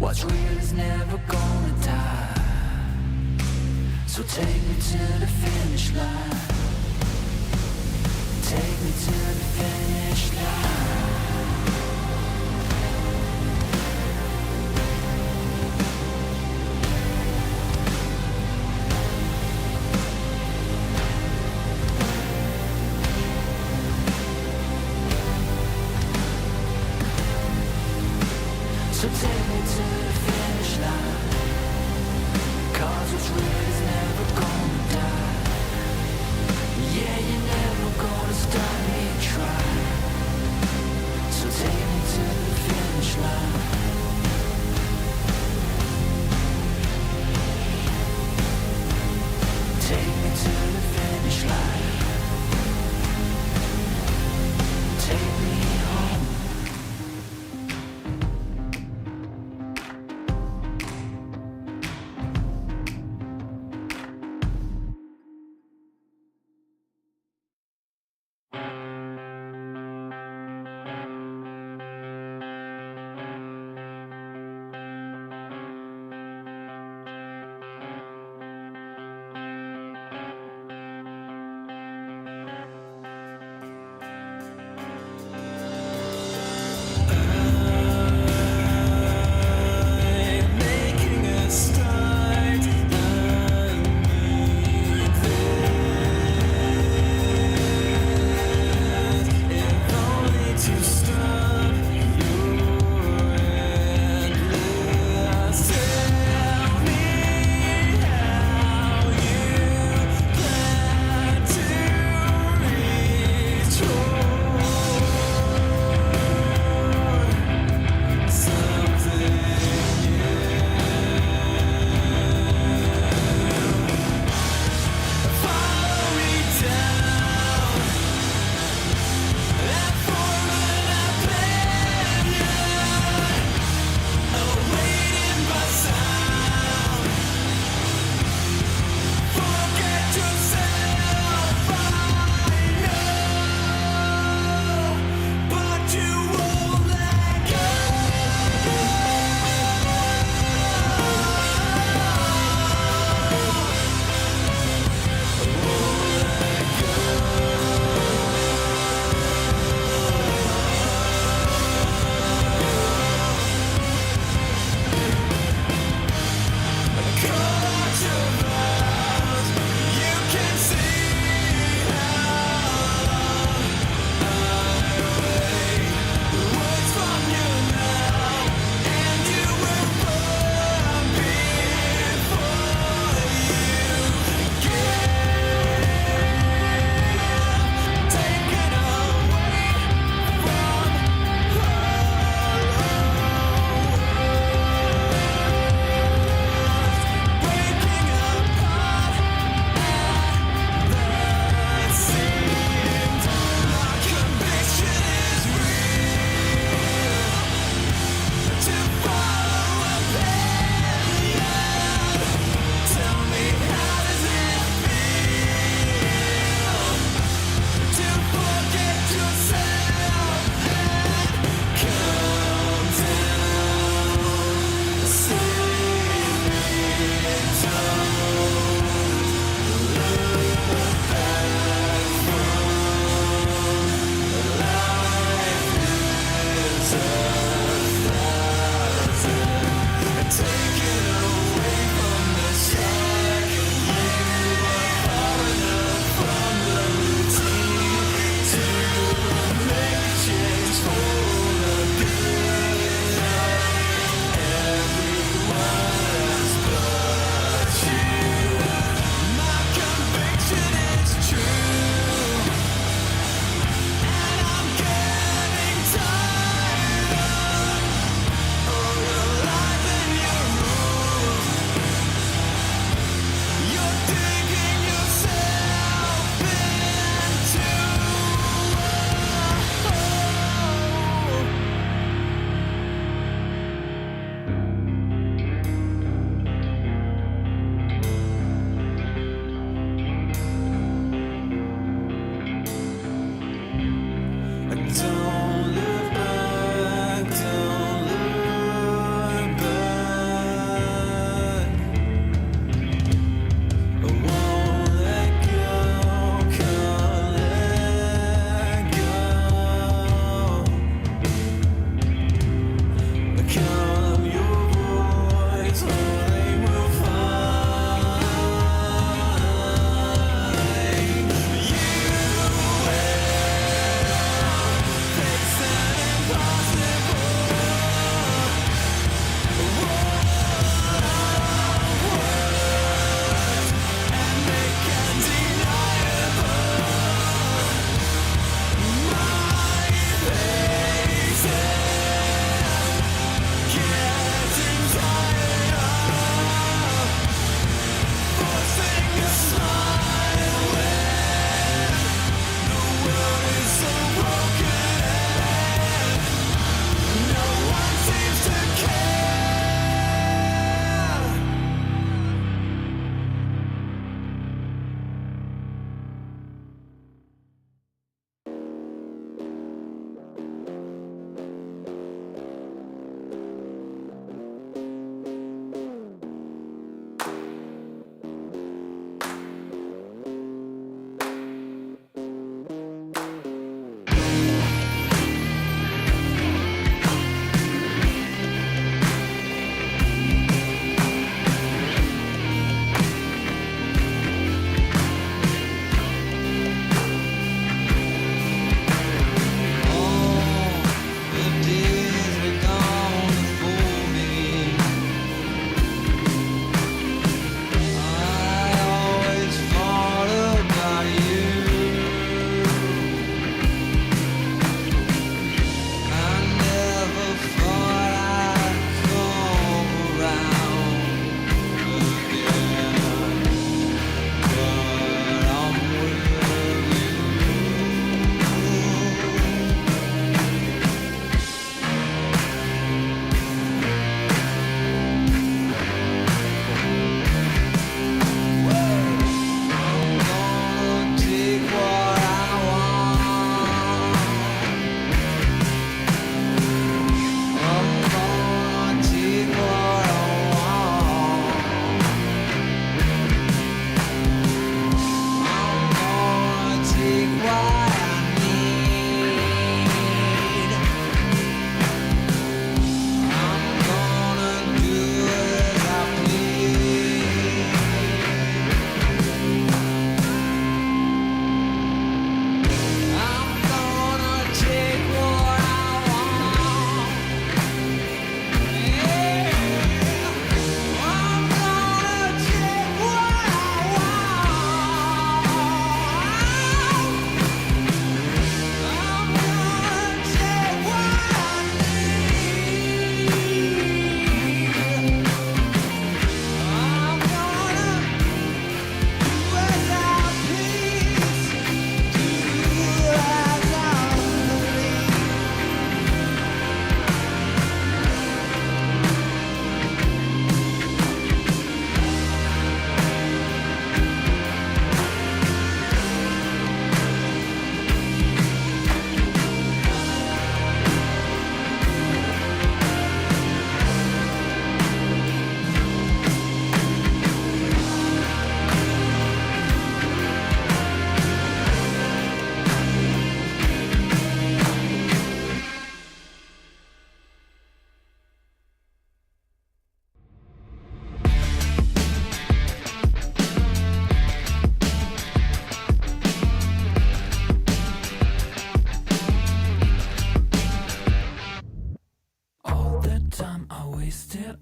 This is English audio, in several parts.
What's real is never gonna die. So take me to the finish line. Take me to the finish line. So take me to the finish line. 'Cause what's real is never gonna die. Yeah, you're never gonna stop me trying. So take me to the finish line. Take me to the finish line. Take me home. Don't look back, don't look back.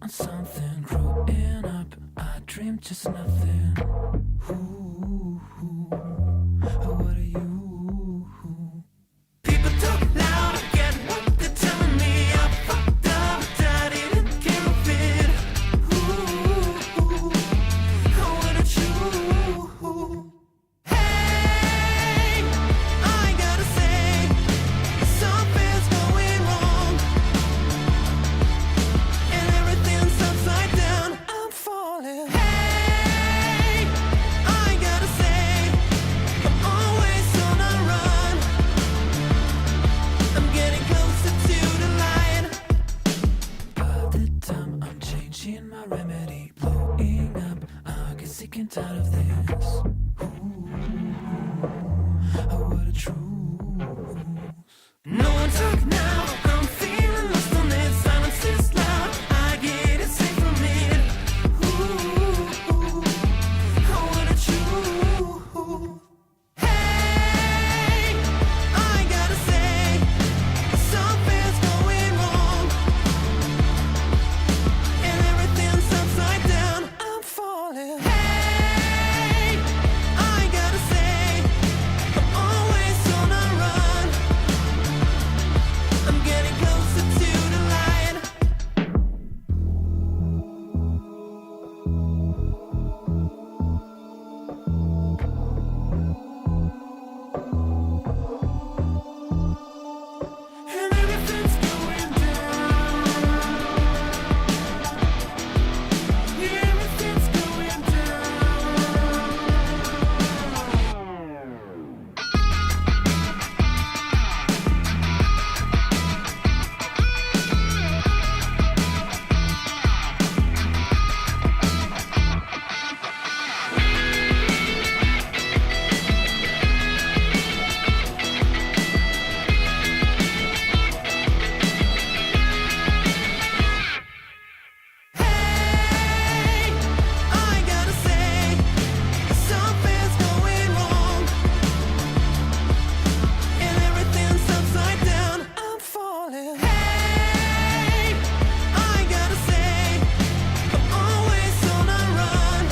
on something. Growing up, I dreamed just nothing. Ooh, what are you? People talk loud, I get what they're telling me. I fucked up, but I didn't care of it. Ooh, what a true. Hey, I gotta say, something's going wrong, and everything's upside down. I'm falling. Hey, I gotta say, I'm always on a run. I'm getting closer to the line. By the time I'm changing my remedy, blowing up, I get sick and tired of this. What a truth. No one talk now, I'm feeling lost on it. Silence is loud, I get it safe from it. What a truth. Hey, I gotta say, something's going wrong, and everything's upside down. I'm falling. Hey, I gotta say, I'm always on a run. I'm getting closer to the line. And everything's going down. Yeah, everything's going down. Hey, I gotta say, something's going wrong, and everything's upside down. I'm falling. Hey, I gotta say, I'm always on a run.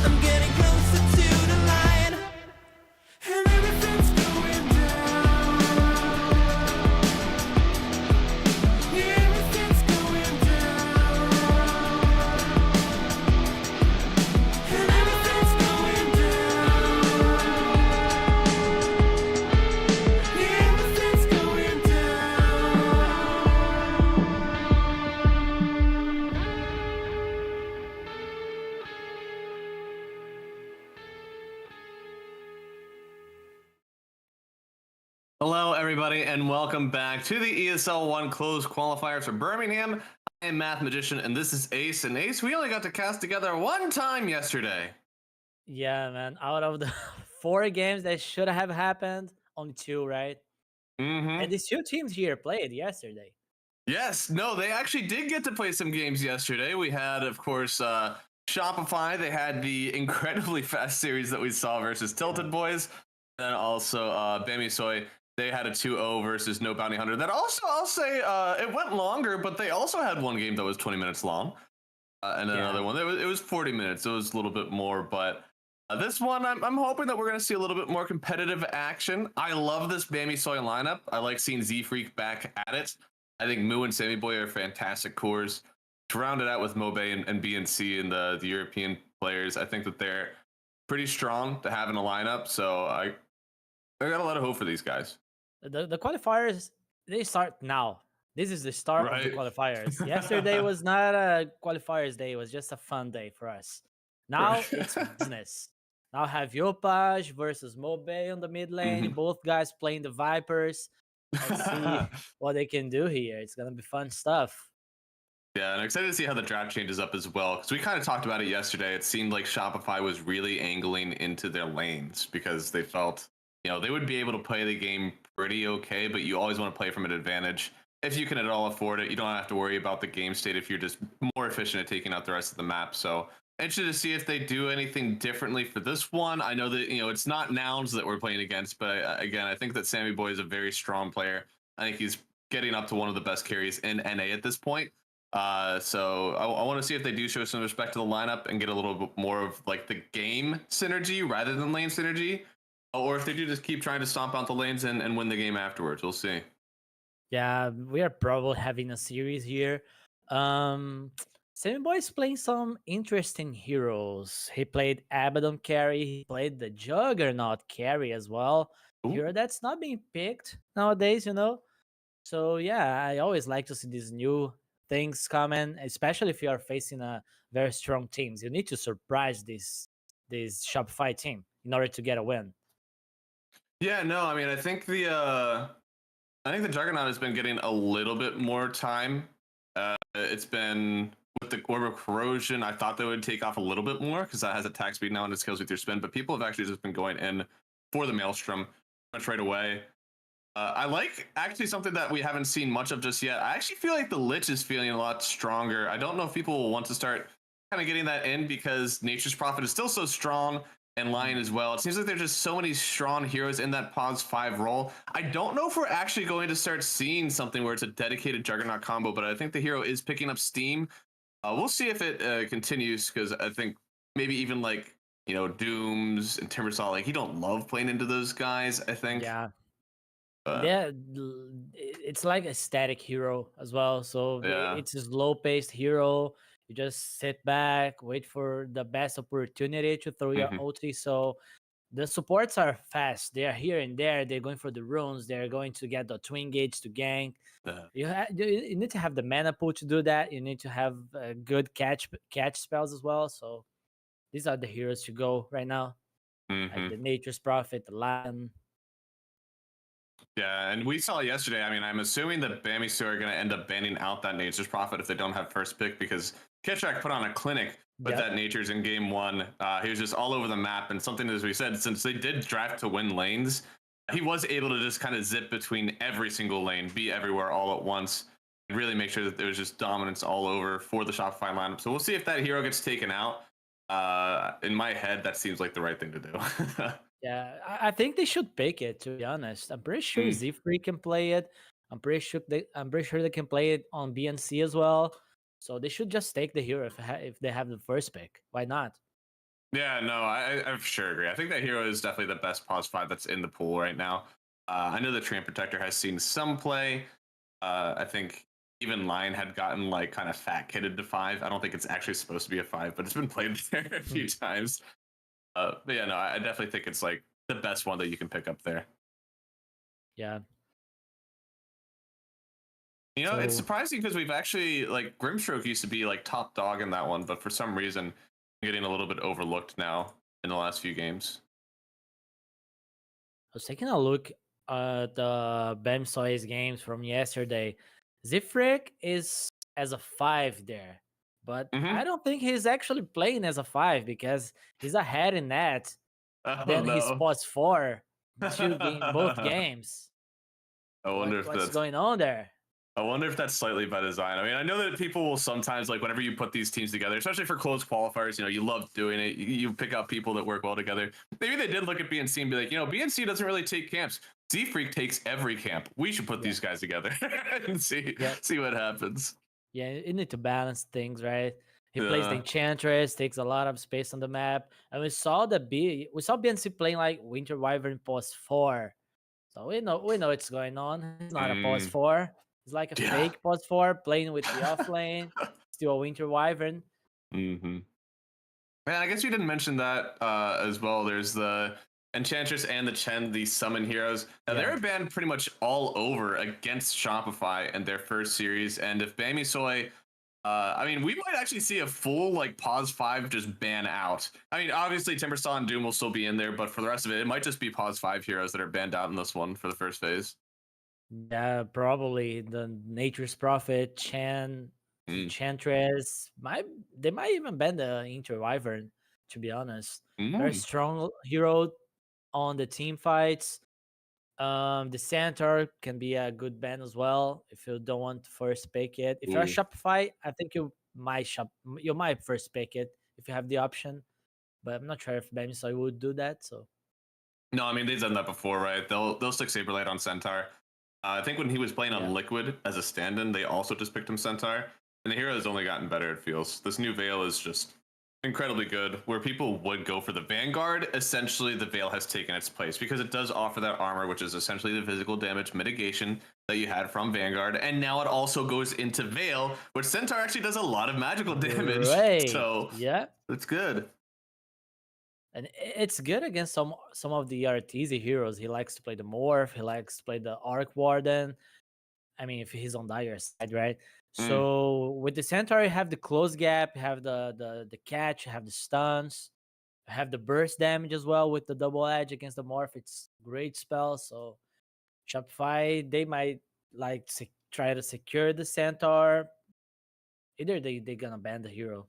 I'm getting closer to the line, and everything's going down. Yeah, everything's going down. And everything's going down. Yeah, everything's going down. Hello, everybody, and welcome back to the ESL 1 closed qualifiers for Birmingham. I am Math Magician, and this is Ace. And Ace, we only got to cast together one time yesterday. Yeah, man. Out of the 4 games that should have happened, only 2, right? And these 2 teams here played yesterday. Yes, no, they actually did get to play some games yesterday. We had, of course, Shopify. They had the incredibly fast series that we saw versus Tilted Boys. And also Bami Soy, they had a 2-0 versus No Bounty Hunter. That also, I'll say, it went longer, but they also had one game that was 20 minutes long. And then Yeah. another one. It was 40 minutes. It was a little bit more, but this one, I'm hoping that we're going to see a little bit more competitive action. I love this Bami Soy lineup. I like seeing Z Freak back at it. I think Moo and Sammy Boy are fantastic cores. To round it out with Mobe and BNC and the European players, I think that they're pretty strong to have in a lineup. So I got a lot of hope for these guys. The qualifiers, they start now. This is the start of the Right. qualifiers. Yesterday was not a qualifiers day. It was just a fun day for us. Now Right. it's business. Now have Yopaj versus Mobe on the mid lane. Both guys playing the Vipers. Let's see what they can do here. It's going to be fun stuff. Yeah, and I'm excited to see how the draft changes up as well, because we kind of talked about it yesterday. It seemed like Shopify was really angling into their lanes because they felt, they would be able to play the game pretty okay, but you always want to play from an advantage. If you can at all afford it, you don't have to worry about the game state if you're just more efficient at taking out the rest of the map. So interested to see if they do anything differently for this one. I know that, it's not Nouns that we're playing against, but again, I think that Sammy Boy is a very strong player. I think he's getting up to one of the best carries in NA at this point. So I want to see if they do show some respect to the lineup and get a little bit more of like the game synergy rather than lane synergy, or if they do just keep trying to stomp out the lanes and win the game afterwards. We'll see. Yeah, we are probably having a series here. Sammy Boy is playing some interesting heroes. He played Abaddon carry, he played the Juggernaut carry as well. Ooh. Hero that's not being picked nowadays, you know? So yeah, I always like to see these new things coming, especially if you are facing a very strong teams. You need to surprise this Shopify team in order to get a win. Yeah, no, I mean, I think the Juggernaut has been getting a little bit more time. It's been with the Orb of Corrosion. I thought they would take off a little bit more because that has attack speed now and it scales with your spin. But people have actually just been going in for the Maelstrom much right away. I like actually something that we haven't seen much of just yet. I actually feel like the Lich is feeling a lot stronger. I don't know if people will want to start kind of getting that in because Nature's Prophet is still so strong and Lion as well. It seems like there's just so many strong heroes in that pause 5 role. I don't know if we're actually going to start seeing something where it's a dedicated Juggernaut combo, but I think the hero is picking up steam. We'll see if it continues because I think maybe even like, Dooms and Timbersaw, like he don't love playing into those guys, I think. Yeah. But, Yeah, it's like a static hero as well. So yeah. it's a slow-paced hero. You just sit back, wait for the best opportunity to throw your ulti. So the supports are fast. They are here and there. They're going for the runes. They're going to get the twin gauge to gank. You need to have the mana pool to do that. You need to have good catch spells as well. So these are the heroes to go right now. Like the Nature's Prophet, the Lion. Yeah, and we saw yesterday. I mean, I'm assuming that Bamisu are going to end up banning out that Nature's Prophet if they don't have first pick because Kitrak put on a clinic with that Nature's in game 1. He was just all over the map, and something as we said, since they did draft to win lanes, he was able to just kind of zip between every single lane, be everywhere all at once, and really make sure that there was just dominance all over for the Shopify lineup. So we'll see if that hero gets taken out. In my head, that seems like the right thing to do. Yeah, I think they should pick it. To be honest, I'm pretty sure Z3 can play it. I'm pretty sure they can play it on BNC as well. So they should just take the hero if they have the first pick. Why not? Yeah, no, I for sure agree. I think that hero is definitely the best pause 5 that's in the pool right now. I know the Train Protector has seen some play. I think even Lion had gotten like kind of fat kitted to 5. I don't think it's actually supposed to be a 5, but it's been played there a few times. But yeah, no, I definitely think it's like the best one that you can pick up there. Yeah. It's surprising because we've actually like Grimstroke used to be like top dog in that one, but for some reason getting a little bit overlooked now in the last few games. I was taking a look at the Bamsoy's games from yesterday. Zifrik is as a 5 there, but I don't think he's actually playing as a 5 because he's ahead in that. Then he spots 4 both games. I wonder if what's going on there. I wonder if that's slightly by design. I mean, I know that people will sometimes, like, whenever you put these teams together, especially for close qualifiers, you love doing it. You pick out people that work well together. Maybe they did look at BNC and be like, BNC doesn't really take camps. Z-Freak takes every camp. We should put these guys together and see what happens. Yeah, you need to balance things, right? He plays the Enchantress, takes a lot of space on the map, and we saw BNC playing like Winter Wyvern post 4. So we know what's going on. It's not a post 4. It's like a fake post 4 playing with the off lane, still a Winter Wyvern. Man, I guess you didn't mention that as well. There's the Enchantress and the Chen, the summon heroes. Now they're banned pretty much all over against Shopify and their first series. And if Bamisoy, we might actually see a full like pause 5 just ban out. I mean, obviously Timbersaw and Doom will still be in there, but for the rest of it, it might just be pause 5 heroes that are banned out in this one for the first phase. Yeah, probably the Nature's Prophet, Chen, Enchantress. They might even ban the Inter Wyvern, to be honest. Very strong hero on the team fights. The Centaur can be a good ban as well if you don't want to first pick it. If you're a Shopify, I think you might first pick it if you have the option. But I'm not sure if Bamisoy would do that. So no, I mean they've done that before, right? They'll stick Saberlight on Centaur. I think when he was playing on Liquid as a stand-in, they also just picked him Centaur. And the hero has only gotten better, it feels. This new Veil is just incredibly good. Where people would go for the Vanguard, essentially the Veil has taken its place because it does offer that armor, which is essentially the physical damage mitigation that you had from Vanguard. And now it also goes into Veil, which Centaur actually does a lot of magical damage. Right. So yeah, it's good. and it's good against some of the Arteezy heroes. He likes to play the Morph. He likes to play the Arc Warden. I mean, if he's on Dire side, right? So with the Centaur, you have the close gap, you have the catch, you have the stuns, you have the burst damage as well with the double edge against the Morph. It's great spell. So Shopify, they might like try to secure the Centaur. Either they gonna ban the hero.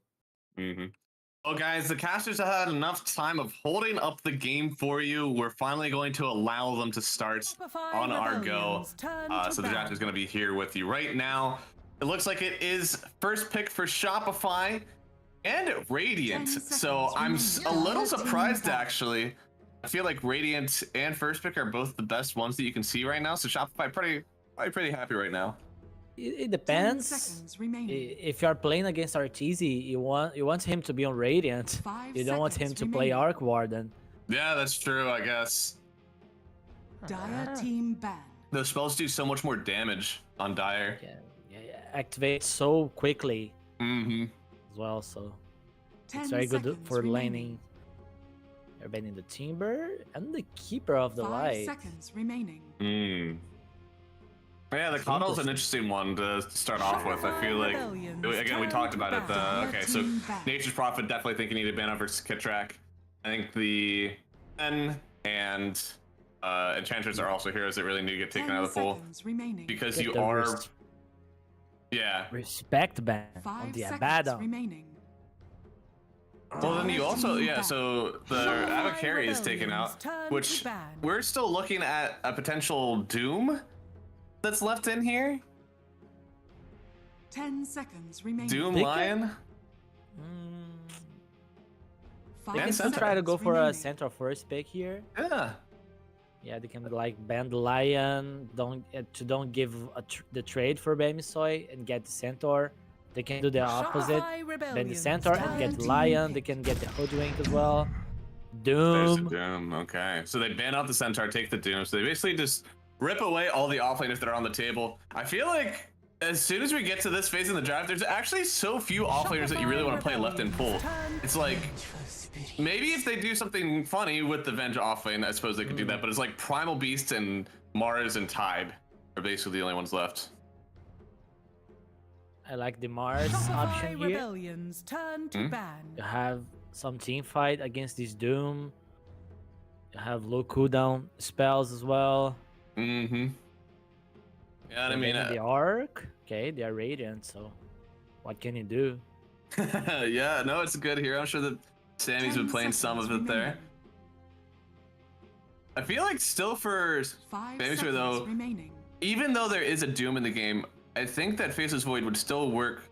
Well, guys, the casters have had enough time of holding up the game for you. We're finally going to allow them to start on our go. So the draft is going to be here with you right now. It looks like it is first pick for Shopify and Radiant. So I'm a little surprised, actually. I feel like Radiant and first pick are both the best ones that you can see right now. So Shopify probably pretty happy right now. It depends. If you are playing against Arteezy, you want him to be on Radiant. You don't want him to play Arc Warden. Yeah, that's true, I guess. Dire team ban. The spells do so much more damage on Dire. Yeah, activate so quickly as well, so it's very good for laning. They're banning the Timber and the Keeper of the 5 Light. seconds remaining. Yeah, the Coddle's an interesting one to start off with. I feel like, again, we talked about it. Okay, so Nature's Prophet, definitely think you need to ban out versus Kitrak. I think the N and Enchantress are also heroes that really need to get taken out of the pool. Because Get you the are... Yeah. Respect ban on the Abada. Remaining. Well, then you also... Yeah, so the Abakari is taken out, which we're still looking at a potential Doom that's left in here. 10 seconds remaining. Doom They Lion. They can still try to go for a Centaur first pick here. Yeah. Yeah, they can like ban the Lion, don't give the trade for Bamisoy and get the Centaur. They can do the opposite, ban the Centaur and get the Lion. They can get the Hoodwink as well. There's Doom. a Doom. Okay, so they ban out the Centaur, take the Doom. So they basically just rip away all the offlaners that are on the table. I feel like as soon as we get to this phase in the draft, there's actually so few offlaners that you really want to play left in pool. It's like, maybe if they do something funny with the Venge offlane, I suppose they could do that, but it's like Primal Beast and Mars and Tide are basically the only ones left. I like the Mars option here. Rebellions turn to ban. You have some team fight against this Doom. You have low cooldown spells as well. Yeah, I mean, the Arc. Okay, they are Radiant, so what can you do? yeah, no, it's a good hero. I'm sure that Sammy's been playing some of it there. I feel like still for Bamisoy though, even though there is a Doom in the game, I think that Faceless Void would still work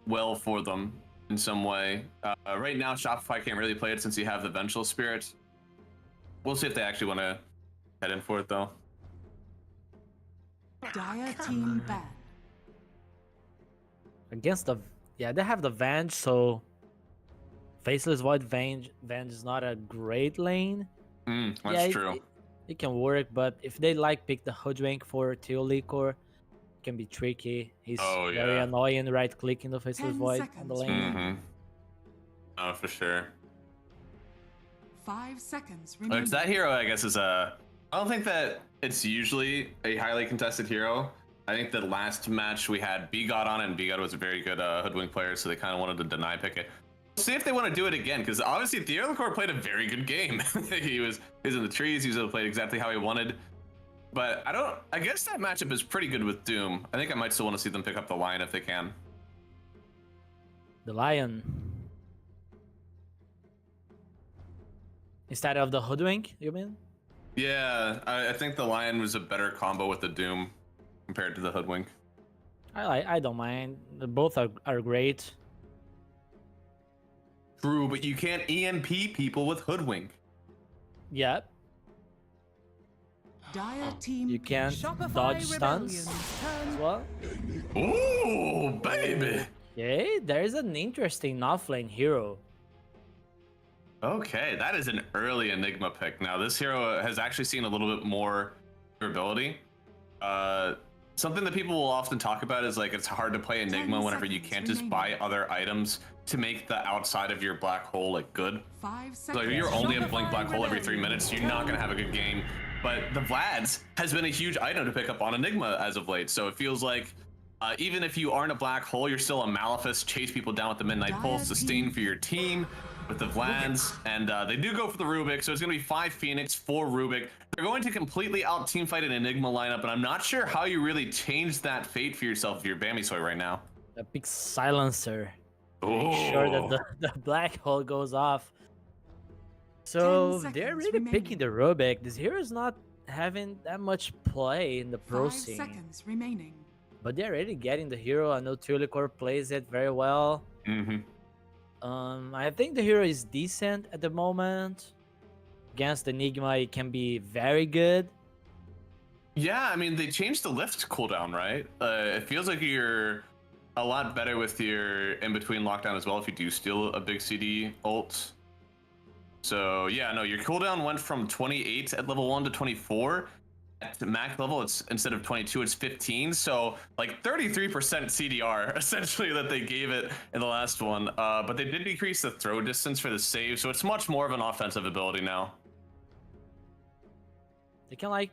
well for them in some way. Right now, Shopify can't really play it since you have the Vengeful Spirit. We'll see if they actually want to head in for it though. Dire team ban. Against the they have the Venge, so Faceless Void Venge is not a great lane. That's true. It can work, but if they like pick the Hoodwink for Teolikor, it can be tricky. He's very annoying right clicking the Faceless Void on the lane. Oh, for sure. 5 seconds remaining. That hero, I guess, is I don't think that it's usually a highly contested hero. I think the last match we had B-God on, and B-God was a very good Hoodwink player, so they kind of wanted to deny pick it. We'll see if they want to do it again, because obviously Teolikor played a very good game. he was in the trees, he was able to play exactly how he wanted. But I guess that matchup is pretty good with Doom. I think I might still want to see them pick up the Lion if they can. The Lion. Instead of the Hoodwink, you mean? Yeah, I think the Lion was a better combo with the Doom compared to the Hoodwink. I don't mind. Both are great. True, but you can't EMP people with Hoodwink. Yep. Dire team. You can't dodge stuns as well. Ooh, baby. Okay, there's an interesting offlane hero. Okay, that is an early Enigma pick. Now, this hero has actually seen a little bit more durability. Something that people will often talk about is like it's hard to play Enigma whenever you can't just buy other items to make the outside of your black hole like good. 5 So seconds. if you're only a blink Shopify black hole every 3 Rebellion. minutes, you're not gonna have a good game. But the Vlad's has been a huge item to pick up on Enigma as of late. So it feels like even if you aren't a black hole, you're still a Maleficent, chase people down with the Midnight Pulse, sustain for your team with the Vlads, and they do go for the Rubik, so it's going to be 5 Phoenix, 4 Rubik. They're going to completely out team fight an Enigma lineup, and I'm not sure how you really change that fate for yourself if you're Bamisoy right now. A big silencer. Oh. Make sure that the black hole goes off. So 10 they're seconds really remaining. picking the Rubik. This hero is not having that much play in the pro 5 scene. seconds remaining. But they're really getting the hero. I know Tulicor plays it very well. Mm-hmm. I think the hero is decent at the moment. Against Enigma, it can be very good. Yeah, I mean, they changed the lift cooldown, right? It feels like you're a lot better with your in-between lockdown as well if you do steal a big CD ult. So, yeah, no, your cooldown went from 28 at level 1 to 24. At max level, it's instead of 22, it's 15. So, like 33% CDR, essentially, that they gave it in the last one. But they did decrease the throw distance for the save, so it's much more of an offensive ability now. They can like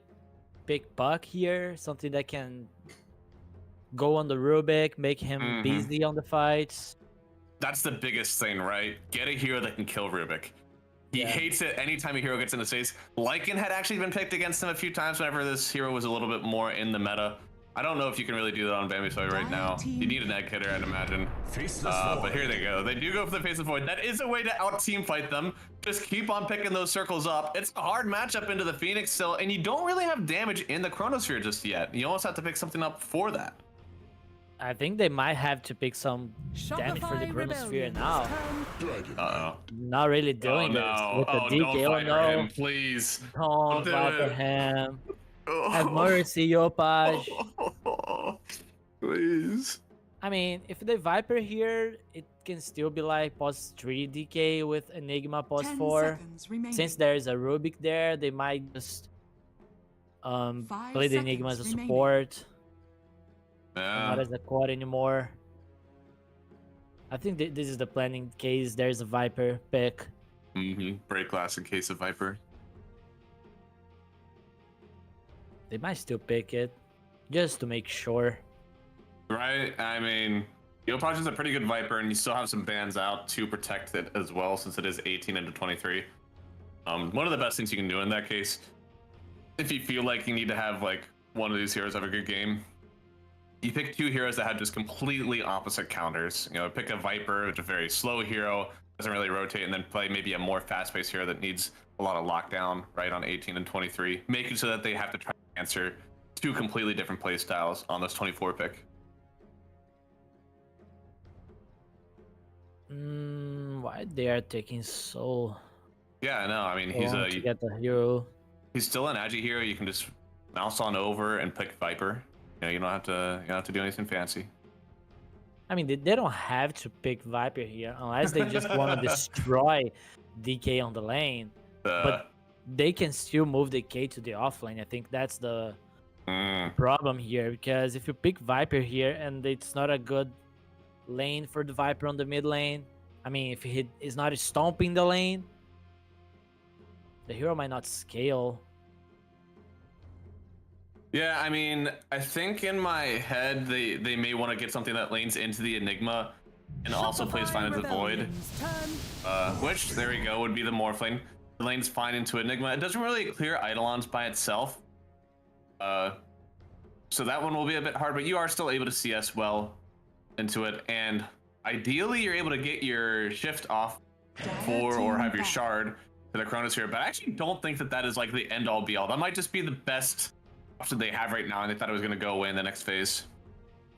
pick Buck here, something that can go on the Rubik, make him busy on the fights. That's the biggest thing, right? Get a hero that can kill Rubik. He hates it anytime a hero gets in the face. Lycan had actually been picked against him a few times whenever this hero was a little bit more in the meta. I don't know if you can really do that on Bamisoy right now. You need an egg hitter, I'd imagine. But here they go. They do go for the Faceless Void. That is a way to out-team fight them. Just keep on picking those circles up. It's a hard matchup into the Phoenix still, and you don't really have damage in the Chronosphere just yet. You almost have to pick something up for that. I think they might have to pick some damage for the Shopify Chronosphere Rebellion. now. Uh-oh. Not really doing this with the Oh, DK. don't Oh fire no! him, please. Don't do fight for it. him. Have mercy, Yopaj. Please. I mean, if the Viper here, it can still be like pos 3 DK with Enigma pos 10 4. seconds remaining. Since there is a Rubik there, they might just play the Enigma as a seconds support, Yeah. not as a quad anymore. I think this is the plan in case there's a Viper pick. Break glass in case of Viper. They might still pick it, just to make sure. Right? I mean, Yopaj is a pretty good Viper, and you still have some bans out to protect it as well, since it is 18 into 23. One of the best things you can do in that case, if you feel like you need to have like one of these heroes have a good game, you pick 2 heroes that have just completely opposite counters. You know, pick a Viper, which is a very slow hero, doesn't really rotate, and then play maybe a more fast-paced hero that needs a lot of lockdown, right, on 18 and 23, make it so that they have to try to answer 2 completely different play styles on this 24 pick. Why they are taking so Yeah, I know. I mean, long to get the hero? he's still an agi hero. You can just mouse on over and pick Viper. You know, you don't have to do anything fancy. I mean, they don't have to pick Viper here unless they just want to destroy DK on the lane. But they can still move the K to the offlane. I think that's the problem here, because if you pick Viper here and it's not a good lane for the Viper on the mid lane, I mean, if he is not stomping the lane, the hero might not scale. Yeah, I mean, I think in my head they may want to get something that lanes into the Enigma and also plays fine into the Void. Which, there we go, would be the Morphling. The lane's fine into Enigma. It doesn't really clear Eidolons by itself. So that one will be a bit hard, but you are still able to CS well into it. And ideally, you're able to get your shift off for or have your shard to the Chronosphere. But I actually don't think that that is like the end all be all. That might just be the best option they have right now, and they thought it was going to go away in the next phase.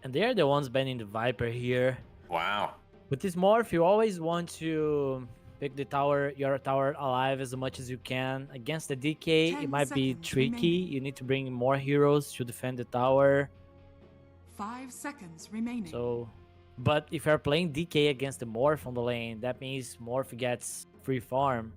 And they're the ones banning the Viper here. Wow. With this morph, you always want to pick the tower, your tower alive as much as you can. Against the DK, 10 it might be seconds tricky. remaining. You need to bring more heroes to defend the tower. 5 seconds remaining. So But if you're playing DK against the Morph on the lane, that means Morph gets free farm.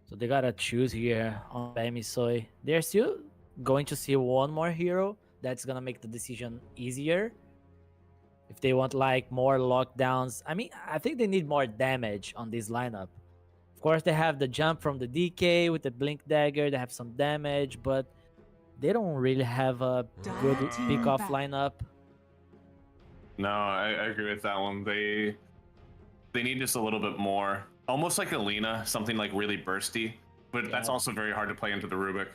So they gotta choose here on Bamisoy. They're still going to see one more hero. That's gonna make the decision easier. If they want like more lockdowns, I mean, I think they need more damage on this lineup. Of course, they have the jump from the DK with the Blink Dagger. They have some damage, but they don't really have a good pick-off lineup. No, I agree with that one. They need just a little bit more. Almost like Alina, something like really bursty. But that's also very hard to play into the Rubik.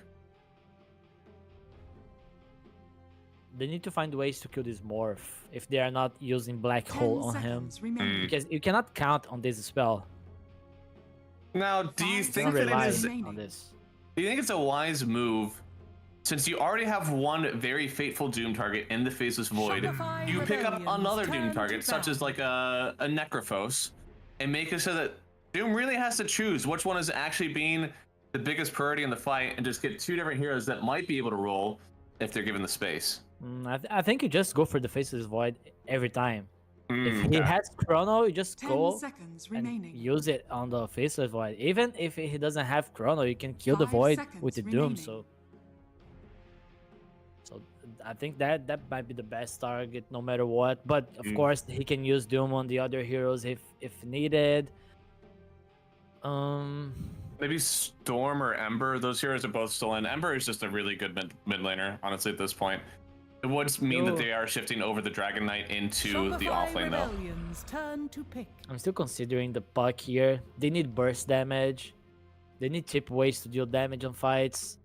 They need to find ways to kill this Morph if they are not using Black Hole on him. Because you cannot count on this spell. Now, do you think that it is... on this. Do you think it's a wise move, since you already have one very fateful Doom target in the Faceless Void, you pick up another Doom target, such as like a Necrophos, and make it so that Doom really has to choose which one is actually being the biggest priority in the fight, and just get two different heroes that might be able to roll if they're given the space? I think you just go for the Faceless Void every time. If he has Chrono, you just go and use it on the Faceless Void. Even if he doesn't have Chrono, you can kill the Void with the Doom. So I think that might be the best target no matter what. But of course, he can use Doom on the other heroes if needed. Maybe Storm or Ember. Those heroes are both still in. Ember is just a really good mid laner, honestly, at this point. It would mean that they are shifting over the Dragon Knight into the offlane, though. Turn to pick. I'm still considering the Puck here. They need burst damage. They need cheap ways to deal damage on fights.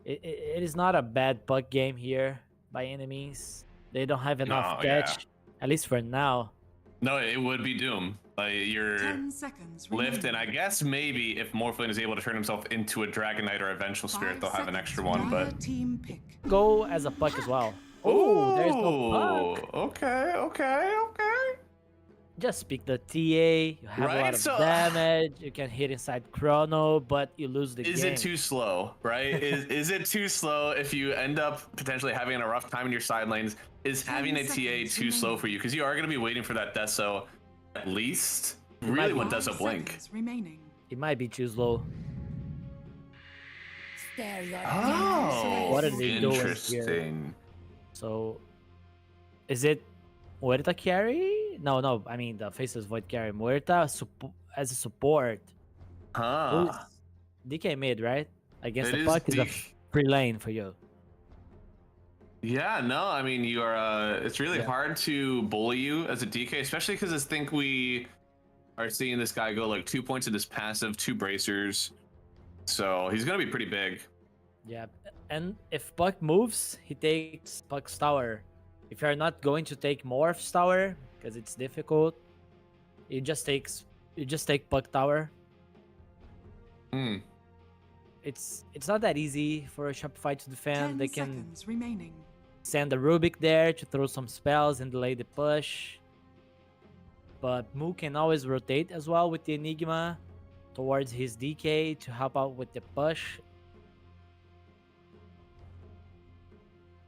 It is not a bad Puck game here by any means. They don't have enough catch, at least for now. No, it would be Doom. Like your 10 seconds lift, and I guess maybe if Morphling is able to turn himself into a Dragon Knight or a Vengeful Spirit, they'll have an extra one. But go as a Puck as well. Oh, there's no Puck. Okay. Just pick the TA. You have a lot of damage. You can hit inside Chrono, but you lose the game. Is it too slow, right? is it too slow if you end up potentially having a rough time in your side lanes? Is having a TA too slow for you? Because you are going to be waiting for that Deso at least. Really when Deso blink. It might be too slow. Oh, what are they doing here? interesting. So, is it Muerta carry? No. I mean, the Faceless Void carry. Muerta as a support. DK mid, right? Against the Puck is a free lane for you. Yeah, no, I mean, you are. It's really hard to bully you as a DK, especially because I think we are seeing this guy go like 2 points in his passive, 2 bracers. So he's going to be pretty big. Yeah, and if Puck moves, he takes Puck's tower. If you're not going to take Morph's tower, because it's difficult, you just take Puck tower. It's not that easy for a Shopify to defend. They can send a Rubik there to throw some spells and delay the push. But Mu can always rotate as well with the Enigma towards his DK to help out with the push.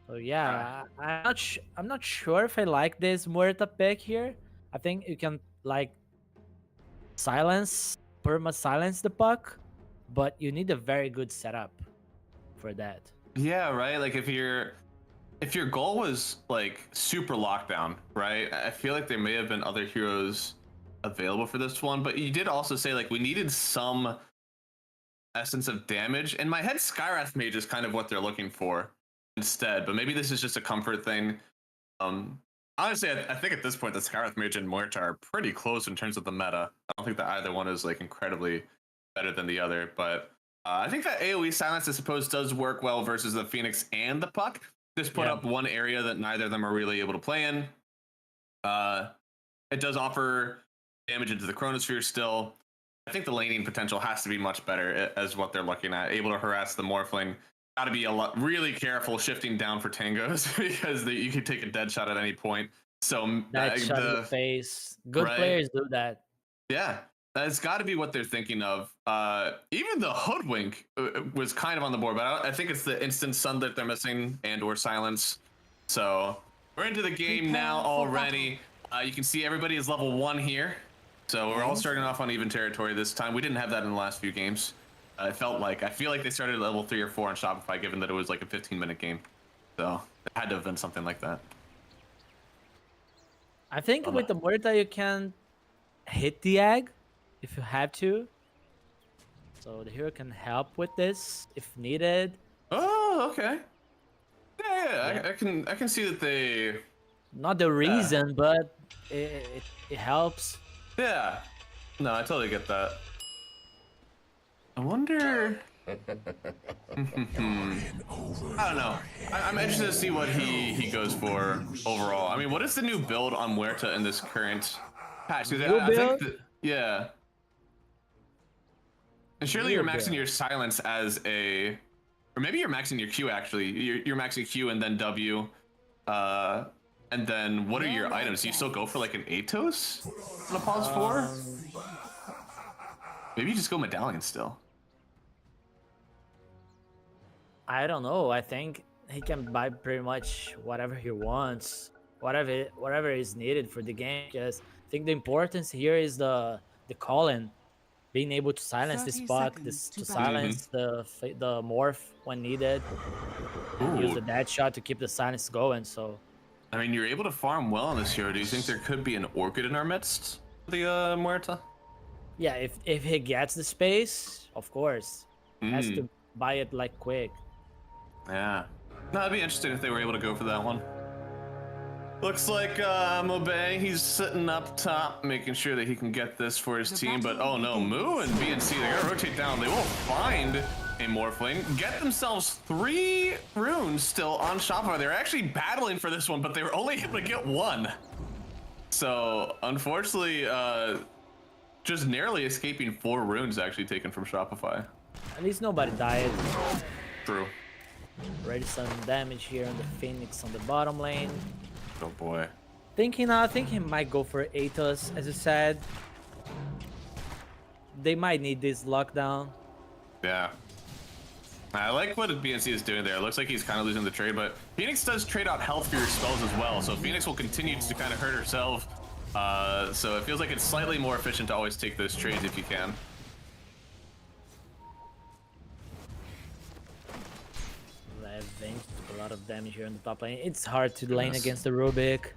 So yeah, I'm not sure if I like this Muerta pick here. I think you can like perma silence the Puck, but you need a very good setup for that. Yeah, right. Like if your goal was like super lockdown, right? I feel like there may have been other heroes available for this one, but you did also say like we needed some essence of damage. In my head, Skywrath Mage is kind of what they're looking for instead, but maybe this is just a comfort thing. Honestly, I think at this point the Skywrath Mage and Muerta are pretty close in terms of the meta. I don't think that either one is like incredibly better than the other, but I think that AoE silence, I suppose, does work well versus the Phoenix and the Puck. Just put up one area that neither of them are really able to play in. It does offer damage into the Chronosphere still. I think the laning potential has to be much better as what they're looking at. Able to harass the Morphling. Got to be really careful shifting down for tangos because you could take a dead shot at any point. So that shot in the face. Good players do that. Yeah. That's got to be what they're thinking of. Even the Hoodwink was kind of on the board, but I think it's the instant stun that they're missing and/or silence. So we're into the game now already. You can see everybody is level 1 here. So we're all starting off on even territory this time. We didn't have that in the last few games. I feel like they started at level 3 or 4 on Shopify, given that it was like a 15-minute game. So it had to have been something like that. I think with the Muerta you can hit the egg if you have to. So the hero can help with this if needed. Oh, okay. Yeah. I can see that they. Not the reason, but it helps. Yeah. No, I totally get that. I wonder. I don't know. I'm interested to see what he goes for overall. I mean, what is the new build on Muerta in this current patch? I think that, yeah. And surely you're maxing your silence as a, or maybe you're maxing your Q actually. You're maxing Q and then W, and then what are your items? Do you still go for like an Atos on a pause 4? Maybe you just go Medallion still. I don't know. I think he can buy pretty much whatever he wants, whatever is needed for the game. Because I think the importance here is the call-in, being able to silence the spot, to silence the morph when needed, and use the dead shot to keep the silence going. So, I mean, you're able to farm well on this hero. Do you think there could be an Orchid in our midst, the Muerta? Yeah, if he gets the space, of course, has to buy it like quick. Yeah. No, it'd be interesting if they were able to go for that one. Looks like Mobe, he's sitting up top, making sure that he can get this for his team. But oh no, Moo and BNC, they're gonna rotate down. They will find a Morphling, get themselves 3 runes still on Shopify. They're actually battling for this one, but they were only able to get 1. So unfortunately, just narrowly escaping 4 runes actually taken from Shopify. At least nobody died. True. Already some damage here on the Phoenix on the bottom lane. Oh boy. I think he might go for Atos, as you said. They might need this lockdown. Yeah. I like what BNC is doing there. It looks like he's kind of losing the trade, but Phoenix does trade out health for your spells as well, so Phoenix will continue to kind of hurt herself. So it feels like it's slightly more efficient to always take those trades if you can. A lot of damage here on the top lane. It's hard to lane against the Rubik.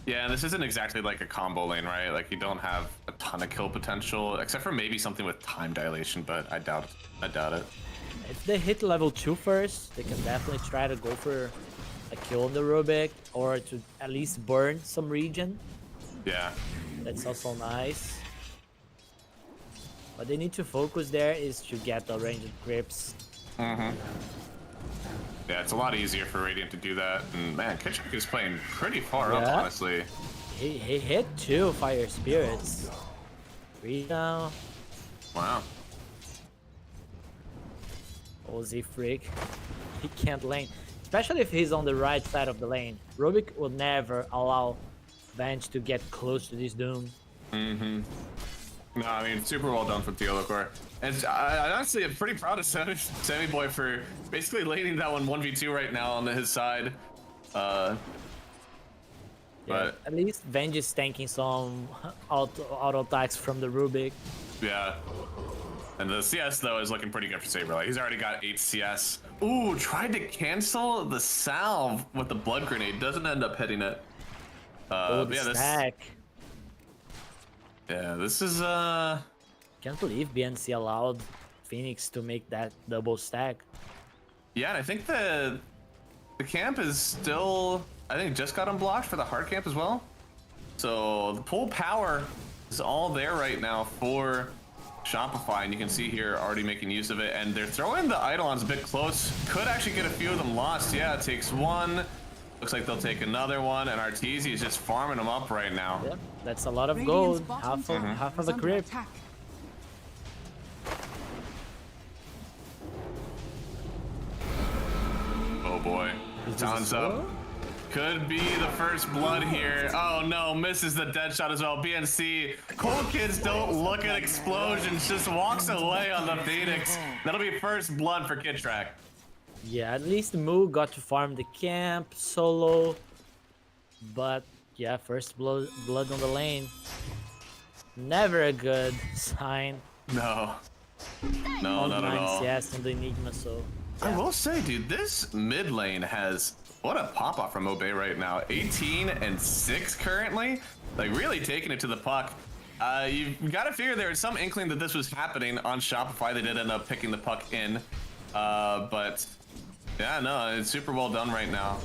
Yeah, and this isn't exactly like a combo lane, right? Like you don't have a ton of kill potential, except for maybe something with time dilation, but I doubt it. If they hit level 2 first, they can definitely try to go for a kill on the Rubik, or to at least burn some region. Yeah. That's also nice. What they need to focus there is to get the ranged grips. Yeah, it's a lot easier for Radiant to do that. And man, Kitchuk is playing pretty far up, honestly. He hit 2 Fire Spirits. 3 now. Wow. Ozzy freak. He can't lane. Especially if he's on the right side of the lane. Rubik will never allow Venge to get close to this Doom. No, I mean, super well done from Teolokor. And I honestly am pretty proud of Sammy Boy for basically laning that one 1v2 right now on his side. Yeah, but at least Venge is tanking some auto attacks from the Rubik. Yeah. And the CS though is looking pretty good for Saber. Like he's already got 8 CS. Ooh, tried to cancel the salve with the blood grenade. Doesn't end up hitting it. Oh, the stack. Yeah, this is Can't believe BNC allowed Phoenix to make that double stack. Yeah, and I think the camp is still, I think, just got unblocked for the hard camp as well. So the full power is all there right now for Shopify, and you can see here already making use of it, and they're throwing the Eidolons a bit close. Could actually get a few of them lost. Yeah, it takes 1. Looks like they'll take another one, and Arteezy is just farming them up right now. Yep, that's a lot of gold. Half of the grip. Oh boy. Talon's up. Could be the first blood here. Oh no, misses the dead shot as well. BNC, Cold Kids don't look at explosions, just walks away on the Phoenix. That'll be first blood for Kid Track. Yeah, at least Moo got to farm the camp solo. But yeah, first blood on the lane. Never a good sign. No, not at all. Yes, on the Enigma, so. Yeah. I will say, dude, this mid lane has what a pop off from Obey right now. 18 and 6 currently, like really taking it to the puck. You've got to figure there was some inkling that this was happening on Shopify. They did end up picking the puck in, but yeah, no, it's super well done right now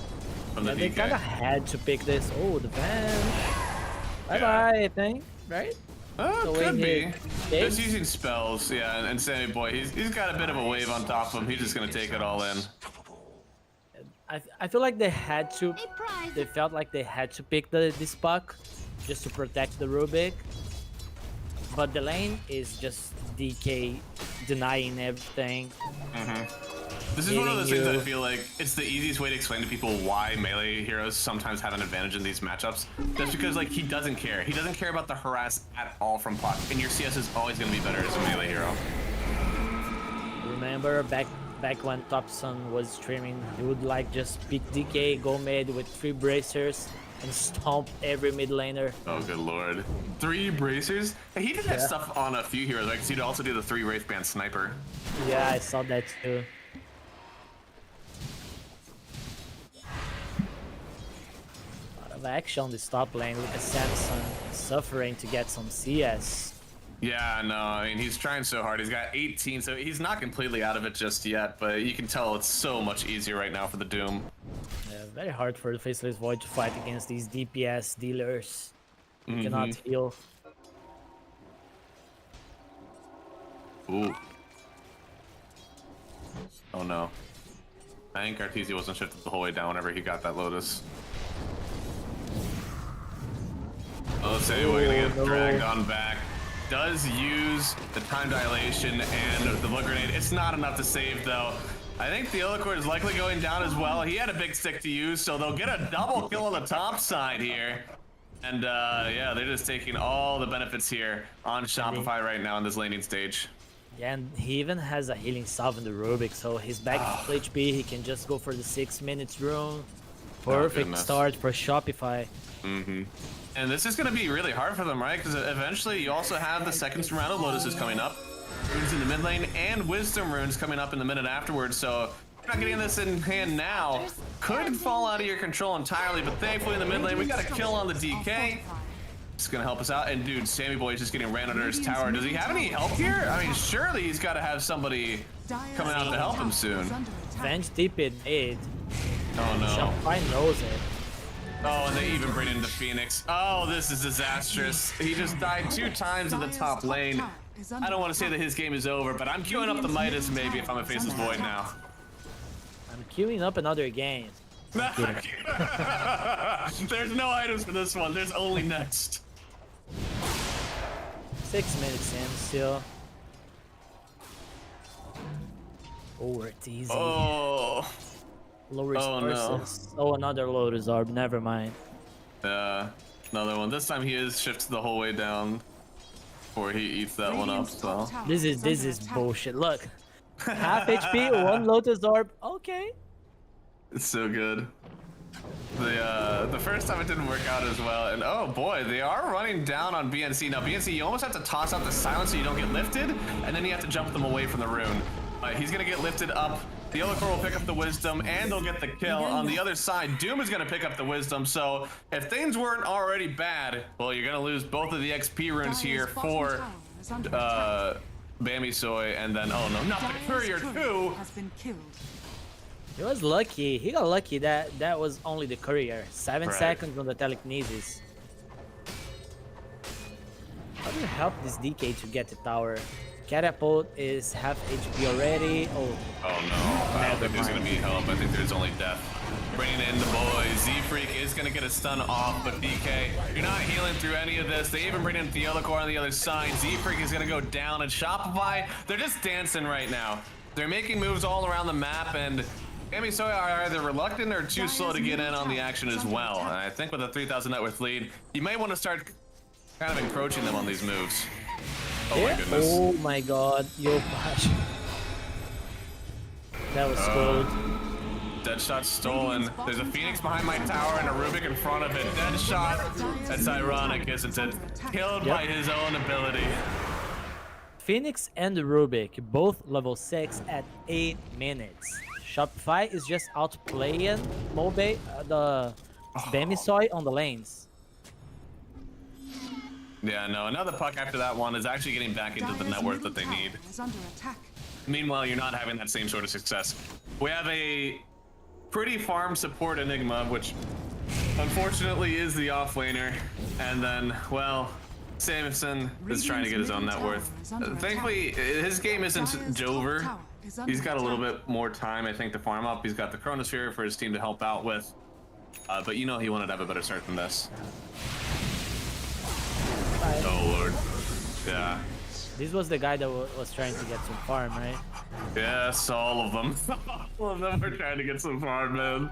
from the DK. They kind of had to pick this. Oh, the bench. Bye-bye, I think, right? Could be. Just using spells, yeah, and Sammy Boy, he's got a bit of a wave on top of him. He's just gonna take it all in. I feel like they had to. They felt like they had to pick this puck just to protect the Rubik. But the lane is just DK denying everything. This is one of those things I feel like it's the easiest way to explain to people why melee heroes sometimes have an advantage in these matchups. That's because like he doesn't care. He doesn't care about the harass at all from puck, and your CS is always going to be better as a melee hero. Remember back when Topson was streaming, he would like just pick DK, go mid with 3 bracers, and stomp every mid laner. Oh good lord. 3 bracers? Hey, he did that stuff on a few heroes, right? Because he'd also do the 3 Wraithband sniper. Yeah, I saw that too. Of action on this top lane. Look at Samson suffering to get some CS. Yeah, no, I mean, he's trying so hard. He's got 18, so he's not completely out of it just yet, but you can tell it's so much easier right now for the Doom. Yeah, very hard for the Faceless Void to fight against these DPS dealers. You cannot heal. Ooh. Oh no. I think Arteezy wasn't shifted the whole way down whenever he got that Lotus. Oh, let's say we're gonna get dragged on back. Does use the time dilation and the blood grenade. It's not enough to save though. I think the Illicord is likely going down as well. He had a big stick to use, so they'll get a double kill on the top side here. And yeah, they're just taking all the benefits here on Shopify right now in this laning stage. Yeah, and he even has a healing salve in the Rubik, so he's back to full HP. He can just go for the 6 minutes rune. Perfect start for Shopify. And this is going to be really hard for them, right? Because eventually you also have the second round of Lotuses coming up. Runes in the mid lane and Wisdom runes coming up in the minute afterwards. So if you're not getting this in hand now, could fall out of your control entirely. But thankfully in the mid lane, we got a kill on the DK. It's going to help us out. And dude, Sammy Boy is just getting ran under his tower. Does he have any help here? I mean, surely he's got to have somebody coming out to help him soon. Venge deep in mid. Oh no. Shopify knows it. Oh, and they even bring in the Phoenix. Oh, this is disastrous. He just died 2 times in the top lane. I don't want to say that his game is over, but I'm queuing up the Midas maybe if I'm a Faceless Void now. I'm queuing up another game. There's no items for this one. There's only next. 6 minutes in still. Oh, it's easy. Oh. Low resources. Oh, another Lotus Orb. Never mind. Another one. This time he is shifted the whole way down before he eats that one up. So this is bullshit. Look, half HP, 1 Lotus Orb. Okay. It's so good. The first time it didn't work out as well, and oh boy, they are running down on BNC. Now BNC, you almost have to toss out the silence so you don't get lifted, and then you have to jump them away from the rune. He's gonna get lifted up. The Illicord will pick up the Wisdom, and they'll get the kill. On the other side, Doom is gonna pick up the Wisdom. So if things weren't already bad, well, you're gonna lose both of the XP runes here for Bammy Soy, and then oh no, not the Courier too. He was lucky. He got lucky that was only the Courier. 7 seconds on the telekinesis. How do you help this DK to get the tower? Catapult is half HP already. Oh no. I don't think there's going to be help. I think there's only death. Bringing in the boys. Z-Freak is going to get a stun off, but DK, you're not healing through any of this. They even bring in the Illicord on the other side. Z-Freak is going to go down, and Shopify, they're just dancing right now. They're making moves all around the map, and Soy are either reluctant or too slow to get in on the action as well. And I think with a 3,000 net worth lead, you may want to start kind of encroaching them on these moves. Oh my goodness. Oh my god, yo, gosh. That was good. Dead shot stolen. There's a Phoenix behind my tower and a Rubik in front of it. Dead shot. That's ironic, isn't it? Killed by his own ability. Phoenix and the Rubik, both level 6 at 8 minutes. Shopify is just outplaying Mobe, the Demisoy on the lanes. Yeah, no, another puck after that one is actually getting back into the net worth that they need. Meanwhile, you're not having that same sort of success. We have a pretty farm support Enigma, which unfortunately is the offlaner. And then, well, Samson is trying to get his own net worth. Thankfully, his game isn't over. He's got a little bit more time, I think, to farm up. He's got the Chronosphere for his team to help out with. But you know he wanted to have a better start than this. Oh, Lord. Yeah. This was the guy that was trying to get some farm, right? Yes, all of them. All of them were trying to get some farm, man.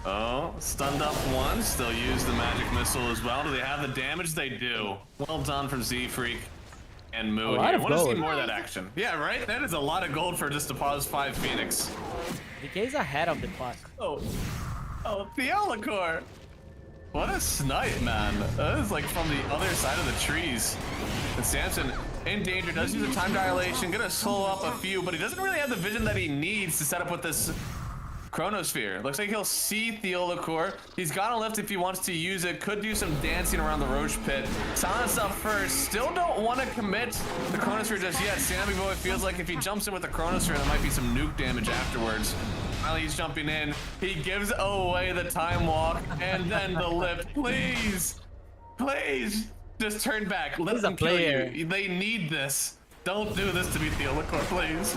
Oh, stunned up one. Still use the magic missile as well. Do they have the damage? They do. Well done from Z-Freak and Moo here. I want to see more of that action. Yeah, right? That is a lot of gold for just a pause 5 Phoenix. DK's ahead of the clock. Oh, Theolacor. What a snipe, man. That is like from the other side of the trees. And Samson in danger, does use a time dilation, gonna slow up a few, but he doesn't really have the vision that he needs to set up with this Chronosphere. Looks like he'll see Theolacor. He's got a lift if he wants to use it. Could do some dancing around the Roche pit. Silence up first. Still don't want to commit the Chronosphere just yet. Sammy Boy feels like if he jumps in with the Chronosphere, there might be some nuke damage afterwards. Finally, he's jumping in. He gives away the time walk and then the lift. Please, please, just turn back. Let them kill you. They need this. Don't do this to me, Theolacor, please.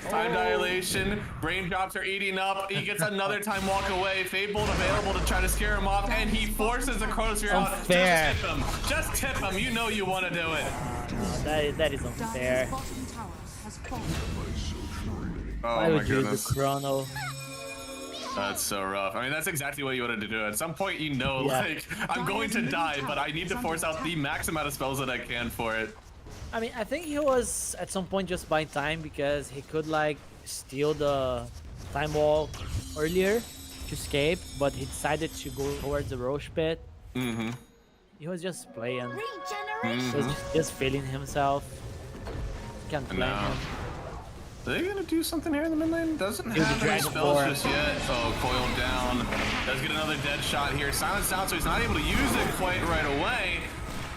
Time dilation, raindrops are eating up. He gets another time walk away. Fade Bolt available to try to scare him off, and he forces the Chronosphere out. Just tip him. Just tip him. You know you want to do it. That is unfair. Oh Why my would you goodness. do Chrono? That's so rough. I mean, that's exactly what you wanted to do. At some point, you know, like, I'm going to die, but I need to force out the max amount of spells that I can for it. I mean, I think he was at some point just buying time because he could like steal the time wall earlier to escape, but he decided to go towards the Roche pit. He was just playing. He was just feeling himself. Can't blame him. Are they gonna do something here in the mid lane? Doesn't have any spells just yet. Oh, coiled down. Does get another dead shot here. Silenced down, so he's not able to use it quite right away.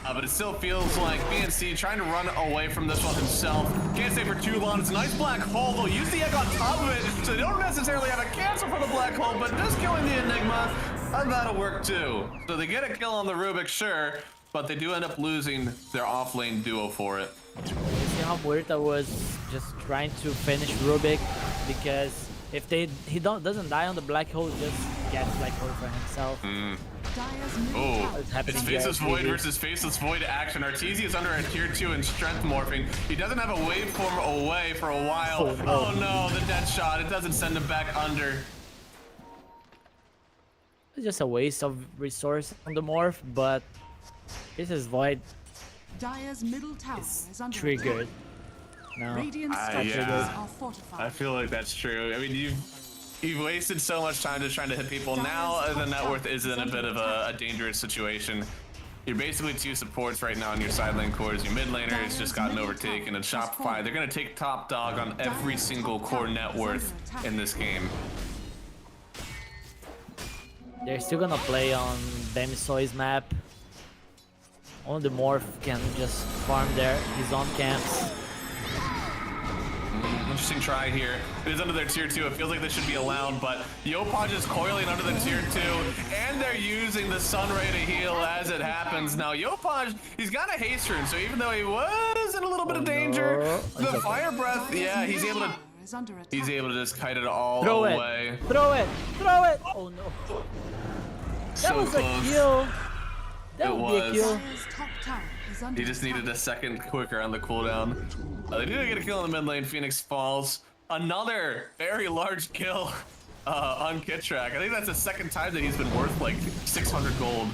But it still feels like BNC trying to run away from this one himself. Can't stay for too long. It's a nice black hole. They'll use the egg on top of it, so they don't necessarily have a cancel for the black hole, but just killing the Enigma, that'll work too. So they get a kill on the Rubik, sure, but they do end up losing their off-lane duo for it. You see how Muerta was just trying to finish Rubik, because if doesn't die on the black hole, just gets black hole for himself. Oh, it's Faceless Void versus Faceless Void action. Arteezy is under a tier 2 in strength morphing. He doesn't have a waveform away for a while. Oh no, the dead shot. It doesn't send him back under. It's just a waste of resource on the morph, but this is Void. Dire's middle tower is under Triggered. No. I feel like that's true. I mean, you've wasted so much time just trying to hit people. Now the net worth is in a bit of a dangerous situation. You're basically 2 supports right now in your side lane cores. Your mid laner has just gotten overtaken, and Shopify, they're going to take top dog on every single core net worth in this game. They're still gonna play on Demisoy's map. Only the morph can just farm there, his own camps. Interesting try here. It is under their tier 2. It feels like this should be allowed, but Yopaj is coiling under the tier 2, and they're using the Sun Ray to heal as it happens. Now Yopaj, he's got a haste rune, so even though he was in a little bit of danger, the Fire Breath, yeah, he's able to just kite it all away. Throw it! Oh no. That was a kill. That It would be a was. kill. Dire's top tower is under He just attack. needed a second quicker on the cooldown. They did get a kill in the mid lane. Phoenix falls. Another very large kill on Kitrak. I think that's the second time that he's been worth like 600 gold.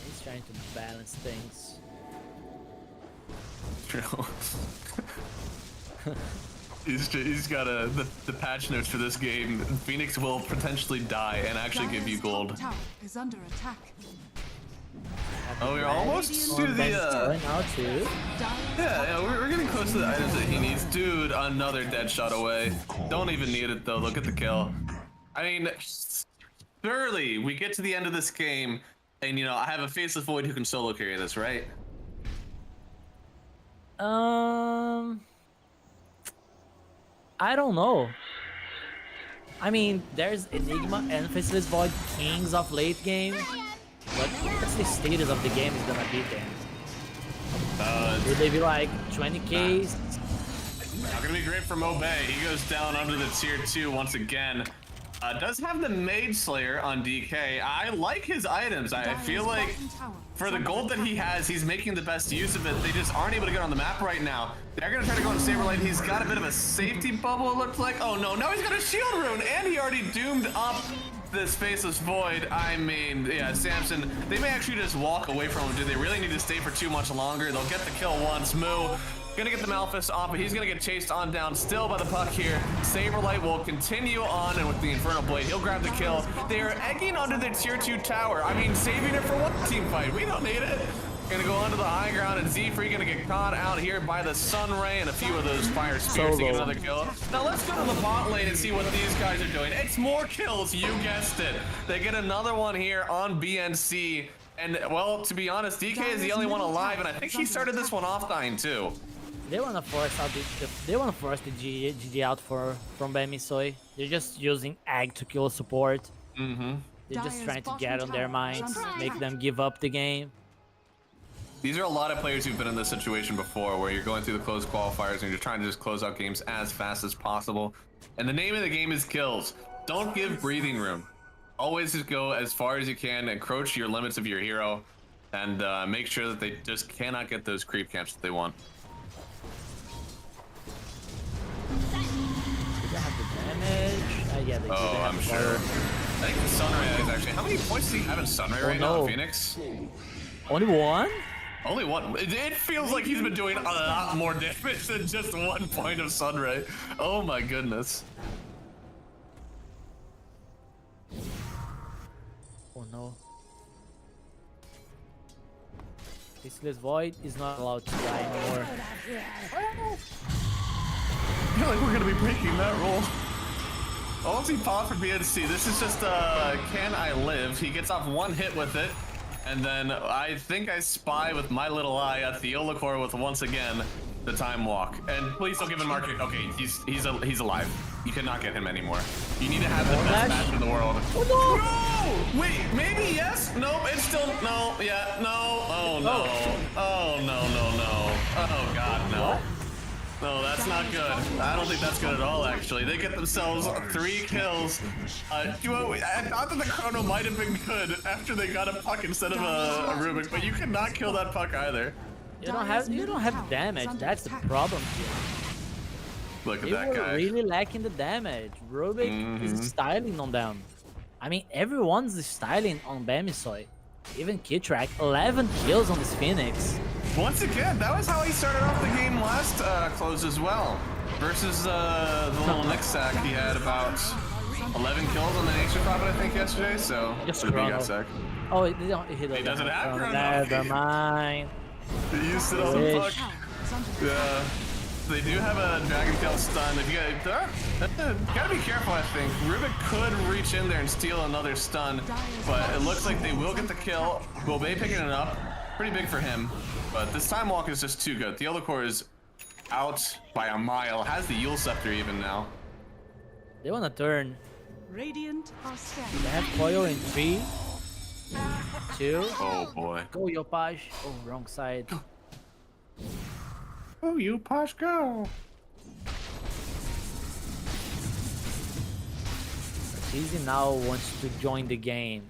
He's trying to balance things. He's got the patch notes for this game. Phoenix will potentially die and actually give you Dire's gold. top tower is under attack. Oh, we're almost to the Now too. yeah, we're getting close to the items that he needs. Dude, another dead shot away. Don't even need it though. Look at the kill. I mean, surely we get to the end of this game, and you know I have a faceless void who can solo carry this, right? I don't know. I mean, there's Enigma and Faceless Void kings of late game, but what's the status of the game is gonna beat them? Will they be like 20Ks? Not gonna be great for Mobay. He goes down under the tier 2 once again. Does have the Mage Slayer on DK. I like his items. I feel like for the gold that he has, he's making the best use of it. They just aren't able to get on the map right now. They're gonna try to go on Saberlight. He's got a bit of a safety bubble, it looks like. Oh no, now he's got a shield rune, and he already doomed up this Faceless Void. I mean, yeah, Samson, they may actually just walk away from him. Do they really need to stay for too much longer? They'll get the kill once. Moo gonna get the Malphus off, but he's gonna get chased on down still by the puck here. Saberlight will continue on, and with the Infernal Blade, he'll grab the kill. They're egging onto their tier 2 tower. I mean, saving it for one team fight. We don't need it. Gonna go onto the high ground, and Z-Free gonna get caught out here by the Sun Ray and a few of those Fire Spears to get another kill. Now let's go to the bot lane and see what these guys are doing. It's more kills, you guessed it. They get another one here on BNC. And, well, to be honest, DK is the only one alive, and I think he started this one off dying too. They wanna force out the GG out from Bemisoy. They're just using Ag to kill support. Mm-hmm. They're just Dire's trying to bottom get on their tower is minds, under make attack. them give up the game. These are a lot of players who've been in this situation before, where you're going through the closed qualifiers and you're trying to just close out games as fast as possible. And the name of the game is kills. Don't give breathing room. Always just go as far as you can, encroach your limits of your hero, and make sure that they just cannot get those creep camps that they want. They don't have the damage. Yeah, they do. Oh, They have I'm the sure. fire. I think Sunray is actually. How many points does he have in Sunray right now, no. Phoenix? Only one? Only one. It feels like he's been doing a lot more damage than just 1 point of Sunray. Oh my goodness. Oh no. Faceless Void is not allowed to die anymore. I feel like we're gonna be breaking that rule. Oh, he popped for BNC. This is just Can I Live? He gets off one hit with it, and then I think I spy with my little eye at the Theolacor with once again the time walk. And please don't give him market. Okay, he's alive. You cannot get him anymore. You need to have the best match in the world. Oh No! Wait, maybe yes? Nope, it's still no. Yeah, no. Oh no. Oh no. Oh god, no. No, that's not good. I don't think that's good at all, actually. They get themselves 3 kills. I thought that the chrono might have been good after they got a puck instead of a Rubik, but you cannot kill that puck either. You don't have damage. That's the problem here. Look at They that were guy. really lacking the damage. Rubik is styling on them. I mean, everyone's styling on Bemisoy. Even Kitrak, 11 kills on this Phoenix. Once again, that was how he started off the game last close as well. Versus the little Nick sack, he had about 11 kills on the Nature Prophet, I think, yesterday. So Just pretty big chrono. sack. Oh, he doesn't have chrono. Never mind. He used it on the Wish. puck. Yeah. They do have a Dragon Tail stun. If you gotta be careful, I think. Rubik could reach in there and steal another stun, but it looks like they will get the kill. Bobay picking it up. Pretty big for him. But this time walk is just too good. Theolacor is out by a mile. Has the Yule Scepter even now. They wanna turn. Radiant are They scanning. have coil in 3, 2. Oh boy. Go Yopaj. Oh, wrong side. Oh, you Posh, go. Easy now wants to join the game.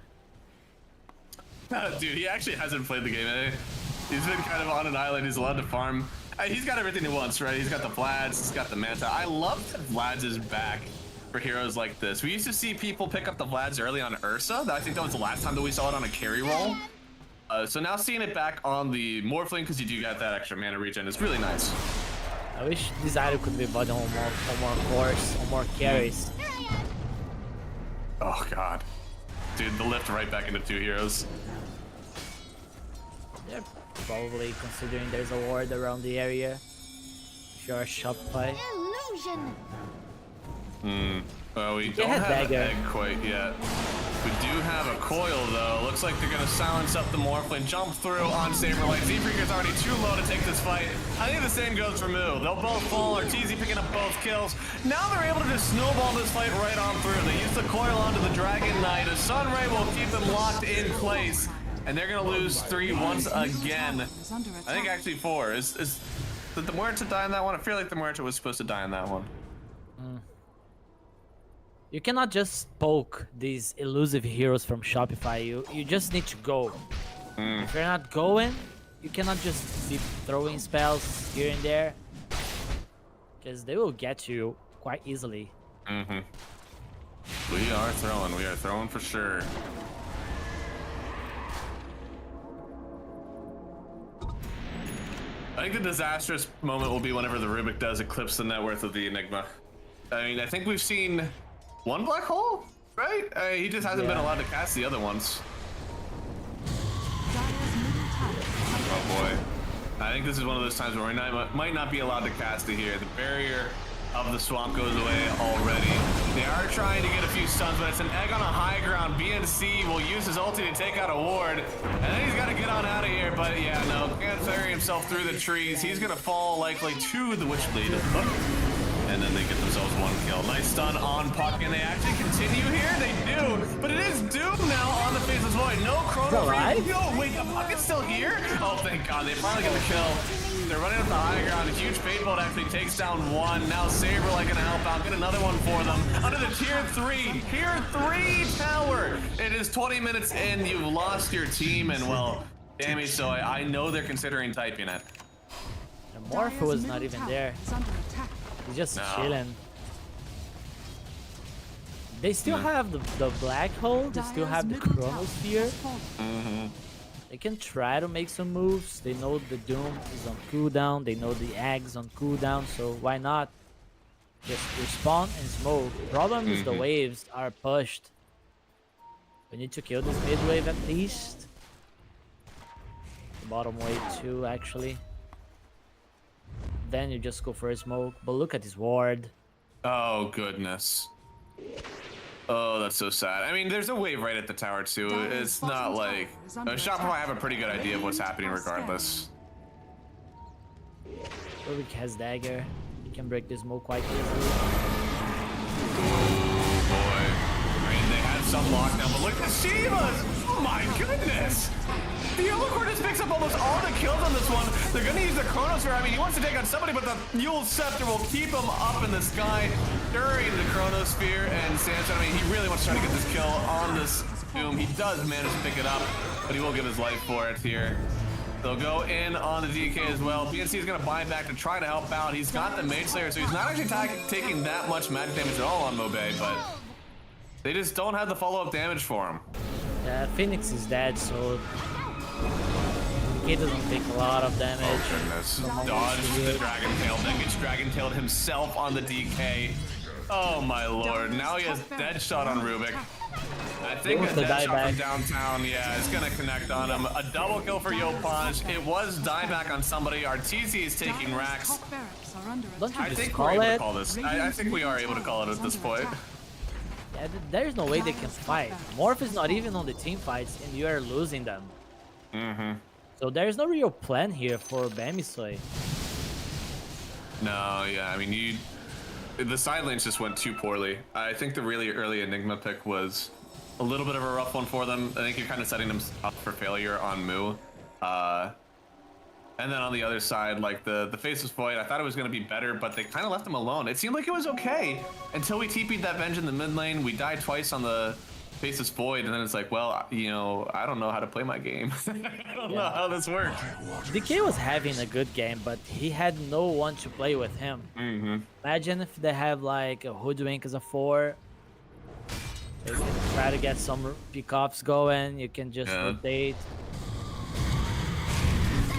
Dude, he actually hasn't played the game, eh? He's been kind of on an island. He's allowed to farm. He's got everything he wants, right? He's got the Vlads, he's got the Manta. I love that Vlads is back for heroes like this. We used to see people pick up the Vlads early on Ursa. I think that was the last time that we saw it on a carry roll. So now seeing it back on the Morphling, because you do get that extra mana regen, is really nice. I wish this item could be bought on more cores, on more carries. Oh god. Dude, the lift right back into 2 heroes. They're probably considering there's a ward around the area. If you're a Shopify. Illusion. Well, we You don't have have an dagger. egg quite yet. We do have a coil though. Looks like they're gonna silence up the Morphling, jump through on Saberlight. Z-Freaker's already too low to take this fight. I think the same goes for Moo. They'll both fall. Arteezy picking up both kills. Now they're able to just snowball this fight right on through. They use the coil onto the Dragon Knight. A Sunray will keep them locked in place. And they're gonna lose 3 once again. Is under attack. I think actually 4. Did the Muerta die in that one? I feel like the Muerta was supposed to die in that one. You cannot just poke these elusive heroes from Shopify. You just need to go. If you're not going, you cannot just be throwing spells here and there, because they will get you quite easily. We are throwing for sure. I think the disastrous moment will be whenever the Rubik does eclipse the net worth of the Enigma. I mean, I think we've seen 1 black hole, right? He just hasn't been allowed to cast the other ones. Dire's middle tower is under Oh boy. I think this is one of those times where we might not be allowed to cast it here. The barrier of the swamp goes away already. They are trying to get a few stuns, but it's an egg on a high ground. BNC will use his ulti to take out a ward, and then he's got to get on out of here. But yeah, no, can't ferry himself through the trees. He's gonna fall likely to the Witchblade. And then they get themselves 1 kill. Nice stun on Puck, and they actually continue here. They do, but it is Doom now on the Faceless Void. No Chrono Freeze. Yo, wait, the Puck is still here? Oh, thank God, they finally get the kill. They're running up the high ground. A huge Fate Bolt actually takes down 1. Now Saberlight gonna help out, get another one for them. Under the tier 3 tower. It is 20 minutes in. You've lost your team, and well, damn so I know they're considering typing it. The Morpho was not even there. is under attack. He's just No. chilling. They still have the black hole. They still have the Dire's middle tower Chronosphere. has fallen. They can try to make some moves. They know the Doom is on cooldown. They know the Egg's on cooldown. So why not just respawn and smoke? Problem is the waves are pushed. We need to kill this mid wave at least. The bottom wave too, actually. Then you just go for a smoke. But look at his ward. Oh, goodness. Oh, that's so sad. I mean, there's a wave right at the tower, too. It's not like... Shopify have a pretty good idea of what's happening regardless. Rubik has dagger. He can break this smoke quite easily. Oh, boy. I mean, they had some lockdown, but look at the Shivas! Oh, my goodness! The Yellow Cortis picks up almost all the kills on this one. They're going to use the Chronosphere. I mean, he wants to take on somebody, but the Mule Scepter will keep him up in the sky during the Chronosphere. And Samson, I mean, he really wants to try to get this kill on this Doom. He does manage to pick it up, but he will give his life for it here. They'll go in on the DK as well. BNC is going to buy back to try to help out. He's got the Mage Slayer, so he's not actually taking that much magic damage at all on Mobe, but they just don't have the follow-up damage for him. Phoenix is dead, so he doesn't take a lot of damage. Oh goodness. Dodge the Dragon Tail, then gets Dragon Tailed himself on the DK. Oh my lord, now he has Deadshot on Rubik. I think a Deadshot from downtown, yeah, is gonna connect on him. A double kill for Yopaj. It was dieback on somebody. Arteezy is taking racks. Top barracks are under Don't you attack. I just think we're call able to it? call this. I think we are able to call it at this point. Yeah, there's no way they can fight. Morph is not even on the team fights, and you are losing them. So there's no real plan here for Bamisoy. No, yeah, I mean, the side lanes just went too poorly. I think the really early Enigma pick was a little bit of a rough one for them. I think you're kind of setting them up for failure on Moo. And then on the other side, like the Faceless Void, I thought it was going to be better, but they kind of left him alone. It seemed like it was okay until we TP'd that Venge in the mid lane. We died twice on the faces void, and then it's like, well, you know, I don't know how to play my game. I don't know how this works. DK was having a good game, but he had no one to play with him. Imagine if they have like a Hoodwink as a 4. So you can try to get some pickoffs going. You can just rotate.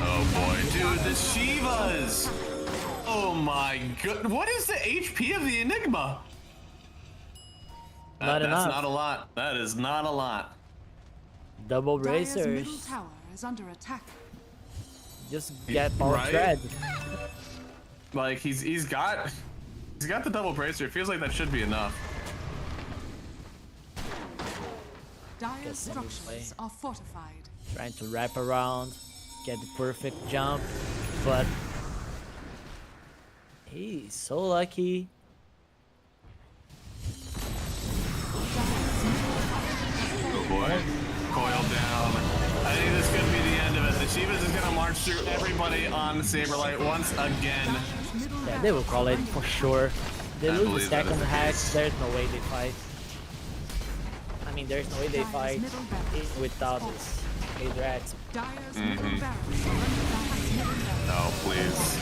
Oh boy, dude, the Shivas! Oh my god, what is the HP of the Enigma? That's not a lot. That is not a lot. Double Dire's middle racers. tower is under attack. Just get all Right? tread. Like he's got the double bracer. It feels like that should be enough. Dire's Guess let me play. structures are fortified. Trying to wrap around, get the perfect jump, but he's so lucky. Oh boy, coil down. I think this could be the end of it. The Shivas is gonna march through everybody on Saberlight once again. Yeah, they will call it for sure. They I lose the believe that is second the hack, case. there's no way they fight. I mean, there's no way they fight without this Hydrax. Dire's middle barracks are under Dire's middle barracks. Oh please.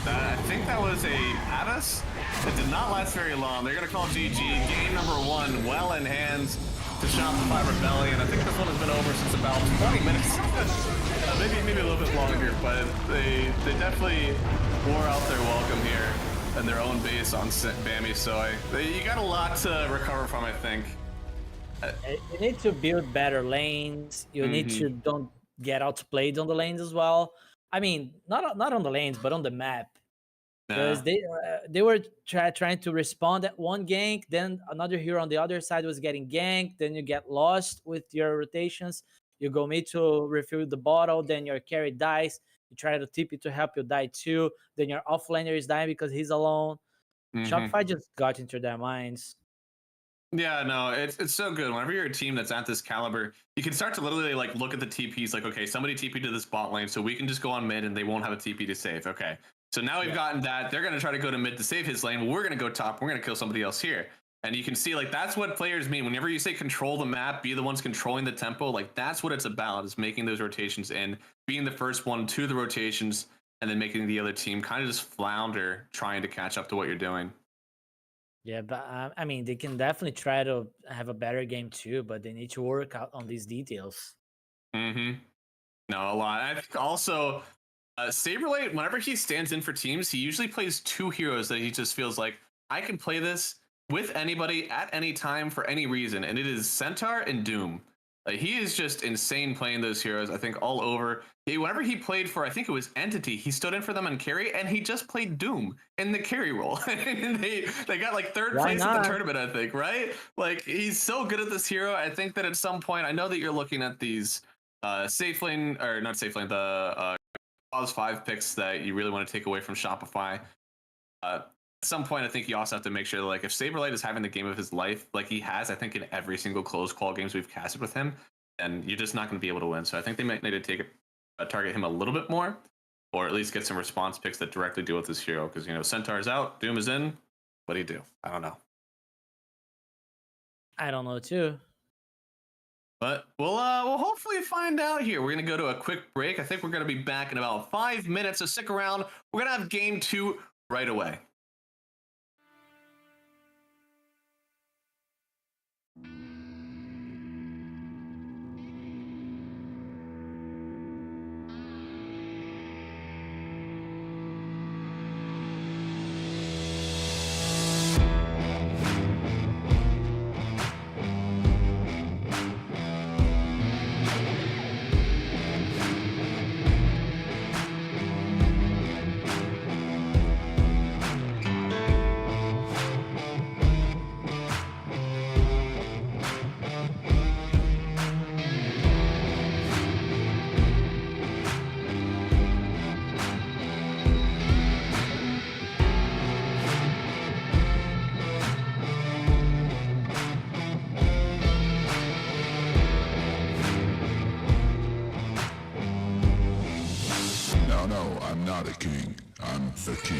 I think that was a Avis. It did not last very long. They're gonna call GG. Game number 1 well in hands to Shopify Rebellion. I think this one has been over since about 20 minutes. maybe a little bit longer, but they definitely wore out their welcome here and their own base on Bammy Soy. You got a lot to recover from, I think. You need to build better lanes. You need to don't get outplayed on the lanes as well. I mean, not on the lanes, but on the map. Because they were trying to respond at one gank, then another hero on the other side was getting ganked, then you get lost with your rotations. You go mid to refill the bottle, then your carry dies. You try to TP to help you die too. Then your offlaner is dying because he's alone. Shopify just got into their minds. Yeah, no, it's so good. Whenever you're a team that's at this caliber, you can start to literally like look at the TPs like, okay, somebody TP to this bot lane, so we can just go on mid and they won't have a TP to save. Okay, so now we've gotten that. They're going to try to go to mid to save his lane. Well, we're going to go top. We're going to kill somebody else here. And you can see like that's what players mean. Whenever you say control the map, be the ones controlling the tempo, like that's what it's about, is making those rotations and being the first one to the rotations and then making the other team kind of just flounder trying to catch up to what you're doing. Yeah, but I mean, they can definitely try to have a better game too, but they need to work out on these details. No, a lot. I think also Saberlight, whenever he stands in for teams, he usually plays 2 heroes that he just feels like, I can play this with anybody at any time for any reason, and it is Centaur and Doom. Like, he is just insane playing those heroes, I think, all over. Whenever he played for, I think it was Entity, he stood in for them on carry, and he just played Doom in the carry role. And they got like 3rd place in the tournament, I think, right? Like, he's so good at this hero. I think that at some point, I know that you're looking at these safe lane, or not safe lane, the Clause 5 picks that you really want to take away from Shopify. At some point, I think you also have to make sure that, like, if Saberlight is having the game of his life, like he has, I think, in every single close call games we've casted with him, and you're just not going to be able to win. So I think they might need to target him a little bit more, or at least get some response picks that directly deal with this hero. Because, you know, Centaur's out, Doom is in. What do you do? I don't know. I don't know too. But we'll hopefully find out here. We're going to go to a quick break. I think we're going to be back in about 5 minutes, so stick around. We're going to have game 2 right away. No, I'm not a king. I'm the king.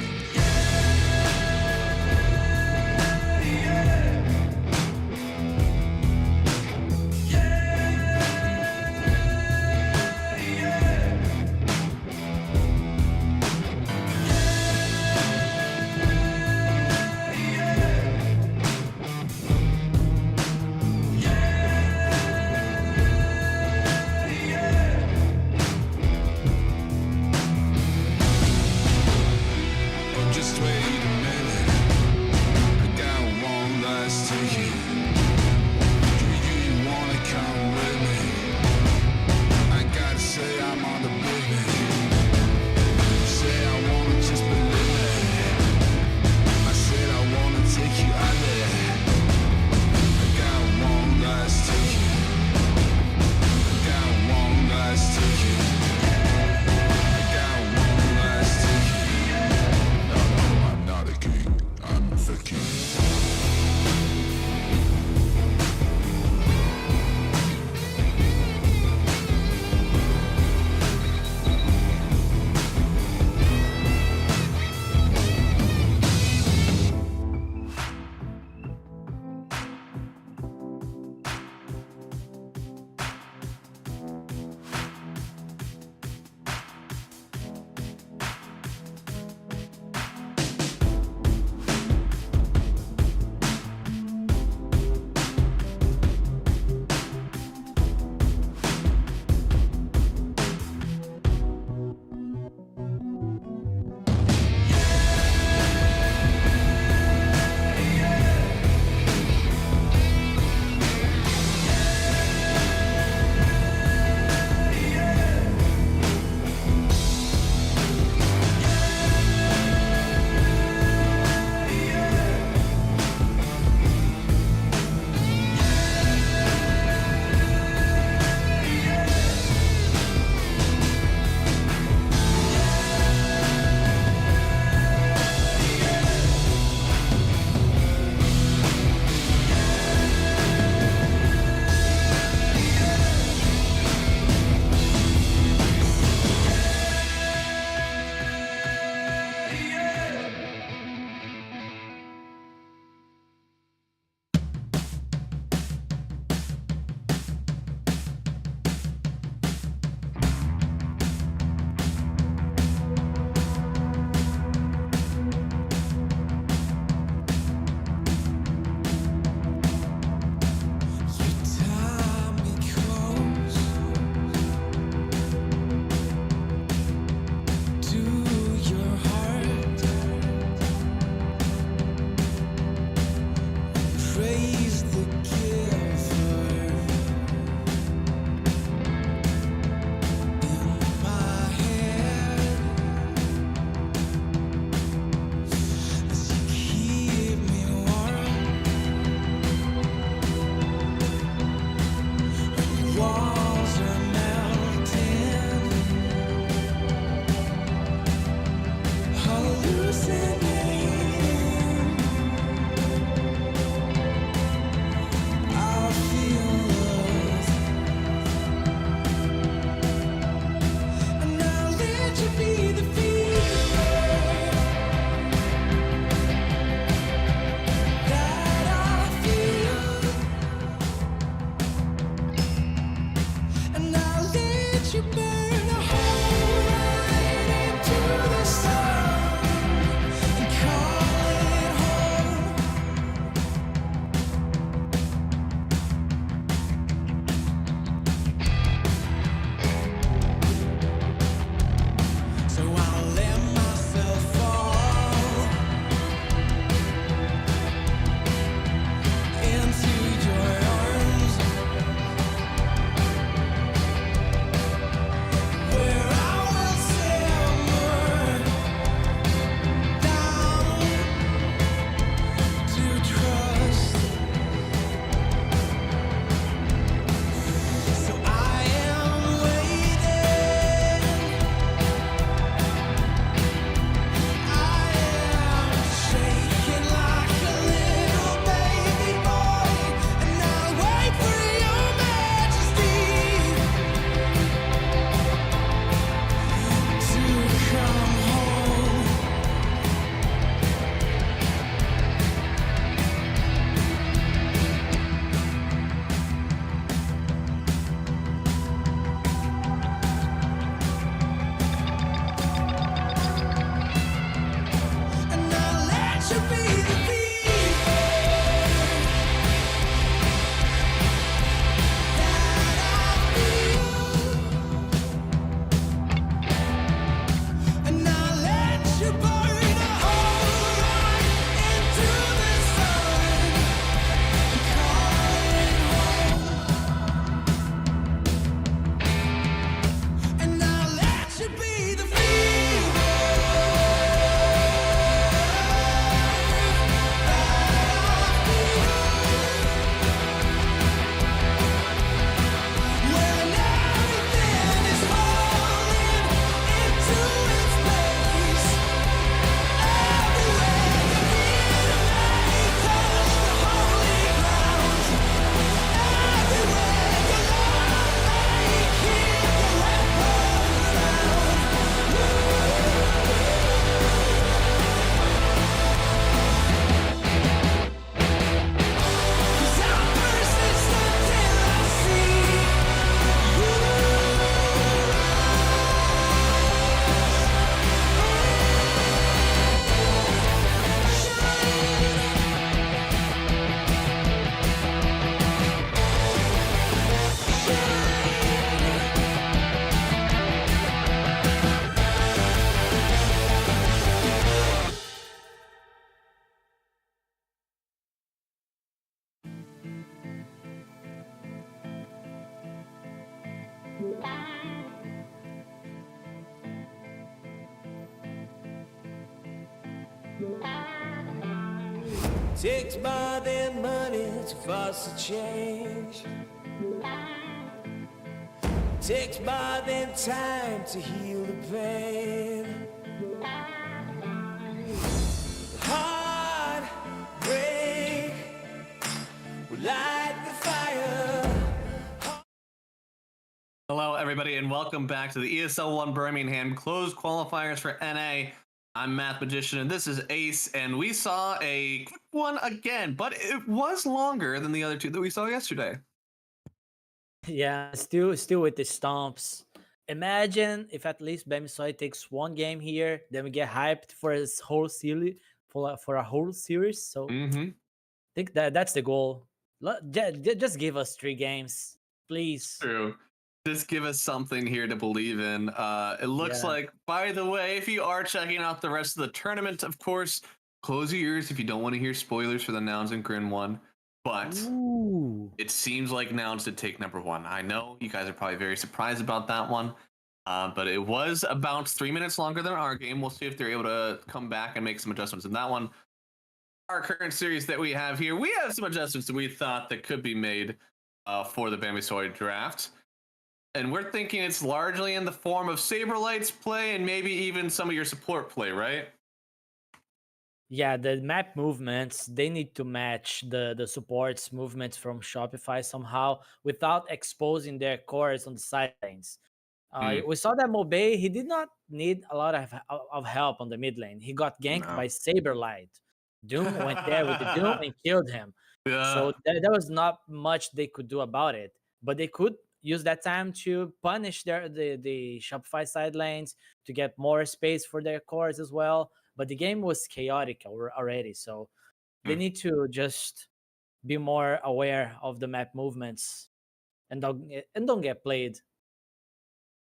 Takes more than money to foster change. Takes more than time to heal the pain. Heartbreak will light the fire. Hello, everybody, and welcome back to the ESL 1 Birmingham closed qualifiers for NA. I'm Math Magician, and this is Ace, and we saw a quick one again, but it was longer than the other two that we saw yesterday. Yeah, still with the stomps. Imagine if at least Bemisoy takes one game here, then we get hyped for his whole series, for a whole series. So I think that's the goal. Just give us 3 games, please. True. Just give us something here to believe in. It looks like, by the way, if you are checking out the rest of the tournament, of course, close your ears if you don't want to hear spoilers for the Nouns and Grin one. But it seems like Nouns did take number 1. I know you guys are probably very surprised about that one. But it was about 3 minutes longer than our game. We'll see if they're able to come back and make some adjustments in that one. Our current series that we have here, we have some adjustments that we thought that could be made for the Bamisoid draft. And we're thinking it's largely in the form of Saberlight's play and maybe even some of your support play, right? Yeah, the map movements, they need to match the support's movements from Shopify somehow without exposing their cores on the side lanes. We saw that Mobe, he did not need a lot of help on the mid lane. He got ganked by Saberlight. Doom went there with the Doom and killed him. So there was not much they could do about it. But they could use that time to punish the Shopify side lanes to get more space for their cores as well. But the game was chaotic already, so they need to just be more aware of the map movements and don't get played.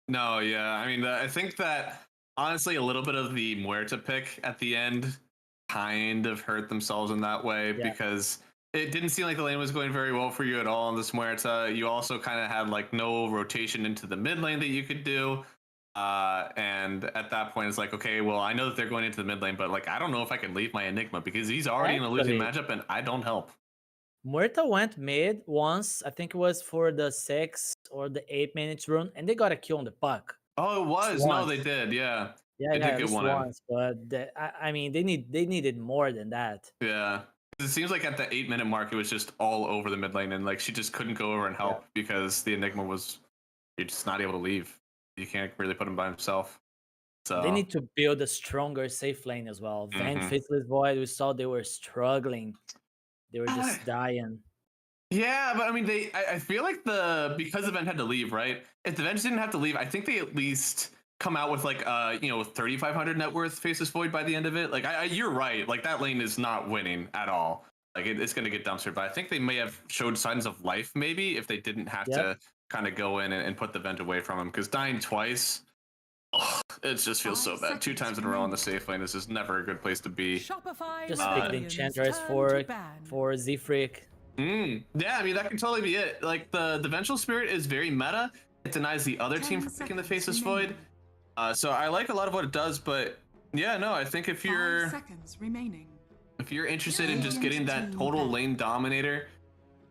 No, yeah. I mean, I think that honestly, a little bit of the Muerta pick at the end kind of hurt themselves in that way because it didn't seem like the lane was going very well for you at all on this Muerta. You also kind of had like no rotation into the mid lane that you could do. And at that point, it's like, okay, well, I know that they're going into the mid lane, but like, I don't know if I can leave my Enigma because he's already in a losing matchup and I don't help. Muerta went mid once, I think it was for the 6 or the 8 minutes run, and they got a kill on the puck. Oh, it was? No, they did, yeah. Yeah, they did get one once, but I mean, they needed more than that. Yeah. It seems like at the 8-minute mark, it was just all over the mid lane, and like she just couldn't go over and help because the Enigma was just not able to leave. You can't really put him by himself. So they need to build a stronger safe lane as well. Van Faceless Void, we saw they were struggling. They were just dying. Yeah, but I mean, I feel like because the Vent had to leave, right? If the Vent didn't have to leave, I think they at least come out with like 3,500 net worth Faceless Void by the end of it. Like you're right. Like that lane is not winning at all. Like it's going to get dumpstered. But I think they may have showed signs of life maybe if they didn't have to kind of go in and put the Vent away from him, because dying twice, it just feels so bad. 2 times in a row on the safe lane. This is never a good place to be. Just pick the Enchantress for Z-Freak. Yeah, I mean, that can totally be it. Like the Vengeful Spirit is very meta. It denies the other team from picking the Faceless Void. So I like a lot of what it does, but yeah, no, I think if you're interested in just getting that total lane dominator,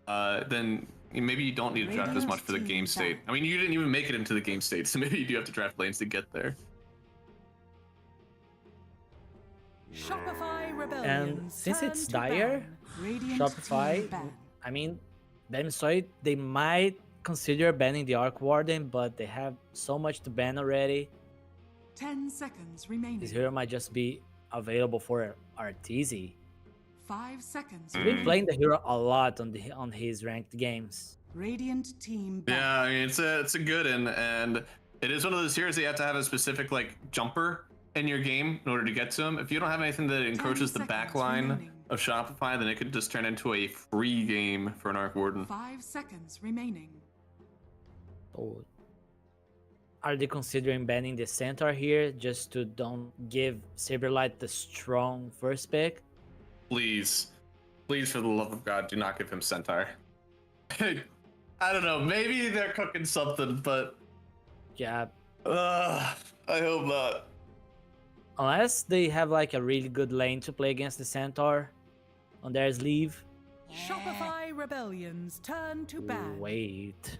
then maybe you don't need to draft as much for the game state. I mean, you didn't even make it into the game state, so maybe you do have to draft lanes to get there. And since it's dire, Shopify, I mean, Bamisoid, they might consider banning the Arc Warden, but they have so much to ban already. 10 seconds remaining. This hero might just be available for Arteezy. 5 seconds. He's been playing the hero a lot on his ranked games. Radiant team. Yeah, I mean, it's a good one, and it is one of those heroes that you have to have a specific like jumper in your game in order to get to him. If you don't have anything that encroaches the back line of Shopify, then it could just turn into a free game for an Arc Warden. 5 seconds remaining. Oh. Are they considering banning the Centaur here just to don't give Saberlight the strong first pick? Please, for the love of God, do not give him Centaur. I don't know, maybe they're cooking something, but yeah, I hope not. Unless they have like a really good lane to play against the Centaur, on their sleeve. Shopify Rebellion's turn to ban. Wait.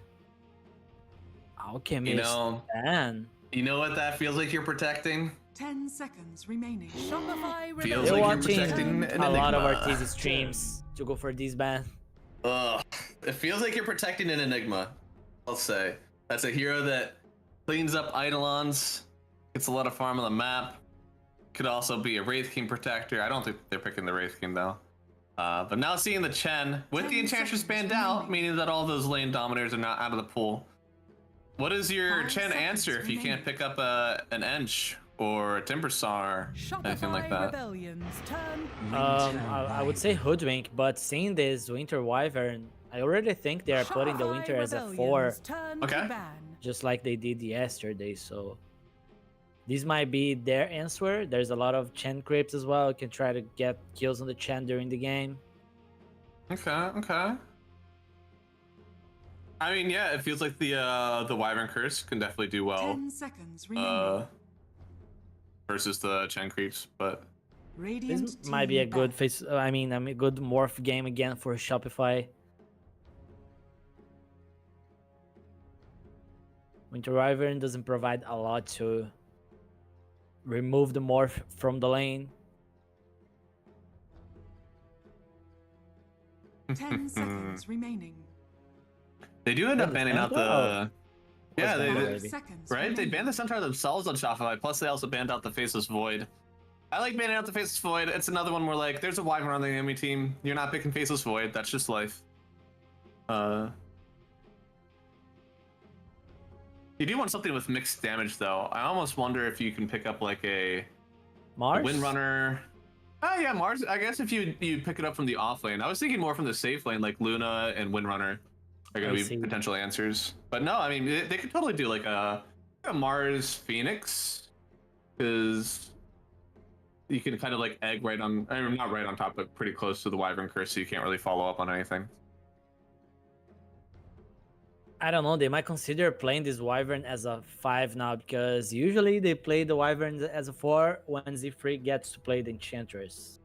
Alchemist You know, ban. you know what that feels like you're protecting? 10 seconds remaining. Shopify Feels They're like you're watching protecting an a lot of enigma. Arteezy streams to go for this ban. Ugh. It feels like you're protecting an enigma. I'll say that's a hero that cleans up Eidolons, gets a lot of farm on the map. Could also be a Wraith King protector. I don't think they're picking the Wraith King though. But now seeing the Chen with the Enchantress banned out, meaning that all those lane dominators are not out of the pool. What is your 5 Chen seconds answer if you remaining. can't pick up an Ench or a Timbersar, anything like Shopify that? Rebellion's turn. I would say Hoodwink, but seeing this Winter Wyvern, I already think they are putting the Shopify Winter as a 4, Rebellion's turn to Okay. ban. just like they did yesterday. So this might be their answer. There's a lot of Chen creeps as well. You can try to get kills on the Chen during the game. Okay. I mean, yeah, it feels like the Wyvern Curse can definitely do well 10 seconds remaining. versus the Chen creeps, but Radiant This might be a team good ban. face. I mean, a good morph game again for Shopify. Winter Wyvern doesn't provide a lot to remove the morph from the lane. 10 seconds remaining. they do end up the banning out Centaur? the. Yeah, What's they that? did. 5 maybe. seconds Right? They remaining. banned the Centaur themselves on Shopify, plus they also banned out the Faceless Void. I like banning out the Faceless Void. It's another one where, like, there's a Wyvern on the enemy team. You're not picking Faceless Void. That's just life. You do want something with mixed damage, though. I almost wonder if you can pick up, like, a Mars? Windrunner. Oh, yeah, Mars. I guess if you pick it up from the off lane. I was thinking more from the safe lane, like Luna and Windrunner are going I to be see. potential answers. But no, I mean, they could totally do, like, a Mars Phoenix. Because you can kind of, like, egg right on, or not right on top, but pretty close to the Wyvern Curse, so you can't really follow up on anything. I don't know. They might consider playing this Wyvern as a 5 now, because usually they play the Wyvern as a 4 when Z3 gets to play the Enchantress.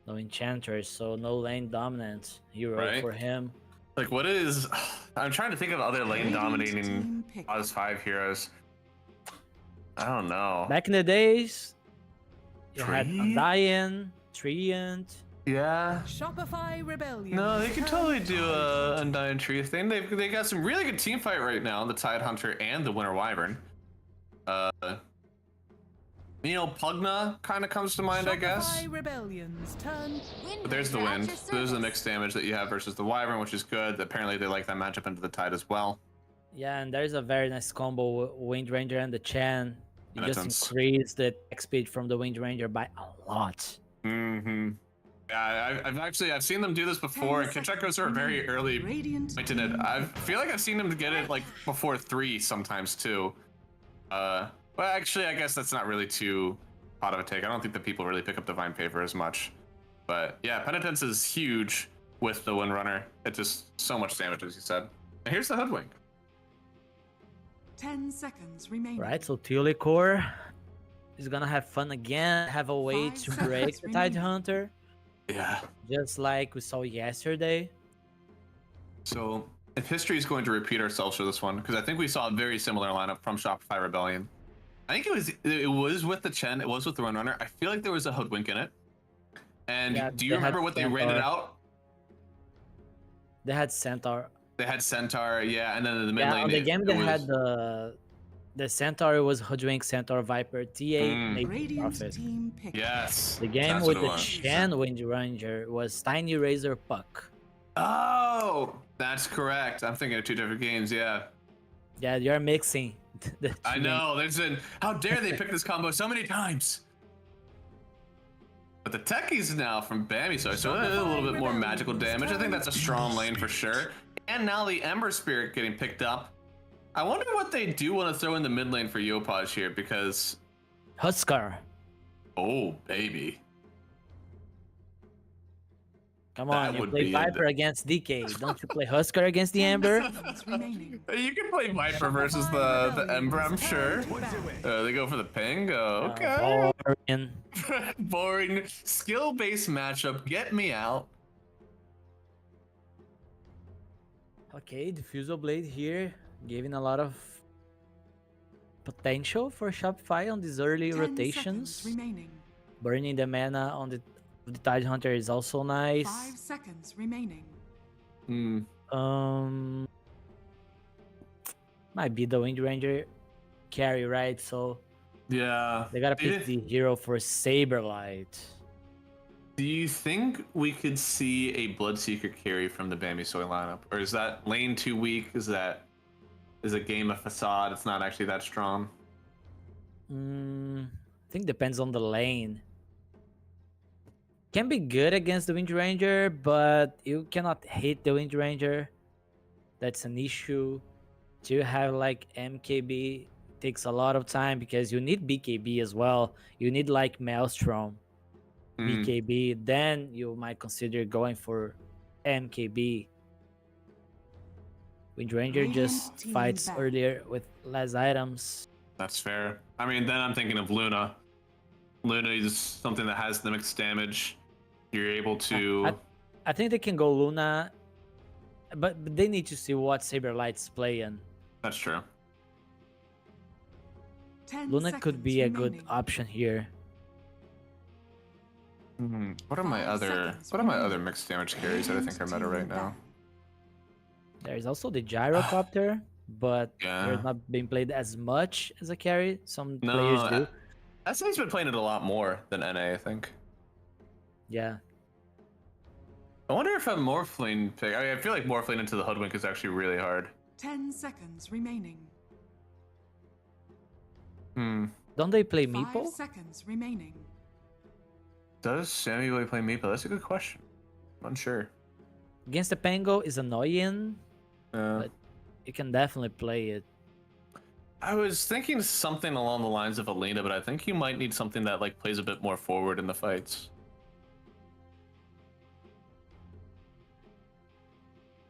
No Enchantress, so no lane dominant hero Right. for him. Like, what is... I'm trying to think of other lane Radiant dominating team pick. Oz 5 heroes. I don't know. Back in the days, you had Tree? Diane, Treant. Yeah. Shopify Rebellion. No, they could totally do a Undying Tree thing. They got some really good team fight right now, the Tide Hunter and the Winter Wyvern. You know, Pugna kind of comes to mind, I guess. Shopify Rebellion's turn. But there's the wind. There's the mixed damage that you have versus the Wyvern, which is good. Apparently they like that matchup into the Tide as well. Yeah, and there's a very nice combo, Wind Ranger and the Chen. You just Penitence. increase the attack speed from the Wind Ranger by a lot. Mm-hmm. Yeah, I've seen them do this before, and 10 Kitchekos are seconds very remaining. early Radiant pointing it. team I feel like I've seen them get it like before 3 sometimes too. But actually, I guess that's not really too hot of a take. I don't think that people really pick up Divine Favor as much. But yeah, Penitence is huge with the Windrunner. It's just so much damage, as you said. And here's the Hoodwink. 10 seconds remaining. Right, so Tulicor is gonna have fun again, have a way 5 to seconds break the Tide remaining. Hunter, Yeah. just like we saw yesterday. So if history is going to repeat ourselves for this one, because I think we saw a very similar lineup from Shopify Rebellion. I think it was with the Chen, it was with the Windrunner. I feel like there was a Hoodwink in it. And Yeah, do you they had remember what they rated Centaur. out? They had Centaur. They had Centaur, yeah, and then in the mid Yeah, lane. on the it- game it they was- had the Centaur was Hoodwink, Centaur, Viper, T8, Native Radiant Prophet. team pick. Yes. The game that's with what the it was. Chen Wind Ranger was Tiny Razor Puck. Oh, that's correct. I'm thinking of 2 different games, yeah. Yeah, you're mixing. the I two know, how dare they pick this combo so many times? But the techies now from Bammy, so a little bit more magical damage. I think that's a strong lane for sure. And now the Ember Spirit getting picked up. I wonder what they do want to throw in the mid lane for Yopaj here, because Huskar. oh baby. Come That on, you would play be a Viper against DK. Don't you play Husker against the Ember? You can play Viper versus the Ember, I'm sure. They go for the ping. Okay. Boring. Boring. Skill-based matchup. Get me out. Okay, Diffusal Blade here, giving a lot of potential for Shopify on these early rotations. Burning the mana on the Tide Hunter is also nice. 5 seconds remaining. Might be the Wind Ranger carry, right? So Yeah. they gotta pick the hero for Saberlight. Do you think we could see a Bloodseeker carry from the Bambi Soy lineup? Or is that lane too weak? Is a game a facade? It's not actually that strong? I think depends on the lane. Can be good against the Wind Ranger, but you cannot hit the Wind Ranger. That's an issue. To have like MKB takes a lot of time because you need BKB as well. You need like Maelstrom. BKB, then you might consider going for MKB. Wind Ranger just fights earlier with less items. That's fair. I mean, then I'm thinking of Luna. Luna is something that has the mixed damage. You're able to... I think they can go Luna, but they need to see what Saberlight's playing. That's true. Luna could be a good option here. What are my other mixed damage carries that I think are meta right now? There's also the Gyrocopter, but they're not being played as much as a carry. Some players do. SA's been playing it a lot more than NA, I think. Yeah. I wonder if a Morphling pick. I feel like Morphling into the Hoodwink is actually really hard. 10 seconds remaining. Don't they play Meeple? 5 seconds remaining. Does Sammy really play Meeple? That's a good question. I'm unsure. Against the Pango is annoying, but you can definitely play it. I was thinking something along the lines of Alina, but I think you might need something that like plays a bit more forward in the fights.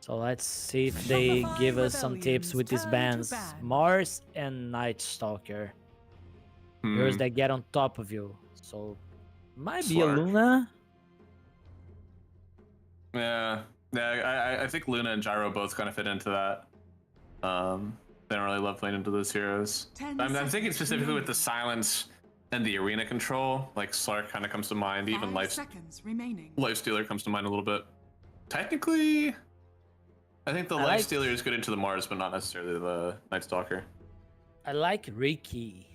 So let's see if they give us some tips with these bans. Mars and Night Stalker. Heroes that get on top of you. So might be a Luna. Yeah, I think Luna and Gyro both kind of fit into that. They don't really love playing into those heroes. I'm thinking specifically with the silence and the arena control. Like Slark kind of comes to mind. Even Lifestealer comes to mind a little bit. Technically, I think the Lifestealer is good into the Mars, but not necessarily the Night Stalker. I like Riki.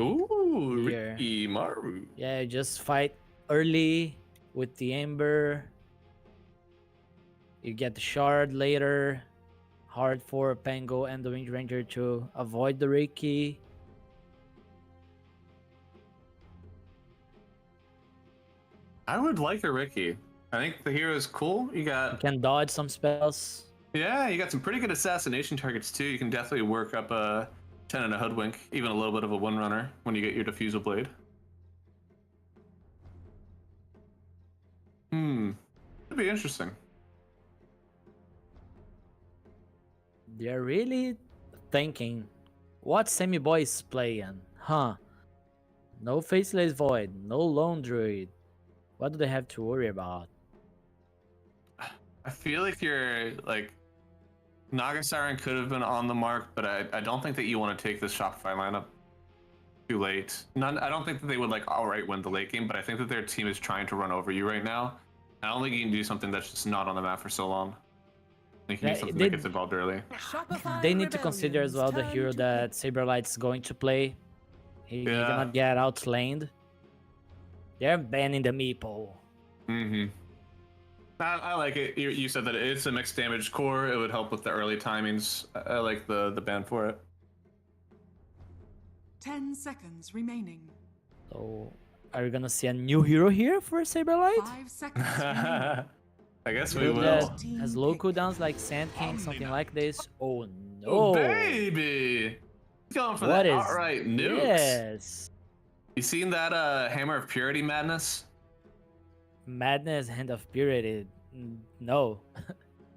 Ooh, Riki Maru. Yeah, just fight early with the Ember. You get the Shard later. Hard for Pango and the Wind Ranger to avoid the Riki. I would like a Riki. I think the hero is cool. You can dodge some spells. Yeah, you got some pretty good assassination targets too. You can definitely work up a 10 and a Hoodwink, even a little bit of a Windrunner when you get your Diffusal Blade. Could be interesting. They're really thinking, what Sammy Boy is playing, huh? No Faceless Void, no Lone Druid. What do they have to worry about? I feel like you're like Naga Siren could have been on the mark, but I don't think that you want to take this Shopify lineup too late. I don't think that they would like outright win the late game, but I think that their team is trying to run over you right now. I don't think you can do something that's just not on the map for so long. You can do something that gets involved early. They need to consider as well the hero that Saberlight's going to play. He cannot get outlaned. They're banning the Meeple. I like it. You said that it's a mixed damage core. It would help with the early timings. I like the ban for it. 10 seconds remaining. So, are we gonna see a new hero here for Saberlight? 5 seconds I guess we will. Has low cooldowns like Sand King, something like this. Oh no! Oh, baby! He's going for that outright nukes. Yes. You seen that Hammer of Purity madness? Madness, Hand of Purity. No.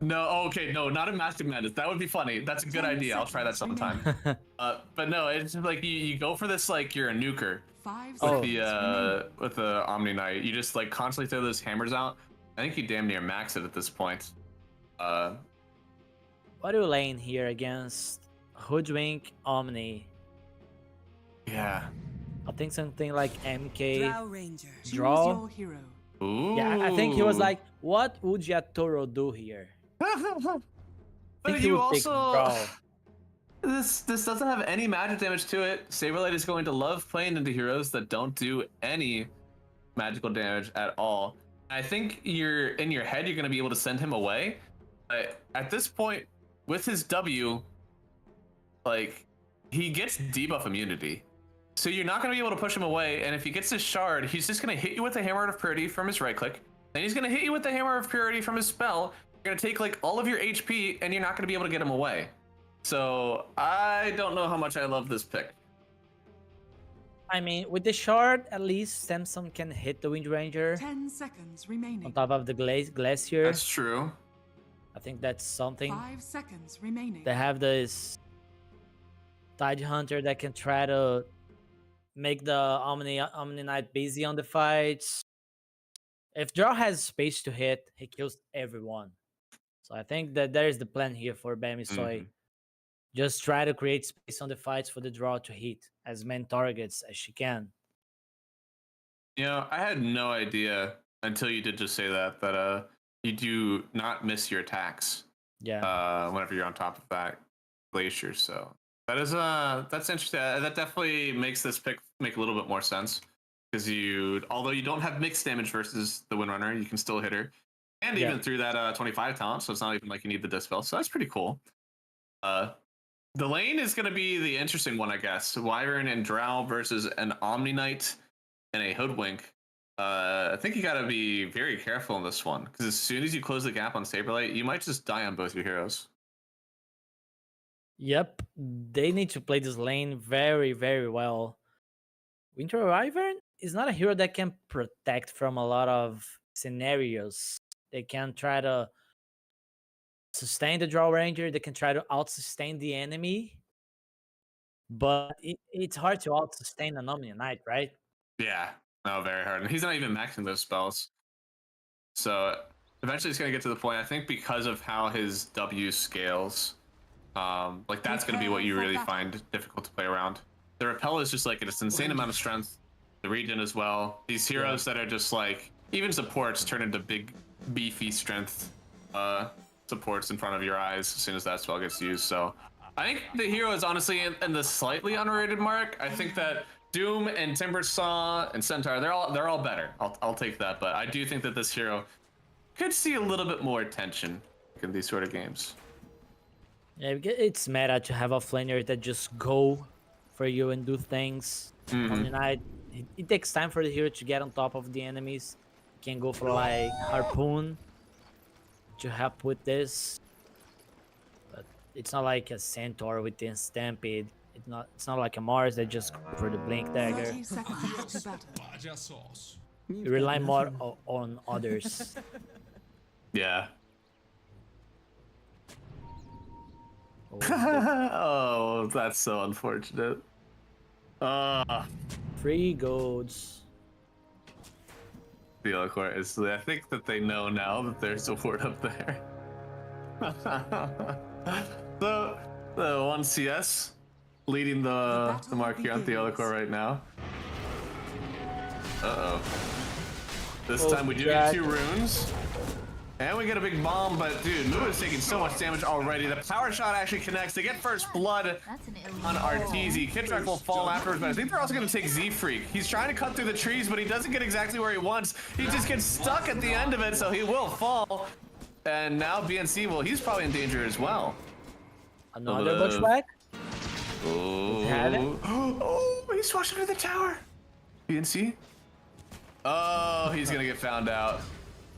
No, okay, no, not a Master Madness. That would be funny. That's a good 10 idea. I'll try that seconds sometime. But no, it's just like you go for this like you're a nuker 5 with Oh. the Omni Knight. You just like constantly throw those hammers out. I think you damn near max it at this point. What do you lane here against Hoodwink Omni? Yeah. I think something like MK. Drow Ranger. Choose Draw. your hero. Ooh. Yeah, I think he was like, what would Yatoro do here? I But think he you would pick also Draw. this doesn't have any magic damage to it. Saberlight is going to love playing into heroes that don't do any magical damage at all. I think you're in your head you're going to be able to send him away. But at this point, with his W, like he gets debuff immunity. So you're not going to be able to push him away, and if he gets his shard, he's just going to hit you with the Hammer of Purity from his right click. Then he's going to hit you with the Hammer of Purity from his spell. You're going to take like all of your HP, and you're not going to be able to get him away. So I don't know how much I love this pick. I mean, with the shard, at least Samson can hit the Wind Ranger 10 seconds on remaining. top of the Glacier. That's true. I think that's something. 5 seconds remaining. They have this Tide Hunter that can try to make the Omni Knight busy on the fights. If Draw has space to hit, he kills everyone. So I think that there is the plan here for Bamisoy. Just try to create space on the fights for the Draw to hit as many targets as she can. You know, I had no idea until you did just say that you do not miss your attacks. Yeah. Whenever you're on top of that glacier. So that is that's interesting. That definitely makes this pick make a little bit more sense because although you don't have mixed damage versus the Windrunner, you can still hit her, and even through that 25 talent. So it's not even like you need the dispel. So that's pretty cool. The lane is going to be the interesting one, I guess. Wyvern and Drow versus an Omni Knight and a Hoodwink. I think you got to be very careful in this one because as soon as you close the gap on Saberlight, you might just die on both your heroes. Yep. They need to play this lane very, very well. Winter Wyvern is not a hero that can protect from a lot of scenarios. They can try to sustain the Draw Ranger. They can try to out-sustain the enemy. But it's hard to out-sustain an Omni Knight, right? Yeah. No, very hard. And he's not even maxing those spells. So eventually it's going to get to the point, I think because of how his W scales, like that's going to be what you really find difficult to play around. The Repel is just like this insane amount of strength. The Regen as well. These heroes that are just like, even supports turn into big, beefy strength supports in front of your eyes as soon as that spell gets used. So I think the hero is honestly in the slightly underrated mark. I think that Doom and Timbersaw and Centaur, they're all better. I'll take that, but I do think that this hero could see a little bit more attention in these sort of games. Yeah, it's meta to have offlaners that just go for you and do things. Omni Knight, it takes time for the hero to get on top of the enemies. You can go for like Harpoon to help with this, but it's not like a Centaur with the Stampede. It's not like a Mars that just go for the Blink Dagger. 30 seconds to battle. You rely more on others. Yeah. Oh, Oh, that's so unfortunate. 3 golds. The Eloquent is. I think that they know now that there's a word up there. the 1 CS leading the mark here on Theolocore right now. Uh-oh. This time we do get 2 runes. And we get a big bomb, but dude, Moo is taking so much damage already. The power shot actually connects. They get first blood on Arteezy. Kidrak will fall afterwards, but I think they're also going to take Z-Freak. He's trying to cut through the trees, but he doesn't get exactly where he wants. He just gets stuck at the end of it, so he will fall. And now BNC, well, he's probably in danger as well. Another bushwhack? Oh, Have it? Oh, he swashed under the tower. BNC? Oh, he's going to get found out.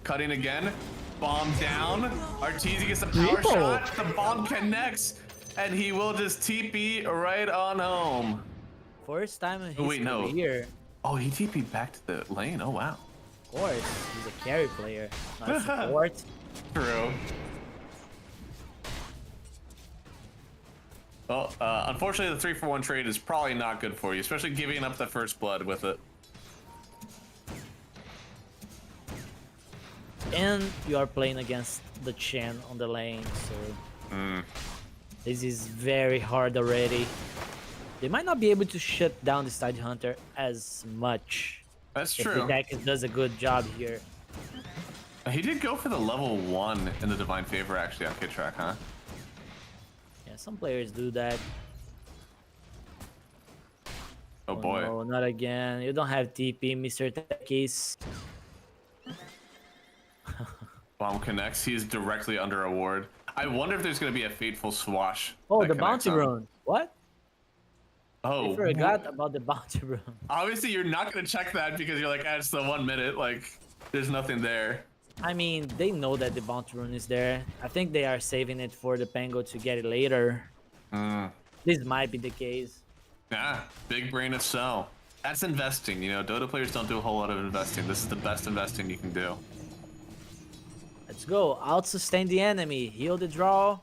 Cutting again. Bomb down. Arteezy gets the power shot. The bomb connects, and he will just TP right on home. First time in his Wait, no. career. Oh, he TP'd back to the lane. Oh, wow. course, he's a carry player, not a support. True. Well, unfortunately, the 3-for-1 trade is probably not good for you, especially giving up the first blood with it. And you are playing against the Chen on the lane, so this is very hard already. They might not be able to shut down the Side Hunter as much. That's if true. the deck does a good job here. He did go for the level 1 in the Divine Favor, actually, on Kid Track, huh? Yeah, some players do that. Oh boy. No, not again. You don't have TP, Mr. Techies. Bomb connects. He's directly under a ward. I wonder if there's going to be a fateful swash. Oh, that the connects bounty him. rune. What? Oh. I forgot about the bounty rune. Obviously, you're not going to check that because you're like, it's the 1 minute. Like, there's nothing there. I mean, they know that the bounty rune is there. I think they are saving it for the Pango to get it later. This might be the case. Yeah, big brain if so. That's investing. You know, Dota players don't do a whole lot of investing. This is the best investing you can do. Let's go. Out sustain the enemy. Heal the draw.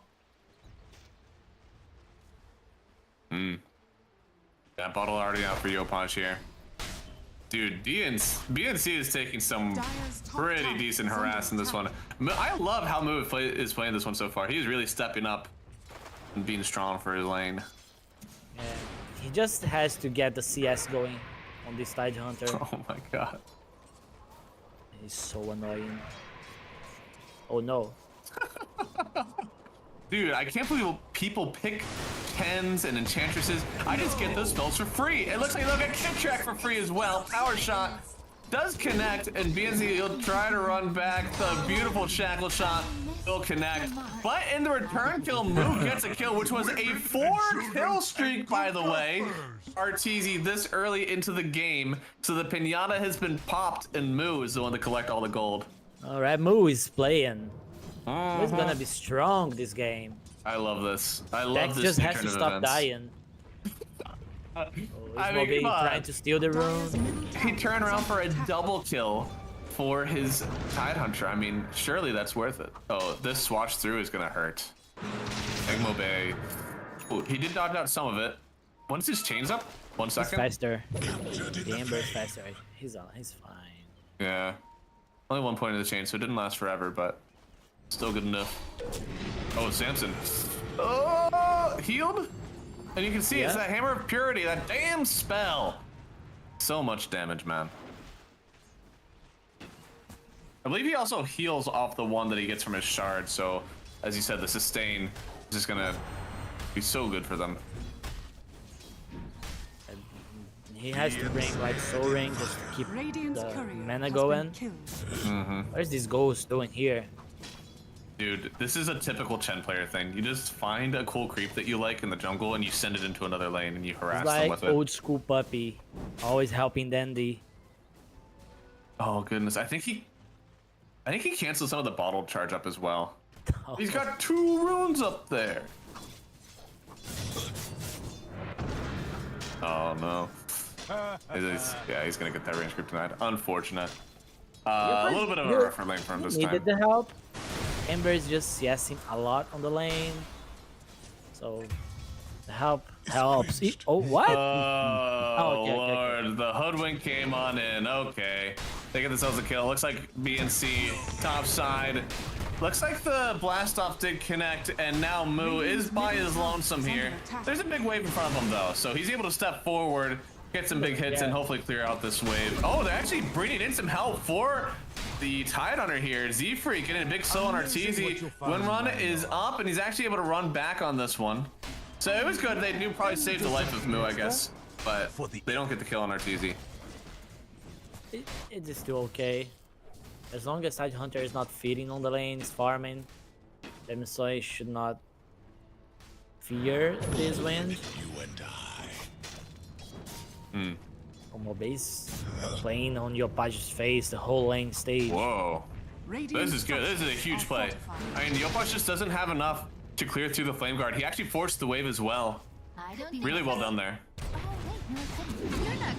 That bottle already out for Yopaj here. Dude, BNC is taking some pretty decent harass in this one. I love how Mu is playing this one so far. He's really stepping up and being strong for his lane. Yeah, he just has to get the CS going on this Tide Hunter. Oh my god. He's so annoying. Oh no. Dude, I can't believe people pick Kens and Enchantresses. I just get those spells for free. It looks like they'll get Kick Track for free as well. Power Shot does connect, and BNZ will try to run back. The beautiful Shackle Shot will connect. But in the return kill, Mu gets a kill, which was a 4-kill streak, by the way. RTZ this early into the game. So the Pinata has been popped, and Mu is the one to collect all the gold. All right, Mu is playing. He's gonna be strong this game. I love this. I love Dex this. just has to turn of stop events. dying. I mean, come on. trying to steal the rune. He turned around for a double kill for his Tide Hunter. I mean, surely that's worth it. Oh, this swatch through is gonna hurt. Egmo Bay. Ooh, he did dodge out some of it. When's his chains up? 1 He's second. faster. The Ember is faster. He's fine. Yeah. Only 1 point of the chain, so it didn't last forever, but still good enough. Oh, Samson. Oh, healed? And you can see it's that Hammer of Purity, that damn spell. So much damage, man. I believe he also heals off the one that he gets from his shard, so as you said, the sustain is just gonna be so good for them. He has to bring like Soul Ring just to keep the mana going. Where's this ghost doing here? Dude, this is a typical Chen player thing. You just find a cool creep that you like in the jungle and you send it into another lane and you harass He's them like with it. old school puppy, always helping Dandy. Oh goodness, I think he canceled some of the bottle charge up as well. Oh. He's got 2 runes up there. Oh no. He's gonna get that range group tonight. Unfortunate. A little bit of a rougher lane for him this time. Needed the help. Ember is just CSing a lot on the lane. So the help helps. Oh, what? Oh, okay, Lord. The hoodwink came on in. Okay. They get themselves a kill. Looks like BNC top side. Looks like the blast off did connect, and now Mu is by his lonesome here. There's a big wave in front of him, though, so he's able to step forward, get some big hits, and hopefully clear out this wave. Oh, they're actually bringing in some help for the Tide Hunter here. Z-Freak getting a big slow on RTZ. Win run is up, and he's actually able to run back on this one. So it was good. They knew probably saved the life of Mu, I guess, but they don't get the kill on RTZ. It is still okay. As long as Tide Hunter is not feeding on the lanes, farming, then Soy should not fear this wind. Como base playing on Yopaj's face the whole lane stage. Whoa. This is good. This is a huge play. I mean, Yopaj just doesn't have enough to clear through the Flame Guard. He actually forced the wave as well. Really well done there.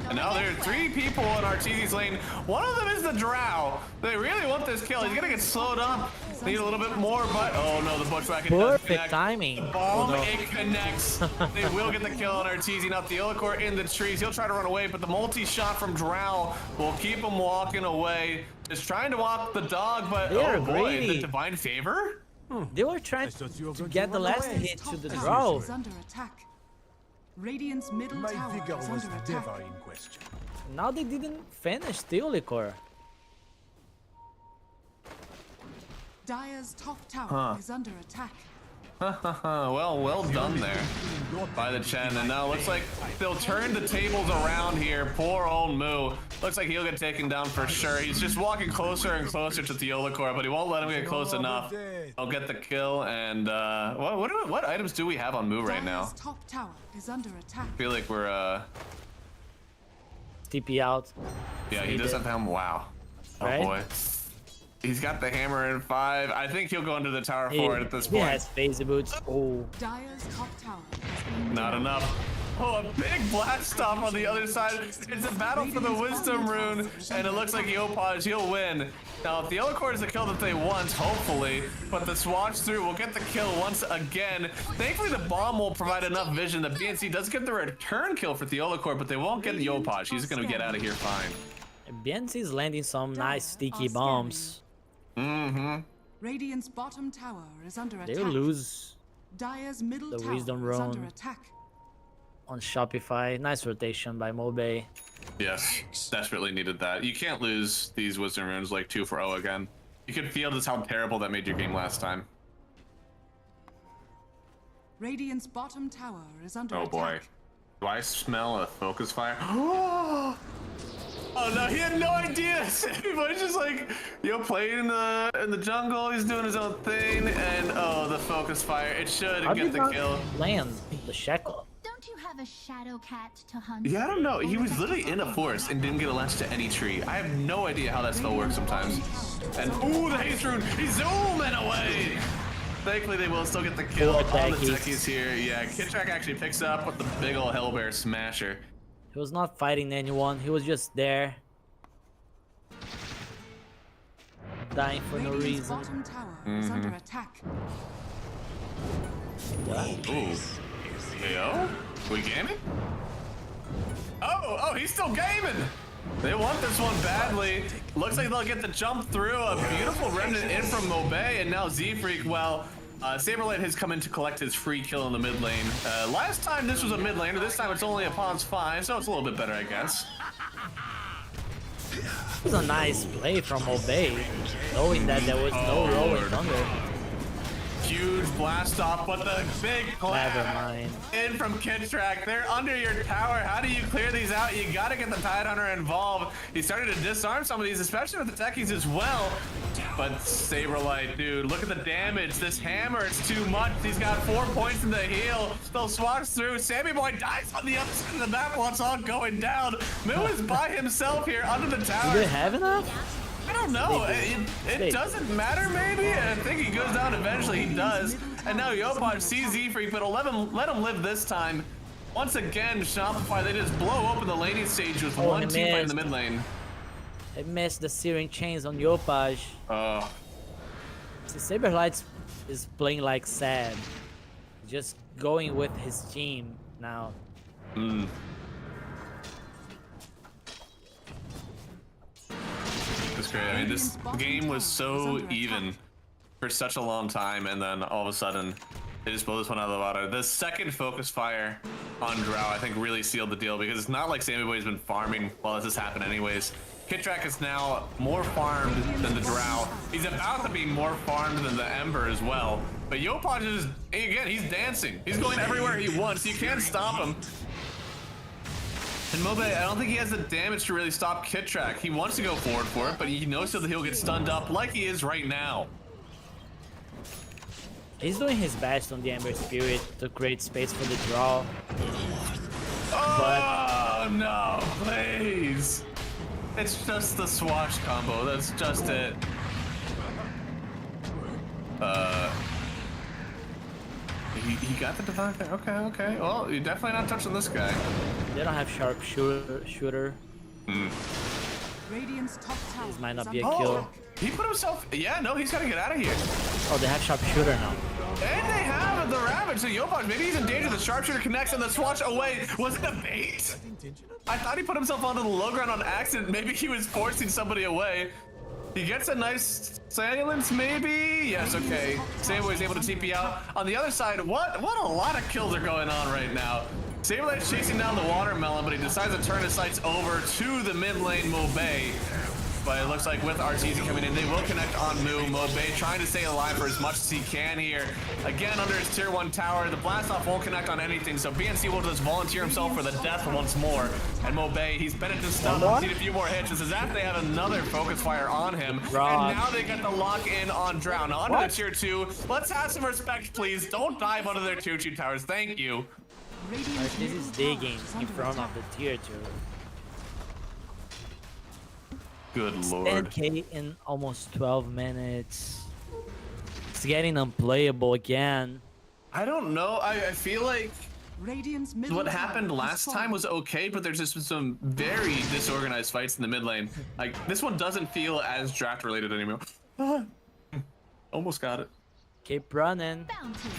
And now there are 3 people in Arteezy's lane. One of them is the Drow. They really want this kill. He's gonna get slowed up. Need a little bit more, but oh no, the Bushwhacker does Perfect connect. timing. The bomb, it connects. They will get the kill on Arteezy. Now Theolacor in the trees. He'll try to run away, but the multi-shot from Drow will keep him walking away. Just trying to walk the dog, but They're oh boy, greedy. the Divine Favor? They were trying to get the last hit to the draw. Is under attack. Radiant's middle My tower vigor is was under attack. never in question. Now they didn't finish Theolacor. Dire's top tower is under attack. well done there by the Chen. And now looks like they'll turn the tables around here. Poor old Moo. Looks like he'll get taken down for sure. He's just walking closer and closer to Theolacor, but he won't let him get close enough. He'll get the kill. And what items do we have on Moo right now? Dire's top tower is under attack. I feel like we're TP out. yeah, he does have him. Wow. Oh Right? boy. He's got the hammer in 5. I think he'll go into the tower for it at this He point. has phase boots. Oh, Dire's top tower has been Not enough. Oh, a big blast off on the other side. It's a battle for the Wisdom Rune, and it looks like Yopaj, he'll win. Now, if the Theolacor is the kill that they want, hopefully, but the swatch through will get the kill once again. Thankfully, the bomb will provide enough vision that BNC does get the return kill for Theolacor, but they won't get Yopaj. He's gonna get out of here fine. BNC is landing some nice sticky bombs. Radiant's bottom tower is under attack. They lose Dire's middle the tower Wisdom is under Rune. attack. On Shopify. Nice rotation by Mobe. Yes, desperately needed that. You can't lose these Wisdom Runes like 2 for 0 again. You can feel just how terrible that made your game last time. Radiant's bottom tower is under Oh attack. boy. Do I smell a focus fire? Oh no, he had no idea. Everybody's just like, playing in the jungle. He's doing his own thing, and oh, the focus fire. It should How get did the not kill. land the Shackle? Don't you have a shadow cat to hunt? Yeah, I don't know. He was literally in a forest and didn't get a latch to any tree. I have no idea how that spell works sometimes. And ooh, the haste rune. He's zooming away. Thankfully, they will still get the kill on the techies here. Yeah, Kitrak actually picks up with the big ol' Hellbear Smasher. He was not fighting anyone. He was just there. Dying for no Radiant's reason. bottom tower is under attack. Ooh. Yo? We gaming? Oh, he's still gaming! They want this one badly. Looks like they'll get the jump through. A beautiful remnant in from Mobe, and now Z-Freak, well, Saberlight has come in to collect his free kill in the mid lane. Last time this was a mid laner, this time it's only a Pons 5, so it's a little bit better, I guess. It was a nice play from Obey, knowing that there was no Rolling Thunder. Huge blast off, but the big Never clap mind. in from Kitrak. They're under your tower. How do you clear these out? You gotta get the Tidehunter involved. He started to disarm some of these, especially with the techies as well. But Saberlight, dude, look at the damage. This hammer, it's too much. He's got 4 points in the heal. Still swats through. Sammy Boy dies on the other side of the map while it's all going down. Moo is by himself here under the tower. Do they have enough? I don't know. It doesn't matter, maybe. I think he goes down eventually. He does. And now Yopaj sees Z-Freak, but let him live this time. Once again, Shopify, they just blow open the laning stage with one teammate in the mid lane. They missed the Searing Chains on Yopaj. Oh. Saberlight is playing like sad. Just going with his team now. It's great. I mean, this game was so even for such a long time, and then all of a sudden, they just blow this one out of the water. The second focus fire on Drow, I think, really sealed the deal, because it's not like Sammy Boy's been farming while this has happened anyways. Kitrak is now more farmed than the Drow. He's about to be more farmed than the Ember as well. But Yopaj is, again, he's dancing. He's going everywhere he wants. You can't stop him. And Mobe, I don't think he has the damage to really stop Kitrak. He wants to go forward for it, but he knows that he'll get stunned up like he is right now. He's doing his best on the Ember Spirit to create space for the draw. Oh, no, please. It's just the swatch combo. That's just it. he got the divine thing. Okay. Well, you're definitely not touching this guy. They don't have sharp shooter. Radiant's top tower. This might not is be a under kill. attack. He put himself. Yeah, no, he's got to get out of here. Oh, they have sharp shooter now. And they have the Ravage. So Yopaj, maybe he's in danger. The sharpshooter connects and the swatch away. Was it a bait? I thought he put himself onto the low ground on accident. Maybe he was forcing somebody away. He gets a nice silence, maybe? Yes, okay. Saber's able to TP out. On the other side, what a lot of kills are going on right now. Saberlight's chasing down the watermelon, but he decides to turn his sights over to the mid lane Mobay. But it looks like with RTZ coming in, they will connect on Moo. Mobay trying to stay alive for as much as he can here. Again, under his tier 1 tower, the blast off won't connect on anything, so BNC will just volunteer himself for the death once more. And Mobay, he's been into stun, seen a few more hits. This is after they have another focus fire on him. And now they get the lock in on Drown. Onto the tier 2. Let's have some respect, please. Don't dive under their tier 2 towers. Thank you. This is digging in front of the tier 2. Good lord. 10k in almost 12 minutes. It's getting unplayable again. I don't know. I feel like Radiant's middle what tower happened has last fallen. time was okay, but there's just been some very disorganized fights in the mid lane. Like, this one doesn't feel as draft related anymore. Almost got it. Keep running. Bounty.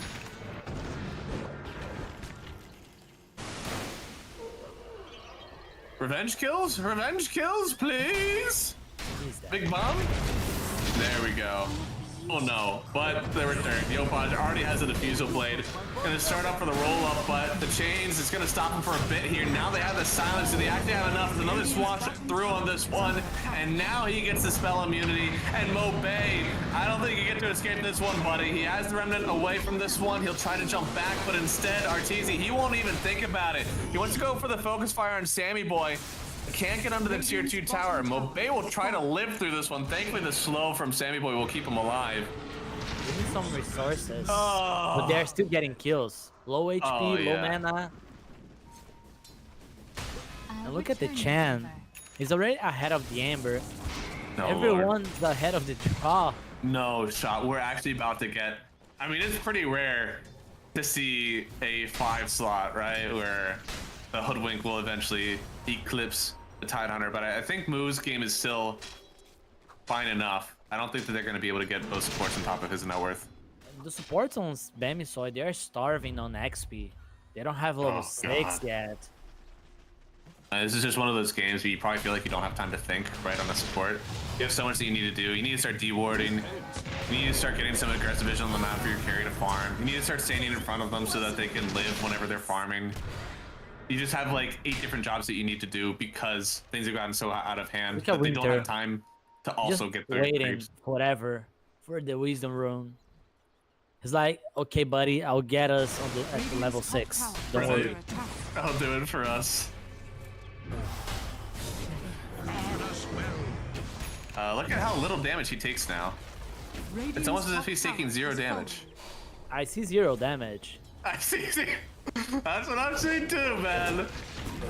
Revenge kills? Revenge kills, please! He's dead. Big bomb? There we go. Oh no, but the return. Yopaj already has a defusal blade. Gonna start up for the roll up, but the chains is gonna stop him for a bit here. Now they have the silence. Do they actually have enough? There's another swatch through on this one, and now he gets the spell immunity. And Mobay, I don't think you get to escape this one, buddy. He has the remnant away from this one. He'll try to jump back, but instead, RTZ, he won't even think about it. He wants to go for the focus fire on Sammy Boy. Can't get under the tier 2 tower. Mobay will try to live through this one. Thankfully, the slow from Sammy Boy will keep him alive. We need some resources. Oh. But they're still getting kills. Low HP, Oh, low yeah. mana. I'll And look at the return Chan. your favor. He's already ahead of the Amber. No, Lord. Everyone's ahead of the draw. No shot. We're actually about to get. I mean, it's pretty rare to see a 5 slot, right? Where the Hoodwink will eventually eclipse the Tidehunter. But I think Moo's game is still fine enough. I don't think that they're going to be able to get both supports on top of his net worth. The supports on Bamisoy, they're starving on XP. They don't have level 6 God. yet. This is just one of those games where you probably feel like you don't have time to think right on the support. You have so much that you need to do. You need to start dewarding. You need to start getting some aggressive vision on the map for your carry to farm. You need to start standing in front of them so that they can live whenever they're farming. You just have like 8 different jobs that you need to do because things have gotten so out of hand Look at that they don't Winter. have time to also Just get their waiting creeps. forever for the wisdom rune. He's like, okay, buddy, I'll get us on at the level 6. Don't Right. worry. I'll do it for us. Look at how little damage he takes now. It's almost as if he's taking 0 damage. I see 0 damage. I see. That's what I'm seeing too, man.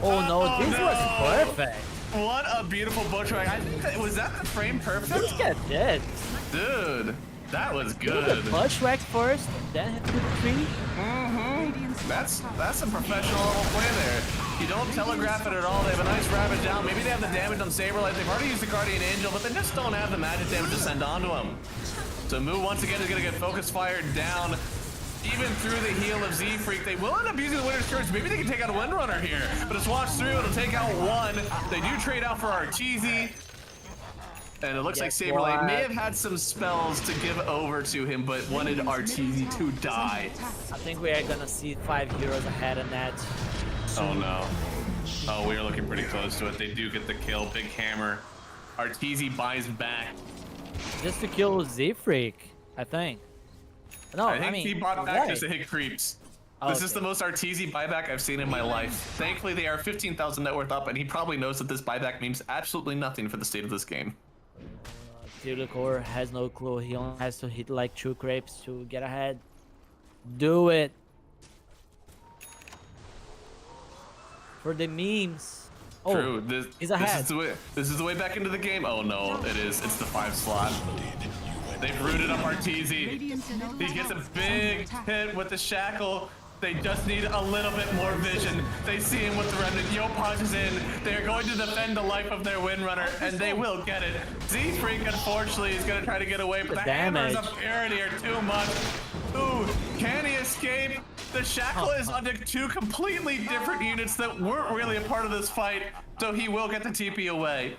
Oh no, Oh, this no. was perfect. What a beautiful butchering. I think was that the frame perfect? Look at that. Dude, that was Do the good. pushback first, then hit the tree. That's a professional level play there. You don't telegraph it at all. They have a nice Ravage down. Maybe they have the damage on Saberlight. They've already used the Guardian Angel, but they just don't have the magic damage to send onto him. So Moo once again is gonna get focus fired down. Even through the heal of Z-Freak, they will end up using the Winter's Curse. Maybe they can take out a Windrunner here. But it's watched through, it'll take out one. They do trade out for Arteezy. And it looks like Guess Saberlight what? may have had some spells to give over to him, but wanted Arteezy to die. I think we are gonna see 5 heroes ahead of that. Oh no. Oh, we are looking pretty close to it. They do get the kill. Big hammer. Arteezy buys back. Just to kill Z-Freak, I think. No, I think mean, he bought back right. just to hit creeps. Oh, This is okay. the most Arteezy buyback I've seen in my life. Thankfully, they are 15,000 net worth up, and he probably knows that this buyback means absolutely nothing for the state of this game. Core has no clue. He only has to hit like 2 crepes to get ahead. Do it. For the memes. Oh, True. he's ahead. This is the way back into the game. Oh no, it is. It's the 5 slot. They've rooted up Arteezy. Radiant's middle He gets a tower is big under attack. hit with the shackle. They just need a little bit more vision. They see him with the remnant. Yopaj is in. They're going to defend the life of their Windrunner, and they will get it. Z-Freak, unfortunately, is going to try to get away, but the hammers of Purity are too much. Ooh, can he escape? The shackle is onto two completely different units that weren't really a part of this fight, so he will get the TP away.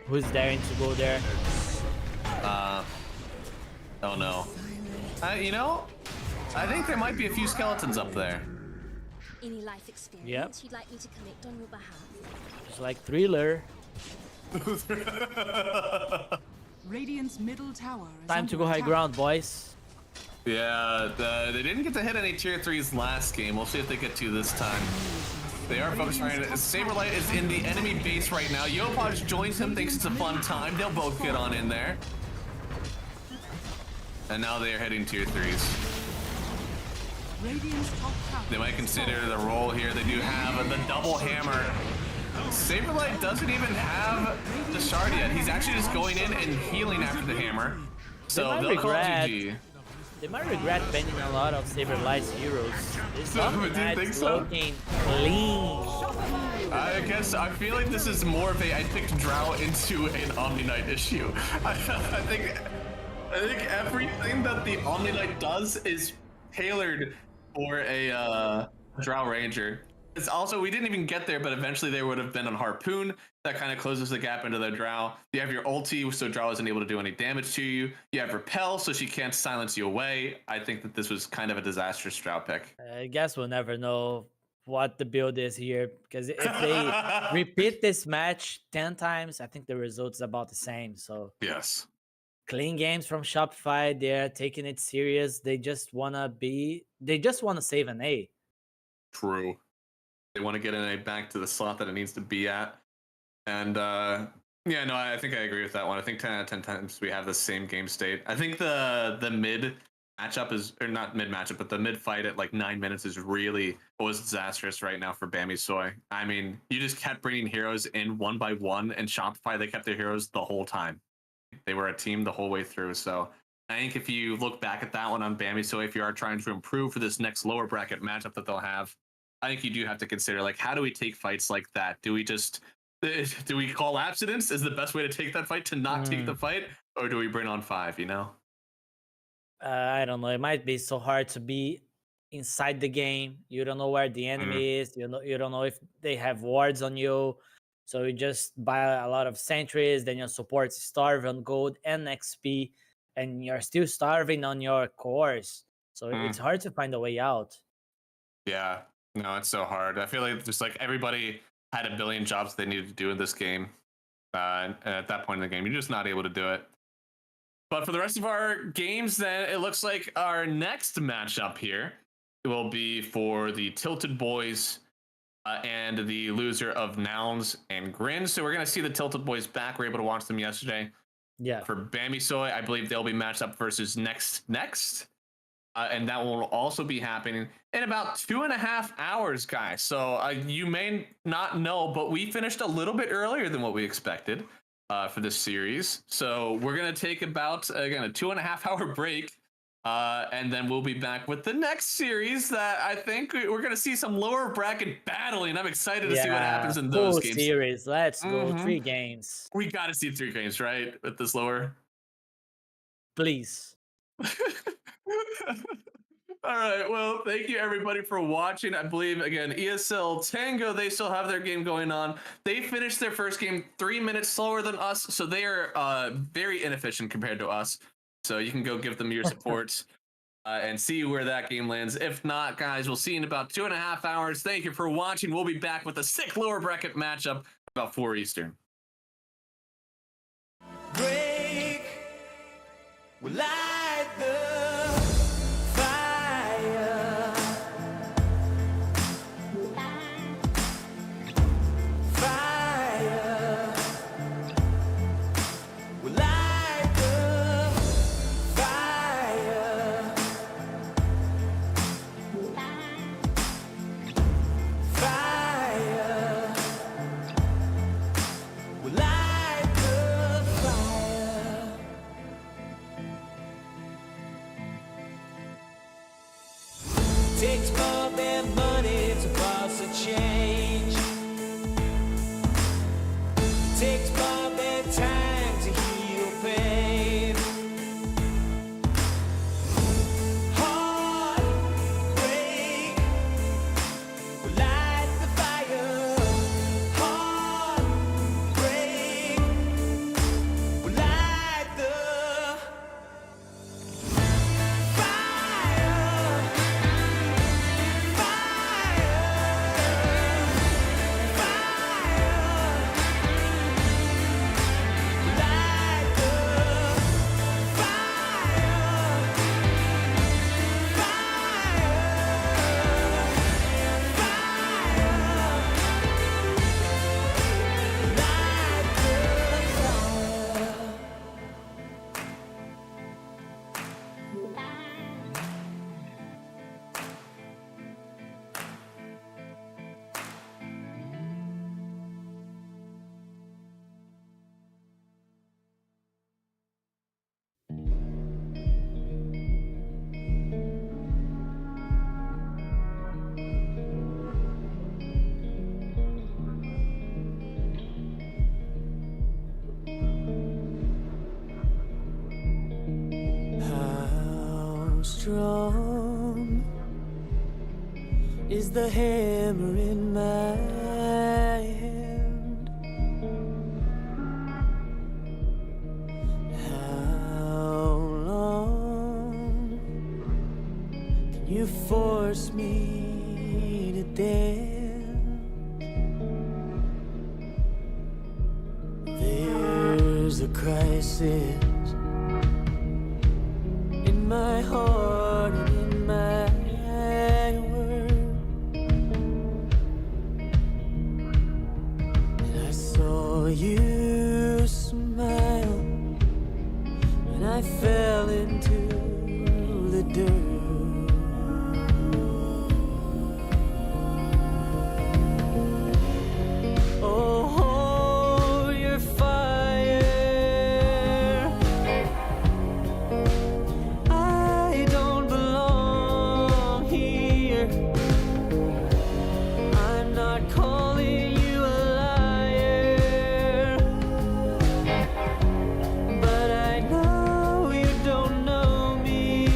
Who's daring to go there? Oh no. You know, I think there might be a few skeletons up there. Any life experience Yep. you'd like me to collect on your behalf? It's like Thriller. Radiant's middle tower is Time under to go high attack. ground, boys. Yeah, they didn't get to hit any tier 3s last game. We'll see if they get to this time. They are focused on it. Saberlight is in the enemy base right now. Yopaj joins him, thinks it's a fun time. They'll both get on in there. And now they are heading tier 3s. Radiant's top tower They might is consider the roll here. They do have the double hammer. Saberlight doesn't even have the shard yet. He's actually just going in and healing after the hammer. So might they'll call regret- GG. They might regret banning a lot of Saberlight's heroes. This Do you Omni think Knight's so? looking clean. I guess I feel like this is more of a I picked Drow into an Omni Knight issue. I think everything that the Omni Knight does is tailored for a Drow Ranger. It's also, we didn't even get there, but eventually they would have been on Harpoon. That kind of closes the gap into the Drow. You have your ulti, so Drow isn't able to do any damage to you. You have Repel, so she can't silence you away. I think that this was kind of a disastrous Drow pick. I guess we'll never know what the build is here, because if they repeat this match 10 times, I think the result's about the same. So Yes. clean games from Shopify. They're taking it serious. They just want to save an A. True. They want to get NA back to the slot that it needs to be at. And yeah, no, I think I agree with that one. I think 10 out of 10 times we have the same game state. I think the mid matchup is, or not mid matchup, but the mid fight at like 9 minutes is really was disastrous right now for Bambi Soy. I mean, you just kept bringing heroes in one by one, and Shopify, they kept their heroes the whole time. They were a team the whole way through. So I think if you look back at that one on Bambi Soy, if you are trying to improve for this next lower bracket matchup that they'll have, I think you do have to consider, like, how do we take fights like that? Do we call abstinence? Is the best way to take that fight to not take the fight? Or do we bring on 5, you know? I don't know. It might be so hard to be inside the game. You don't know where the enemy is. You don't know if they have wards on you. So you just buy a lot of sentries, then your supports starve on gold and XP, and you're still starving on your cores. So it's hard to find a way out. Yeah. No, it's so hard. I feel like just like everybody had a billion jobs they needed to do in this game. And at that point in the game, you're just not able to do it. But for the rest of our games, then it looks like our next matchup here will be for the Tilted Boys and the loser of Nouns and Grins. So we're going to see the Tilted Boys back. We were able to watch them yesterday. Yeah. For Bambi Soy, I believe they'll be matched up versus Next. And that will also be happening in about 2.5 hours, guys. So you may not know, but we finished a little bit earlier than what we expected for this series. So we're going to take about, again, a 2.5 hour break. And then we'll be back with the next series that I think we're going to see some lower bracket battling. I'm excited to see what happens in those full games. series. Let's go. 3 games. We got to see 3 games, right? With this lower. Please. All right. Well, thank you everybody for watching. I believe, again, ESL Tango, they still have their game going on. They finished their first game 3 minutes slower than us, so they are very inefficient compared to us. So you can go give them your support and see where that game lands. If not, guys, we'll see you in about 2.5 hours. Thank you for watching. We'll be back with a sick lower bracket matchup about 4 Eastern. Break will light the fire. Fire will light the fire. Fire will light the Takes more than money to boss a change. Takes more than time to heal pain. Heartbreak will light the fire. Heartbreak will light the strong is the hammer in my hand? How long can you force me to dance? There's a crisis in my heart and in my world, and I saw you smile, and I fell into the dirt. Oh, your fire, I don't belong here. I'm not calling you a liar, but I know you don't know me.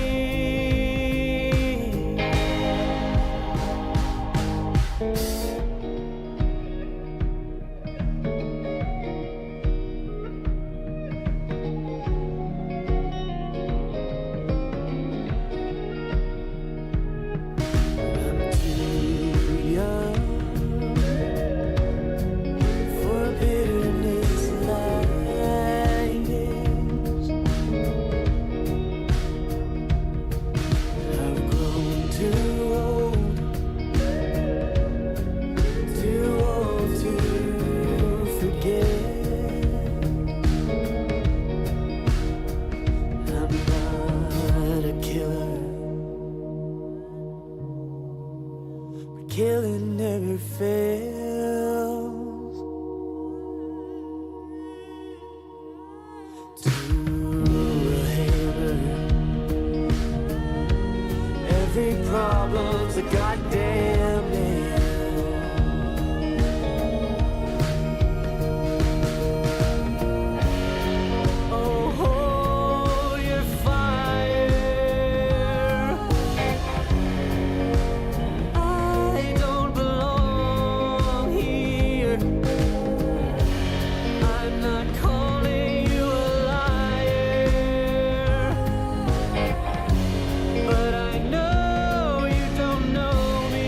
I'm too young for bitterness like this. I've grown too old to forget. I'm not a killer, but killing never fails. To a hammer, every problem's a goddamn nail. Oh, your fire, I don't belong here. I'm not calling you a liar, but I know you don't know me.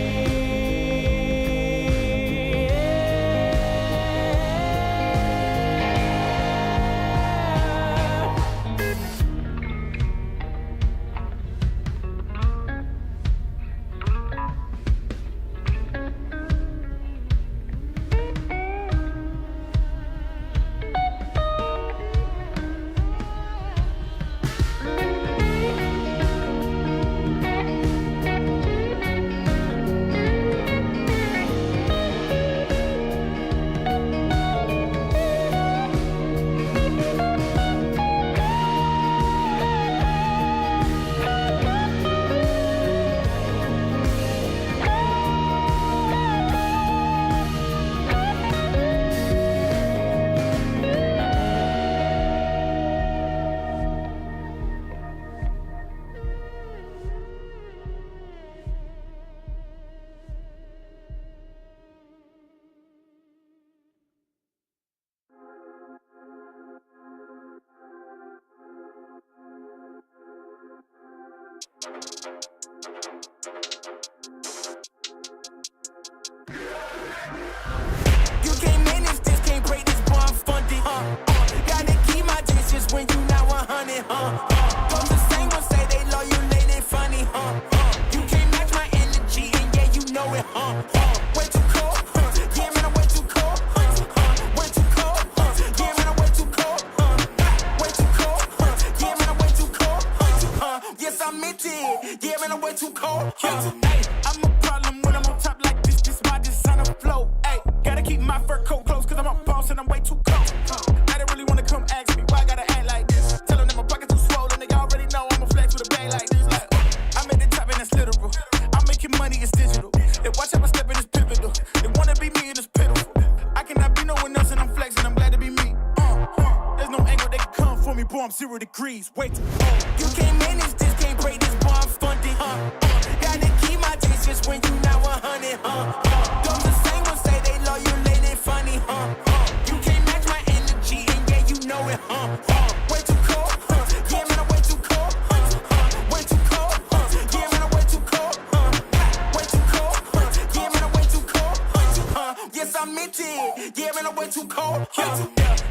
way too cold. Hey, I'm a problem when I'm on top like this. This my designer flow. Hey, gotta keep my fur coat close, cause I'm a boss and I'm way too cold. They don't really wanna come ask me why I gotta act like this. Tell them that my pocket too swollen, they already know I'ma flex with a bag like this. Like, I'm at the top and that's literal. I'm making money, it's digital. They watch how I step in, it's pivotal. They wanna be me and it's pitiful. I cannot be no one else and I'm flexing, I'm glad to be me. There's no angle they can come for me, boy, I'm 0 degrees. Wait, you can't manage this, can't break this, boy, I'm funded. Gotta keep my distance when you not 100, Those the same ones say they loyal, they funny, You can't match my energy, and yeah, you know it, Way too cold, yeah, man, I'm way too cold, Way too cold, yeah, man, I'm way too cold, Way too cold, yeah, man, I'm way too cold, Yes, I meant it, yeah, man, I'm way too cold,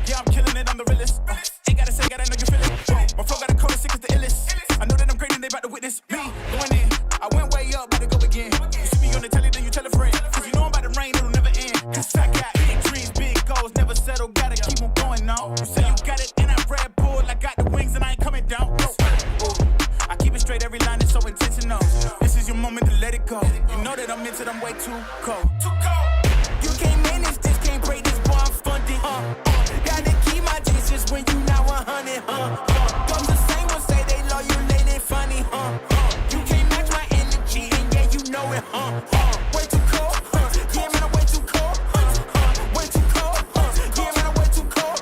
Yeah, I'm killing it, I'm the realest. Ain't gotta say, gotta know you feel it. My flow got a cold, sick as the illest. I know that I'm great and they about to witness me going in. I went way up, about to go again. You see me on the telly, then you tell a friend. Cause you know I'm about to rain, it'll never end. Cause I got big dreams, big goals, never settle, gotta keep on going now. You say you got it, and I Red Bull, I got the wings and I ain't coming down. No. I keep it straight, every line is so intentional. This is your moment to let it go. You know that I'm into them way too cold. Too cold. You can't manage this, can't break this, boy, I'm funded, Gotta keep my distance when you not 100, Those the same ones say they loyal, they funny, You can't match my energy, and yeah, you know it, Way too cold, yeah, man, I'm way too cold, Way too cold, yeah, man, I'm way too cold,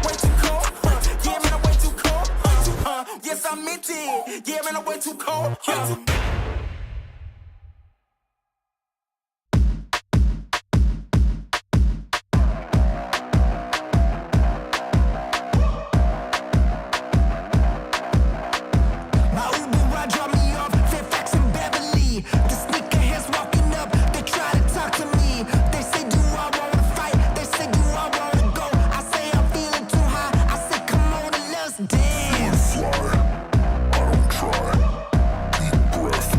Way too cold, yeah, man, I'm way too cold, Yes, I meant it, yeah, man, I'm way too cold, Fly, I don't try. Deep breath,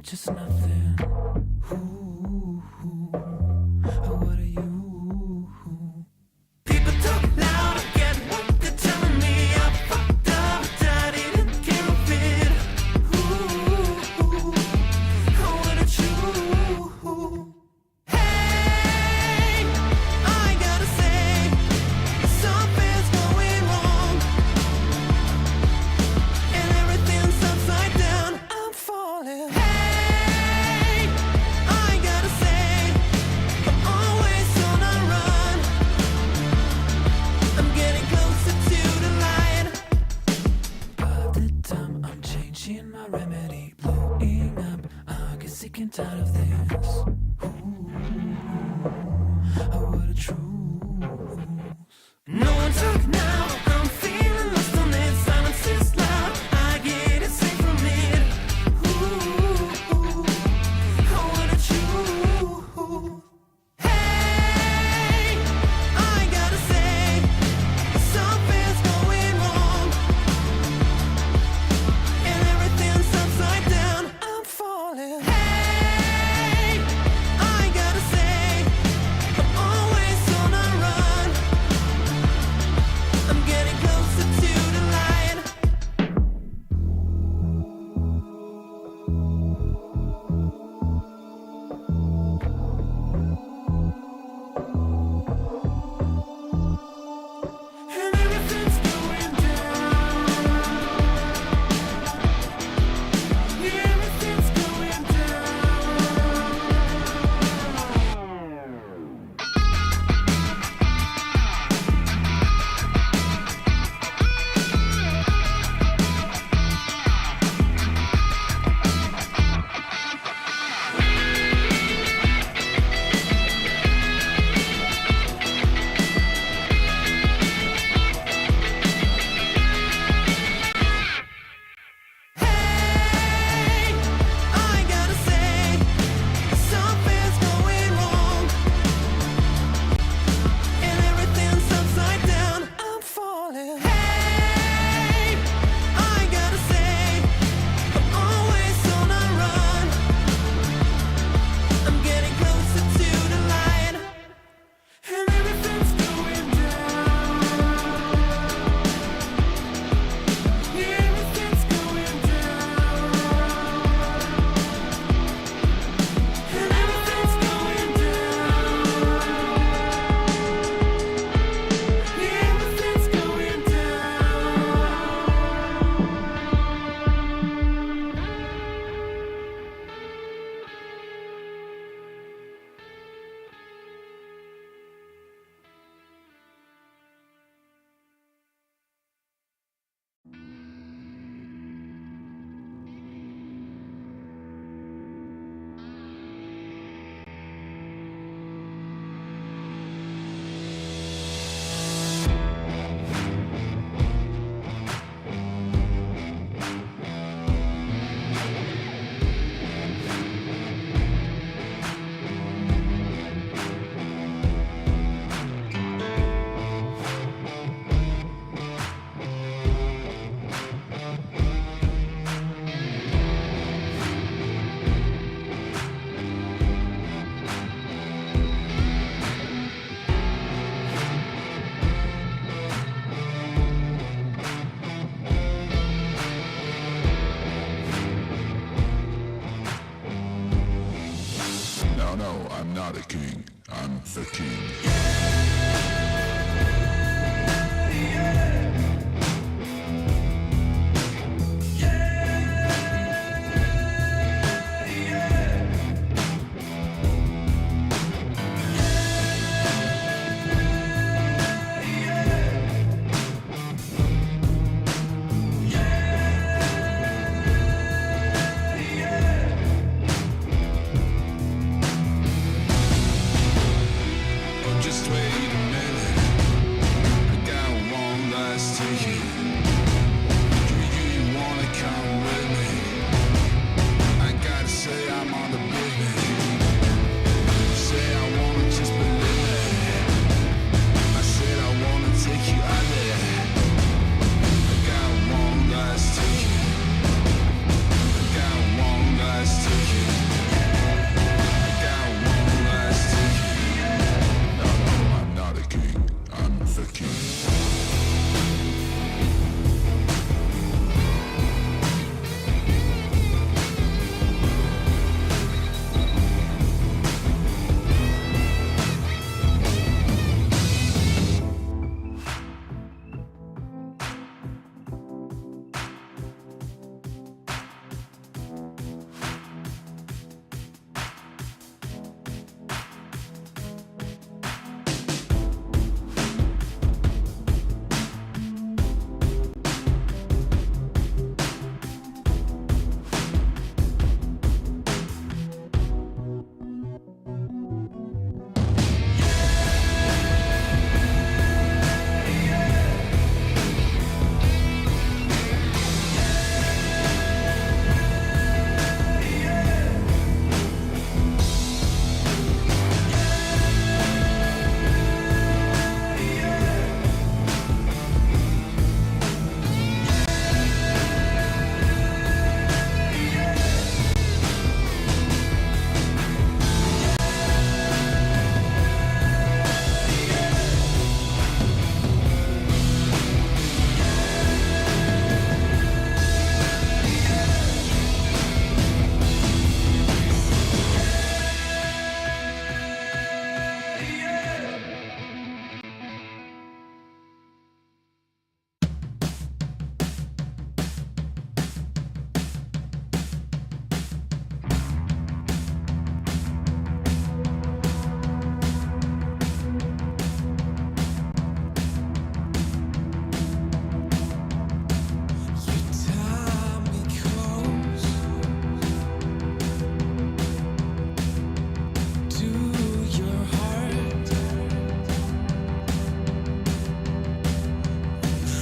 just nothing. Ooh, what are you? People talk loud, I get what they're telling me. I fucked up, I didn't give a bit. Ooh, what a chew. Hey, I gotta say, something's going wrong, and everything's upside down. I'm falling. Hey, I get out of this. What a truth. No one talk now. I'm feeling lost on it. Silence is loud. I get it safe from it. Ooh, what a truth. Hey, I gotta say, something's going wrong, and everything's upside down. I'm falling. Hey, I gotta say, I'm always on a run. I'm getting closer to the light. And everything's going down. Yeah, everything's going down. Hey, I gotta say, something's going wrong, and everything's upside down. I'm falling. Hey, I gotta say, I'm always on a run. I'm getting closer to the light, and everything's going down. Yeah, everything's going down. And everything's going down. Yeah, everything's going No, I'm not a king. I'm the king. I'm just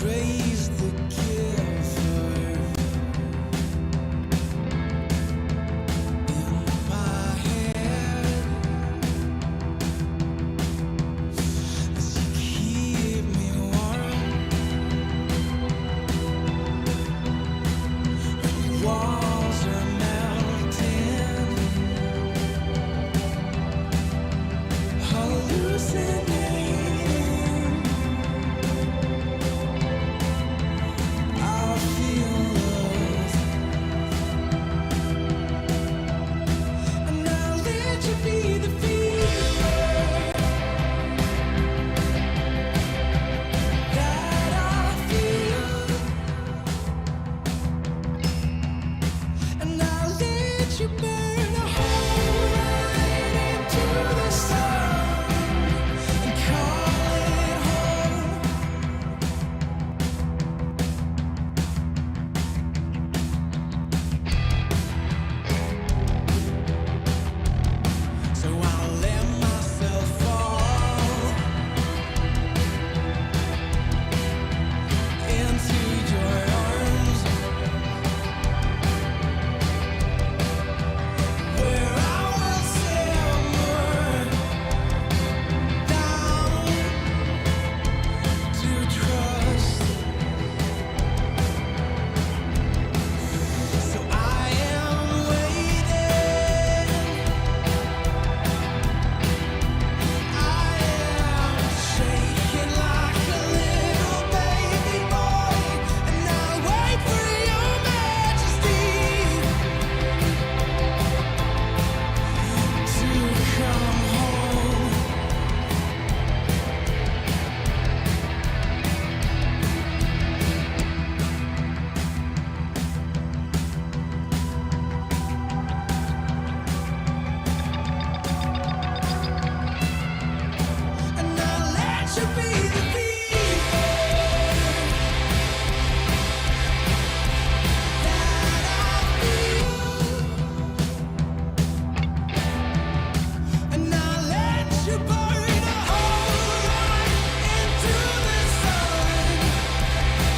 praise the giver. In my head, as you keep me warm, when walls are melting, hallucinating. I'll feel love, and I'll let you be the fever that I feel, and I'll let you burn a hole right into the sun and call it home. So I'll let myself fall into your arms, where I will simmer down to trust. So I am waiting. I am shaking like a little baby boy, and I'll wait for your majesty to come home. And I'll let you be the fever that I feel, and I'll let you burn a hole right into the sun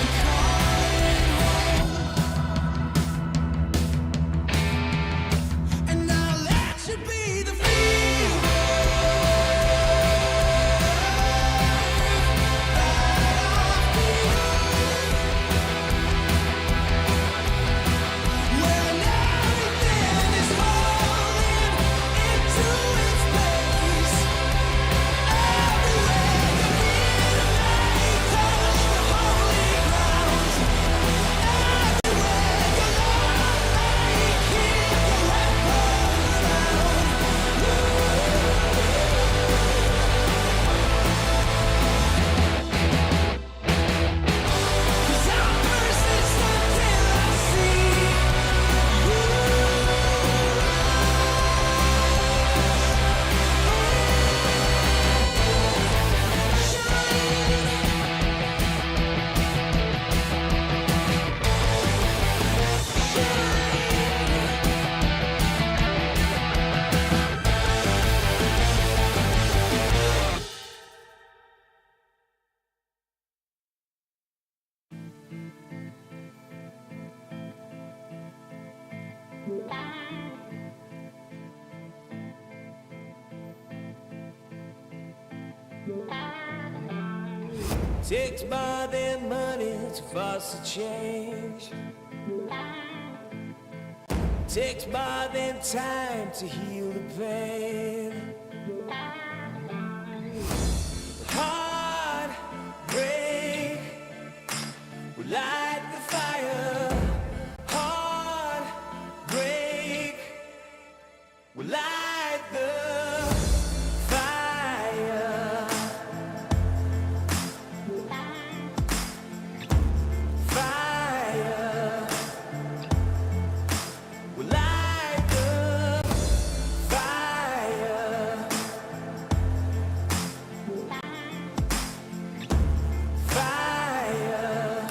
and call it home. And I'll let you be the fever when everything is falling into its place. Everywhere you hear me touch the holy ground. Everywhere you keep the weapons down. 'Cause I'll persist until I see you takes more than money to force a change. Takes more than time to heal the pain. Heartbreak will light the fire. Heartbreak will light the fire. Fire will light the fire. Fire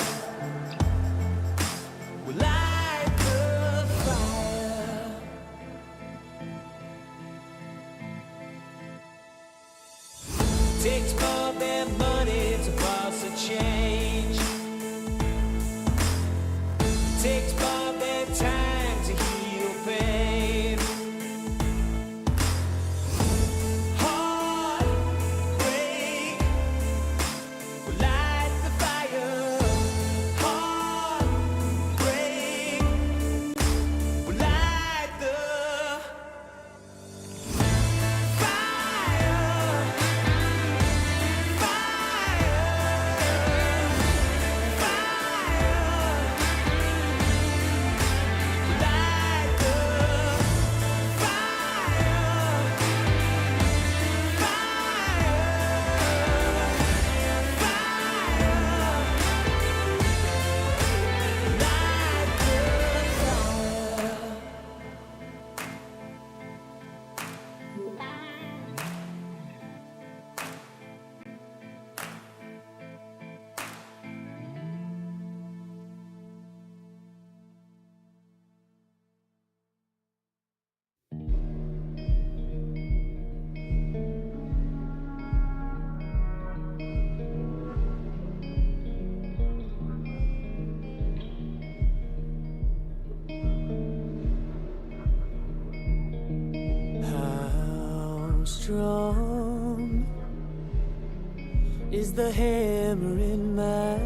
strong is the hammer in my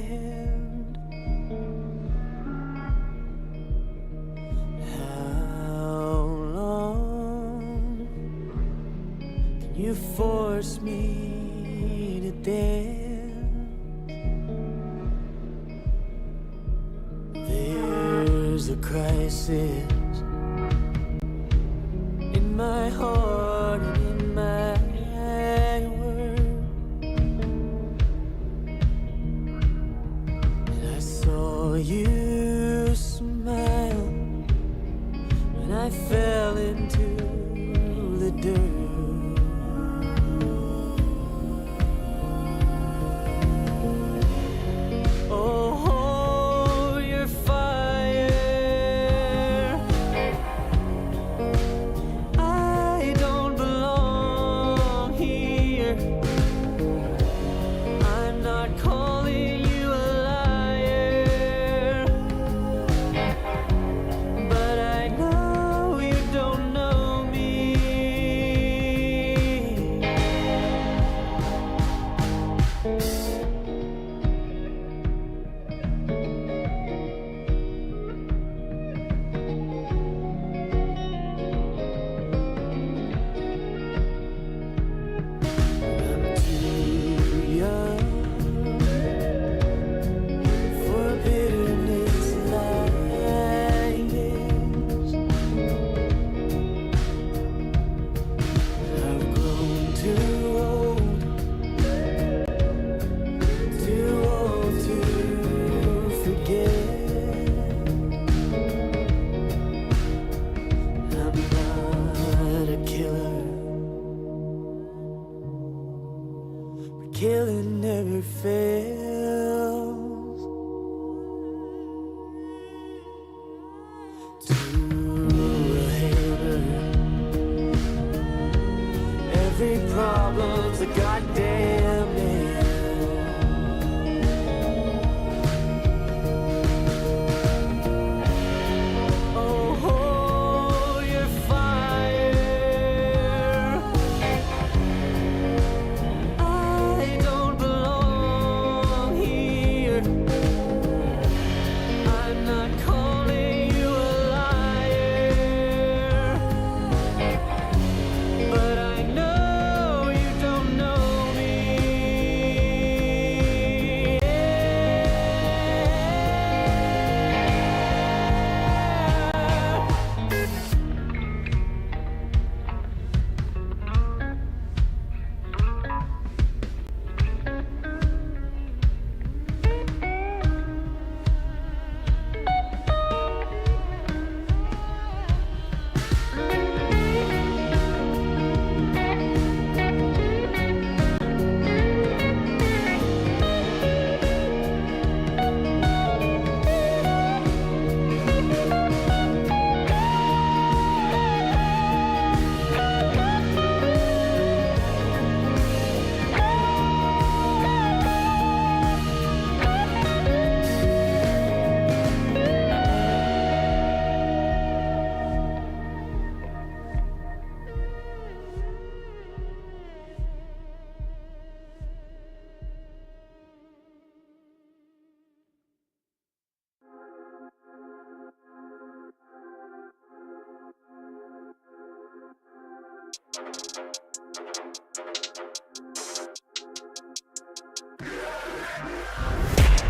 hand. How long can you force me to dance? There's a crisis in my heart and in my world, and I saw you smile when I fell into the dirt. Oh, your fire, I don't belong here. I'm not calling you a liar, but I know you don't know me. I'm too young for bitterness like this. I've grown too old to forget. I'm not a killer, but killing never fails. To a hammer, every problem's a goddamn nail. Oh, your fire, I don't belong here. I'm not calling you a liar, but I know you don't know me.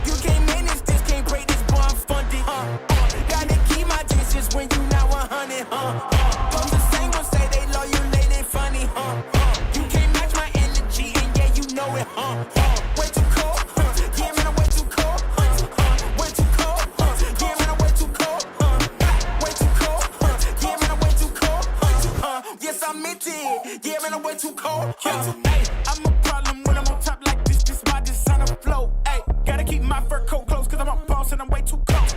You can't manage this, can't break this, boy, I'm funded. Gotta keep my distance when you not 100, From the same ones say they love you, they funny, You can't match my energy, and yeah, you know it, Way too cold, yeah, man, I'm way too cold, Way too cold, yeah, man, I'm way too cold, Way too cold, yeah, man, I'm way too cold, Yes, I meant it, yeah, man, I'm way too cold, Hey, I'm a problem when I'm on top like this my designer flow, ayy. Gotta keep my fur coat close, cause I'm a boss and I'm way too cold.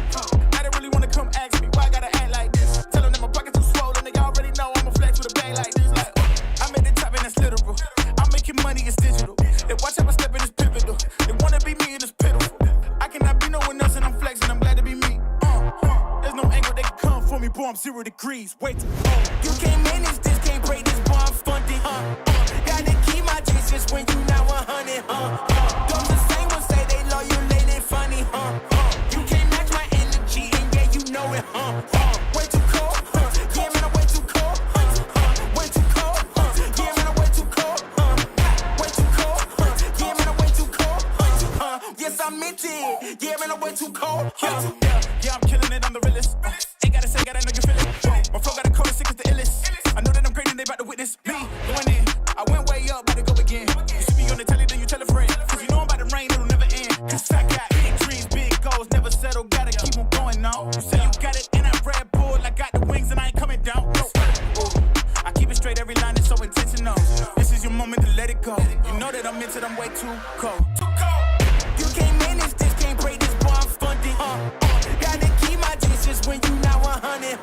I didn't really wanna come ask me why I gotta act like this. Tell them that my pocket too swollen, they already know I'ma flex with a bag like this. Like, I'm at the top and that's literal. I'm making money, it's digital. They watch how I step in, it's pivotal. They wanna be me and it's pitiful. I cannot be no one else and I'm flexing, I'm glad to be me. There's no angle they can come for me, boy, I'm 0 degrees. Wait, you can't manage this, can't break this, boy, I'm when you not 100, Those the same ones say they loyal, they funny, You can't match my energy, and yeah, you know it, Way too cold, yeah, man, I'm way too cold, Way too cold, yeah, man, I'm way too cold, Way too cold, yeah, man, I'm way too cold, Yes, I meant it, yeah, man, I'm way too cold, Yeah, I'm killing it, I'm the realest. Ain't gotta say, gotta know you feel it. My flow got a code, sick as the illest. I know that I'm great and they about to witness me going in. I went way up, about to go again. You see me on the telly, then you tell a friend. Cause you know I'm about to rain, it'll never end. Cause I got big dreams, big goals, never settle, gotta keep on going now. You say you got it, and I'm Red Bull, I got the wings and I ain't coming down. No. I keep it straight, every line is so intentional. This is your moment to let it go. You know that I'm into it, I'm way too cold. You can't manage this, can't break this, boy, I'm funded. Gotta keep my distance when you not 100,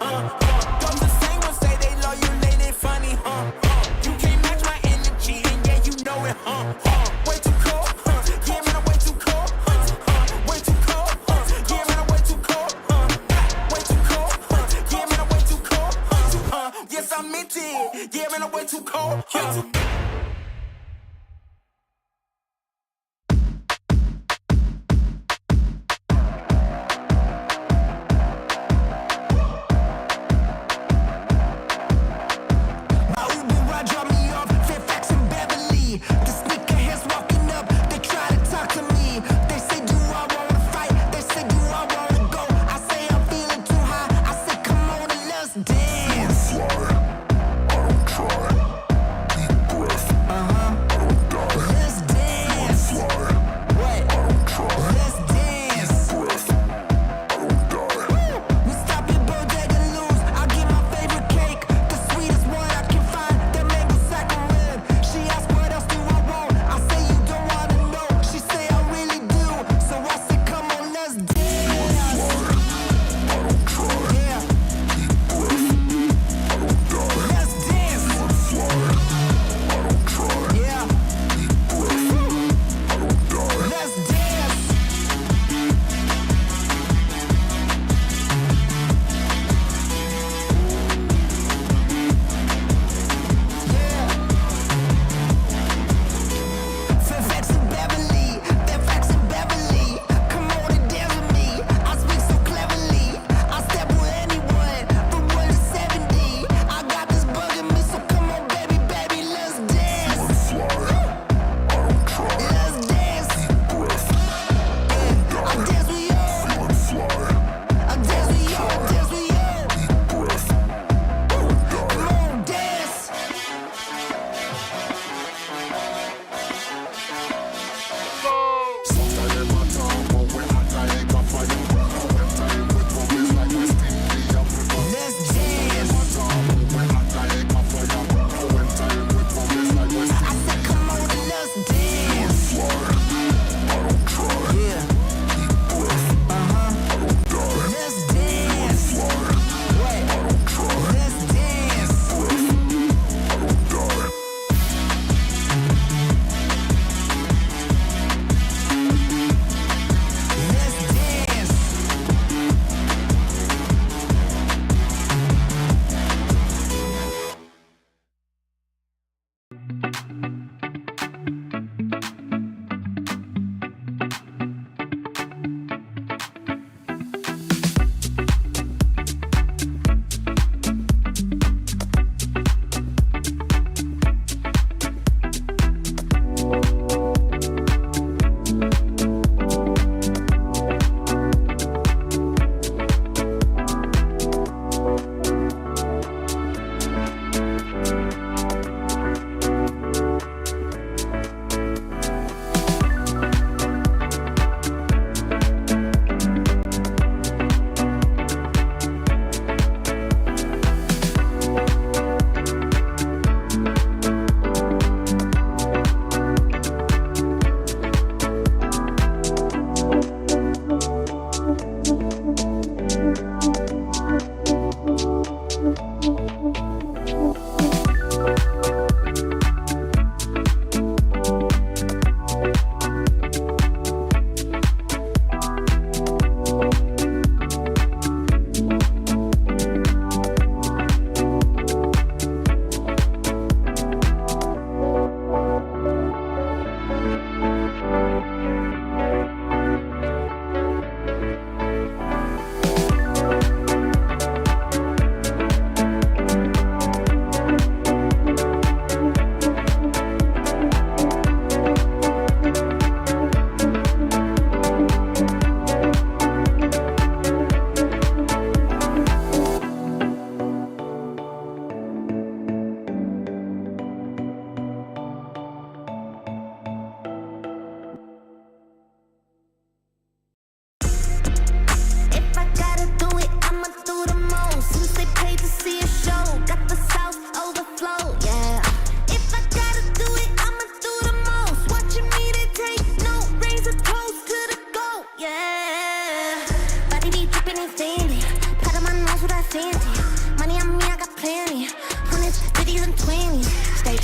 Those the same ones say they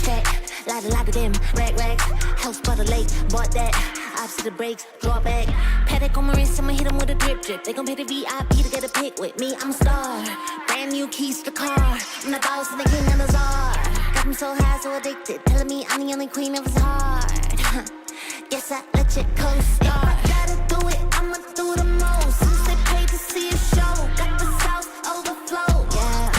stack. Lot of them, racks. House by the lake, bought that. Ops to the brakes, draw back. Paddock on my wrist, I'ma hit 'em with a drip. They gon' pay the VIP to get a pick with me. I'm a star. Brand new keys to the car. I'm the boss and the king of the czar. Got me so high, so addicted. Telling me I'm the only queen of his heart. Guess I let you co-star. If I gotta do it, I'ma do the most. Since they paid to see a show, got the sauce overflow. Yeah.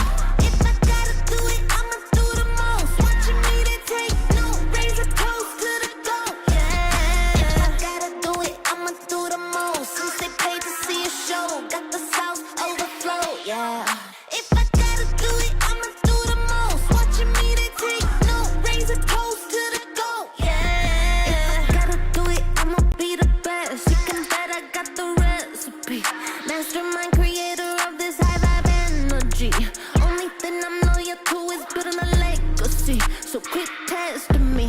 If I gotta do it, I'ma do the most. Watching me, they take no raise a toast to the goal. Yeah. If I gotta do it, I'ma do the most. Since they paid to see a show, got the sauce overflow. Yeah. If I gotta do it, I'ma do the most. Watching me, they take no raise a toast to the goal. Yeah. If I gotta do it, I'ma be the best. You can bet I got the recipe. Mastermind creator of this high vibe energy. Only thing I'm loyal to is building a legacy. So quit testing me.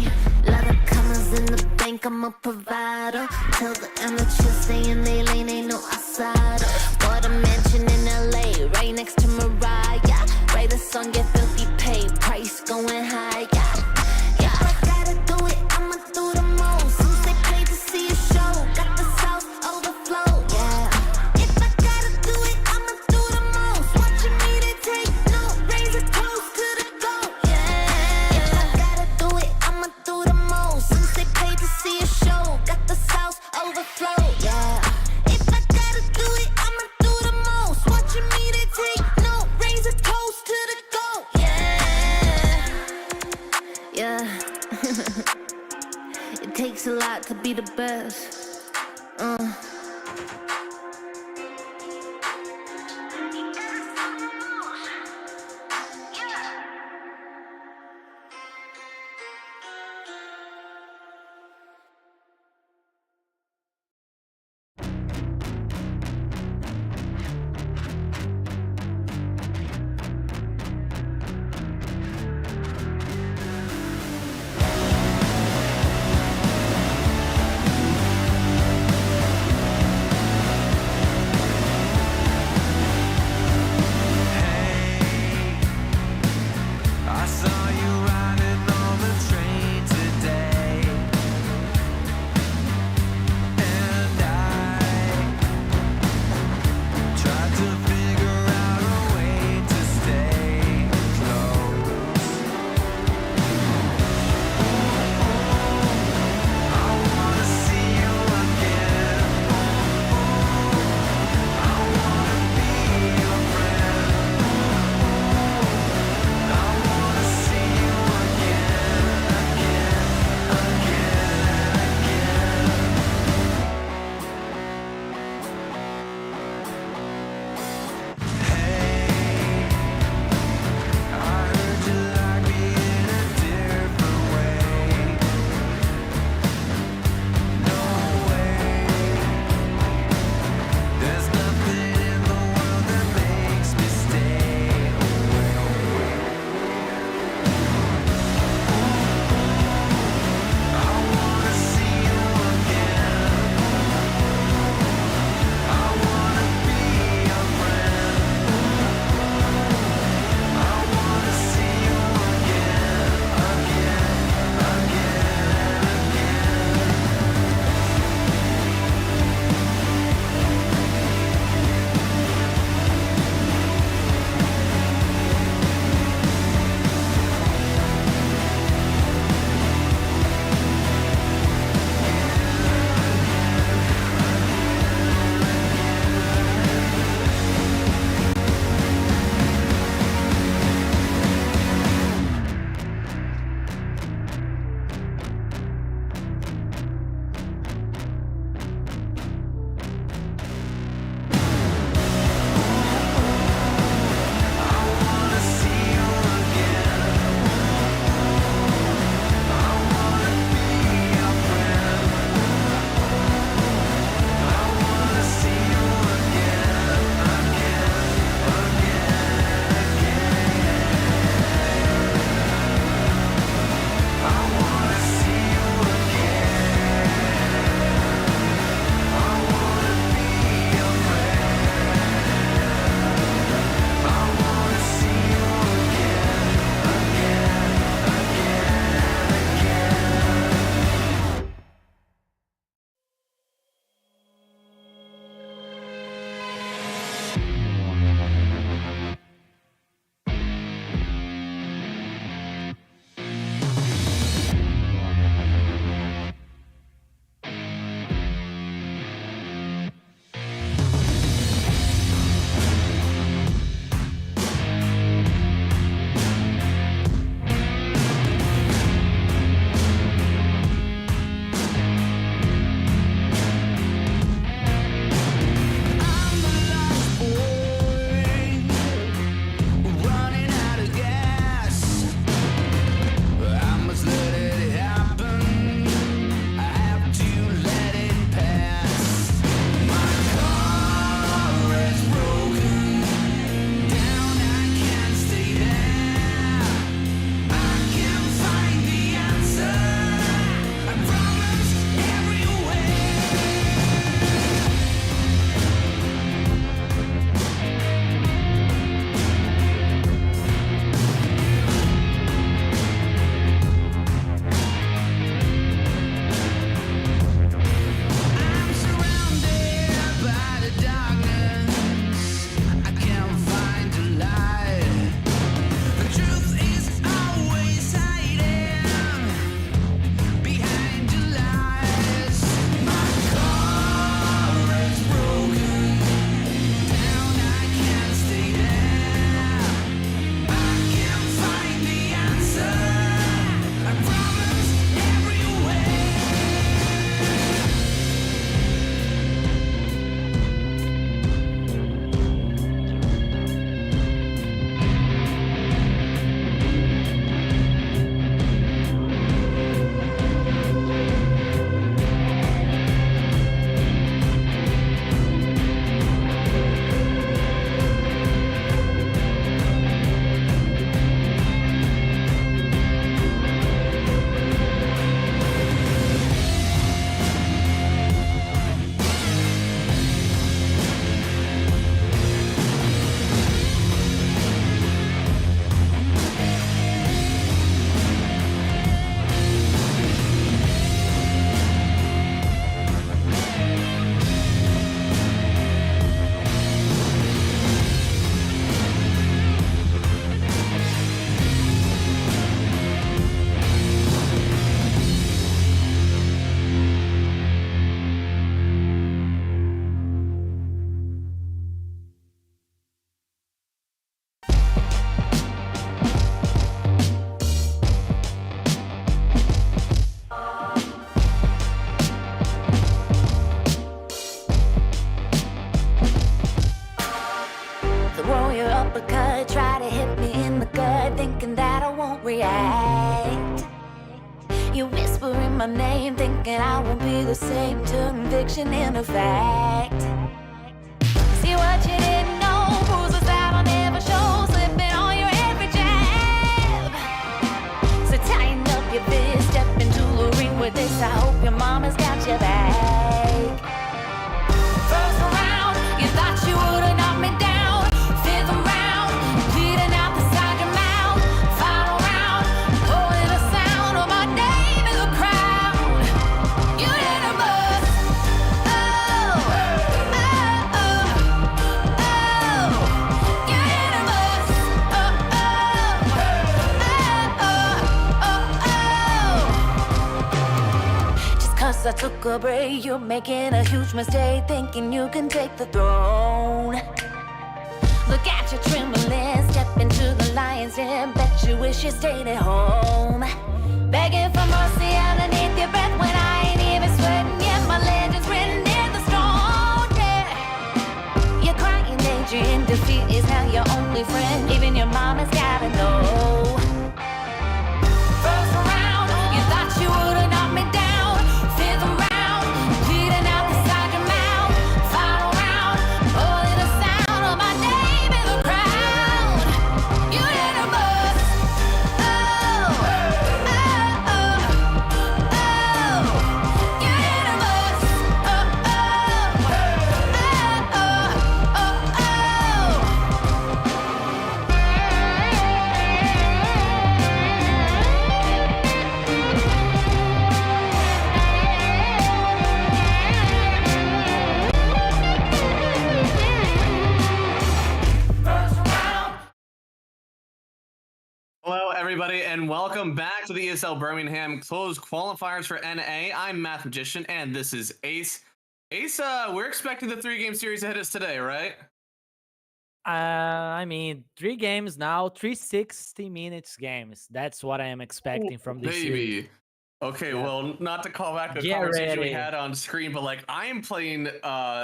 Lot of commas in the bank, I'm a provider. Tell the amateurs stay in they lane, ain't no outsider. Bought a mansion in LA, right next to Mariah. Write a song, get filthy paid, price going high. Yeah. If I gotta do it, I'ma do the most. Since they paid to see a show, got the sauce overflow. Yeah. If I gotta do it, I'ma do the most. Watching me, they take no raise a toast to the goal. Yeah. If I gotta do it, I'ma do the most. Since they paid to see a show, got the sauce overflow. Yeah. If I gotta do it, I'ma do the most. Watching me, they take no raise a toast to the goal. Yeah. Yeah. It takes a lot to be the best. react. You whispering my name, thinking I won't be the same. Turn fiction into fact. See what you didn't know, bruises that I'll never show, slipping on your every jab. So tighten up your fist, step into the ring with this. I hope your mama's got your back. First round, you thought you would've knocked me down. Fifth round, bleeding out the side of your mouth. Final round, holding the sound of my name in the crowd. You hit a buzz. Oh, oh, oh, oh. You hit a buzz. Oh, oh, oh, oh, oh, oh. Just 'cause I took a break, you're making a huge mistake, thinking you can take the throne. Look at you trembling, step into the lion's den. Bet you wish you stayed at home. Begging for mercy underneath your breath when I ain't even sweating yet. My legend's written in the stone, yeah. You're crying, danger in defeat is now your only friend. Even your mama's gotta know. First round, you thought you would've knocked me down. Fifth round, bleeding out the side of your mouth. Final round, holding the sound of my name in the crowd. You hit a buzz. Oh, oh, oh, oh. You hit a buzz. Oh, oh, oh, oh, oh, First round. Hello, everybody, and welcome back to the ESL Birmingham closed qualifiers for NA. I'm Math Magician, and this is Ace. Ace, we're expecting the 3-game series to hit us today, right? I mean, 3 games now, 3 60 minutes games. That's what I am expecting from this series. Maybe. Okay, Yeah. well, not to call back the Get conversation we ready. had on screen, but like I am playing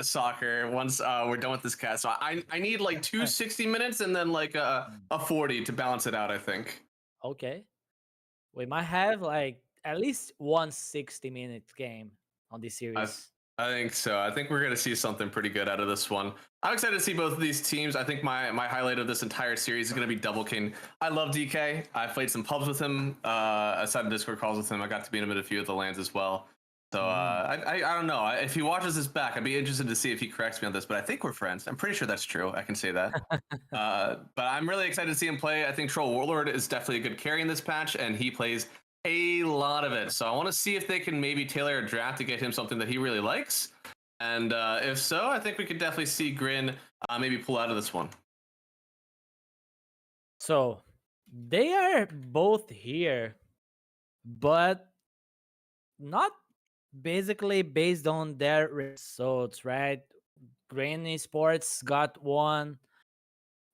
soccer once we're done with this cast. So I need like 2 60 minutes and then like a 40 to balance it out, I think. Okay. We might have like at least one 60-minute game on this series. I think so. I think we're going to see something pretty good out of this one. I'm excited to see both of these teams. I think my highlight of this entire series is going to be Double King. I love DK. I've played some pubs with him, aside of Discord calls with him. I got to meet him at a few of the lands as well. So I don't know. If he watches this back, I'd be interested to see if he corrects me on this, but I think we're friends. I'm pretty sure that's true. I can say that. But I'm really excited to see him play. I think Troll Warlord is definitely a good carry in this patch, and he plays a lot of it. So I want to see if they can maybe tailor a draft to get him something that he really likes. And if so, I think we could definitely see Grin maybe pull out of this one. So they are both here, but not basically based on their results, right? Grain Sports got one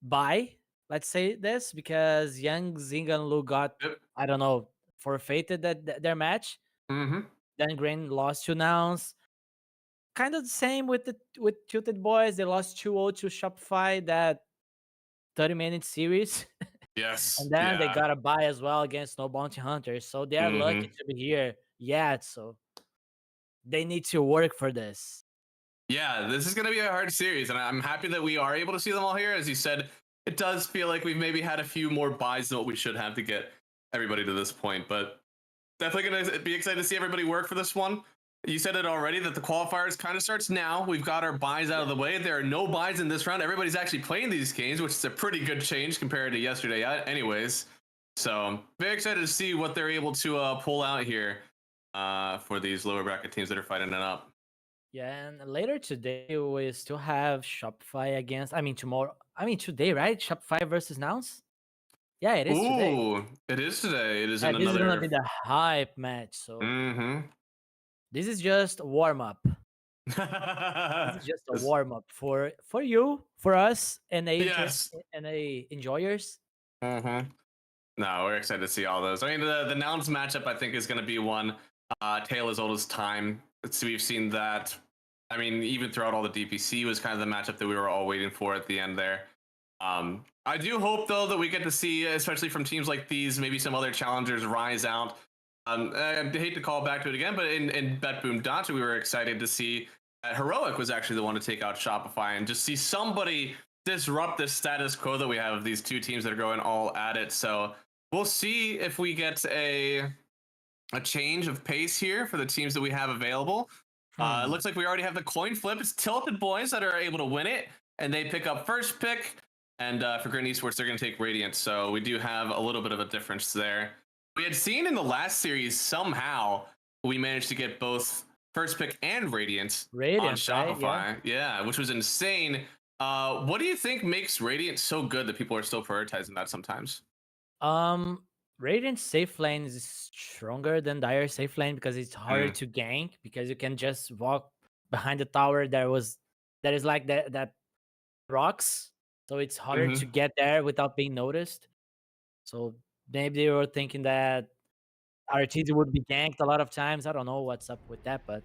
bye, let's say this, because Young Zinganlu got, I don't know, forfeited their match. Mm-hmm. Then Grain lost to Nouns. Kind of the same with Tilted Boys. They lost 2-0 to Shopify, that 30-minute series. Yes. And then they got a bye as well against No Bounty Hunters. So they are lucky to be here. Yeah, so they need to work for this. Yeah, this is going to be a hard series, and I'm happy that we are able to see them all here. As you said, it does feel like we've maybe had a few more buys than what we should have to get everybody to this point, but definitely going to be excited to see everybody work for this one. You said it already that the qualifiers kind of starts now. We've got our buys out of the way. There are no buys in this round. Everybody's actually playing these games, which is a pretty good change compared to yesterday anyways. So very excited to see what they're able to pull out here for these lower bracket teams that are fighting it up. Yeah, and later today we still have Shopify against, today, right? Shopify versus Nouns? Yeah, it is today. Ooh, it is today. It is Yeah, in this another... is going to be the hype match, so this is just a warm-up. This is just a warm-up for you, for us, and enjoyers. No, we're excited to see all those. I mean, the Nouns matchup, I think, is going to be one tale as old as time. So we've seen that. I mean, even throughout all the DPC was kind of the matchup that we were all waiting for at the end there. I I do hope though that we get to see, especially from teams like these, maybe some other challengers rise out. I hate to call back to it again, but in Bet Boom Dota, we were excited to see that Heroic was actually the one to take out Shopify and just see somebody disrupt this status quo that we have of these two teams that are going all at it. So we'll see if we get a change of pace here for the teams that we have available. It looks like we already have the coin flip. It's Tilted Boys that are able to win it, and they pick up first pick. And for Grin Esports, they're going to take Radiant. So we do have a little bit of a difference there. We had seen in the last series, somehow we managed to get both first pick and Radiant on Shopify. Right? Yeah, which was insane. What do you think makes Radiant so good that people are still prioritizing that sometimes? Radiant safe lane is stronger than Dire safe lane because it's harder to gank, because you can just walk behind the tower that is like that rocks, so it's harder to get there without being noticed. So maybe they were thinking that RTD would be ganked a lot of times. I don't know what's up with that, but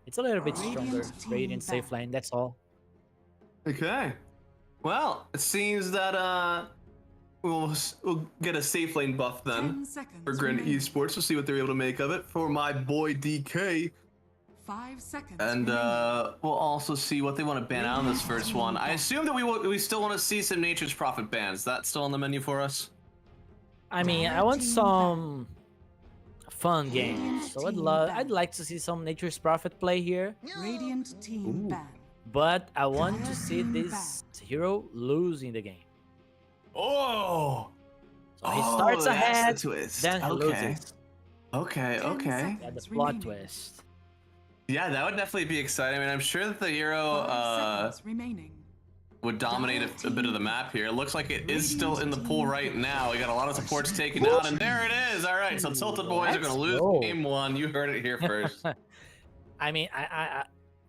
it's a little bit stronger. Radiant safe lane, that's all. Okay. Well, it seems that we'll get a safe lane buff then for Grin Esports. We'll see what they're able to make of it for my boy DK. 5 seconds. And we'll also see what they want to ban out on this first one. I assume that we still want to see some Nature's Prophet bans. That's still on the menu for us? I mean, I want some fun games. So I'd like to see some Nature's Prophet play here. Radiant team ban. But I want to see this hero losing the game. Oh! So he starts ahead, twist. then he loses. Okay. Yeah, the plot twist. Yeah, that would definitely be exciting. I mean, I'm sure that the hero would dominate a bit of the map here. It looks like it is still in the pool right now. We got a lot of supports taken out, and there it is. All right, so Tilted Boys are going to lose game one. You heard it here first. I mean,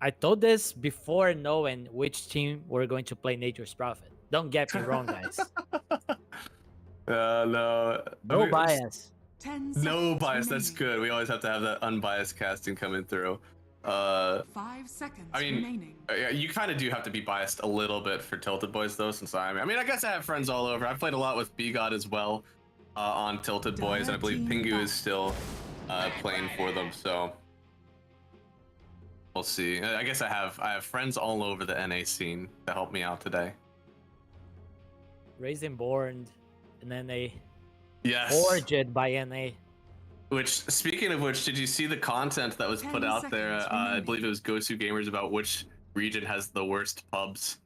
I told this before knowing which team were going to play Nature's Prophet. Don't get me wrong, guys. No bias. No bias. That's good. We always have to have that unbiased casting coming through. 5 seconds remaining. You kind of do have to be biased a little bit for Tilted Boys, though, since I guess I have friends all over. I've played a lot with B-God as well on Tilted Boys, and I believe Pingu is still playing for them, so we'll see. I guess I have friends all over the NA scene to help me out today. Raised and Born, and then they forged by NA. Which, speaking of which, did you see the content that was put out there? I believe it was Gosu Gamers about which region has the worst pubs,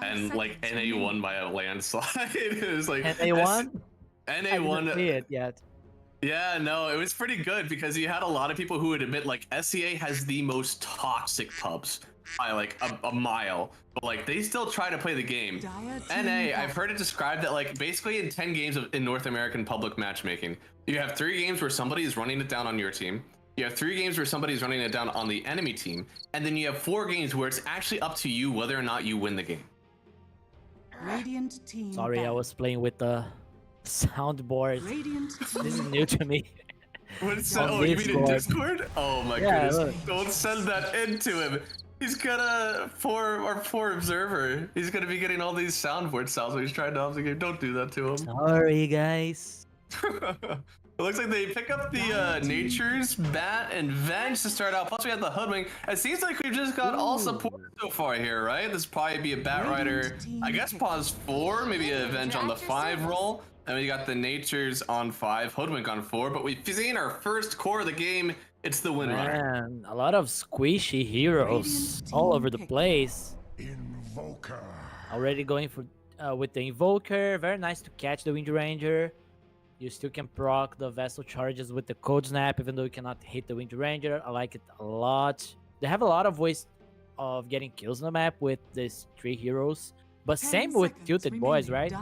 and like NA won by a landslide. It was like NA won. NA won. I didn't see it yet. Yeah, no, it was pretty good because you had a lot of people who would admit like SEA has the most toxic pubs by like a mile, but like they still try to play the game. NA, I've heard it described that like basically in 10 games in North American public matchmaking, you have 3 games where somebody is running it down on your team, you have 3 games where somebody is running it down on the enemy team, and then you have 4 games where it's actually up to you whether or not you win the game. Radiant team. Sorry, I was playing with the soundboard. This is new to me. You mean in Discord? Oh my goodness. Look. Don't send that into him. He's got a poor observer. He's gonna be getting all these soundboard sounds when he's trying to help the game. Don't do that to him. Sorry, guys. It looks like they pick up the Nature's Bat and Venge to start out. Plus we have the Hoodwink. It seems like we've just got all support so far here, right? This probably be a Bat Rider, I guess pause 4, maybe a Venge on the 5 roll. And we got the Natures on 5, Hoodwink on 4, but we've seen our first core of the game. It's the Windrunner. Man, a lot of squishy heroes all over the place. Invoker. Already going for with the Invoker. Very nice to catch the Wind Ranger. You still can proc the Vessel charges with the Cold Snap, even though you cannot hit the Wind Ranger. I like it a lot. They have a lot of ways of getting kills on the map with these 3 heroes. But same with Tilted Boys, right?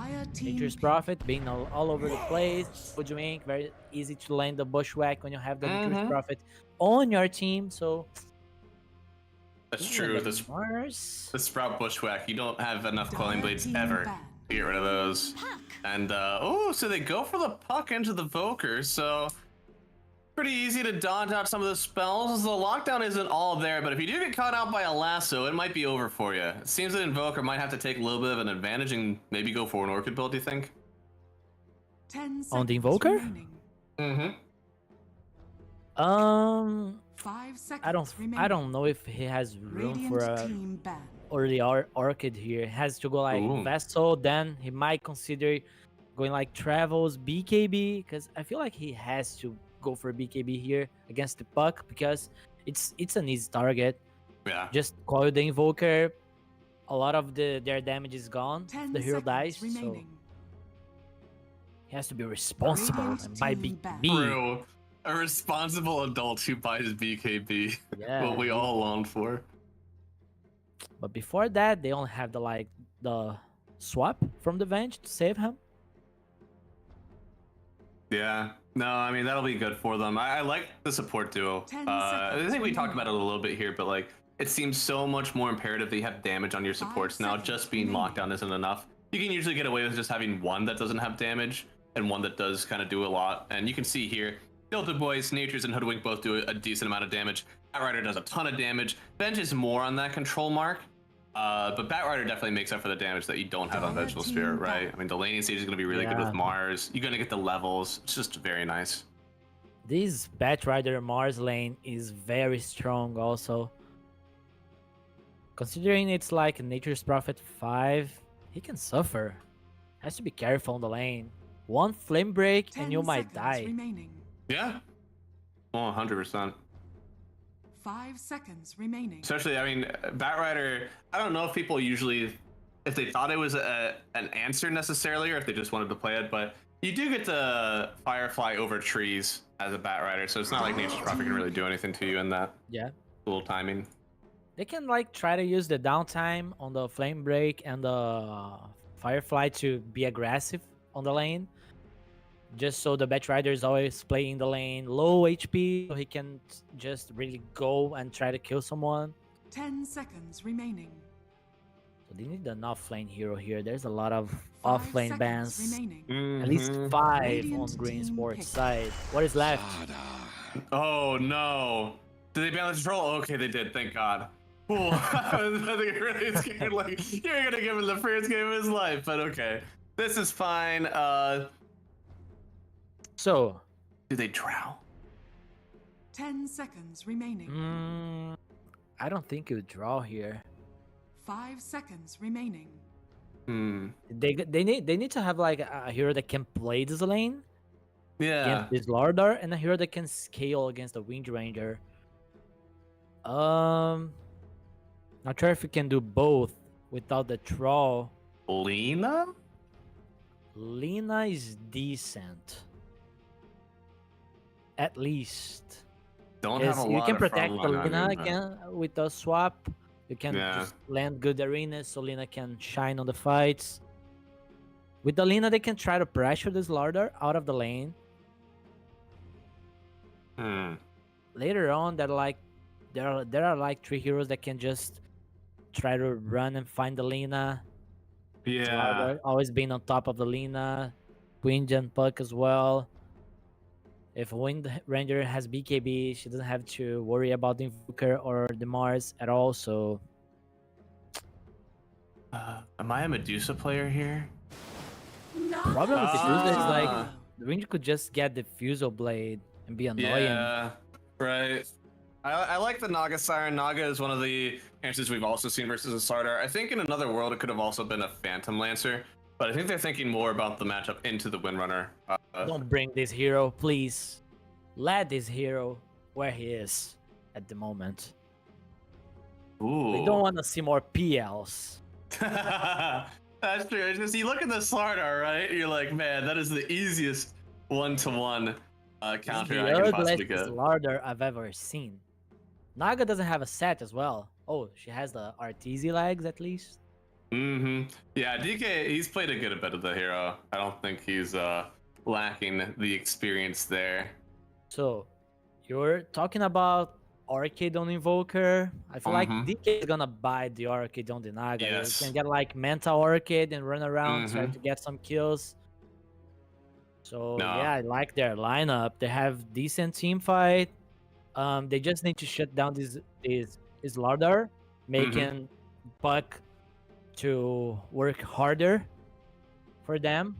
Nature's Prophet being all over the place. Hoodwink, very easy to land the Bushwhack when you have the Nature's Prophet on your team. So that's true. The Sprout Bushwhack, you don't have enough Quelling Blades ever to get rid of those. And so they go for the puck into the Voker. So pretty easy to dodge out some of the spells. The lockdown isn't all there, but if you do get caught out by a lasso, it might be over for you. It seems that Invoker might have to take a little bit of an advantage and maybe go for an Orchid build, do you think? 10 On the seconds Invoker? remaining. Mm-hmm. 5 seconds I remaining. don't know if he has room Radiant for a team ban. early Orchid here. He has to go like Ooh. Vessel, then he might consider going like Travels, BKB, because I feel like he has to go for BKB here against the Puck because it's an easy target. Yeah. Just coil the Invoker. A lot of their damage is gone. 10 The hero seconds dies, so remaining. he has to be responsible Radiant and buy team back. BKB. True. A responsible adult who buys BKB. Yeah. What we all long for. But before that, they only have the swap from the Venge to save him. Yeah. No, I mean, that'll be good for them. I like the support duo. 10 I seconds think we talked about remaining. it a little bit here, but like, it seems so much more imperative that you have damage on your 5 supports now. seconds Just being remaining. locked down isn't enough. You can usually get away with just having one that doesn't have damage and one that does kind of do a lot. And you can see here, Delta Boys, Natures, and Hoodwink both do a decent amount of damage. Batrider does a ton of damage. Venge is more on that control mark. But Batrider definitely makes up for the damage that you don't have on Dota Vegetable team Spirit, back. right? I mean, the laning stage is going to be really good Yeah. with Mars. You're going to get the levels. It's just very nice. This Batrider Mars lane is very strong also. Considering it's like Nature's Prophet 5, he can suffer. Has to be careful on the lane. One flame break 10 and you might seconds die. remaining. Yeah. Oh, 100%. 5 seconds remaining. Especially, I mean, Batrider, I don't know if people usually, if they thought it was an answer necessarily, or if they just wanted to play it, but you do get to Firefly over trees as a Batrider, so it's not like Nature's Prophet can really do anything to you in that Yeah. little timing. They can like try to use the downtime on the flame break and the Firefly to be aggressive on the lane. Just so the Batrider is always playing the lane low HP, so he can just really go and try to kill someone. 10 seconds remaining. So they need an off-lane hero here. There's a lot of 5 off-lane seconds bans. remaining. At least 5 Radiant on Green team Sports pick. side. What is left? Oh, no. Did they ban the control? Okay, they did. Thank God. Cool. I think it really is scared, like, you're going to give him the first game of his life, but okay. This is fine. So, Do they drow? 10 seconds remaining. I don't think you draw here. 5 seconds remaining. They need to have like a hero that can play this lane Yeah. against this Lardar and a hero that can scale against the Wind Ranger. Not sure if you can do both without the troll. Lena? Lina is decent. At least. Don't have Yes, a you lot can of protect frontline on Lina you, but- again with the swap. You can Yeah. just land good arenas so Lina can shine on the fights. With the Lina, they can try to pressure this Lardar out of the lane. Later on, there are like 3 heroes that can just try to run and find the Lina. Yeah. Lardar always being on top of the Lina. Wind and Puck as well. If Wind Ranger has BKB, she doesn't have to worry about the Invoker or the Mars at all, so... Am I a Medusa player here? Problem with Medusa is like, Ah. the Ranger could just get the Fusel Blade and be annoying. Yeah, right. I like the Naga Siren. Naga is one of the answers we've also seen versus a Sardar. I think in another world it could have also been a Phantom Lancer, but I think they're thinking more about the matchup into the Windrunner. Don't bring this hero, please. Let this hero where he is at the moment. Ooh. We don't want to see more PLs. That's true. It's just, you look at the Sardar, right? You're like, man, that is the easiest one-to-one counter The I can possibly ugliest get. Lardar I've ever seen. Naga doesn't have a set as well. Oh, she has the Arteezy legs at least. Yeah, DK, he's played a good bit of the hero. I don't think he's lacking the experience there. So, you're talking about Arcade on Invoker. I feel like DK is gonna buy the Arcade on the Naga. Yes. You can get like Mental Arcade and run around, try to get some kills. So No. yeah, I like their lineup. They have decent team fight. They just need to shut down this Lardar, making Buck to work harder for them,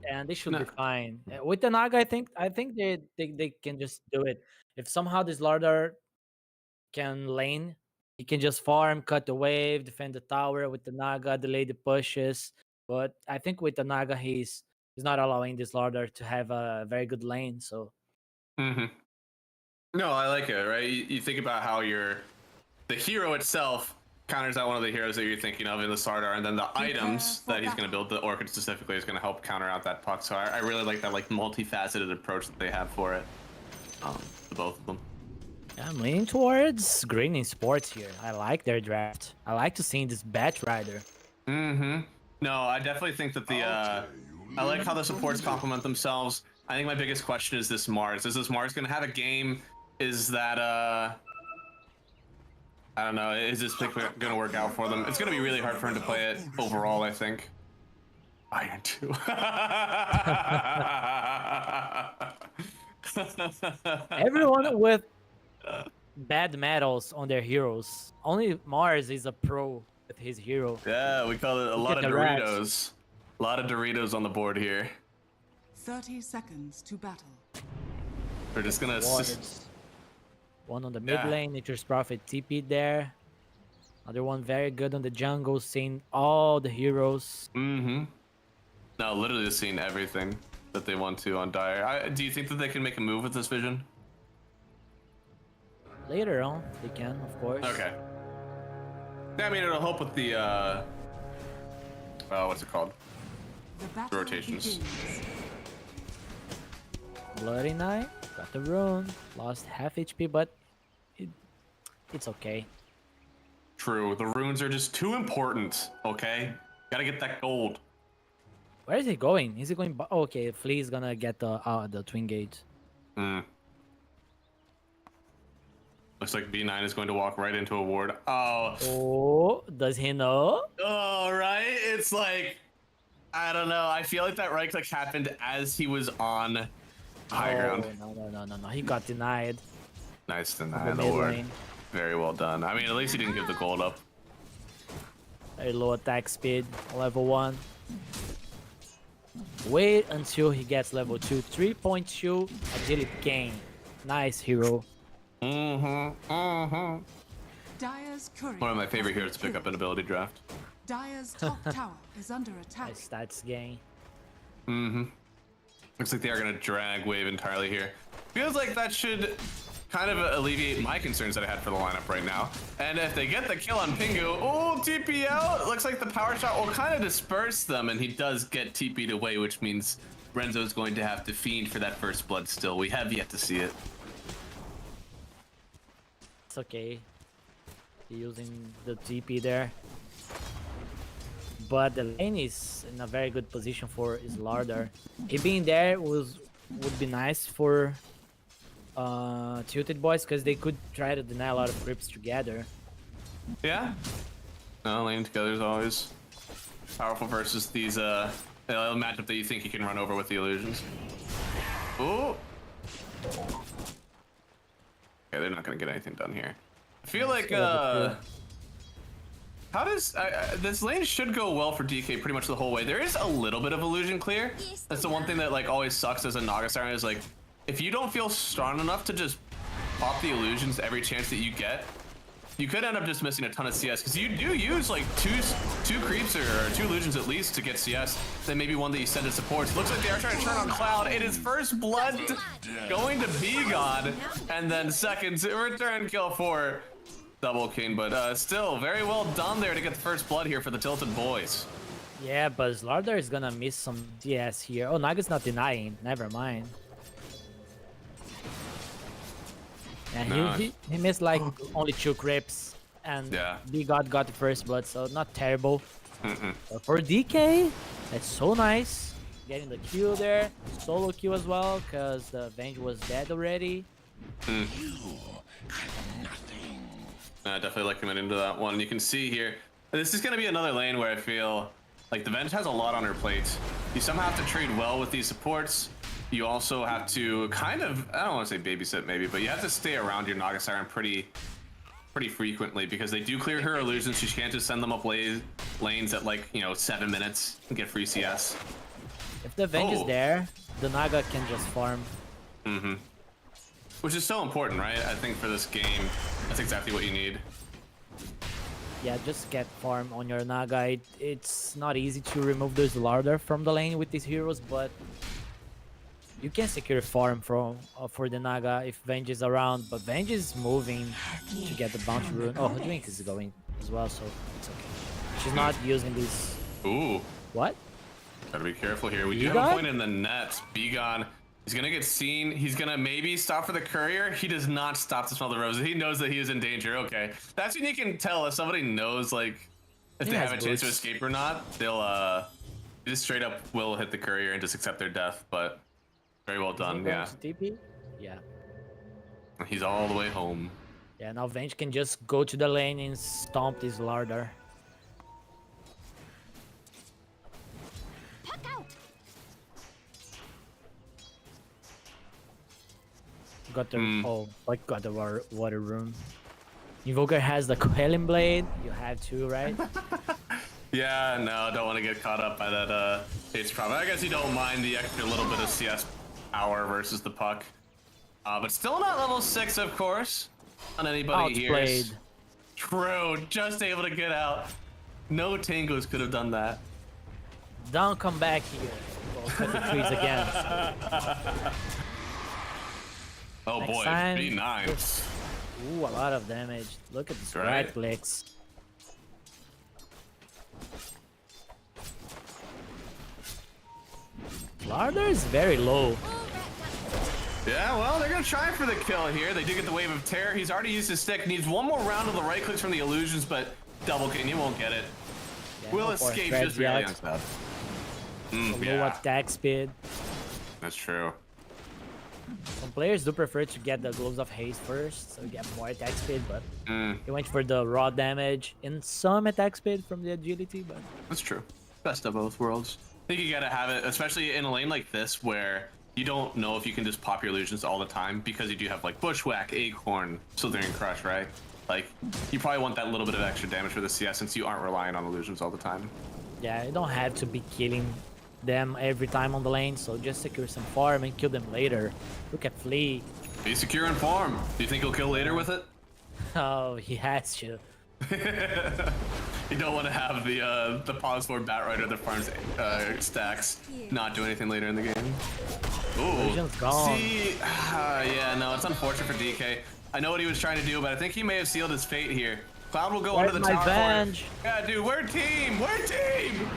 and they should No. be fine. With the Naga, I think they can just do it. If somehow this Lardar can lane, he can just farm, cut the wave, defend the tower with the Naga, delay the pushes. But I think with the Naga, he's not allowing this Lardar to have a very good lane. So No, I like it, right? You think about how the hero itself counters out one of the heroes that you're thinking of in the Sardar, and then the items that he's going to build, the Orchid specifically, is going to help counter out that puck. So I really like that like multifaceted approach that they have for it, the both of them. yeah, I'm leaning towards Green in sports here. I like their draft. I like to see this Batch Rider. No, I definitely think that I like how the supports complement themselves. I think my biggest question is this Mars. Is this Mars going to have a game? Is that I don't know. Is this pick going to work out for them? It's going to be really hard for him to play it overall, I think. Iron 2. Everyone with bad medals on their heroes. Only Mars is a pro with his hero. Yeah, we call it a lot of at the rats. Doritos. A lot of Doritos on the board here. 30 seconds to battle. We're just going to... Wards. One on the mid Yeah. lane, Nature's Prophet TP there. Other one very good on the jungle, seeing all the heroes. No, literally just seeing everything that they want to on Dire. Do you think that they can make a move with this vision? Later on, they can, of course. Okay. Yeah, I mean, it'll help with the, what's it called? The battle Rotations. begins. Bloody Knight, got the rune, lost half HP, but it's okay. True, the runes are just too important, okay? Gotta get that gold. Where is he going? Is he going? Oh, okay, Flea is gonna get the Twin Gate. Looks like B9 is going to walk right into a ward. Oh. Oh, does he know? Oh, right? It's like, I don't know. I feel like that right click happened as he was on high ground. No. He got denied. Nice The deny the mid ward. lane. Very well done. I mean, at least he didn't give the gold up. Very low attack speed, level 1. Wait until he gets level 2. 3.2 agility gain. Nice hero. Dyer's courier One of my favorite has heroes to pick been up in ability draft. killed. Dyer's top tower is under attack. Nice stats gain. Looks like they are going to drag wave entirely here. Feels like that should kind of alleviate my concerns that I had for the lineup right now. And if they get the kill on Pingu, oh, TP out. It looks like the power shot will kind of disperse them, and he does get TP'd away, which means Renzo's going to have to fiend for that first blood still. We have yet to see it. It's okay. Using the TP there. But the lane is in a very good position for his Lardar. He being there would be nice for Tilted Boys, because they could try to deny a lot of creeps together. Yeah. No, laning together is always powerful versus these matchup that you think you can run over with the illusions. Ooh. Okay, they're not gonna get anything done here. I feel like how does this lane should go well for DK pretty much the whole way. There is a little bit of illusion clear. That's the one thing that like always sucks as a Naga Siren, is like if you don't feel strong enough to just pop the illusions every chance that you get, you could end up just missing a ton of CS, because you do use like two creeps or two illusions at least to get CS. Then maybe one that you send to supports. Looks like they are trying to turn on Cloud. It is first blood going to B-God, and then second return kill for Double King. But still very well done there to get the first blood here for the Tilted Boys. Yeah, but Lardar is gonna miss some CS here. Oh, Naga's not denying. Never mind. Yeah, No. he missed like only 2 creeps, and Yeah. B-God got the first blood, so not terrible. But for DK, that's so nice. Getting the kill there, solo kill as well, because the Venge was dead already. Definitely like coming into that one. You can see here, this is going to be another lane where I feel Like, the Venge has a lot on her plate. You somehow have to trade well with these supports. You also have to kind of, I don't want to say babysit maybe, but you have to stay around your Naga Siren pretty frequently because they do clear her illusions. She can't just send them up lanes at like, 7 minutes and get free CS. If the Venge is there, the Naga can just farm. Mm-hmm. Which is so important, right? I think for this game, that's exactly what you need. Yeah, just get farm on your Naga. It's not easy to remove those larder from the lane with these heroes, but you can secure farm for the Naga if Venge is around. But Venge is moving to get the bounty rune. Oh, Drink is going as well, so it's okay. She's not using this. Ooh. What? Gotta be careful here. We do have a point in the net. Begon. He's gonna get seen. He's gonna maybe stop for the courier. He does not stop to smell the roses. He knows that he is in danger. Okay, that's when you can tell if somebody knows like if they have a chance to escape or not. They'll just straight up will hit the courier and just accept their death. But very well done. Yeah. TP? Yeah. He's all the way home. Yeah. Now Venge can just go to the lane and stomp this larder. Got the got the water room. Invoker has the Quelling Blade. You have to, right? Yeah, no, don't want to get caught up by that H problem. I guess you don't mind the extra little bit of CS power versus the puck. But still not level 6, of course. On anybody here. True, just able to get out. No Tangos could have done that. Don't come back here. We'll cut the trees again. Oh boy, B9. Ooh, a lot of damage. Look at the right clicks. Larder is very low. Yeah, well, they're gonna try for the kill here. They do get the Wave of Terror. He's already used his stick. Needs one more round of the right clicks from the illusions, but double king, he won't get it. Yeah, Will escape just barely on stuff. Low attack speed. That's true. Some players do prefer to get the Gloves of Haste first, so you get more attack speed, but he went for the raw damage and some attack speed from the agility, but... That's true. Best of both worlds. I think you gotta have it, especially in a lane like this, where you don't know if you can just pop your illusions all the time, because you do have, like, Bushwhack, Acorn, Slithering Crush, right? Like, you probably want that little bit of extra damage for the CS, since you aren't relying on illusions all the time. Yeah, you don't have to be killing them every time on the lane, so just secure some farm and kill them later. Look at Flea. Be secure and farm. Do you think he'll kill later with it? Oh, he has to. You don't want to have the pause for Bat Rider that farms stacks not do anything later in the game. Ooh. Gone. See, yeah, no, it's unfortunate for DK. I know what he was trying to do, but I think he may have sealed his fate here. Cloud will go under the tower. Venge? Yeah, dude, we're team. We're team.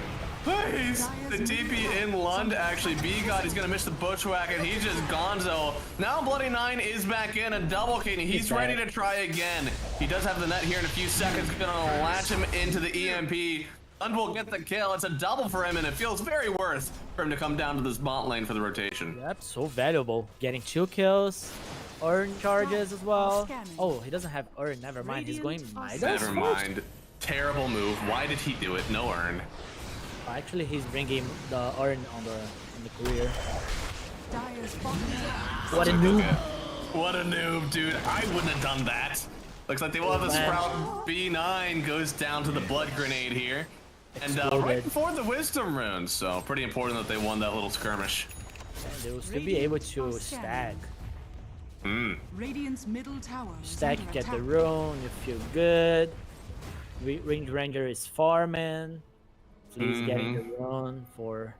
Please! The TP in Lund, actually. B-God, he's gonna miss the Bushwhack, and he's just gonzo. Now Bloody 9 is back in, a double king. He's ready to try again. He does have the net here in a few seconds. Gonna latch him into the EMP. Lund will get the kill. It's a double for him, and it feels very worth for him to come down to this bot lane for the rotation. Yep, so valuable. Getting 2 kills. Urn charges as well. Oh, he doesn't have Urn. Never mind. He's going Midas. Never mind. Terrible move. Why did he do it? No Urn. Actually, he's bringing the Urn on the career. What a noob! What a noob, dude! I wouldn't have done that. Looks like they will have a Sprout. B9 goes down to the blood grenade here, and right before the Wisdom rune. So pretty important that they won that little skirmish. And they will still be able to stack. Radiant's middle tower. Stack, you get the rune. You feel good. Range Ranger is farming. Please getting the run for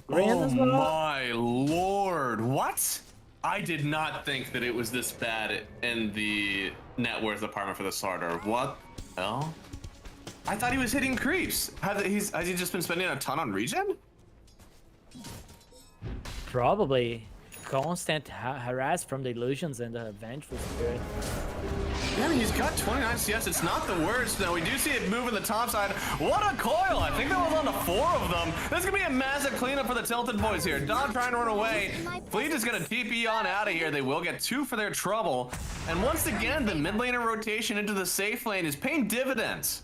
Grand as well. My lord, what? I did not think that it was this bad in the net worth department for the starter. What the hell? I thought he was hitting creeps. Has he just been spending a ton on regen? Probably. Constant harass from the illusions and the vengeful spirit. Yeah, I mean, he's got 29 CS. It's not the worst. Now, we do see it move in the top side. What a coil! I think that was on to 4 of them. This is going to be a massive cleanup for the Tilted boys here. Dom trying to run away. Fleet is going to TP on out of here. They will get 2 for their trouble. And once again, the mid laner rotation into the safe lane is paying dividends.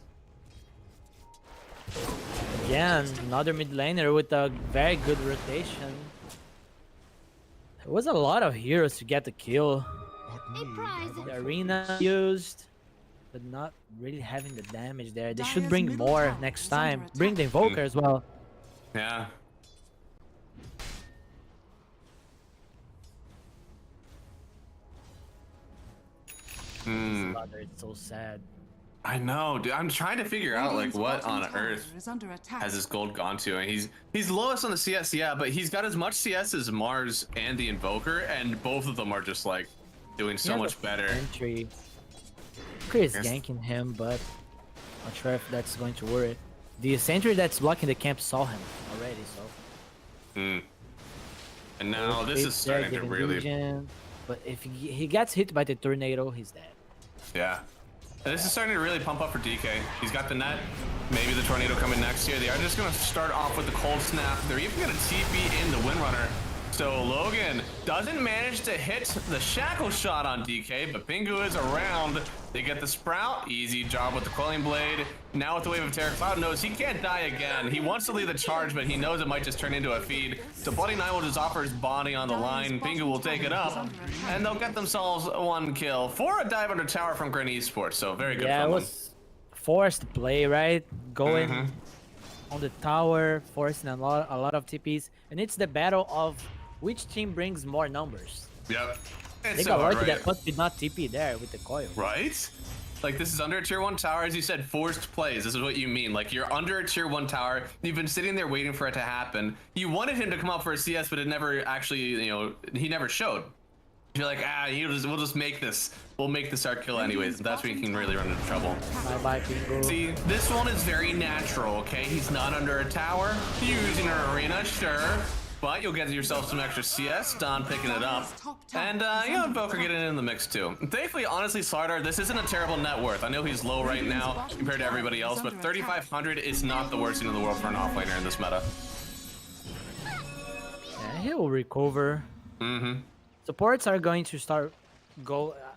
again, another mid laner with a very good rotation. There was a lot of heroes to get the kill. The arena used, but not really having the damage there. They should bring more next time. Bring the Invoker as well. Yeah. It's so sad. I know, dude. I'm trying to figure out like what on earth has his gold gone to, and he's lowest on the CS, yeah, but he's got as much CS as Mars and the Invoker, and both of them are just like doing so much better. Entry. Chris ganking him, but not sure if that's going to work. The sentry that's blocking the camp saw him already, so. And now this is starting to really. Vision, but if he gets hit by the tornado, he's dead. Yeah. And this is starting to really pump up for DK. He's got the net. Maybe the tornado coming next here. They are just going to start off with the cold snap. They're even going to TP in the Windrunner. So Logan doesn't manage to hit the shackle shot on DK, but Pingu is around. They get the Sprout. Easy job with the Quelling Blade. Now with the Wave of Terror, Cloud knows he can't die again. He wants to lead the charge, but he knows it might just turn into a feed. So Bloody Nine will just offer his body on the line. Pingu will take it up, and they'll get themselves one kill for a dive under tower from Gren Esports. So very good. Yeah, it was forced play, right? Going on the tower, forcing a lot of TPs, and it's the battle of which team brings more numbers. Yep. They got lucky that Puck did not TP there with the coil. Right? Like, this is under a tier 1 tower, as you said, forced plays. This is what you mean. Like, you're under a tier 1 tower. You've been sitting there waiting for it to happen. You wanted him to come out for a CS, but it never actually, you know, he never showed. You're like, we'll just make this. We'll make this our kill anyways. And that's when you can really run into trouble. Bye-bye, Pingu. See, this one is very natural, okay? He's not under a tower. Using an arena, sure. But you'll get yourself some extra CS, Don picking it up, and you know, Invoker getting in the mix too. Thankfully, honestly, Slardar, this isn't a terrible net worth. I know he's low right now compared to everybody else, but 3,500 is not the worst thing in the world for an offlaner in this meta. Yeah, he'll recover. Supports are going to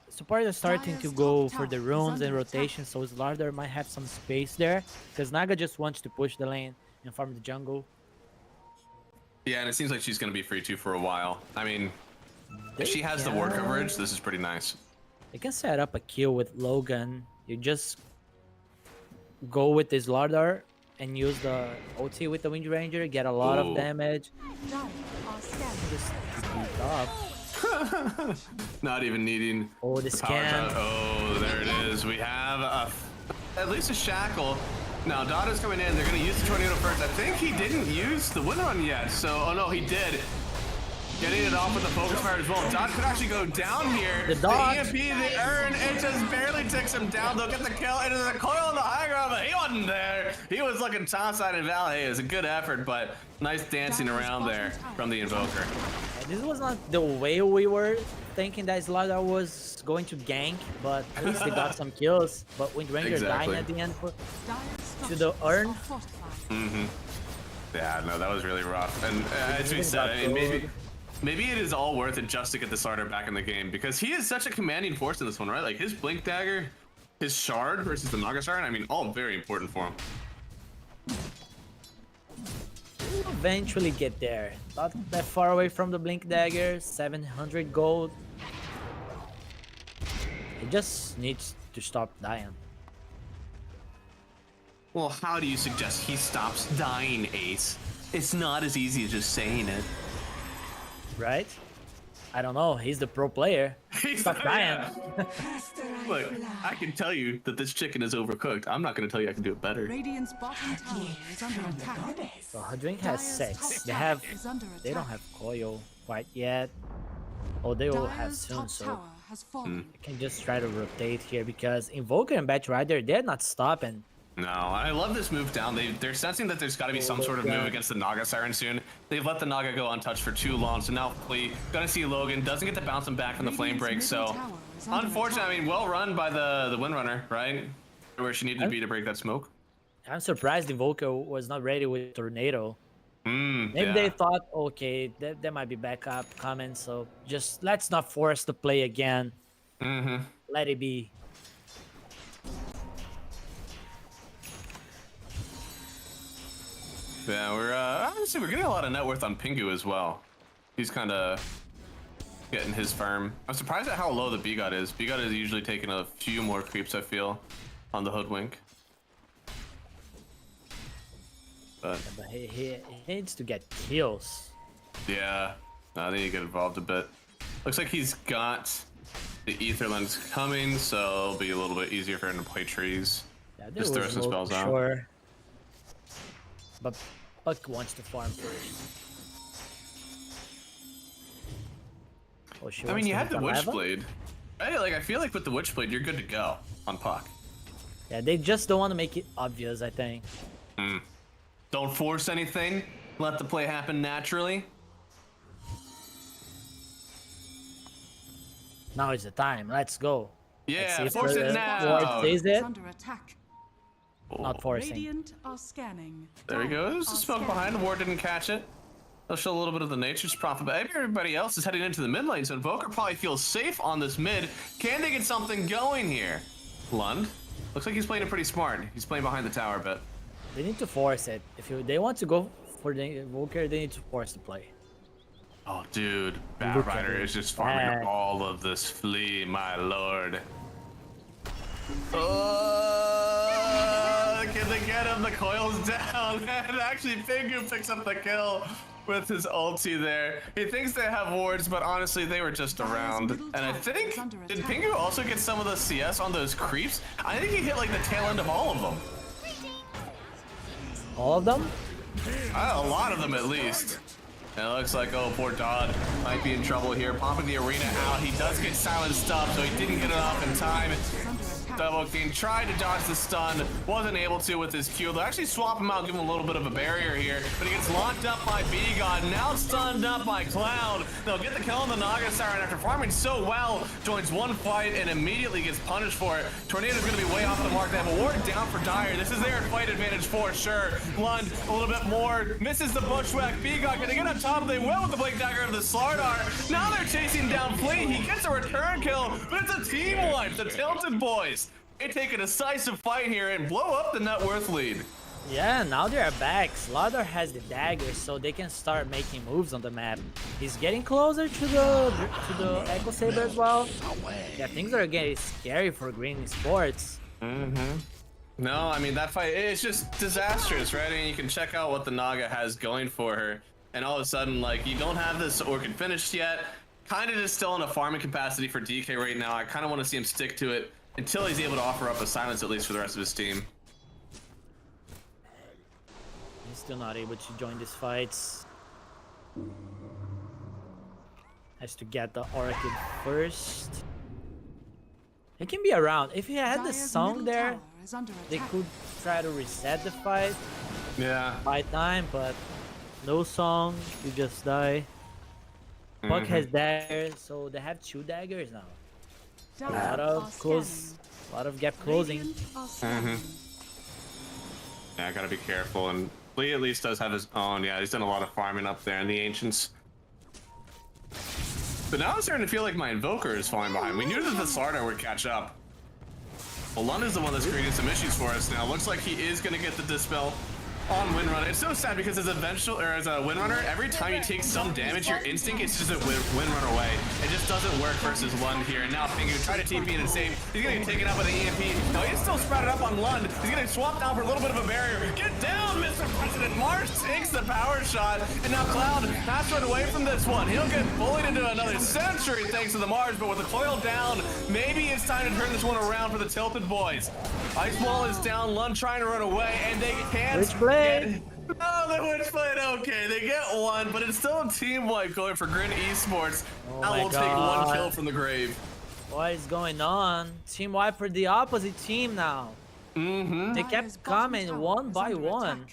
Support is starting to go for the runes and rotation, so Slardar might have some space there, because Naga just wants to push the lane and farm the jungle. Yeah, and it seems like she's going to be free too for a while. I mean, if she has the ward coverage, this is pretty nice. You can set up a kill with Logan. You just go with this Slardar and use the OT with the Wind Ranger, get a lot of damage. Just keep up. Not even needing the scan. Oh, there it is. We have at least a shackle. Now Dota's coming in. They're going to use the tornado first. I think he didn't use the Windrun yet. So, oh no, he did. Getting it off with the focus fire as well. Dot could actually go down here. The EMP, the Urn, it just barely takes him down. They'll get the kill into the coil on the high ground, but he wasn't there. He was looking topside and Valley. It was a good effort, but nice dancing around there from the Invoker. This was not the way we were thinking that Slardar was going to gank, but at least they got some kills. But Wind Ranger dying at the end to the Urn. Yeah, no, that was really rough. And as we said, I mean, maybe it is all worth it just to get the Slardar back in the game, because he is such a commanding force in this one, right? Like his Blink Dagger, his Shard versus the Naga Shard, I mean, all very important for him. We'll eventually get there. Not that far away from the Blink Dagger, 700 gold. He just needs to stop dying. Well, how do you suggest he stops dying, Ace? It's not as easy as just saying it. Right? I don't know. He's the pro player. Stop dying. Look, I can tell you that this chicken is overcooked. I'm not going to tell you I can do it better. Radiant's bottom tower is under attack. So Hadrink has 6. They don't have coil quite yet. Oh, they will have soon, so I can just try to rotate here because Invoker and Bat Rider, they're not stopping. No, I love this move down. They're sensing that there's got to be some sort of move against the Naga Siren soon. They've let the Naga go untouched for too long, so now hopefully gonna see Logan doesn't get to bounce him back from the flame break. So unfortunate. I mean, well run by the Windrunner, right? Where she needed to be to break that smoke. I'm surprised Invoker was not ready with Tornado. Maybe Yeah. they thought, okay, there might be backup coming, so just let's not force the play again. Let it be. Yeah, we're honestly we're getting a lot of net worth on Pingu as well. He's kind of getting his firm. I'm surprised at how low the B-God is. B-God is usually taking a few more creeps, I feel, on the Hoodwink. But he needs to get kills. yeah, I need to get involved a bit. Looks like he's got the Ether Lens coming, so it'll be a little bit easier for him to play trees. Yeah, Just throw some spells out. Sure. But Buck wants to farm first. Oh, I mean, you have the Witchblade. Right? Like, I feel like with the Witchblade, you're good to go on Puck. Yeah, they just don't want to make it obvious, I think. Don't force anything. Let the play happen naturally. Now is the time. Let's go. Yeah, Let's see force if it the now. Ward sees it. Under attack. Not forcing. Radiant are scanning. There he goes. The smoke behind. Ward didn't catch it. They'll show a little bit of the Nature's Prophet, but everybody else is heading into the mid lane, so Invoker probably feels safe on this mid. Can they get something going here? Lund? Looks like he's playing it pretty smart. He's playing behind the tower a bit. They need to force it. If they want to go for the Invoker, they need to force the play. Oh, dude. Batrider is just farming up all of this flea, my lord. Oh, can they get him? The coil's down. And actually, Pingu picks up the kill with his ulti there. He thinks they have wards, but honestly, they were just around. And I think, did Pingu also get some of the CS on those creeps? I think he hit like the tail end of all of them. All of them? A lot of them at least. And it looks like, oh, poor Dodd might be in trouble here. Popping the arena out. He does get silenced up, so he didn't get it off in time. Double King tried to dodge the stun, wasn't able to with his Q. They'll actually swap him out, give him a little bit of a barrier here, but he gets locked up by B-God, now stunned up by Cloud. They'll get the kill on the Naga Siren after farming so well, joins one fight and immediately gets punished for it. Tornado's gonna be way off the mark. They have a ward down for Dire. This is their fight advantage for sure. Lund, a little bit more, misses the Bushwhack. B-God gonna get on top, they will with the Blink Dagger of the Slardar. Now they're chasing down Flea, he gets a return kill, but it's a team wipe, the Tilted Boys. They take a decisive fight here and blow up the net worth lead. Yeah, now they're back. Slaughter has the daggers, so they can start making moves on the map. He's getting closer to the Echo Saber as well. Yeah, things are getting scary for Green Sports. No, I mean, that fight, it's just disastrous, right? I mean, you can check out what the Naga has going for her, and all of a sudden, like, you don't have this Orchid finished yet. Kind of just still in a farming capacity for DK right now. I kind of want to see him stick to it until he's able to offer up a silence at least for the rest of his team. He's still not able to join these fights. Has to get the Orchid first. He can be around. If he had the song there, they could try to reset the fight. Yeah. By time, but no song, you just die. Buck has daggers, so they have 2 daggers now. A lot of gap closing. Yeah, I gotta be careful. And Lee at least does have his own. Yeah, he's done a lot of farming up there in the Ancients. But now I'm starting to feel like my Invoker is falling behind. We knew that the Slardar would catch up. Well, Lund is the one that's creating some issues for us now. Looks like he is gonna get the Dispel on Windrunner. It's so sad because as a Windrunner, every time you take some damage, your instinct is just a Windrunner away. It just doesn't work versus Lund here. And now Pingu try to TP in and save. He's gonna get taken up with an EMP. No, he's still sprouted up on Lund. He's gonna swap down for a little bit of a barrier. Get down, Mr. President. Mars takes the power shot. And now Cloud has to run away from this one. He'll get bullied into another century thanks to the Mars, but with the coil down, maybe it's time to turn this one around for the Tilted Boys. Ice Wall is down, Lund trying to run away, and they can't. Witchblade. Oh, the Witchblade, okay, they get one, but it's still a team wipe going for Grin Esports. Oh now we'll take 1 kill from the grave. What is going on? Team wipe for the opposite team now. They kept coming one by one.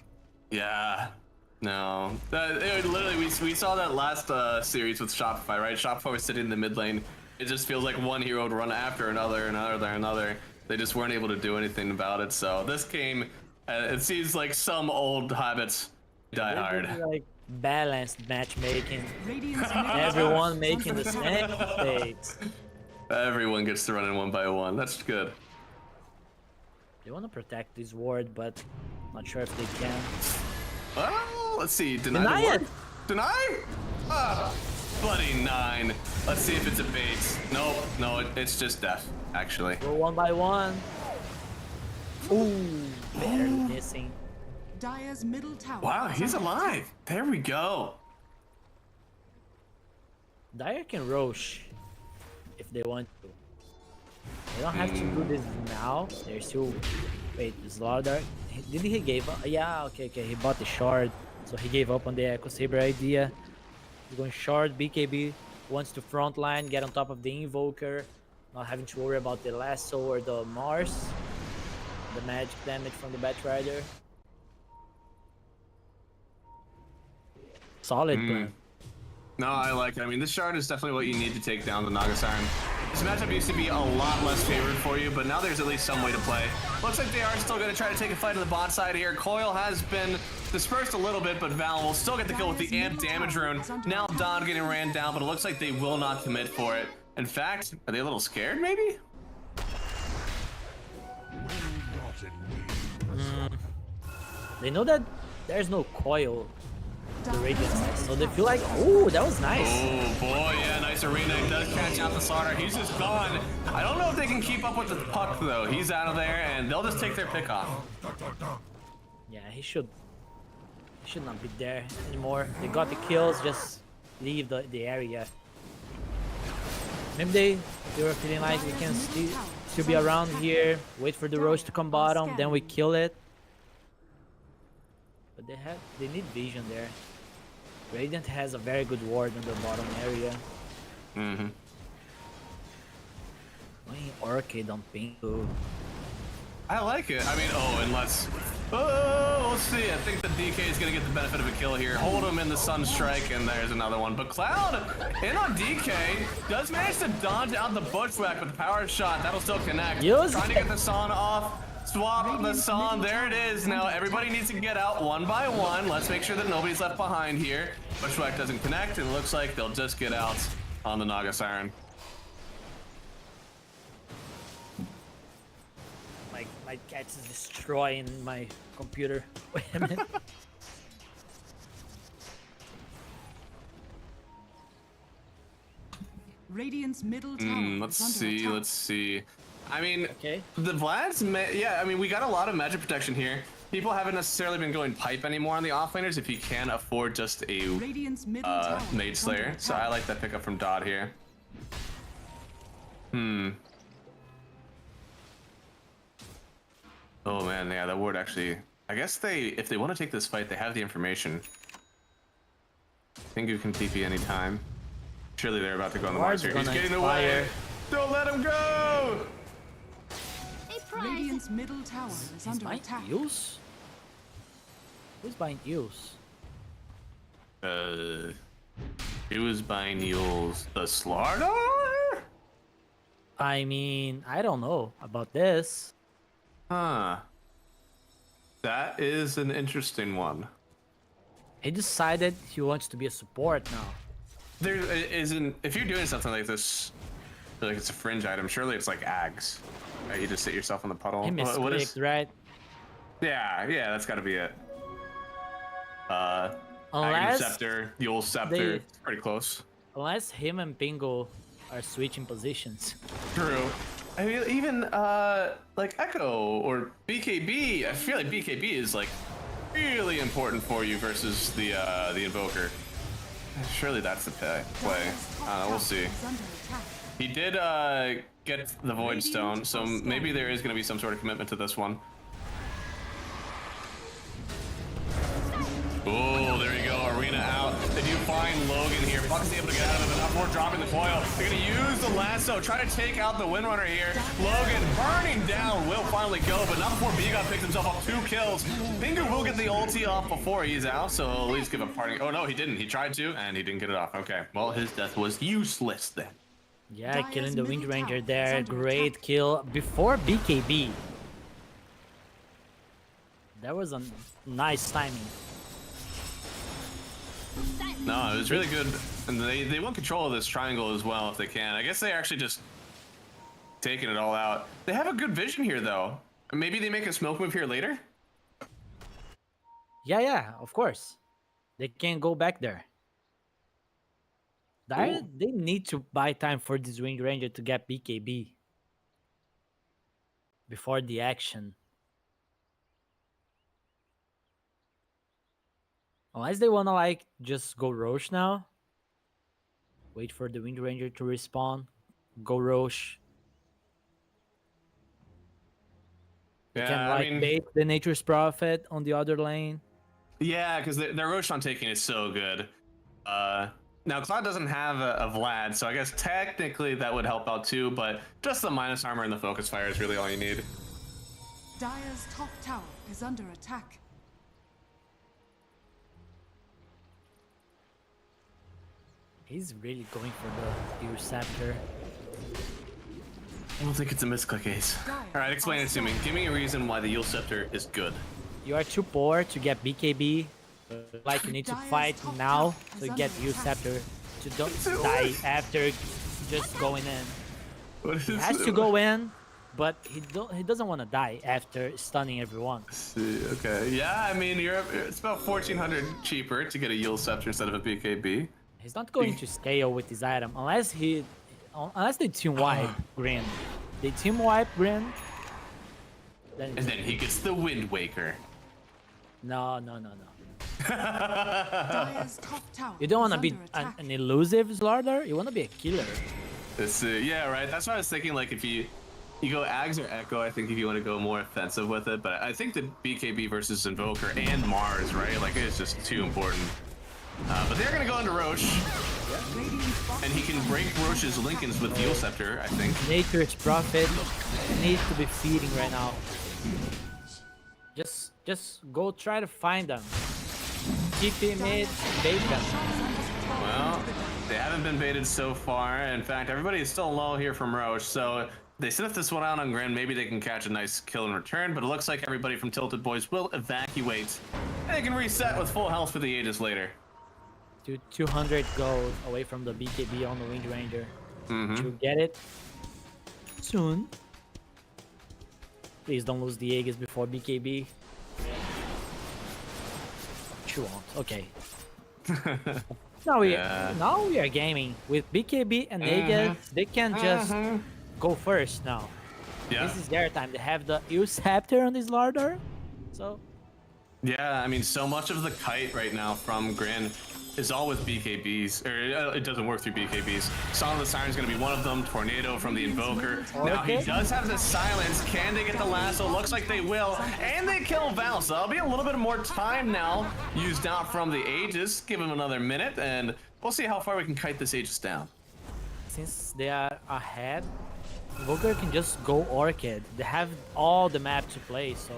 Yeah. No. Literally, we saw that last series with Shopify, right? Shopify was sitting in the mid lane. It just feels like one hero would run after another. They just weren't able to do anything about it. So this game, it seems like some old habits die hard. Like balanced matchmaking. Everyone making the same mistakes. Everyone gets to run in 1 by 1. That's good. They want to protect this ward, but not sure if they can. Oh, let's see. Deny the it. word? Deny? Ah, bloody 9. Let's see if it's a bait. Nope, no, it's just death, actually. Go 1 by 1. Ooh, barely missing. Dire's middle tower. Wow, is he's under attack. alive. There we go. Dire can Roche if they want to. They don't have to do this now. They're still. Wait, Slaughter. Did he give up? Yeah, okay. He bought the shard, so he gave up on the Echo Saber idea. He's going short. BKB wants to front line, get on top of the Invoker, not having to worry about the Lasso or the Mars, the magic damage from the Batrider. Solid plan. No, I like it. I mean, this shard is definitely what you need to take down the Naga Siren. This matchup used to be a lot less favored for you, but now there's at least some way to play. Looks like they are still going to try to take a fight on the bot side here. Coil has been dispersed a little bit, but Val will still get the kill with the amp damage rune. Now Don getting ran down, but it looks like they will not commit for it. In fact, are they a little scared, maybe? They know that there's no Coil. The Radiant side, so they feel like, oh, that was nice. Oh boy, yeah, nice arena. He does catch out the Slaughter. He's just gone. I don't know if they can keep up with the puck though. He's out of there, and they'll just take their pick off. Yeah, he should not be there anymore. They got the kills, just leave the area. Maybe they were feeling like we can still be around here, wait for the Roche to come bottom, then we kill it. But they need vision there. Radiant has a very good ward in the bottom area. Mm-hmm. Going Orchid on Pingu. I like it. I mean, unless... Oh, we'll see. I think the DK is going to get the benefit of a kill here. Hold him in the Sunstrike, and there's another one. But Cloud, in on DK, does manage to dodge out the Bushwhack with the power shot. That'll still connect. Trying to get the Son off. Swap the Son. There it is. Now everybody needs to get out 1 by 1. Let's make sure that nobody's left behind here. Bushwhack doesn't connect, and it looks like they'll just get out on the Naga Siren. My cat is destroying my computer. Wait a minute. Radiant's middle tower. Let's is under see. attack. Let's see. I mean, Okay. the Vlad's, yeah, I mean, we got a lot of magic protection here. People haven't necessarily been going pipe anymore on the offlaners if you can afford just a Radiant's middle tower Mage is under Slayer. So attack. I like that pickup from Dodd here. Oh man, yeah, that ward actually. I guess if they want to take this fight, they have the information. Pingu can TP anytime. Surely they're about to go on the Mars here. He's getting away. Don't let him go! Radiant's middle tower is He's under buying attack. Eels? Who's buying Eels? Who is buying Yules? The Slaughter? I mean, I don't know about this. Huh. That is an interesting one. He decided he wants to be a support now. There isn't. If you're doing something like this, like it's a fringe item, surely it's like Ags. Right? You just sit yourself in the puddle. He misclicked, right? Yeah, that's got to be it. Unless Scepter, Yule Scepter. It's pretty close. Unless him and Pingo are switching positions. True. I mean, even like Echo or BKB. I feel like BKB is like really important for you versus the Invoker. Surely that's the play. We'll see. He did get the Void Stone, so maybe there is going to be some sort of commitment to this one. Oh, there you go. Arena out. They do find Logan here. Buck's able to get out of it, but not more dropping the coil. They're going to use the lasso, try to take out the Windrunner here. Logan burning down, will finally go, but not before Bigot picks himself up 2 kills. Pingu will get the ulti off before he's out, so at least give a parting. Oh no, he didn't. He tried to, and he didn't get it off. Okay, well, his death was useless then. Yeah, killing the Wind Ranger there. Great kill before BKB. That was a nice timing. No, it was really good. And they want control of this triangle as well if they can. I guess they're actually just taking it all out. They have a good vision here, though. Maybe they make a smoke move here later? Yeah, of course. They can't go back there. Ooh. They need to buy time for this Wind Ranger to get BKB before the action. Unless they wanna like just go Roche now. Wait for the Wind Ranger to respawn. Go Roche. You can Yeah, I like mean, bait the Nature's Prophet on the other lane. yeah, because their Roshan taking is so good. Now Cloud doesn't have a Vlad, so I guess technically that would help out too, but just the minus armor and the focus fire is really all you need. Dire's top tower is under attack. He's really going for the Interceptor. I don't think it's a misclick ace. Alright, explain it to me. Give me a reason why the Yule Scepter is good. You are too poor to get BKB. Like you need to fight now to get Interceptor to don't die after just going in. What is He has to go in, but he doesn't want to die after stunning everyone. See, okay. Yeah, I mean, it's about 1,400 cheaper to get a Yule Scepter instead of a BKB. He's not going to scale with this item unless they team wipe Green. They team wipe Green. And then he gets the Wind Waker. No. Dire's top tower You don't want to is be under attack. an elusive Slardar. You want to be a killer. Yeah, right. That's what I was thinking. Like, if you go Ags or Echo, I think if you want to go more offensive with it. But I think the BKB versus Invoker and Mars, right? Like, it's just too important. But they're gonna go into Roche, and he can break Roche's Lincolns with Yule Scepter, I think. Nature's Prophet needs to be feeding right now. Just go try to find them. TP mid, bait them. Well, they haven't been baited so far. In fact, everybody is still low here from Roche, so they sniff this one out on Grin. Maybe they can catch a nice kill in return, but it looks like everybody from Tilted Boys will evacuate. And they can reset with full health for the Aegis later. 200 gold away from the BKB on the Wind Ranger. To get it soon. Please don't lose the Aegis before BKB. What you want? Okay. Now we are gaming with BKB and Aegis. They can just go first now. Yeah. This is their time. They have the Interceptor on this Lardar. So Yeah, I mean, so much of the kite right now from Grin is all with BKBs, or it doesn't work through BKBs. Song of the Siren's gonna be one of them, Tornado from the Invoker. Now he does have the silence. Can they get the lasso? Looks like they will, and they kill Val, so that'll be a little bit more time now used out from the Aegis. Give him another minute, and we'll see how far we can kite this Aegis down. since they are ahead, Invoker can just go Orchid. They have all the map to play, so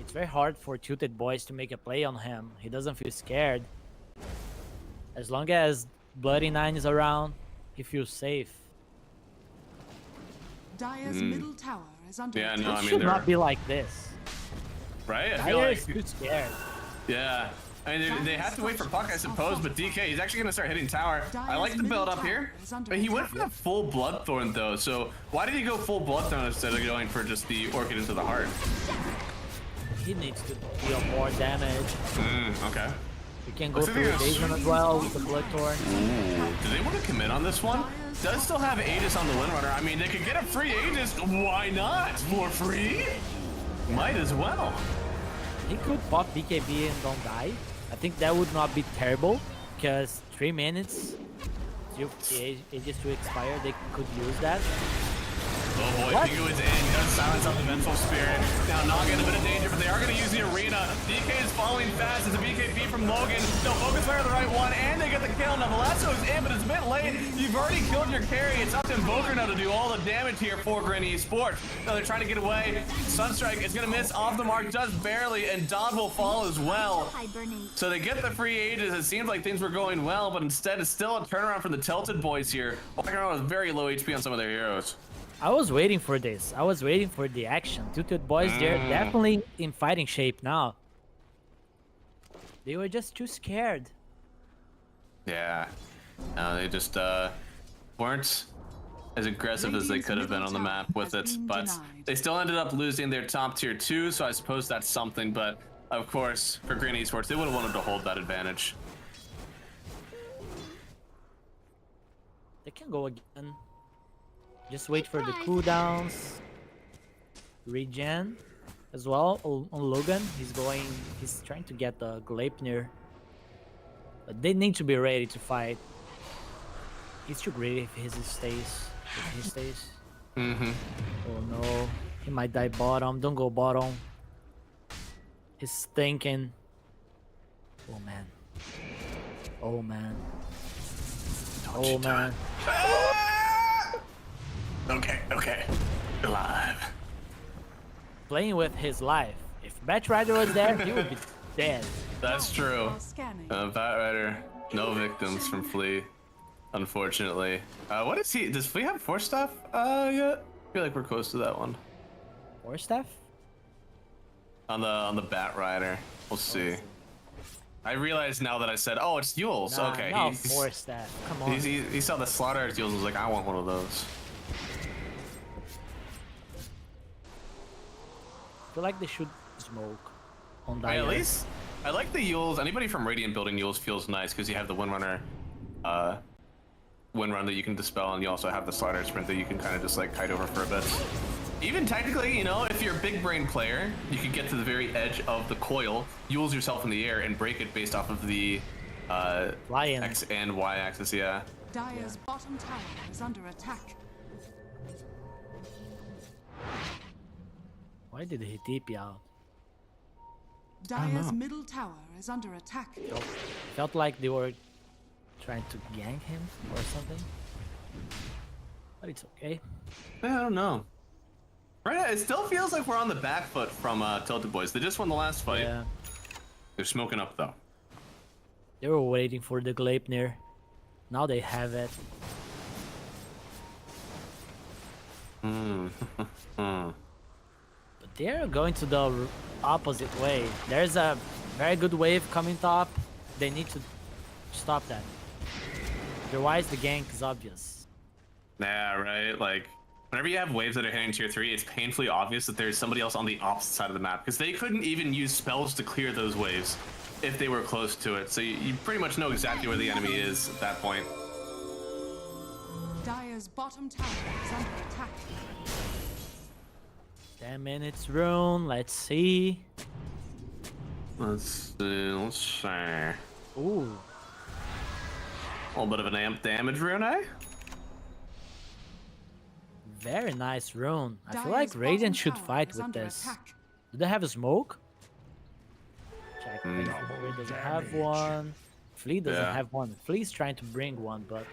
it's very hard for Tilted Boys to make a play on him. He doesn't feel scared. As long as Bloody Nine is around, he feels safe. Dire's middle tower is under attack. No, I It mean, should they're not be like this. right. I feel Dire like is too scared. yeah. I mean, they have to wait for Puck, I suppose, but DK, he's actually going to start hitting tower. I like the build up here, but he went for the full Bloodthorn, though, so why did he go full Bloodthorn instead of going for just the Orchid into the heart? He needs to deal more damage. Okay. You can go Looks like through he evasion as well with the Bloodthorn. Do they want to commit on this one? Does still have Aegis on the Windrunner. I mean, they could get a free Aegis. Why not? For free? Might as well. He could pop BKB and don't die. I think that would not be terrible, because 3 minutes till the Aegis to expire, they could use that. Oh boy, What? Pingu is in. Does silence out the Vengeful Spirit. Now Naga in a bit of danger, but they are going to use the arena. DK is falling fast. It's a BKB from Logan. No, focus fire the right one, and they get the kill. Now the lasso is in, but it's a bit late. You've already killed your carry. It's up to Invoker now to do all the damage here for Grin Esports. Now they're trying to get away. Sunstrike is going to miss off the mark just barely, and Dodd will fall as well. Hibernate. So they get the free Aegis. It seemed like things were going well, but instead it's still a turnaround for the Tilted Boys here. Walking around with very low HP on some of their heroes. I was waiting for this. I was waiting for the action. Tilted Boys, they're definitely in fighting shape now. They were just too scared. Yeah. No, they just weren't as aggressive as they could have been on the map with it, but they still ended up losing their top tier 2, so I suppose that's something. But of course, for Green Esports, they would have wanted to hold that advantage. They can go again. Just wait for the cooldowns. Regen as well on Logan. He's trying to get the Gleipnir. But they need to be ready to fight. He's too greedy if he stays. Mm-hmm. Oh no. He might die bottom. Don't go bottom. He's thinking. Oh man. Oh man. Oh man. Okay. Alive. Playing with his life. If Batrider was there, he would be dead. That's true. Scanning. Batrider, no victims from Flea, unfortunately. What is he? Does Flea have Force Staff yet? I feel like we're close to that one. More stuff? On the Batrider. We'll see. I realize now that I said, oh, it's Yules. Nah, okay. no, force that. Come on. He saw the Slaughter Yules and was like, I want one of those. I feel like they should smoke on At Dire. least, I like the Yules. Anybody from Radiant building Yules feels nice because you have the Windrunner, Windrun that you can dispel, and you also have the Slaughter Sprint that you can kind of just like kite over for a bit. Even technically, you know, if you're a big brain player, you could get to the very edge of the coil, Yules yourself in the air, and break it based off of the Lion. X and Y axis. Yeah. Dire's bottom tower is under attack. Why did he TP out? Dire's middle tower is under attack. Felt like they were trying to gank him or something. But it's okay. I don't know. Right now, it still feels like we're on the back foot from Tilted Boys. They just won the last fight. Yeah. They're smoking up though. They were waiting for the Gleipnir. Now they have it. But they're going to the opposite way. There's a very good wave coming top. They need to stop that. Otherwise, the gank is obvious. Yeah, right. Like, whenever you have waves that are hitting tier 3, it's painfully obvious that there's somebody else on the opposite side of the map because they couldn't even use spells to clear those waves if they were close to it. So you pretty much know exactly where the enemy is at that point. Dire's bottom tower is under attack. 10 minutes rune. Let's see. Let's see. Ooh. A little bit of an amp damage rune, eh? Very nice rune. I feel Dire's like bottom Radiant should tower fight is with under this. attack. Do they have a smoke? Check. Flea doesn't have one. Flea doesn't have one. Flea's trying to bring one, but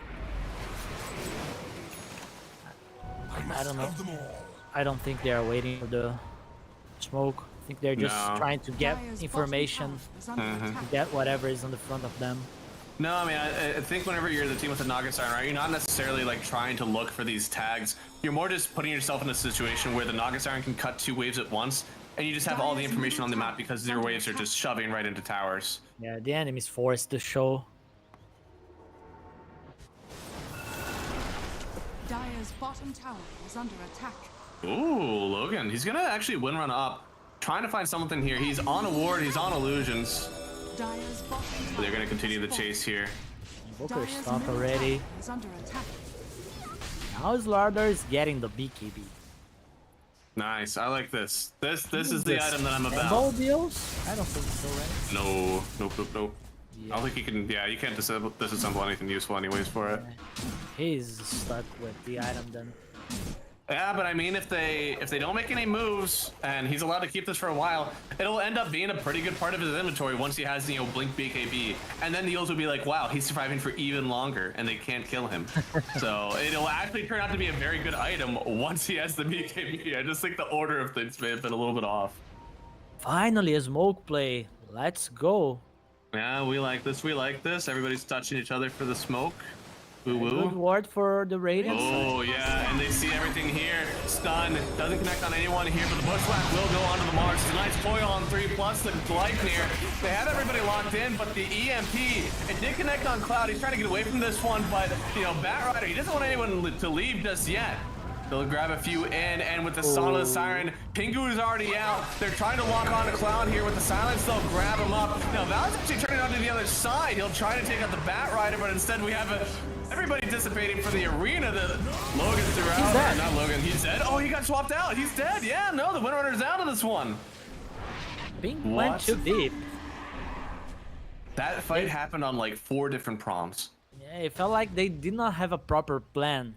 I don't know. I don't think they are waiting for the smoke. I think they're just trying to get Dire's information, bottom tower is under attack. get whatever is in the front of them. No, I mean, I think whenever you're the team with the Naga Siren, right, you're not necessarily like trying to look for these tags. You're more just putting yourself in a situation where the Naga Siren can cut 2 waves at once, and you just have all the information on the map because their waves are just shoving right into towers. Yeah, the enemy's forced to show. Dire's bottom tower is under attack. Ooh, Logan, he's gonna actually win run up, trying to find something here. He's on a ward, he's on illusions. Dire's bottom tower They're gonna continue the chase here. Booker Dire's stop middle already. tower is under attack. Now Slaughter is getting the BKB. Nice, I like this. This is the item that I'm about. Ball deals? I don't think so, right? No. Yeah. I don't think you can. Yeah, you can't disassemble anything useful anyways for it. He's stuck with the item then. Yeah, but I mean, if they don't make any moves and he's allowed to keep this for a while, it'll end up being a pretty good part of his inventory once he has, you know, Blink BKB, and then the Eels will be like, wow, he's surviving for even longer, and they can't kill him. So it'll actually turn out to be a very good item once he has the BKB. I just think the order of things may have been a little bit off. Finally, a smoke play. Let's go. Yeah, we like this. We like this. Everybody's touching each other for the smoke. Woo Good woo. ward for the Radiant. Oh yeah, and they see everything here. Stun doesn't connect on anyone here, but the Bushwhack will go onto the Mars. It's a nice coil on 3 plus the Gleipnir. They have everybody locked in, but the EMP, it did connect on Cloud. He's trying to get away from this one, but you know, Batrider, he doesn't want anyone to leave just yet. They'll grab a few in, and with the Song of the Siren, Pingu is already out. They're trying to lock on to Cloud here with the silence. They'll grab him up. Now Val's actually turning onto the other side. He'll try to take out the Bat Rider, but instead we have everybody dissipating for the arena. The Logan threw out. dead. Not Logan. He's dead. Oh, he got swapped out. He's dead. Yeah, no, the Windrunner's out of this one. Ping went too deep. That fight happened on like 4 different prompts. Yeah, it felt like they did not have a proper plan.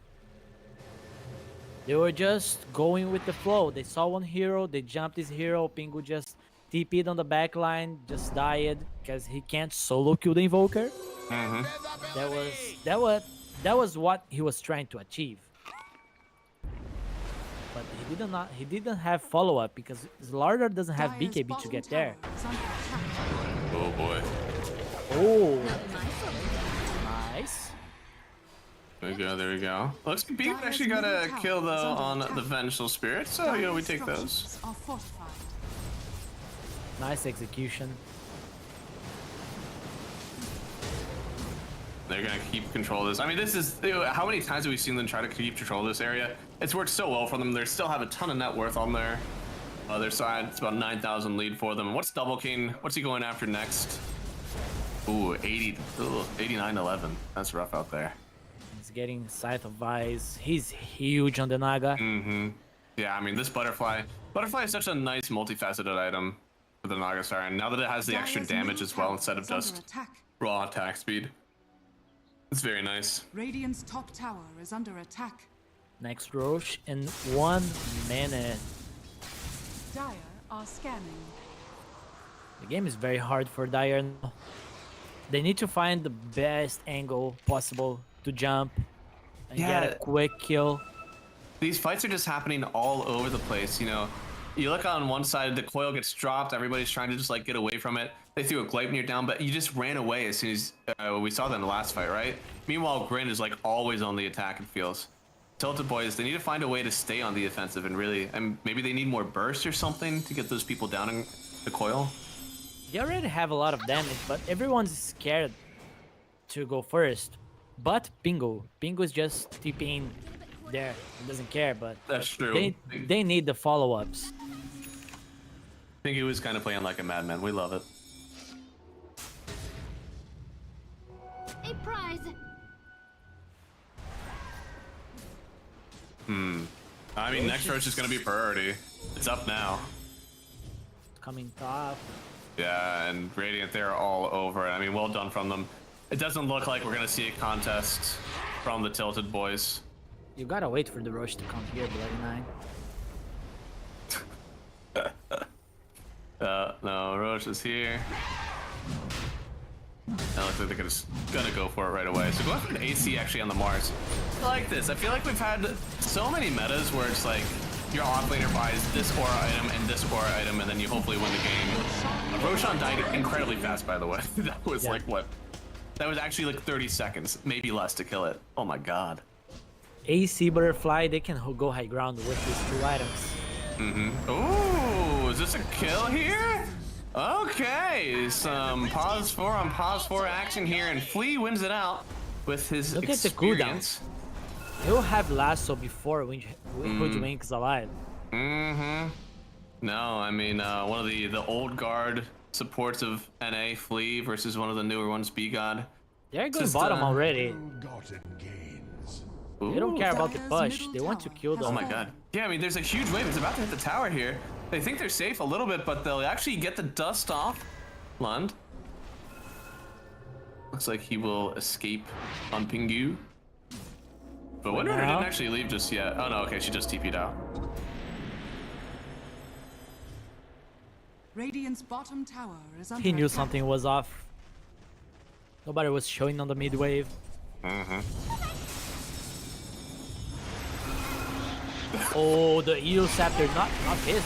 They were just going with the flow. They saw one hero, they jumped his hero, Pingu just TP'd on the back line, just died because he can't solo kill the Invoker. That was what he was trying to achieve. But he didn't have follow-up because Slardar doesn't have BKB to get there. Oh boy. Oh, nice. There we go, there we go. Looks like Beacon actually got a kill though on the Vengeful Spirit, so you know, we take those. Nice execution. They're gonna keep control of this. I mean, this is, how many times have we seen them try to keep control of this area? It's worked so well for them. They still have a ton of net worth on their other side. It's about 9,000 lead for them. And what's Double King? What's he going after next? Ooh, 89-11. That's rough out there. He's getting Scythe of Vice. He's huge on the Naga. Yeah, I mean, this Butterfly is such a nice multifaceted item for the Naga Siren. Now that it has the extra damage as well instead of just raw attack speed. It's very nice. Radiant's top tower is under attack. Next Roche in 1 minute. Dire are scanning. The game is very hard for Dire now. They need to find the best angle possible to jump and get a quick kill. These fights are just happening all over the place, you know. You look on one side, the coil gets dropped, everybody's trying to just like get away from it. They threw a Gleipnir down, but you just ran away as soon as we saw that in the last fight, right? Meanwhile, Grin is like always on the attack, it feels. Tilted Boys, they need to find a way to stay on the offensive and really, and maybe they need more burst or something to get those people down in the coil. They already have a lot of damage, but everyone's scared to go first. But Pingu is just TPing there. He doesn't care, but that's true. They need the follow-ups. Pingu is kind of playing like a madman. We love it. A prize. I mean, next Roach is going to be priority. It's up now. Coming top. Yeah, and Radiant, they're all over it. I mean, well done from them. It doesn't look like we're going to see a contest from the Tilted Boys. You gotta wait for the Roche to come here, Bloody Nine. No, Roche is here. It looks like they're just gonna go for it right away. So go after an AC actually on the Mars. I like this. I feel like we've had so many metas where it's like your offlaner buys this aura item and this aura item, and then you hopefully win the game. Roshan died incredibly fast, by the way. That was like what? That was actually like 30 seconds, maybe less to kill it. Oh my god. AC Butterfly, they can go high ground with these 2 items. Ooh, is this a kill here? Okay, some pause 4 on pause 4 action here, and Flea wins it out with his Look at the cooldowns. He'll have lasso before Hoodwink's alive. No, I mean, one of the old guard supports of NA, Flea, versus one of the newer ones, B-God. They're going bottom already. They don't care about the push. They want to kill them. Oh my god. Yeah, I mean, there's a huge wave. It's about to hit the tower here. They think they're safe a little bit, but they'll actually get the dust off Lund. Looks like he will escape on Pingu. But Windrunner didn't actually leave just yet. Oh no, okay, she just TP'd out. Radiant's bottom tower is under He knew attack. something was off. Nobody was showing on the mid wave. Oh, the Eel Scepter, not his. I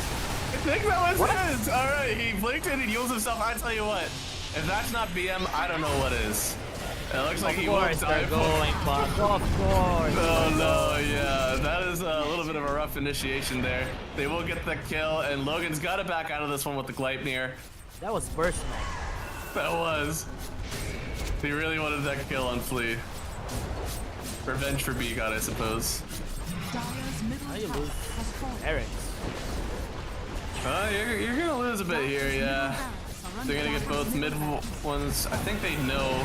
think that was his. All right, he blinked and he heals himself. I tell you what, if that's not BM, I don't know what is. It looks like he won't die. Of course. Oh no, yeah, that is a little bit of a rough initiation there. They will get the kill, and Logan's got to back out of this one with the Gleipnir. That was personal. That was. He really wanted that kill on Flea. Revenge for B-God, I suppose. Dyer's middle How you tower lose has fallen. Eric? You're gonna lose a bit here, yeah. They're gonna get both mid ones. I think they know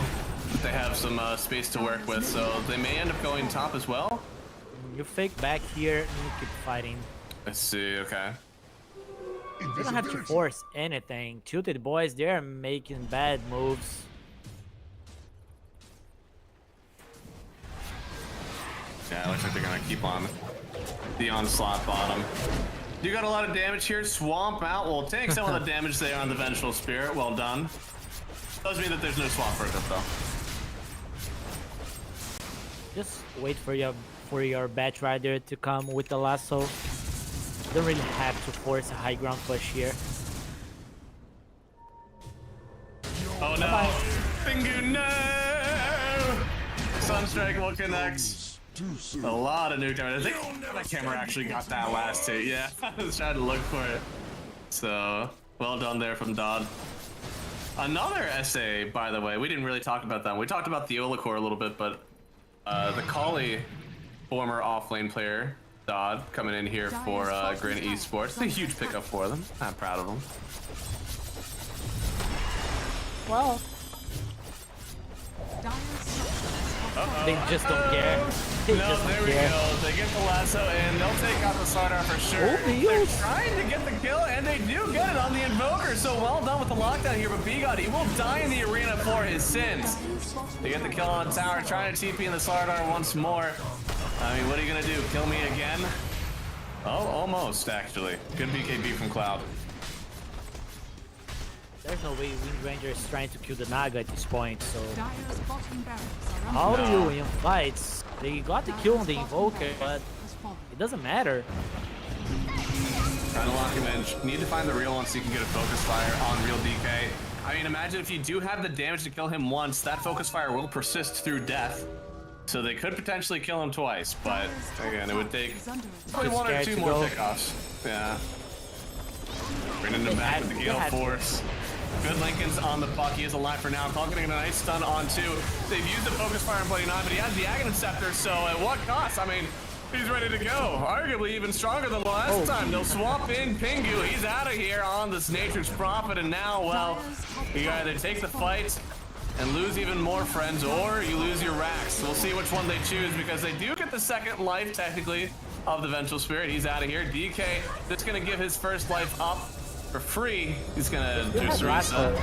that they have some space to work with, so they may end up going top as well. You fake back here and you keep fighting. I see, okay. You don't have to force anything. Tilted boys, they're making bad moves. Yeah, it looks like they're gonna keep on the onslaught bottom. You got a lot of damage here. Swamp out. Well, take some of the damage there on the Vengeful Spirit. Well done. Tells me that there's no swamp for it though. Just wait for your Bat Rider to come with the lasso. You don't really have to force a high ground push here. Oh no! Bingu, no! Sunstrike will connect. A lot of new cameras. I think my camera actually got that last hit. Yeah, I was trying to look for it. So, well done there from Dodd. Another SA, by the way. We didn't really talk about that. We talked about the Olacor a little bit, but the Kali, former offlane player, Dodd, coming in here for Grin Esports. It's a huge pickup for them. I'm proud of them. Well, they just don't care. They No, just there don't we care. go. They get the lasso and they'll take out the Sardar for sure. They're trying to get the kill and they do get it on the Invoker. So well done with the lockdown here, but Bigot, he will die in the arena for his sins. They get the kill on the tower, trying to TP in the Sardar once more. I mean, what are you gonna do? Kill me again? Oh, almost actually. Good BKB from Cloud. There's no way Wind Ranger is trying to kill the Naga at this point, so Dyer's bottom barracks are how do under you in fights? They got the kill on the Invoker, but it doesn't matter. Trying to lock him in. Need to find the real one so you can get a focus fire on real DK. I mean, imagine if you do have the damage to kill him once, that focus fire will persist through death. So they could potentially kill him twice, but again, it would take probably one or two more pickoffs. Yeah. Bringing him back with the Gale Force. Good Lincoln's on the puck. He is alive for now. Call getting a nice stun on two. They've used the focus fire on Bloody 9, but he has the Aghanim Scepter, so at what cost? I mean, he's ready to go. Arguably even stronger than the last time. They'll swap in Pingu. He's out of here on this Nature's Prophet, and now, well, you either take the fight and lose even more friends, or you lose your racks. We'll see which one they choose, because they do get the second life, technically, of the Vengeful Spirit. He's out of here. DK just gonna give his first life up for free. He's gonna do some reset.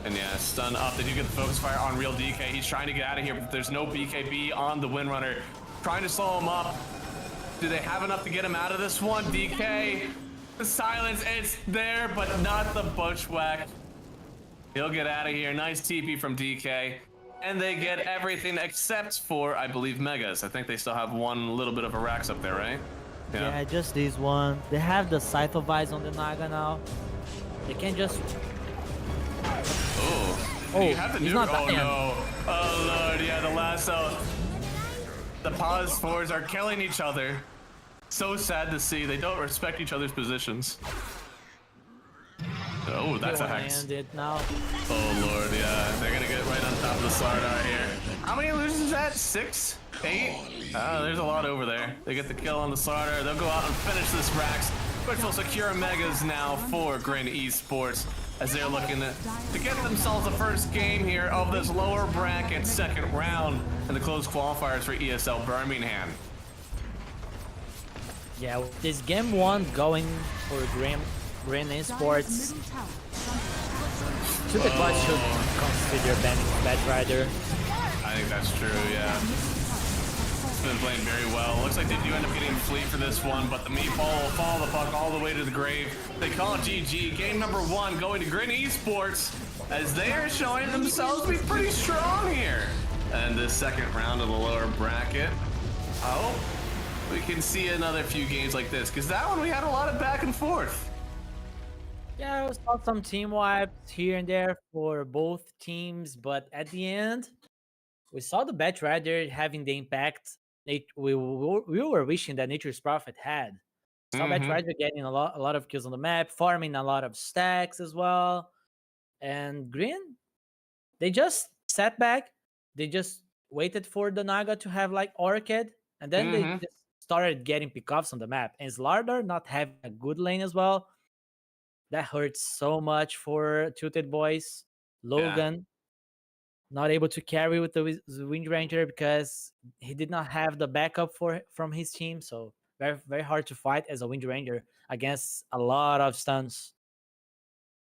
And yeah, stun up. They do get the focus fire on real DK. He's trying to get out of here, but there's no BKB on the Windrunner. Trying to slow him up. Do they have enough to get him out of this one? DK, the silence, it's there, but not the bushwhack. He'll get out of here. Nice TP from DK. And they get everything except for, I believe, Megas. I think they still have one little bit of a racks up there, right? Yeah, just this one. They have the Scythe of Ice on the Naga now. They can just... Oh, you have the he's nuke. not Oh dying. no. Oh lord, yeah, the lasso. The pause fours are killing each other. So sad to see. They don't respect each other's positions. Oh, that's a hex. Now. Oh lord, yeah. They're gonna get right on top of the Sardar here. How many losers is that? 6? 8? There's a lot over there. They get the kill on the Sardar. They'll go out and finish this Rax, which will secure Megas now for Grin Esports, as they're looking to get themselves the first game here of this lower bracket second round in the closed qualifiers for ESL Birmingham. Yeah, with this game 1 going for Grin Esports, Super Clutch should consider banning Bat Rider. I think that's true, yeah. It's been playing very well. Looks like they do end up getting fleet for this one, but the meatball will follow the puck all the way to the grave. They call it GG. Game number 1 going to Grin Esports, as they are showing themselves to be pretty strong here. And this second round of the lower bracket, I hope we can see another few games like this, because that one we had a lot of back and forth. Yeah, we saw some team wipes here and there for both teams, but at the end, we saw the Bat Rider having the impact we were wishing that Nature's Prophet had. Saw Bat Rider getting a lot of kills on the map, farming a lot of stacks as well. And Grin, they just sat back. They just waited for the Naga to have like Orchid, and then they just started getting pickoffs on the map. And Slardar not having a good lane as well, that hurts so much for Tilted Boys. Logan not able to carry with the Wind Ranger because he did not have the backup from his team. So very, very hard to fight as a Wind Ranger against a lot of stuns.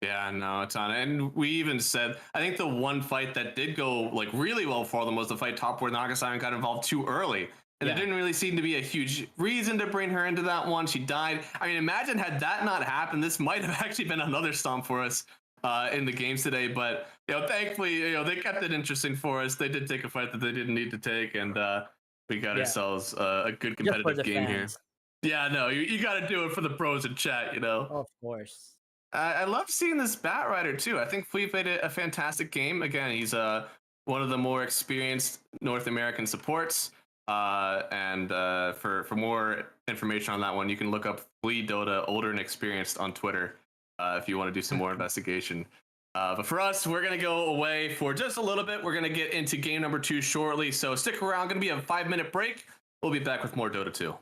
Yeah, no, it's on. And we even said, I think the one fight that did go like really well for them was the fight top where Nagasaki got involved too early. And there didn't really seem to be a huge reason to bring her into that one. She died. I mean, imagine had that not happened, this might have actually been another stomp for us in the games today. But, thankfully, they kept it interesting for us. They did take a fight that they didn't need to take. And we got ourselves a good competitive game fans. here. Yeah, no, you got to do it for the pros in chat, Of course. I love seeing this Bat Rider too. I think Fleet played a fantastic game. Again, he's one of the more experienced North American supports. And for more information on that one, you can look up Fleet Dota Older and Experienced on Twitter if you want to do some more investigation. But for us, we're going to go away for just a little bit. We're going to get into game number 2 shortly. So stick around. Going to be a 5-minute break. We'll be back with more Dota 2.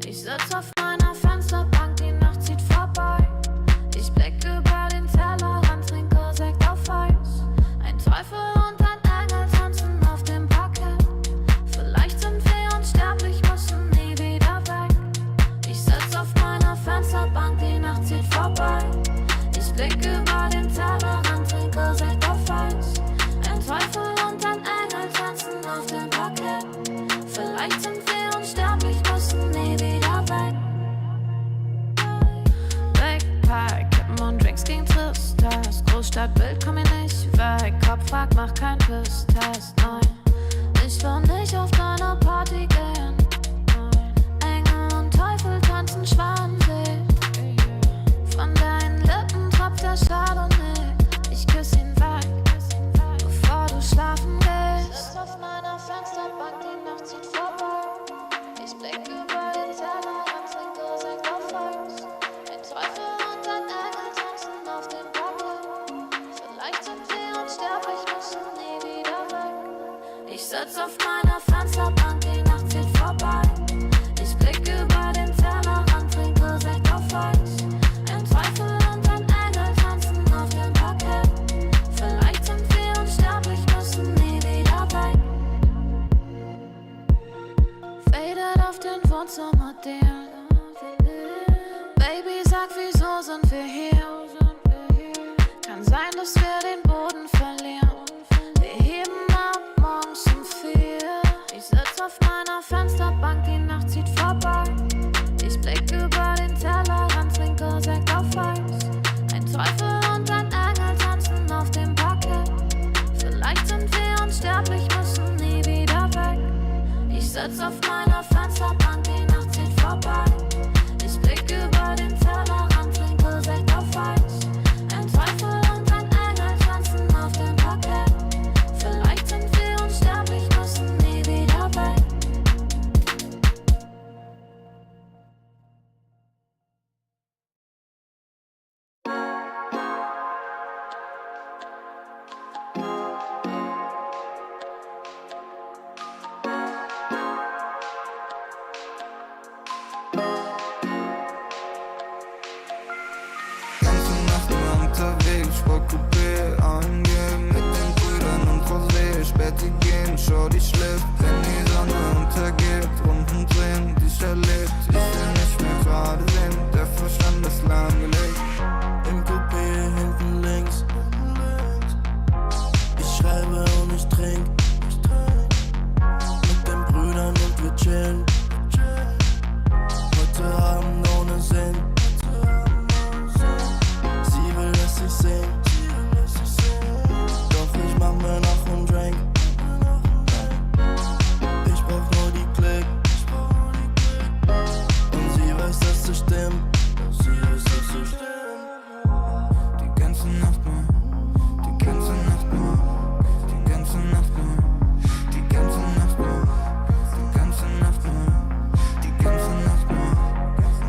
Ich sitz auf meiner Fensterbank, die Nacht zieht vorbei. Ich blick über den Tellerrand, trinke Sekt auf Eis. Ein Teufel und ein Engel tanzen auf dem Parkett. Vielleicht sind wir unsterblich, müssen nie wieder weg. Ich sitz auf meiner Fensterbank, die Nacht zieht vorbei. Ich blick über den Tellerrand, trinke Sekt auf Eis. Ein Teufel und ein Engel tanzen auf dem Parkett. Vielleicht sind wir unsterblich, müssen nie wieder weg. Backpack, Kippen und Drinks gegen Tristas. Großstadtbild, komm mir nicht weg. Kopf fragt, mach kein Pisstest, nein. Ich will nicht auf deine Party gehen. Engel und Teufel tanzen Schwanensee. Von deinen Lippen tropft der Chardonnay. Ich küss ihn weg, bevor du schlafen gehst. Sitz auf meiner Fensterbank, die Nacht zieht vorbei. Ich blick über den Tellerrand, trinke Sekt auf Eis. Ein Teufel und ein Engel tanzen auf dem Parkett. Vielleicht sind wir unsterblich, müssen nie wieder weg. Ich sitz auf meiner Fensterbank, die Nacht zieht vorbei. Ich blick über den Tellerrand, trinke Sekt auf Eis. Ein Teufel und ein Engel tanzen auf dem Parkett. Vielleicht sind wir unsterblich, müssen nie wieder weg. Faded auf den Wohnzimmerdeal. Baby, sag, wieso sind wir hier? Kann sein, dass wir den Boden verlieren. Wir heben ab morgens um 4. Ich sitz auf meiner Fensterbank, die Nacht zieht vorbei. Ich blick über den Tellerrand, trinke Sekt auf Eis. Ein Teufel und ein Engel tanzen auf dem Parkett. Vielleicht sind wir unsterblich, müssen nie wieder weg. Ich sitz auf meiner Fensterbank, die Nacht zieht vorbei. Ich blick über den Tellerrand, trinke Sekt auf Eis. Ein Teufel und ein Engel tanzen auf dem Parkett. Vielleicht sind wir unsterblich, müssen nie wieder weg. Betty gehen, schau die schläft, wenn die Sonne untergeht. Runden drehen, die ich erlebt. Ich will nicht mehr gerade sehen, der Verstand ist lahmgelegt. Im Coupé hinten links. Ich schreibe und ich trink. Mit den Brüdern und wir chillen. Heute Abend ohne Sinn. Sie will, dass ich sing. Doch ich mach mir noch einen Drink. Ich brauch nur die Klick. Und sie weiß, dass es stimmt. Die ganze Nacht nur, die ganze Nacht nur, die ganze Nacht nur, die ganze Nacht nur, die ganze Nacht nur, die ganze Nacht nur,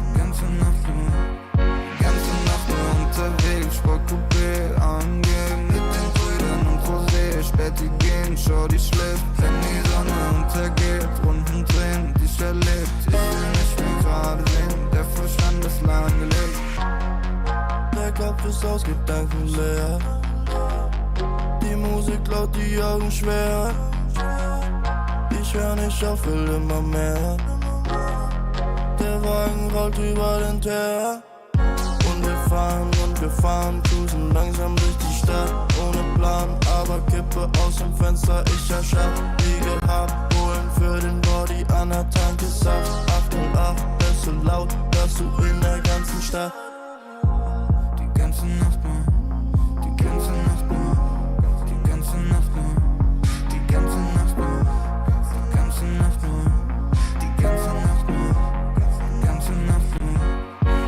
die ganze Nacht nur, die ganze Nacht nur unterwegs, Sportcoupé angehen mit den Brüdern und Rosé, Späti gehen, schau die schläft, wenn die Sonne untergeht, Runden drehen, die ich erlebt, ich will nicht mehr gerade sehen, der Verstand ist lahmgelegt. Der Kopf ist aus Gedanken leer. Die Musik laut, die Augen schwer. Ich hör nicht auf, will immer mehr. Der Wagen rollt über den Teer. Und wir fahren, cruisen langsam durch die Stadt. Ohne Plan, aber Kippe aus dem Fenster, ich erschaff. Wie gehabt, holen für den Body an der Tanke Saft. 808, bist so laut, hörst du in der ganzen Stadt. Die ganze Nacht nur, die ganze Nacht nur, die ganze Nacht nur, die ganze Nacht nur, die ganze Nacht nur, die ganze Nacht nur, die ganze Nacht nur,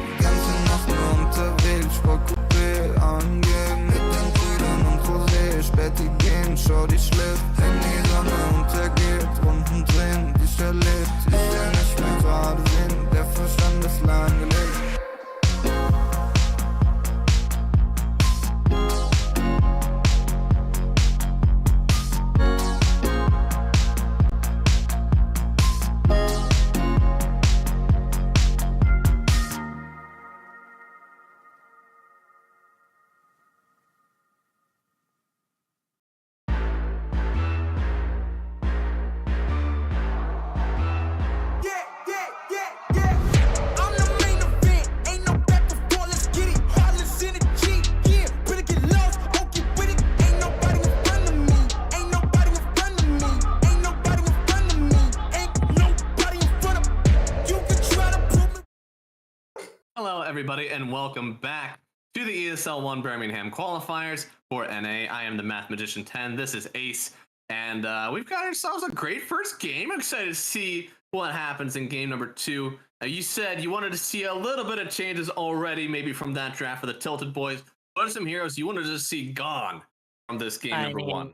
die ganze Nacht nur unterwegs, Sportcoupé angehen mit den Brüdern und Rosé, Späti gehen, schau die schläft, wenn die Sonne untergeht, Runden drehen, die ich erlebt, ich will nicht mehr gerade sehen, der Verstand ist lahmgelegt. I'm the main event, ain't no back and forth, let's get it. Heartless in the G, yeah. Better get lost, won't get with it. Ain't nobody in front of me, ain't nobody in front of me, ain't nobody in front of me, ain't nobody in front of me. You can try to prove me. Hello, everybody, and welcome back to the ESL 1 Birmingham qualifiers for NA. I am the Math Magician 10. This is Ace, and we've got ourselves a great first game. I'm excited to see what happens in game number 2. You said you wanted to see a little bit of changes already, maybe from that draft for the Tilted Boys. What are some heroes you wanted to see gone from this game number 1?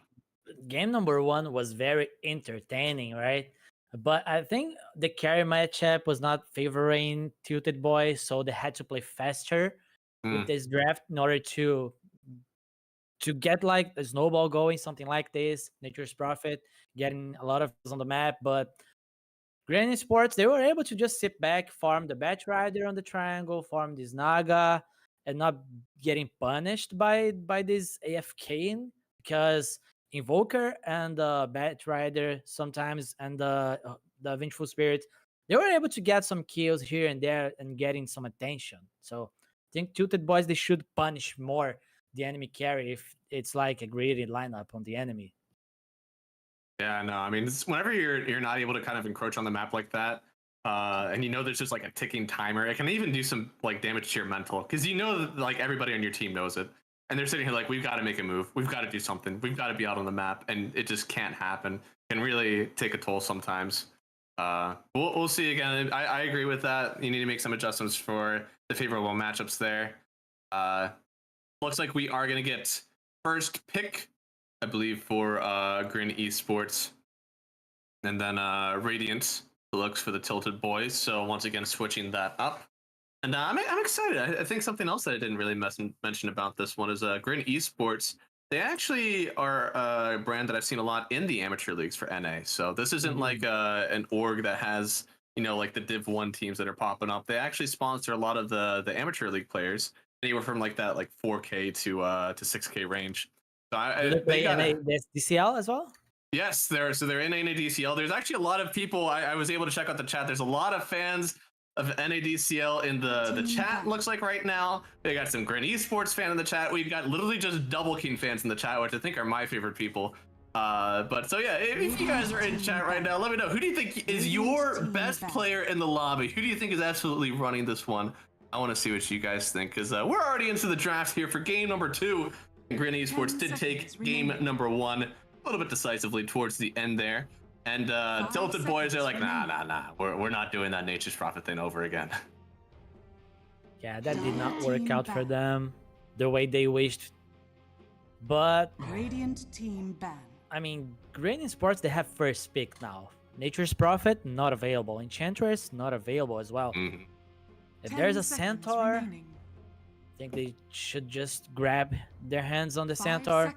Game number 1 was very entertaining, right? But I think the carry matchup was not favoring Tilted Boys, so they had to play faster with this draft in order to get like a snowball going, something like this. Nature's Prophet getting a lot of kills on the map, but Granny Sports, they were able to just sit back, farm the Bat Rider on the triangle, farm this Naga, and not getting punished by this AFK, because Invoker and the Bat Rider sometimes, and the Vengeful Spirit, they were able to get some kills here and there and getting some attention. So I think Tilted Boys, they should punish more the enemy carry if it's like a greedy lineup on the enemy. Yeah, no, I mean, whenever you're not able to kind of encroach on the map like that, and you know there's just like a ticking timer, it can even do some like damage to your mental, because you know that, like, everybody on your team knows it, and they're sitting here like, we've got to make a move, we've got to do something, we've got to be out on the map, and it just can't happen. It can really take a toll sometimes. We'll see again. I agree with that. You need to make some adjustments for the favorable matchups there. Looks like we are going to get first pick, I believe, for Grin Esports, and then Radiant looks for the Tilted Boys. So once again, switching that up, and I'm excited. I think something else that I didn't really mention about this one is Grin Esports. They actually are a brand that I've seen a lot in the amateur leagues for NA. So this isn't like an org that has, you know, like the Div 1 teams that are popping up. They actually sponsor a lot of the amateur league players, anywhere from like that, like 4K to 6K range. So Do they play NA DCL as well? Yes, they're in NADCL. There's actually a lot of people. I was able to check out the chat. There's a lot of fans of NADCL in the chat. Looks like right now we got some Grin Esports fan in the chat. We've got literally just Double King fans in the chat, which I think are my favorite people. But so yeah, if you guys are in chat right now, let me know. Who do you think is your best player in the lobby? Who do you think is absolutely running this one? I want to see what you guys think, because we're already into the draft here for game number 2. Grin Esports did take game number 1 a little bit decisively towards the end there. And Tilted Boys are like, nah. We're not doing that Nature's Prophet thing over again. Yeah, that did not work out for them the way they wished. But Radiant team ban. I mean, Grin Esports, they have first pick now. Nature's Prophet, not available. Enchantress, not available as well. Mm-hmm. If there's a Centaur, I think they should just grab their hands on the Centaur.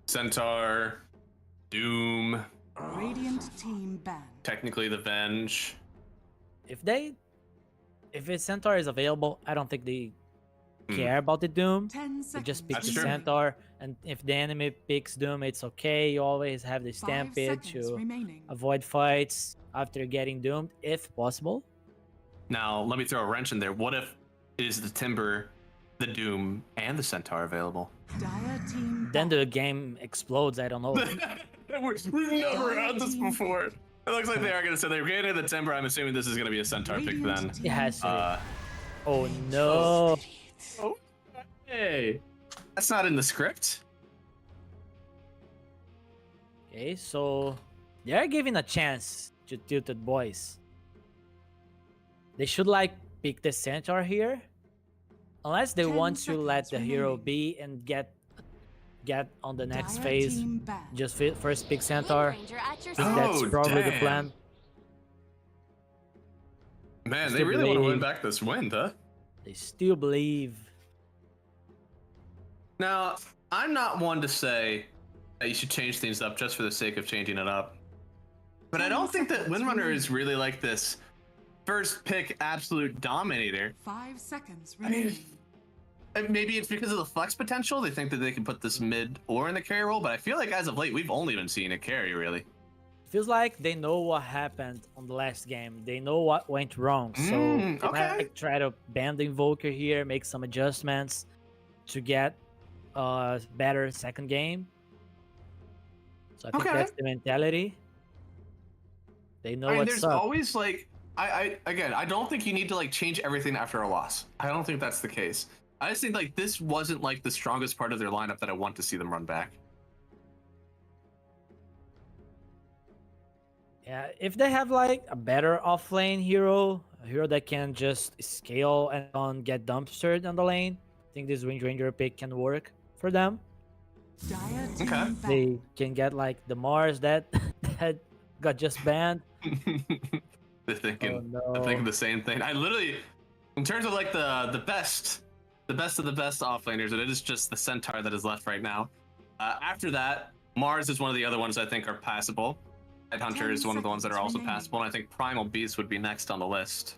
Centaur, Doom, Radiant team ban. technically the Venge. If a Centaur is available, I don't think they care about the Doom. They just pick the Centaur, and if the enemy picks Doom, it's okay. You always have the Stampede to avoid fights after getting doomed, if possible. Now, let me throw a wrench in there. What if is the Timber, the Doom, and the Centaur available? Then the game explodes, I don't know. We've never had this before. It looks like they are going to say they're getting the Timber. I'm assuming this is going to be a Centaur pick then. It has to be. Oh no. Oh, hey. That's not in the script. Okay, so they're giving a chance to Tilted Boys. They should like pick the Centaur here. Unless they want to let the hero be and get on the next phase. Just first pick Centaur. That's probably the plan. Man, they really want to win back this win, huh? They still believe. Now, I'm not one to say that you should change things up just for the sake of changing it up. But I don't think that Windrunner is really like this first pick absolute dominator. 5 seconds remaining. Maybe it's because of the flex potential. They think that they can put this mid or in the carry role, but I feel like as of late, we've only been seeing a carry, really. Feels like they know what happened on the last game. They know what went wrong. So they might like, try to ban the Invoker here, make some adjustments to get a better second game. So I think that's the mentality. They know what's there's up. Always like, I don't think you need to like change everything after a loss. I don't think that's the case. I just think like this wasn't like the strongest part of their lineup that I want to see them run back. Yeah, if they have like a better offlane hero, a hero that can just scale and get dumpstered on the lane, I think this Wind Ranger pick can work for them. Okay. They can get like the Mars that got just banned. They're thinking the same thing. I literally, in terms of like the best of the best offlaners, and it is just the Centaur that is left right now. After that, Mars is one of the other ones I think are passable. Headhunter is one of the ones that are also passable, and I think Primal Beast would be next on the list.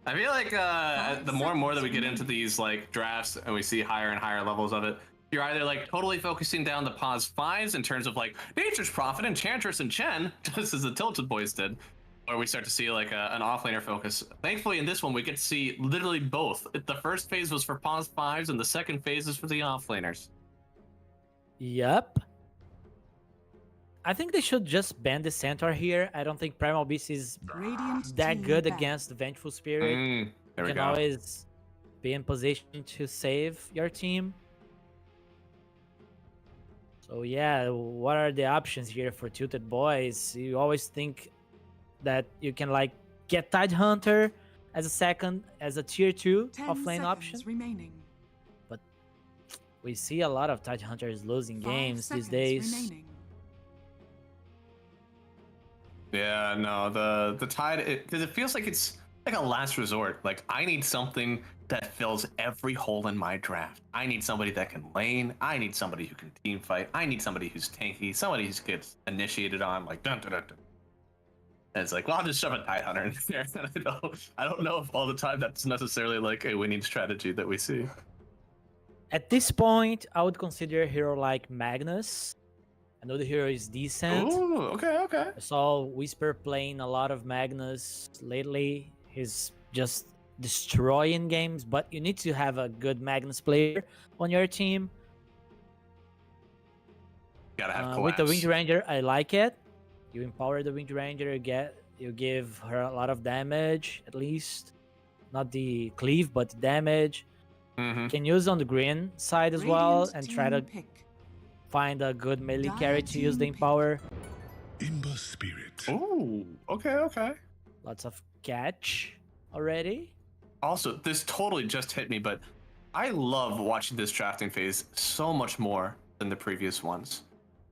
I feel like the more and more that we get into these like drafts and we see higher and higher levels of it, you're either like totally focusing down the pause 5s in terms of like Nature's Prophet, Enchantress, and Chen, just as the Tilted Boys did, or we start to see like an offlaner focus. Thankfully, in this one, we get to see literally both. The first phase was for pause 5s, and the second phase is for the offlaners. Yep. I think they should just ban the Centaur here. I don't think Primal Beast is that good against the Vengeful Spirit. You can always be in position to save your team. So yeah, what are the options here for Tilted Boys? You always think that you can like get Tidehunter as a second, as a tier 2 offlane option. But we see a lot of Tidehunters losing games these days. Yeah, no, the Tide, because it feels like it's like a last resort. Like, I need something that fills every hole in my draft. I need somebody that can lane. I need somebody who can team fight. I need somebody who's tanky. Somebody who gets initiated on, like, dun dun dun dun. And it's like, well, I'll just shove a Tidehunter in there. I don't know if all the time that's necessarily like a winning strategy that we see. At this point, I would consider a hero like Magnus. I know the hero is decent. Ooh, okay. I saw Whisper playing a lot of Magnus lately. He's just destroying games, but you need to have a good Magnus player on your team. Gotta have collapse. With the Wind Ranger, I like it. You empower the Wind Ranger, you give her a lot of damage, at least. Not the cleave, but the damage. You can use on the green side as well and try to find a good melee carry to use the empower. Imba Spirit. Ooh, okay. Lots of catch already. Also, this totally just hit me, but I love watching this drafting phase so much more than the previous ones.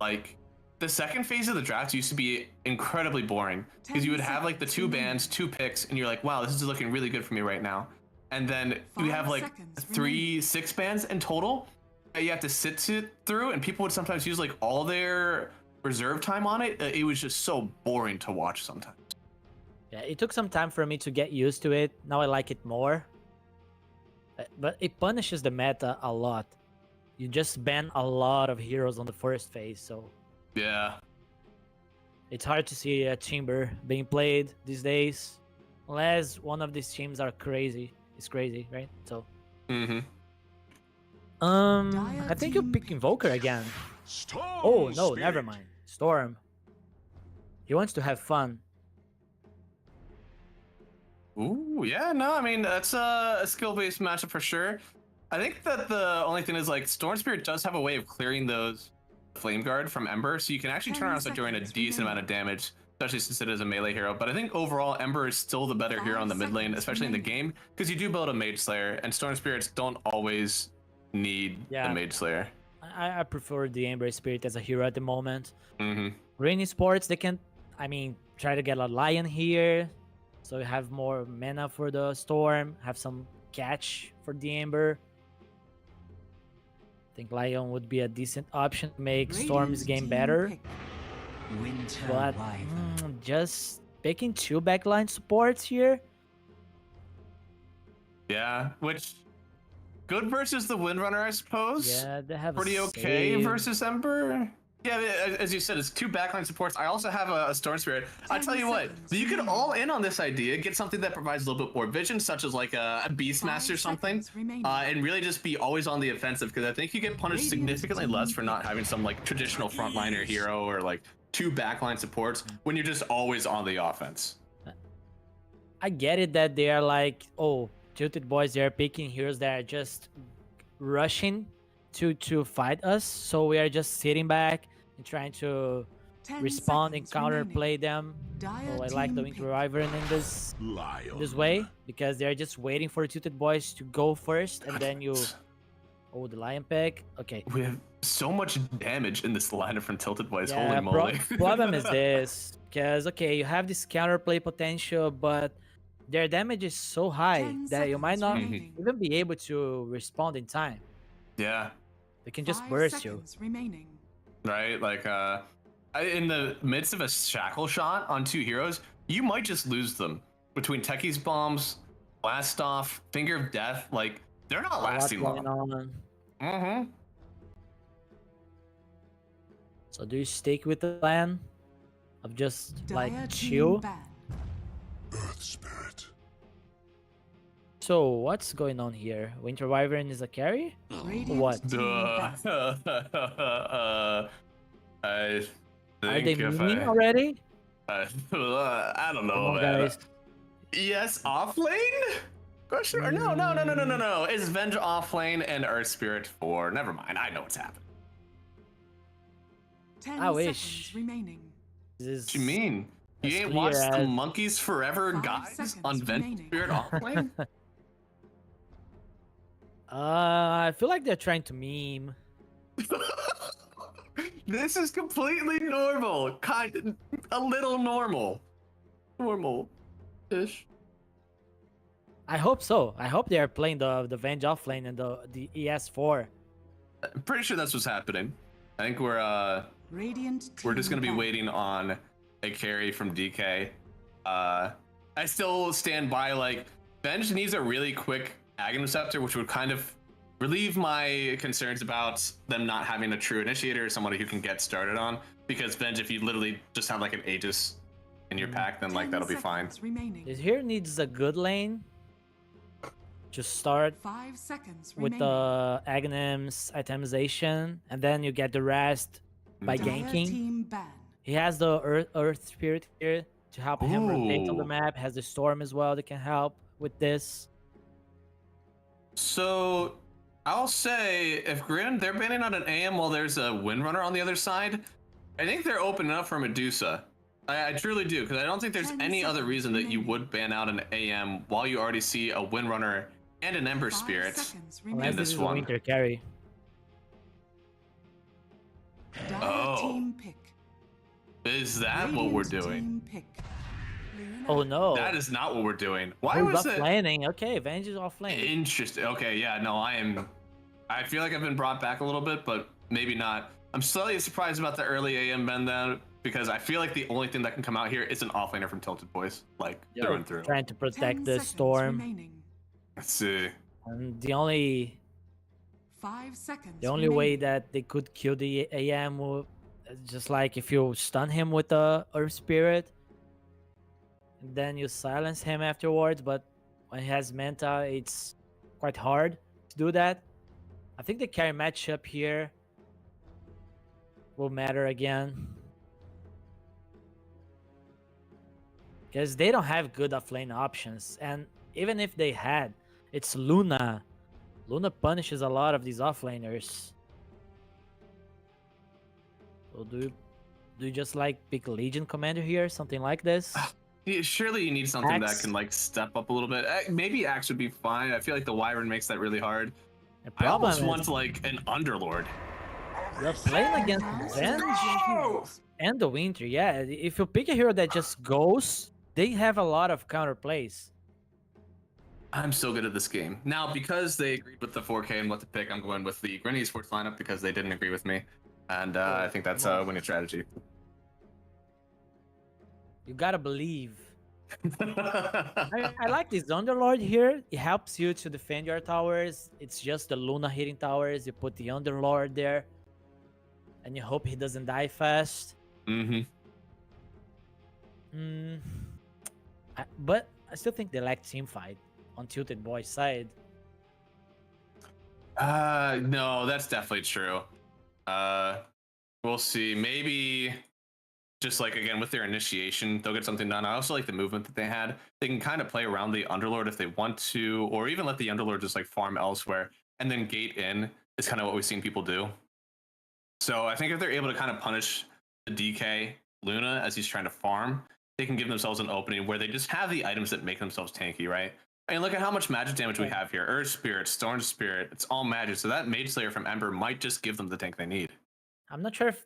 Like, the second phase of the draft used to be incredibly boring because you would have like the 2 bans, 2 picks, and you're like, wow, this is looking really good for me right now. And then you have like 6 bans in total that you have to sit through, and people would sometimes use like all their reserve time on it. It was just so boring to watch sometimes. Yeah, it took some time for me to get used to it. Now I like it more. But it punishes the meta a lot. You just ban a lot of heroes on the first phase, so yeah, it's hard to see a Chamber being played these days, unless one of these teams are crazy. It's crazy, right? So, I think you pick Invoker again. Oh no, never mind. Storm. He wants to have fun. Ooh, yeah, no, I mean, that's a skill-based matchup for sure. I think that the only thing is, like, Storm Spirit does have a way of clearing those Flame Guard from Ember, so you can actually turn around and start doing a decent amount of damage, especially since it is a melee hero. But I think overall, Ember is still the better hero on the mid lane, especially in the game, because you do build a Mage Slayer, and Storm Spirits don't always need the Mage Slayer. I prefer the Ember Spirit as a hero at the moment. Rainy Sports, they can, try to get a Lion here, so you have more mana for the Storm, have some catch for the Ember. I think Lion would be a decent option to make Storm's game better. But just picking 2 backline supports here. Yeah, which good versus the Windrunner, I suppose. Yeah, they have pretty okay versus Ember. Yeah, as you said, it's 2 backline supports. I also have a Storm Spirit. I tell you what, you could all in on this idea, get something that provides a little bit more vision, such as like a Beastmaster or something, and really just be always on the offensive, because I think you get punished significantly less for not having some like traditional frontliner hero or like 2 backline supports when you're just always on the offense. I get it that they are like, oh, Tilted Boys, they are picking heroes that are just rushing to fight us, so we are just sitting back and trying to respond and counterplay them. So I like the Winter Wyvern in this way, because they're just waiting for Tilted Boys to go first, and then you... Oh, the Lion pick. Okay. We have so much damage in this lineup from Tilted Boys. Holy moly. Problem is this, because, okay, you have this counterplay potential, but their damage is so high that you might not even be able to respond in time. Yeah. They can just burst you. Right, like in the midst of a shackle shot on 2 heroes, you might just lose them. Between Techie's bombs, Blast Off, Finger of Death, like they're not lasting long. So do you stick with the plan of just like chill? Earth Spirit. So what's going on here? Winter Wyvern is a carry? What? I think are they moving already? I don't know, man. Guys. Yes, offlane? Question? Or no. It's Venge offlane and Earth Spirit 4. Never mind. I know what's happening. I wish. What you mean? You ain't watched the Monkeys Forever guys on Venge Spirit offlane? I feel like they're trying to meme. This is completely normal. A little normal. Normal-ish. I hope so. I hope they are playing the Venge offlane and the ES4. I'm pretty sure that's what's happening. I think we're just gonna be waiting on a carry from DK. I still stand by, like, Venge needs a really quick Aghanim Scepter, which would kind of relieve my concerns about them not having a true initiator or somebody who can get started on. Because Venge, if you literally just have like an Aegis in your pack, then like that'll be fine. This here needs a good lane. Just start 5 seconds with remaining. the Aghanims itemization, and then you get the rest by Dire ganking. team ban. He has the Earth Spirit here to help him rotate on the Ooh. map. Has the Storm as well that can help with this. So I'll say if they're banning on an AM while there's a Windrunner on the other side, I think they're open enough for Medusa. I truly do, because I don't think there's 10 any other seconds reason that you remaining. would ban out an AM while you already see a Windrunner and an Ember 5 Spirit. seconds Unless remaining. this this is a one. winter carry. Dire Oh. team pick. Is that what we're Radiant doing? team pick. Luna. Oh no. That is not what we're doing. Why Oh, was off it? laning. Okay, Venge is off lane. Interesting. Okay, yeah, no, I feel like I've been brought back a little bit, but maybe not. I'm slightly surprised about the early AM bend then, because I feel like the only thing that can come out here is an offlaner from Tilted Boys, like Yo, through and through. Trying to 10 protect the seconds Storm. remaining. Let's see. And the only 5 seconds. way remaining. that they could kill the AM will just like if you stun him with the Earth Spirit, and then you silence him afterwards. But when he has Manta, it's quite hard to do that. I think the carry matchup here will matter again, because they don't have good offlane options, and even if they had, it's Luna. Luna punishes a lot of these offlaners. So do you just like pick Legion Commander here, something like this? Yeah, surely you need something that Axe. can like step up a little bit. Maybe Axe would be fine. I feel like the Wyvern makes that really hard. The I problem almost is want like an Underlord. you're playing against Venge and the Winter. Yeah, if you pick a hero that just goes, they have a lot of counter plays. I'm so good at this game. Now, because they agreed with the 4K and what to pick, I'm going with the Grenny Sports lineup because they didn't agree with me. And I think that's a winning strategy. You gotta believe. I like this Underlord here. It helps you to defend your towers. It's just the Luna hitting towers. You put the Underlord there, and you hope he doesn't die fast. But I still think they lack team fight on Tilted Boy's side. No, that's definitely true. We'll see. Maybe just like again with their initiation, they'll get something done. I also like the movement that they had. They can kind of play around the Underlord if they want to, or even let the Underlord just like farm elsewhere and then gate in is kind of what we've seen people do. So I think if they're able to kind of punish the DK Luna as he's trying to farm, they can give themselves an opening where they just have the items that make themselves tanky, right? I mean, look at how much magic damage we have here. Earth Spirit, Storm Spirit, it's all magic. So that Mage Slayer from Ember might just give them the tank they need. I'm not sure if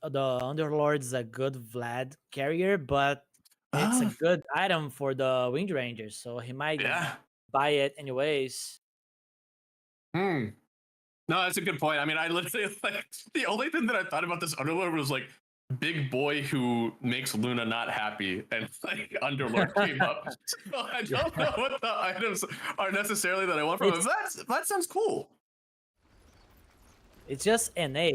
the Underlord's a good Vlad carrier, but it's a good item for the Wind Rangers, so he might buy it anyways. No, that's a good point. I mean, I literally like the only thing that I thought about this Underlord was like big boy who makes Luna not happy, and like Underlord came up. So I don't know what the items are necessarily that I want from it. That sounds cool. It's just NA.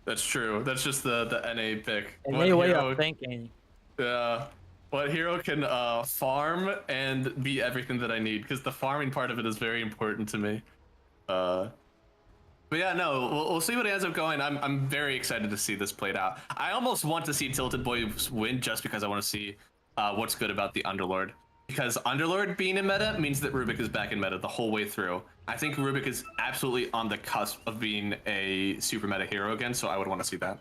That's true. That's just the NA pick. NA way of thinking. Yeah. What hero can farm and be everything that I need? Because the farming part of it is very important to me. But yeah, no, we'll see what ends up going. I'm very excited to see this played out. I almost want to see Tilted Boys win just because I want to see what's good about the Underlord. Because Underlord being in meta means that Rubik is back in meta the whole way through. I think Rubik is absolutely on the cusp of being a super meta hero again, so I would want to see that.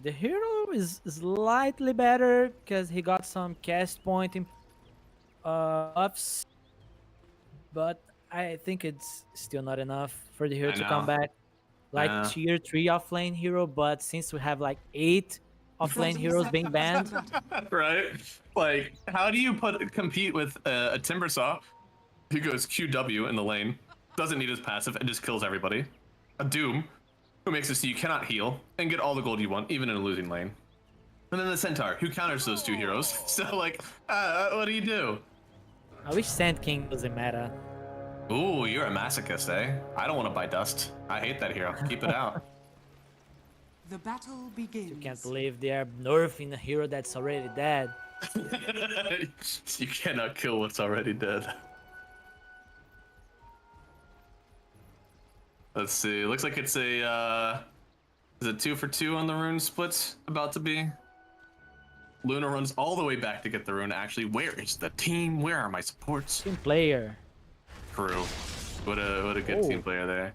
The hero is slightly better because he got some cast point ups, but I think it's still not enough for the hero to come back. Like tier 3 offlane hero, but since we have like 8 offlane heroes being banned, right? Like, how do you compete with a Timbersaw who goes QW in the lane, doesn't need his passive, and just kills everybody? A Doom who makes it so you cannot heal and get all the gold you want, even in a losing lane. And then the Centaur, who counters those two heroes. So, like, what do you do? I wish Sand King was a meta. Ooh, you're a masochist, eh? I don't want to buy dust. I hate that hero. Keep it out. The battle begins. You can't believe they're nerfing a hero that's already dead. You cannot kill what's already dead. Let's see. Looks like it's a is it 2 for 2 on the rune splits about to be? Luna runs all the way back to get the rune. Actually, where is the team? Where are my supports? Team player. True. What a good team player there.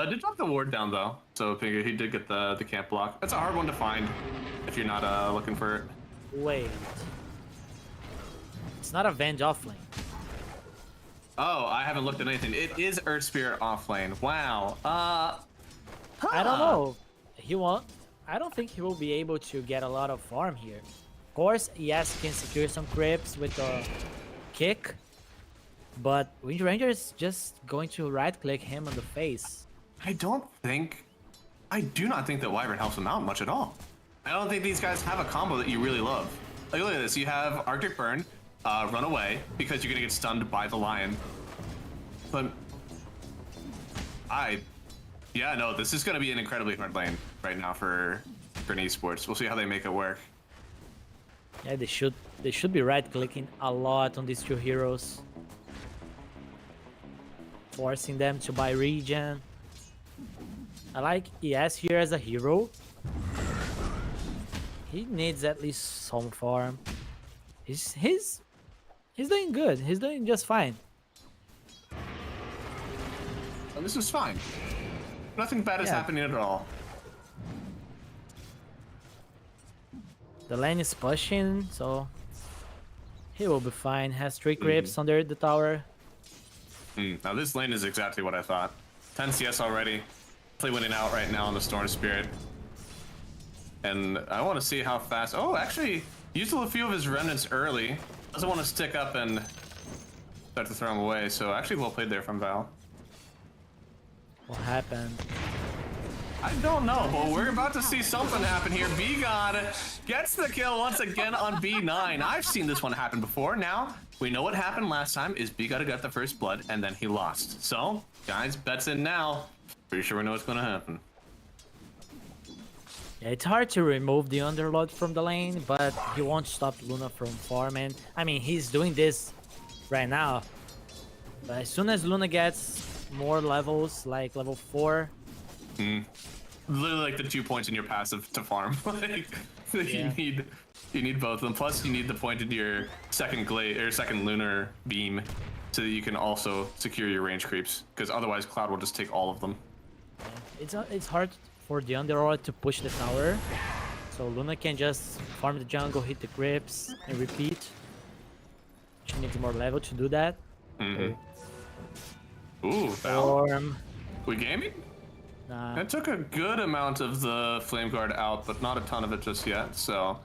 Did drop the ward down though, so he did get the camp block. That's a hard one to find if you're not looking for it. Wait. It's not Avenge offlane. Oh, I haven't looked at anything. It is Earth Spirit offlane. Wow. I don't know. He won't. I don't think he will be able to get a lot of farm here. Of course, yes, he can secure some creeps with a kick, but Wind Ranger is just going to right-click him on the face. I do not think that Wyvern helps him out much at all. I don't think these guys have a combo that you really love. Like, look at this. You have Arctic Burn, run away because you're gonna get stunned by the lion. But yeah, no, this is gonna be an incredibly hard lane right now for an esports. We'll see how they make it work. Yeah, they should be right-clicking a lot on these two heroes, forcing them to buy regen. I like ES here as a hero. He needs at least some farm. He's doing good. He's doing just fine. Oh, this is fine. Nothing bad is happening at all. The lane is pushing, so he will be fine. Has 3 creeps under the tower. Now this lane is exactly what I thought. 10 CS already. Play winning out right now on the Storm Spirit. And I want to see how fast... Oh, actually, used a few of his remnants early. Doesn't want to stick up and start to throw him away. So actually well played there from Val. What happened? I don't know, but we're about to see something happen here. B-God gets the kill once again on B9. I've seen this one happen before. Now, we know what happened last time is B-God got the first blood and then he lost. So, guys, bets in now. Pretty sure we know what's going to happen. Yeah, it's hard to remove the Underlord from the lane, but he won't stop Luna from farming. I mean, he's doing this right now. But as soon as Luna gets more levels, like level 4... Literally like the 2 points in your passive to farm. Like, you need both of them. Plus, you need the point in your second lunar beam so that you can also secure your range creeps. Because otherwise, Cloud will just take all of them. It's hard for the Underlord to push the tower, so Luna can just farm the jungle, hit the grips, and repeat. She needs more level to do that. Ooh, Storm. We gaming? Nah. I took a good amount of the Flame Guard out, but not a ton of it just yet, so...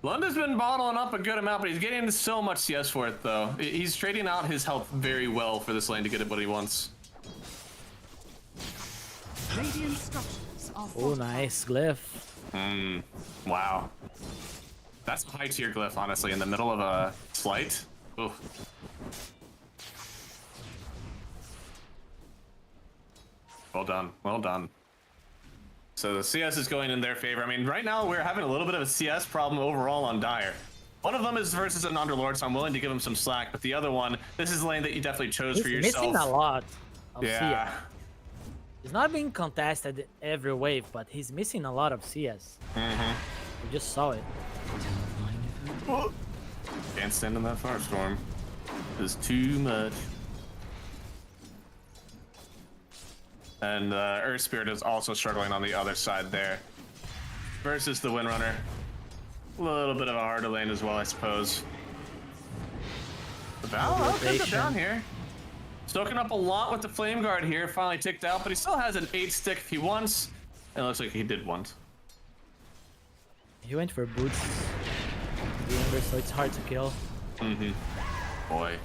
Lunda's been bottling up a good amount, but he's getting so much CS for it, though. He's trading out his health very well for this lane to get it what he wants. Oh, nice glyph. Wow. That's a high tier glyph, honestly, in the middle of a slight. Ooh. Well done, well done. So the CS is going in their favor. I mean, right now we're having a little bit of a CS problem overall on Dire. One of them is versus an Underlord, so I'm willing to give him some slack, but the other one, this is a lane that you definitely chose for yourself. He's missing a lot of CS. He's not being contested every wave, but he's missing a lot of CS. We just saw it. Oh. Can't stand in that firestorm. It's too much. And Earth Spirit is also struggling on the other side there. Versus the Windrunner. A little bit of a harder lane as well, I suppose. The Val took it down here. Soaking up a lot with the Flame Guard here. Finally ticked out, but he still has an 8 stick if he wants. And it looks like he did once. He went for boots. So it's hard to kill. Boy.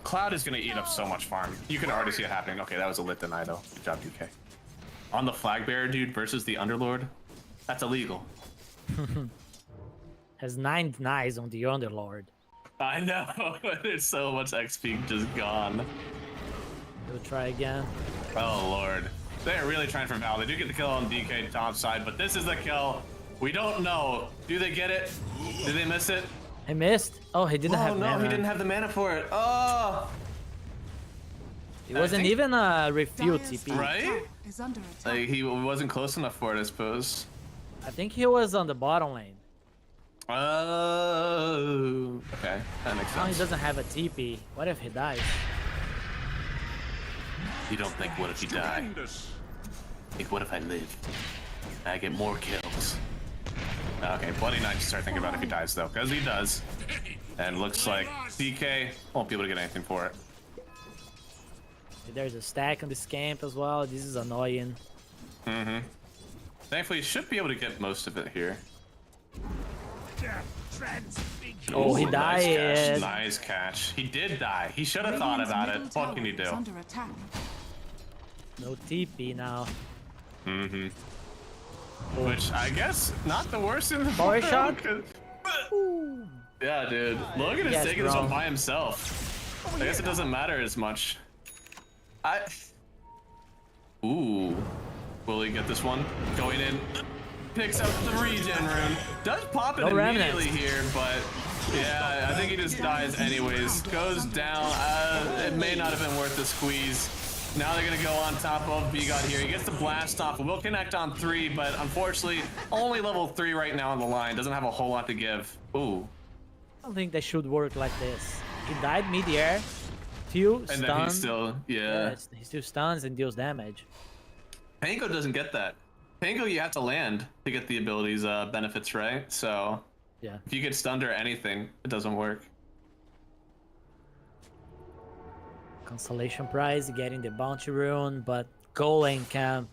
Cloud is going to eat up so much farm. You can already see it happening. Okay, that was a lit deny though. Good job, DK. On the Flag Bearer dude versus the Underlord. That's illegal. Has 9 denies on the Underlord. I know. There's so much XP just gone. We'll try again. Oh lord. They're really trying for Val. They do get the kill on DK top side, but this is the kill. We don't know. Do they get it? Did they miss it? He missed. Oh, he didn't have mana. He didn't have the mana for it. Oh. It wasn't even a refute TP. Right? Is under attack. Like he wasn't close enough for it, I suppose. I think he was on the bottom lane. Oh. Okay, that makes Now he sense. doesn't have a TP. What if he dies? You don't think, what if he die? Think, what if I live? I get more kills. Okay, Bloody Knight, start thinking about if he dies though, because he does. And looks like DK won't be able to get anything for it. There's a stack on this camp as well. This is annoying. Mm-hmm. Thankfully, he should be able to get most of it here. Oh, he Ooh, died. Nice catch. Nice catch. He did die. He should have thought about it. What can you do? Under attack. No TP now. Mm-hmm. Which I guess not the worst in the Power world, shot? 'cause- Yeah, dude. Logan is Yes, taking this bro. one by himself. I guess it doesn't matter as much. Ooh. Will he get this one? Going in. Picks up the regen rune. Does pop it No immediately remnants. here, but yeah, I think he just dies anyways. Goes down. It may not have been worth the squeeze. Now they're gonna go on top of Bigot here. He gets the blast off. Will connect on 3, but unfortunately, only level 3 right now on the line. Doesn't have a whole lot to give. Ooh. I don't think they should work like this. He died mid-air. Few And stuns. then he's still, yeah. He still stuns and deals damage. Pango doesn't get that. Pango, you have to land to get the abilities benefits, right? So Yeah. if you get stunned or anything, it doesn't work. Consolation prize, getting the bounty rune, but go lane camp.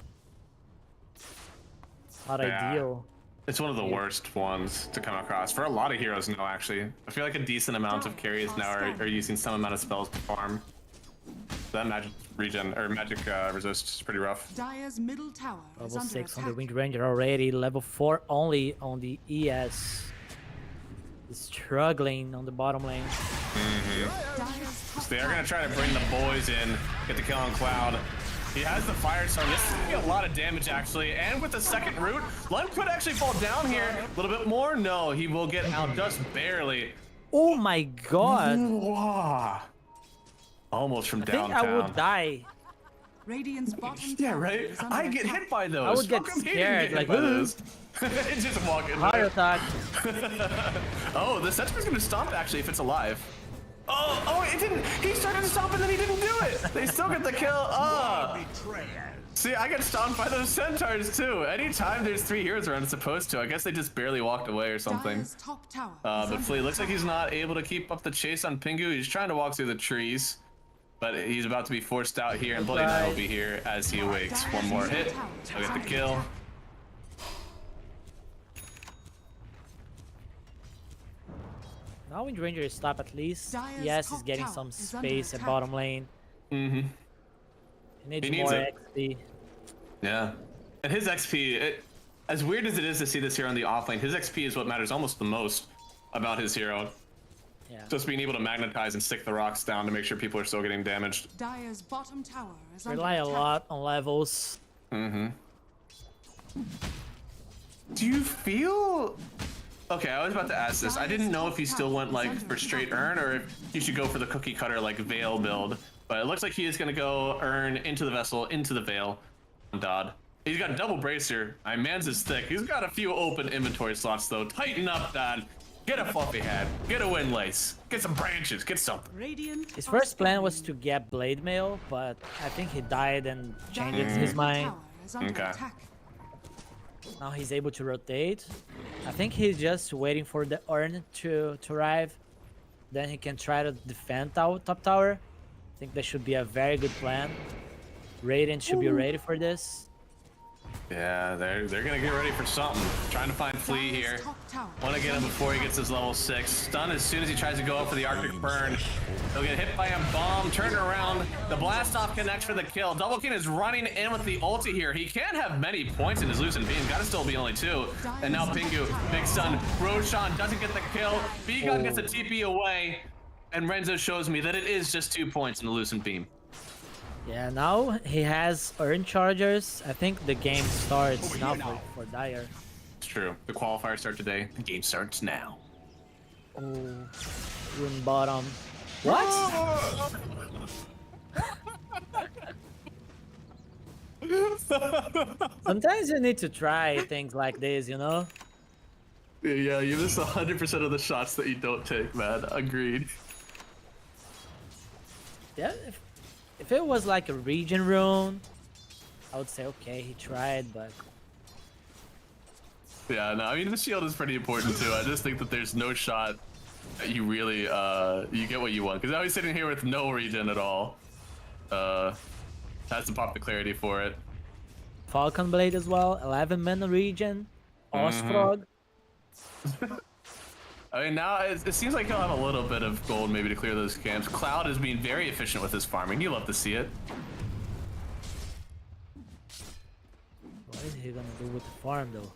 Not Yeah. ideal. It's one of the worst ones to come across. For a lot of heroes, no, actually. I feel like a decent amount of carries now are using some amount of spells to farm. That magic regen, or magic resist is pretty rough. Dyer's middle tower is Level under 6 on attack. the Wind Ranger already. Level 4 only on the ES. He's struggling on the bottom lane. Dyer's top So they are going to try to bring the boys in, get the kill on Cloud. He has the Firestorm. This is going to be a lot of damage, actually. And with the second root, Lund could actually fall down here a little bit more. No, he will get out just barely. Oh my god! Wow. Almost from I think downtown. I would die. Radiant's bottom Yeah, tower right? is under I get attack. hit by those. I would get How come he didn't scared, get hit like, by those? Just walk in Heart there. attack. Oh, the Sentry's gonna stomp actually if it's alive. Oh, it didn't. He started to stomp and then he didn't do it. They still get the kill. Oh. See, I get stomped by those centaurs too. Anytime there's 3 heroes around, it's supposed to. I guess they just barely walked away or something. Dyer's top tower is But under Flea looks like attack. he's not able to keep up the chase on Pingu. He's trying to walk through the trees, but he's about to be forced out here, and Bloody Knight will be here as he awakes. One more hit. He'll get the kill. Now Wind Ranger is stop at least. Dyer's Yes, he's top getting tower some is under space at attack. bottom lane. Mm-hmm. He needs He needs more it. XP. Yeah. And his XP, as weird as it is to see this hero on the offlane, his XP is what matters almost the most about his hero. Yeah. Just being able to magnetize and stick the rocks down to make sure people are still getting damaged. Dyer's bottom tower is under Rely a attack. lot on levels. Mm-hmm. Do you feel... Okay, I was about to ask this. I didn't know if he still went like for straight Earn or if he should go for the cookie cutter like Veil build. But it looks like he is going to go Earn into the Vessel, into the Veil. Dodd. He's got a double bracer. Man's is thick. He's got a few open inventory slots though. Tighten up, Dodd. Get a fluffy hat. Get a windlace. Get some branches. Get something. Radiant His are first plan scanning. was to get Blade Mail, but I think he died and changed Dyer's his middle mind. tower is under Okay. attack. Now he's able to rotate. I think he's just waiting for the Urn to arrive. Then he can try to defend top tower. I think that should be a very good plan. Radiant should be ready for this. Yeah, they're gonna get ready for something. Trying to find Flea here. Want to get him before he gets his level 6. Stun as soon as he tries to go up for the Arctic Burn. He'll get hit by a bomb, turn around. The blast off connects for the kill. Double King is running in with the ulti here. He can't have many points in his Lucent Beam. Gotta still be only 2. And now Pingu, big stun. Roshan doesn't get the kill. B-Gun gets a TP away. And Renzo shows me that it is just 2 points in the Lucent Beam. Yeah, now he has Earn Chargers. I think the game starts now for Dire. It's true. The qualifiers start today. The game starts now. Oh, Rune bottom. What? Sometimes you need to try things like this, you know? Yeah, you miss 100% of the shots that you don't take, man. Agreed. Yeah, if it was like a region rune, I would say, okay, he tried, but... Yeah, no, I mean, the shield is pretty important too. I just think that there's no shot that you really, you get what you want. Because now he's sitting here with no regen at all. Has to pop the clarity for it. Falcon Blade as well, 11 mana regen, Osprog. I mean, now it seems like he'll have a little bit of gold maybe to clear those camps. Cloud is being very efficient with his farming. You love to see it. What is he gonna do with the farm though?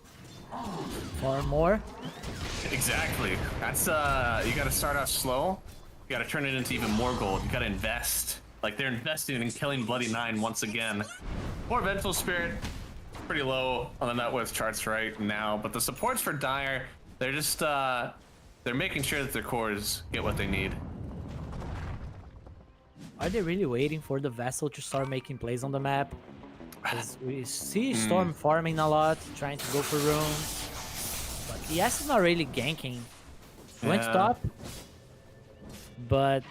Farm more? Exactly. That's you gotta start off slow. You gotta turn it into even more gold. You gotta invest. Like they're investing in killing Bloody 9 once again. More Vengeful Spirit, pretty low on the net worth charts right now, but the supports for Dire, they're just they're making sure that their cores get what they need. Are they really waiting for the vessel to start making plays on the map? Because we see Storm farming a lot, trying to go for runes. But ES is not really ganking. He went top. But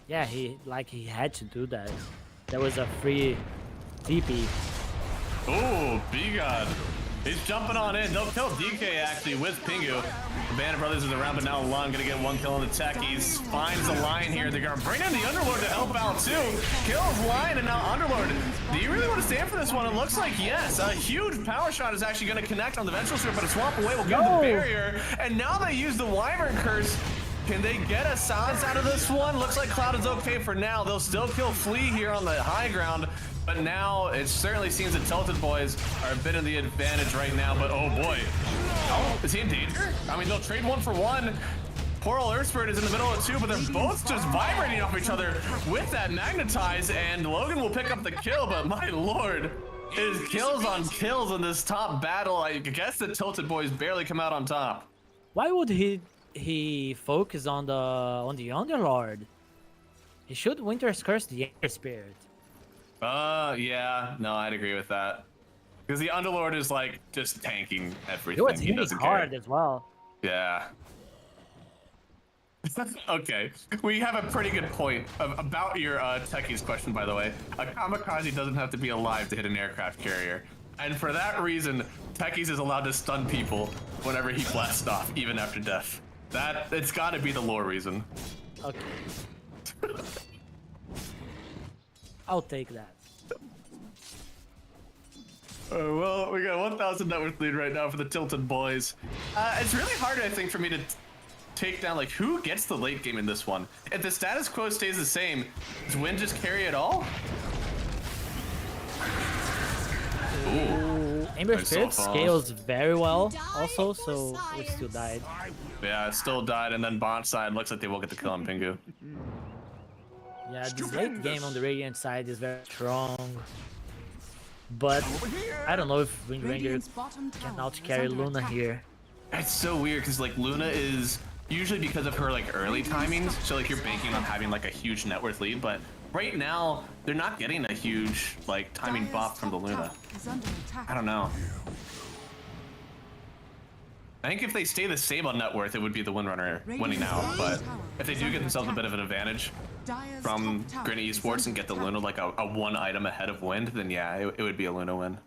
yeah, he had to do that. There was a free TP. Oh, B-God. He's jumping on in. They'll kill DK actually with Pingu. The Band of Brothers is around, but now Lung gonna get 1 kill on the techies. Finds the line here. They're gonna bring in the Underlord to help out too. Kills line and now Underlord. Do you really want to stand for this one? It looks like yes. A huge power shot is actually gonna connect on the Vengeful Spirit, but a swap away will give the barrier. And now they use the Wyvern Curse. Can they get a silence out of this one? Looks like Cloud is okay for now. They'll still kill Flea here on the high ground. But now it certainly seems that Tilted Boys are a bit of the advantage right now. But oh boy. Oh, is he in danger? I mean, they'll trade 1 for 1. Poor old Earthspirit is in the middle of 2, but they're both just vibrating off each other with that Magnetize. And Logan will pick up the kill, but my lord. His kills on kills in this top battle. I guess the Tilted Boys barely come out on top. Why would he focus on the Underlord? He should Winter's Curse the Air Spirit. Yeah, no, I'd agree with that. Because the Underlord is like just tanking everything. He was hitting doesn't hard care. as well. Yeah. Okay, we have a pretty good point about your techies question, by the way. A kamikaze doesn't have to be alive to hit an aircraft carrier. And for that reason, techies is allowed to stun people whenever he blasts off, even after death. It's gotta be the lore reason. Okay. I'll take that. Well, we got 1,000 net worth lead right now for the Tilted Boys. It's really hard, I think, for me to take down, like, who gets the late game in this one? If the status quo stays the same, does Win just carry it all? Ooh. Ember Spirit scales very well also, so we still died. Yeah, it still died, and then bot side looks like they will get the kill on Pingu. Yeah, this late game on the Radiant side is very strong. But I don't know if Wind Ranger can out-carry Luna here. It's so weird, because like Luna is usually because of her like early timings, so like you're banking on having like a huge net worth lead, but right now they're not getting a huge like timing buff from the Luna. I don't know. I think if they stay the same on net worth, it would be the Windrunner winning out, but if they do get themselves a bit of an advantage from Grinny Esports and get the Luna like a 1 item ahead of Wind, then yeah, it would be a Luna win.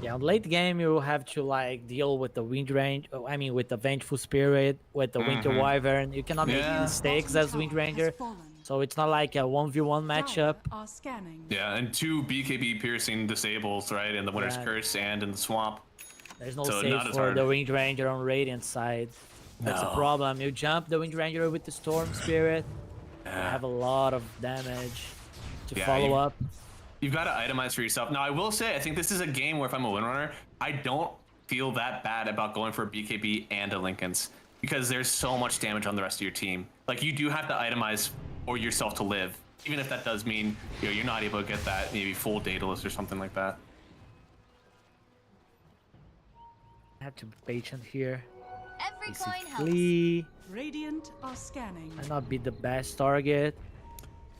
Yeah, on late game you have to like deal with the Wind Ranger, I mean with the Vengeful Spirit, with the Winter Wyvern. You cannot make mistakes as Wind Ranger. So So it's not like a 1v1 matchup. Are scanning. Yeah, and 2 BKB piercing disables, right? In the Winter's Yeah. Curse and in the Swamp. There's no So save not as for hard. the Wind Ranger on Radiant side. That's the No. problem. You jump the Wind Ranger with the Storm Spirit. You Yeah. have a lot of damage to Yeah, follow up. You've got to itemize for yourself. Now, I will say, I think this is a game where if I'm a Windrunner, I don't feel that bad about going for a BKB and a Linken's because there's so much damage on the rest of your team. Like, you do have to itemize for yourself to live, even if that does mean you're not able to get that maybe full Daedalus or something like that. I have to be patient here. Every coin helps. Basically, Radiant are scanning. might not be the best target.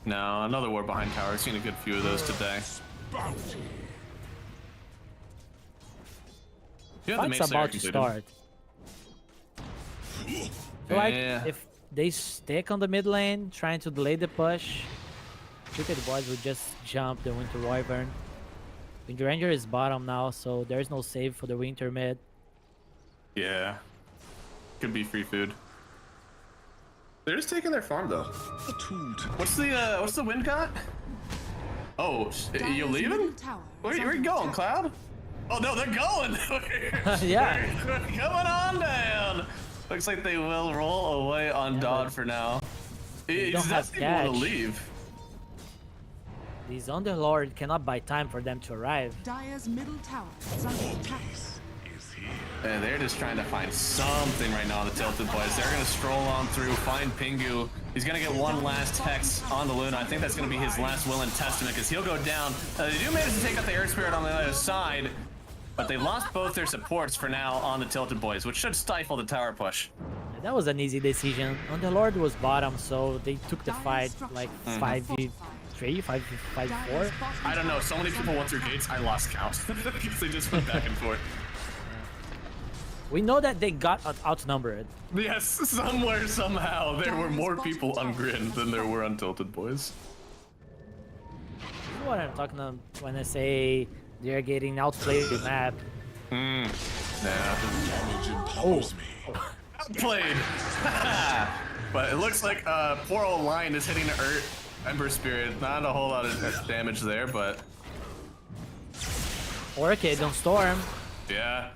No, another war behind tower. I've seen a good few of those today. You have the Fight's Mace Slayer about to completed. start. So like, Yeah. if they stick on the mid lane, trying to delay the push, Crooked Boys would just jump the Winter Wyvern. Winter Ranger is bottom now, so there's no save for the Winter mid. Yeah. Could be free food. They're just taking their farm though. What's the wind got? Oh, you Dire's leaving? middle tower Where is you under going, attack. Cloud? Oh no, they're going. Yeah. We're coming on down. Looks like they will roll away on Dodd for now. He's don't have asking people to catch. leave. These Underlord cannot buy time for them to arrive. Dire's middle tower is under attack. And they're just trying to find something right now, the Tilted Boys. They're going to stroll on through, find Pingu. He's going to get one last Hex on the Luna. I think that's going to be his last will and testament because he'll go down. They do manage to take out the Air Spirit on the other side, but they lost both their supports for now on the Tilted Boys, which should stifle the tower push. That was an easy decision. Underlord was bottom, so they took the fight like 5v3, 5v4. I don't know. So many people went through gates, I lost count because they just went back and forth. We know that they got outnumbered. Yes, somewhere, somehow, there were more people on Grin than there were on Tilted Boys. You know what I'm talking about when I say they're getting outplayed the map. Nah. Oh, Outplayed. But it looks like poor old Lion is hitting the Ember Spirit. Not a whole lot of damage there, but Orchid on Storm. yeah.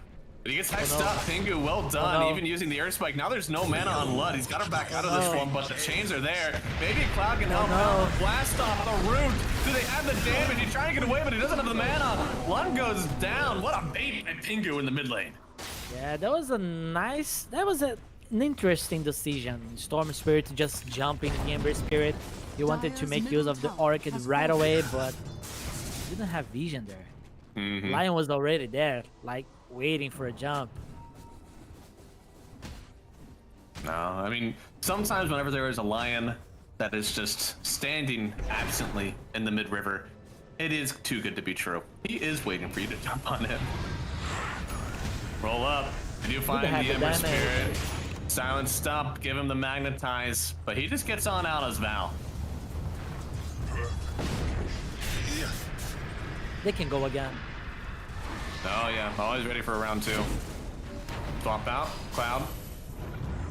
But he gets hexed no. up. Pingu, well done. no. Even using the Earth Spike. Now there's no mana on Lud. He's got her back out of this no. one, but the chains are there. Maybe Cloud can help no. out. Blast off the root. Do they have the damage? He's trying to get away, but he doesn't have the mana. Lud goes down. What a bait by Pingu in the mid lane. Yeah, that was an interesting decision. Storm Spirit just jumping the Ember Spirit. He wanted to make use of the Orchid right away, but he didn't have vision there. Lion was already there, like waiting for a jump. No, I mean, sometimes whenever there is a Lion that is just standing absently in the mid-river, it is too good to be true. He is waiting for you to jump on him. Roll up. And you find the have the Ember damage. Spirit. Silent stop, give him the Magnetize, but he just gets on out as Val. They can go again. Oh yeah, always ready for a round 2. Swap out, Cloud.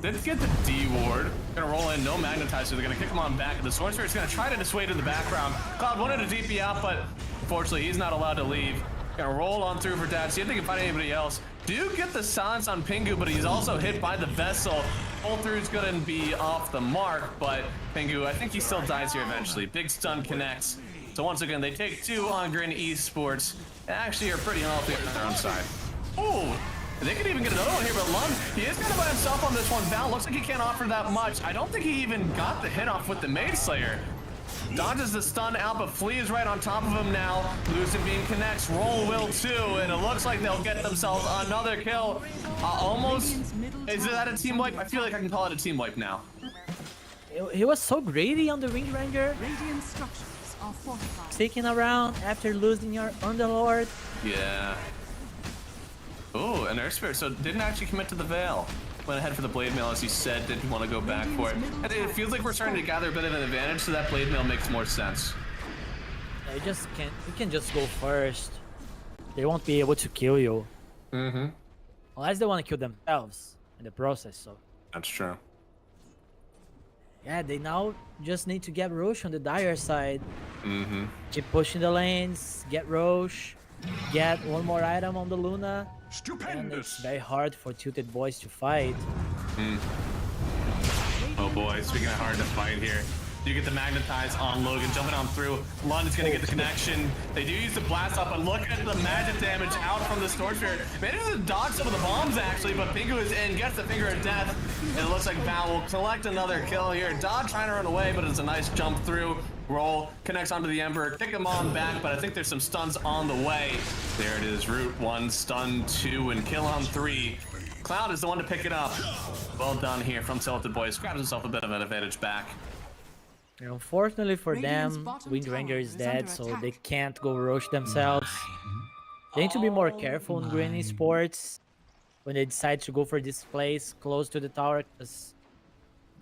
Didn't get the D ward. Gonna roll in, no Magnetize, so they're gonna kick him on back. And the Sword Spirit's gonna try to dissuade in the background. Cloud wanted to DP out, but unfortunately he's not allowed to leave. Gonna roll on through for Dad, see if they can find anybody else. Do get the silence on Pingu, but he's also hit by the Vessel. Pull through's gonna be off the mark, but Pingu, I think he still dies here eventually. Big stun connects. So once again, they take 2 on Grin Esports. They actually are pretty healthy on their own side. Oh, they could even get another one here, but Lund, he is kind of by himself on this one. Val looks like he can't offer that much. I don't think he even got the hit off with the Maid Slayer. Dodges the stun out, but Flea is right on top of him now. Lucid Beam connects, roll will too, and it looks like they'll get themselves another kill. Almost, is that a team wipe? I feel like I can call it a team wipe now. He was so greedy on the Wind Ranger, Radiant structures are fortified. sticking around after losing your Underlord. Yeah. Oh, an Earth Spirit, so didn't actually commit to the Veil. Went ahead for the Blade Mail, as you said, didn't want to go back for it. And it feels like we're starting to gather a bit of an advantage, so that Blade Mail makes more sense. They just can't. You can just go first. They won't be able to kill you. Unless they want to kill themselves in the process. So That's true. Yeah, they now just need to get Roche on the Dire side. Mm-hmm. Keep pushing the lanes, get Roche, get one more item on the Luna. And it's very hard for Tilted Boys to fight. Oh boy, speaking of hard to fight here. You get the magnetize on Logan, jumping on through. London's gonna get the connection. They do use the blast up, but look at the magic damage out from the Storm Spirit. Manages to dodge some of the bombs actually, but Pingu is in, gets the finger of death. And it looks like Val will collect another kill here. Dodge trying to run away, but it's a nice jump through. Roll, connects onto the Emperor, kick him on back, but I think there's some stuns on the way. There it is, root 1, stun 2, and kill on 3. Cloud is the one to pick it up. Well done here from Tilted Boys. Grabs himself a bit of an advantage back. Unfortunately for them, Wind Ranger is dead, so they can't go Roche themselves. They need to be more careful in Green Esports when they decide to go for this place close to the tower, because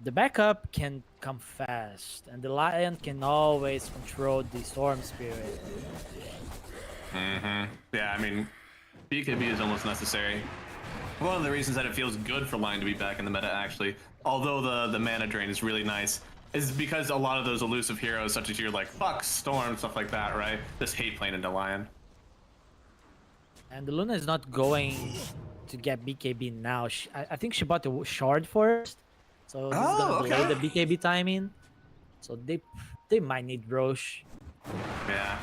the backup can come fast, and the Lion can always control the Storm Spirit. Yeah, I mean, BKB is almost necessary. One of the reasons that it feels good for Lion to be back in the meta, actually, although the mana drain is really nice, is because a lot of those elusive heroes, such as your like Fox, Storm, stuff like that, right? Just hate playing into Lion. And the Luna is not going to get BKB now. I think she bought the shard first, so this is gonna delay the BKB timing. So they might need Roche. Yeah.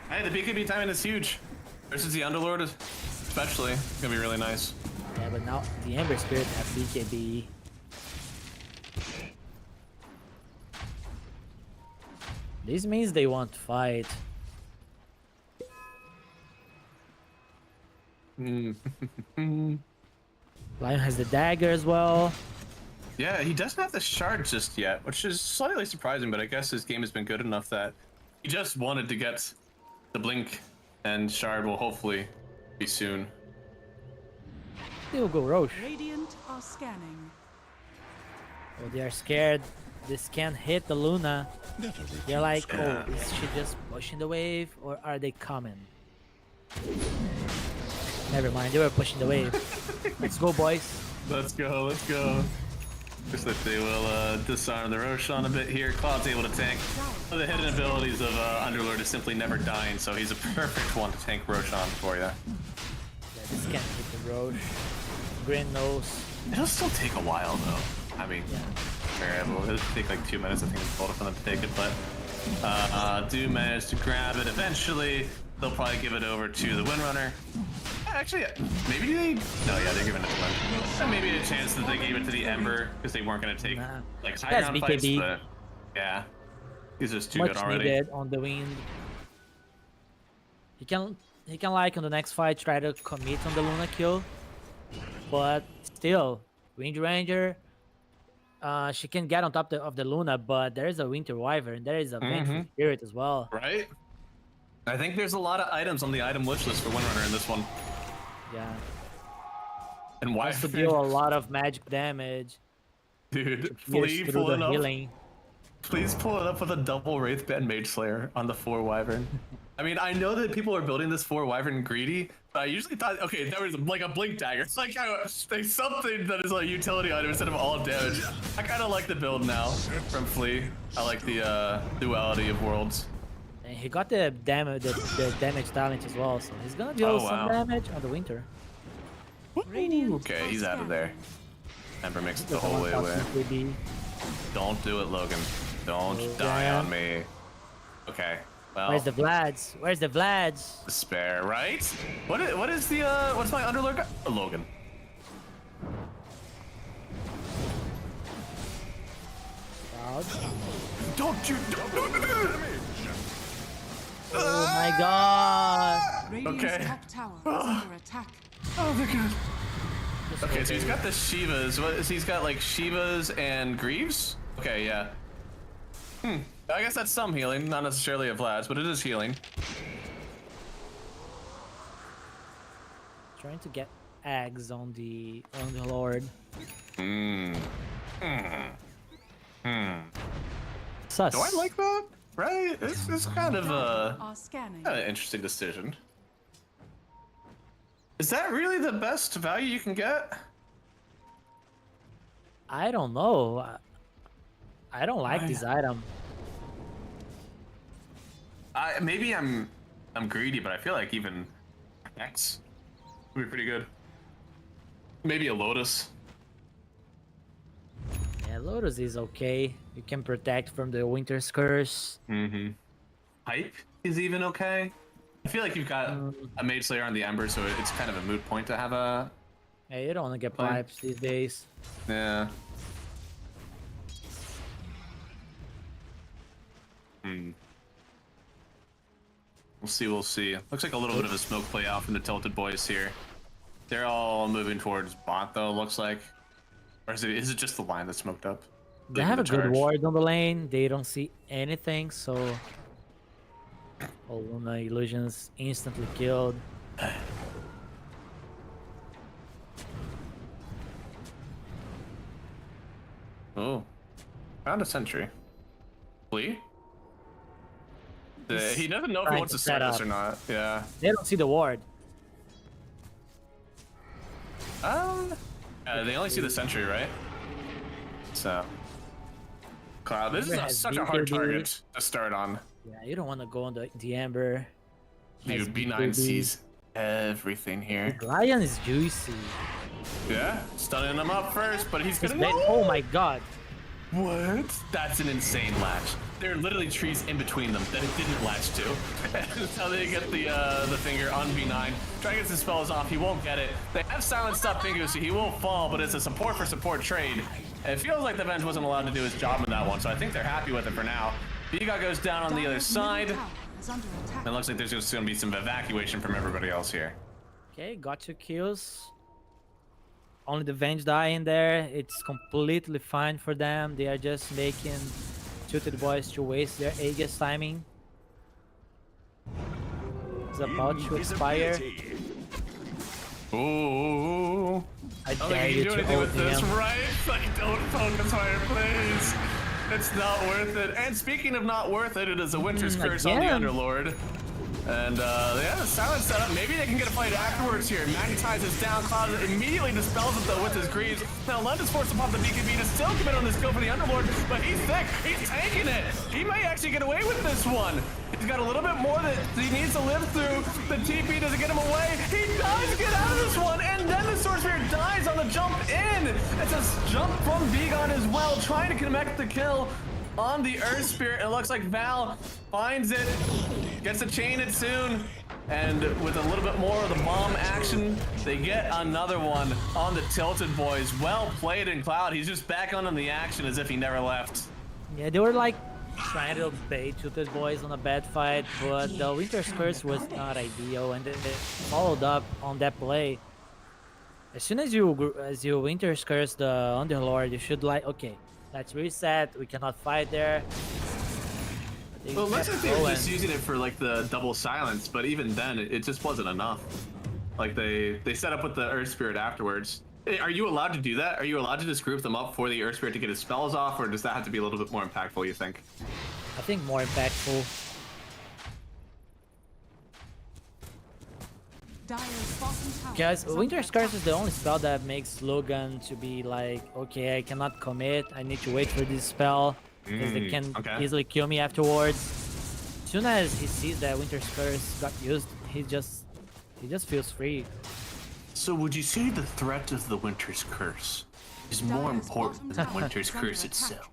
Hey, the BKB timing is huge. Versus the Underlord, especially. It's gonna be really nice. Yeah, but now the Ember Spirit have BKB. This means they want to fight. Lion has the dagger as well. Yeah, he doesn't have the shard just yet, which is slightly surprising, but I guess his game has been good enough that he just wanted to get the blink, and shard will hopefully be soon. They will go Roche. Radiant are scanning. Oh, they are scared. This can't hit the Luna. They're like, Yeah. oh, is she just pushing the wave, or are they coming? Never mind, they were pushing the wave. Let's go, boys. Let's go, let's go. Looks like they will disarm the Roshan a bit here. Cloud's able to tank. One of the hidden abilities of Underlord is simply never dying, so he's a perfect one to tank Roshan for you. Yeah, this can't hit the Roche. Grin knows. It'll still take a while, though. I mean, it'll take like 2 minutes, I think, total for them to take it, but do manage to grab it eventually. They'll probably give it over to the Windrunner. Actually, maybe they... No, yeah, they're giving it to Wind. And maybe a chance that they gave it to the Ember, because they weren't going to take, like, high ground fights, but... Yeah. He's just too good already. Needed on the Wind. He can, like, on the next fight, try to commit on the Luna kill. But, still, Wind Ranger... she can get on top of the Luna, but there is a Winter Wyvern, there is a Vengeful Spirit as well. Right? I think there's a lot of items on the item wish list for Windrunner in this one. Yeah. And why? Has to deal a lot of magic damage. Dude, Flea pulling up. Healing. Please pull it up with a double Wraithband Mage Slayer on the 4 Wyvern. I mean, I know that people are building this 4 Wyvern greedy, but I usually thought, okay, there was like a Blink Dagger. It's like there's something that is a utility item instead of all damage. I kind of like the build now from Flea. I like the duality of worlds. And he got the damage talent as well, so he's gonna deal some damage on the Winter. Okay, he's out of there. Ember makes it the whole way away. Don't do it, Logan. Don't die on me. Okay. Well, where's the Vlads? Where's the Vlads? Despair, right? What is the what's my Underlord? Logan. Don't you? Oh my God! Radiant's top tower is under attack. Oh my God. Okay, so he's got the Shivas. What is he's got like Shivas and Greaves? Okay, yeah. I guess that's some healing, not necessarily a Vlad's, but it is healing. Trying to get eggs on the Lord. Sus. Do I like that? Right? It's kind of an interesting decision. Is that really the best value you can get? I don't know. I don't like this item. Maybe I'm greedy, but I feel like even X would be pretty good. Maybe a Lotus. Yeah, Lotus is okay. You can protect from the Winter's Curse. Mm-hmm. Hype is even okay. I feel like you've got a Mage Slayer on the Ember, so it's kind of a moot point to have a... Yeah, you don't want to get pipes these days. Yeah. We'll see. Looks like a little bit of a smoke play out from the Tilted boys here. They're all moving towards bot though, looks like. Or is it just the line that's smoked up? They have a good ward on the lane. They don't see anything, so... Oh, Luna Illusions instantly killed. Oh. Found a sentry. Flee? He doesn't know if he wants to set this or not. Yeah. They don't see the ward. They only see the sentry, right? So. Cloud, this is such a hard target to start on. Yeah, you don't want to go on the Ember. Dude, B9 sees everything here. The Lion is juicy. Yeah, stunning him up first, but he's gonna... Oh my god. What? That's an insane latch. There are literally trees in between them that it didn't latch to. That's how they get the finger on V9. Try to get his spells off, he won't get it. They have silenced up Pingu, so he will fall, but it's a support for support trade. And it feels like the Venge wasn't allowed to do his job in that one, so I think they're happy with it for now. Viga goes down on the other side. It looks like there's just gonna be some evacuation from everybody else here. Okay, got 2 kills. Only the Venge die in there. It's completely fine for them. They are just making Tilted boys to waste their Aegis timing. It's about to expire. Ooh. I dare you to ult this, him. right? Like, don't focus fire, please. It's not worth it. And speaking of not worth it, it is a Winter's Curse on the Underlord. And yeah, the silence setup. Maybe they can get a fight afterwards here. Magnetizes down. Cloud immediately dispels it though with his greaves. Now Lund is forced to pop the BKB to still commit on this kill for the Underlord, but he's thick. He's tanking it. He may actually get away with this one. He's got a little bit more that he needs to live through. The TP doesn't get him away. He does get out of this one, and then the Sword Spirit dies on the jump in. It's a jump from Vigon as well, trying to connect the kill on the Earth Spirit. It looks like Val finds it, gets to chain it soon, and with a little bit more of the bomb action, they get another one on the Tilted boys. Well played in Cloud. He's just back on the action as if he never left. Yeah, they were like trying to bait Tilted boys on a bad fight, but the Winter's Curse was not ideal, and they followed up on that play. As soon as you Winter's Curse the Underlord, you should like, okay, let's reset. We cannot fight there. Well, it looks like they were just using it for like the double silence, but even then, it just wasn't enough. Like they set up with the Earth Spirit afterwards. Are you allowed to do that? Are you allowed to just group them up for the Earth Spirit to get his spells off, or does that have to be a little bit more impactful, you think? I think more impactful. Guys, Winter's Curse is the only spell that makes Logan to be like, okay, I cannot commit, I need to wait for this spell, because they can easily kill me afterwards. As soon as he sees that Winter's Curse got used, he just feels free. So would you say the threat of the Winter's Curse is more important than the Winter's Curse itself?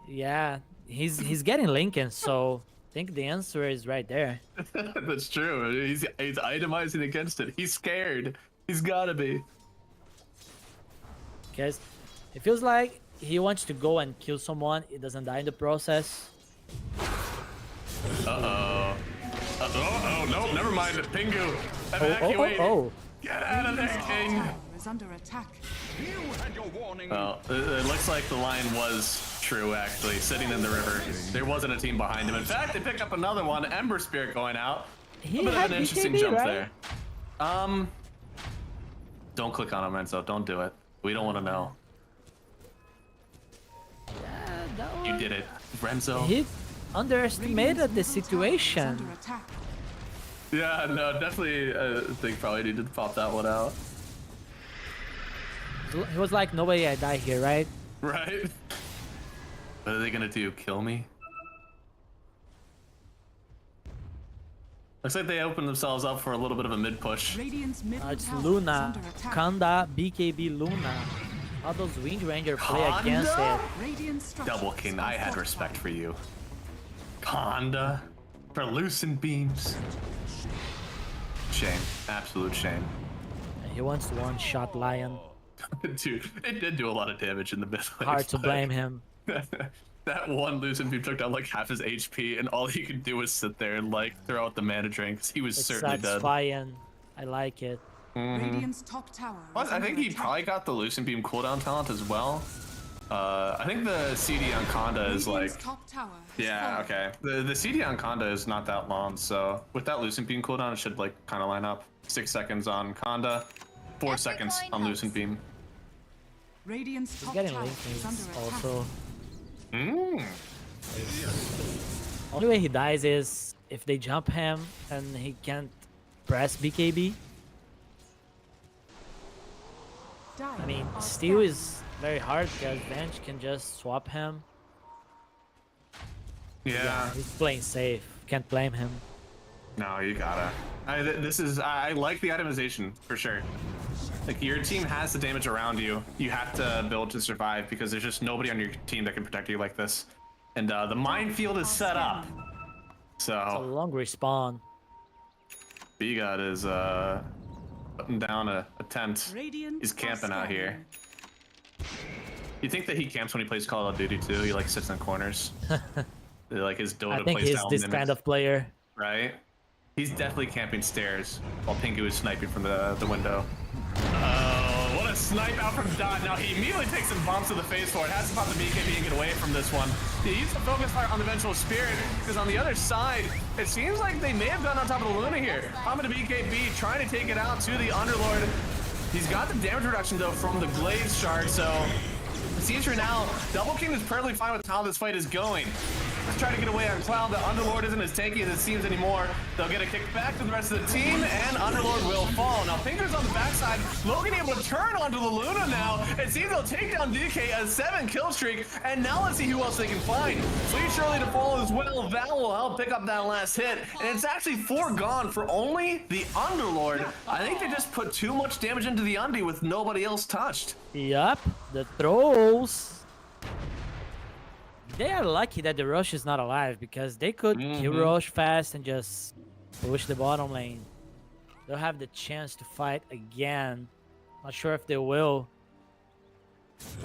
Yeah, he's getting Lincoln, so I think the answer is right there. That's true. He's itemizing against it. He's scared. He's gotta be. Because it feels like he wants to go and kill someone. He doesn't die in the process. Uh-oh. Uh-oh. No, never mind. Pingu. Evacuate. Get out of there, King. Is under attack. Well, it looks like the line was true, actually, sitting in the river. There wasn't a team behind him. In fact, they pick up another one, Ember Spirit going out. A bit of an interesting jump there. Don't click on him, Enzo. Don't do it. We don't want to know. Yeah, you did it, Renzo. He underestimated the situation. Yeah, no, definitely. I think probably needed to pop that one out. He was like, nobody I die here, right? Right. What are they gonna do? Kill me? Looks like they opened themselves up for a little bit of a mid push. Radiant's middle It's tower is Luna, under attack. Kanda, BKB Luna. How does Wind Ranger play against it? Radiant structures Double King, I had are respect for fortified. you. Conda for Lucent Beams. Shame, absolute shame. He wants to one-shot Lion. Dude, it did do a lot of damage in the mid lane. Hard to blame him. That one Lucent Beam took down like half his HP, and all he could do was sit there and like throw out the mana drink, 'cause he was It's certainly dead. satisfying. I like it. Radiant's top tower. Plus, is I under think he attack. probably got the Lucent Beam cooldown talent as well. I think the CD on Conda is like, Radiant's top tower has yeah, fallen. okay. The CD on Conda is not that long, so with that Lucent Beam cooldown, it should like kind of line up. 6 seconds on Conda, 4 seconds on Lucent Beam. Radiant's He's top getting tower link is under needs attack. also. Mmm. Only way he dies is if they jump him and he can't press BKB. I mean, Steel is very hard because Venge can just swap him. Yeah. He's playing safe. Can't blame him. No, you gotta. I like the itemization for sure. Like your team has the damage around you. You have to build to survive because there's just nobody on your team that can protect you like this. And the minefield is set up. It's a So long respawn. B-God is putting down a tent. Radiant He's are camping out here. scanning. You think that he camps when he plays Call of Duty too? He like sits in corners. Like his Dota I think plays he's down this limits, kind of player. right? He's definitely camping stairs while Pinky was sniping from the window. Oh, what a snipe out from Dot. Now he immediately takes some bumps to the face for it. Has to pop the BKB and get away from this one. He used to focus fire on the Vengeful Spirit because on the other side, it seems like they may have gone on top of the Luna here. Popping the BKB, trying to take it out to the Underlord. He's got the damage reduction though from the Glaze Shard, so it seems for now, Double King is perfectly fine with how this fight is going. Let's try to get away on Cloud. The Underlord isn't as tanky as it seems anymore. They'll get a kick back to the rest of the team, and Underlord will fall. Now, Pinker's on the backside. Logan able to turn onto the Luna now. It seems they'll take down DK, a 7-kill streak, and now let's see who else they can find. Sweet Shirley to fall as well. Val will help pick up that last hit, and it's actually 4 gone for only the Underlord. I think they just put too much damage into the Undy with nobody else touched. Yup, the throws. They are lucky that the Rush is not alive because they could kill Rush fast and just push the bottom lane. They'll have the chance to fight again. Not sure if they will.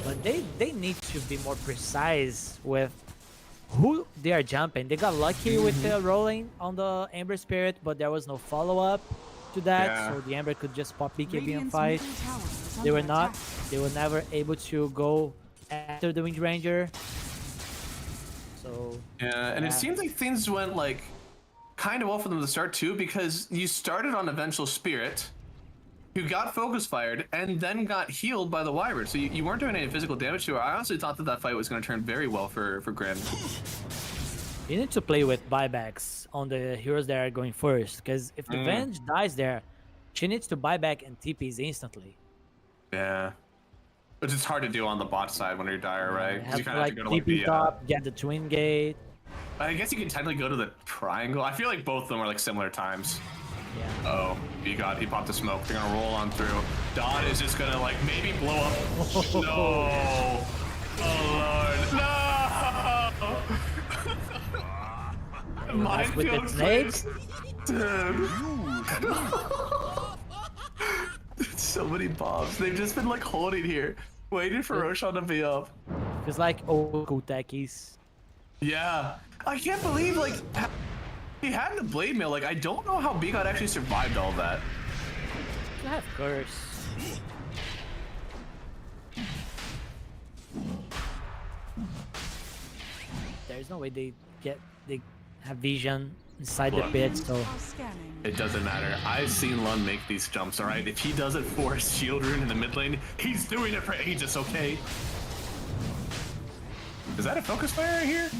But they need to be more precise with who they are jumping. They got lucky with the rolling on the Ember Spirit, but there was no follow-up to that. Yeah. So the Ember could just pop BKB and Radiant's fight. middle tower is They were under not. attack. They were never able to go after the Wind Ranger. So Yeah, and it seems like things went like kind of well for them to start too, because you started on a Vengeful Spirit, who got focus fired and then got healed by the Wyvern. So you weren't doing any physical damage to her. I honestly thought that that fight was going to turn very well for Grin. you need to play with buybacks on the heroes that are going first, because if the Venge dies there, she needs to buy back and TPs instantly. Yeah. Which is hard to do on the bot side when you're dire, right? 'Cause Have you to kind of like have to go to like TP the. top, get the twin gate. I guess you can technically go to the triangle. I feel like both of them are like similar times. Yeah. Oh, he popped the smoke. They're gonna roll on through. Dot is just gonna like maybe blow up. No. Oh Lord. No. Mess with the snakes. Dude. So many bombs. They've just been like holding here, waiting for Roshan to be up. It's like oh cool techies. Yeah. I can't believe like he had the blade mail. Like I don't know how B-God actually survived all that. You have curse. There's no way they have vision inside the pit, so Are scanning. It doesn't matter. I've seen Lund make these jumps, alright? If he does it for his shield rune in the mid lane, he's doing it for Aegis, okay? Is that a focus fire right here?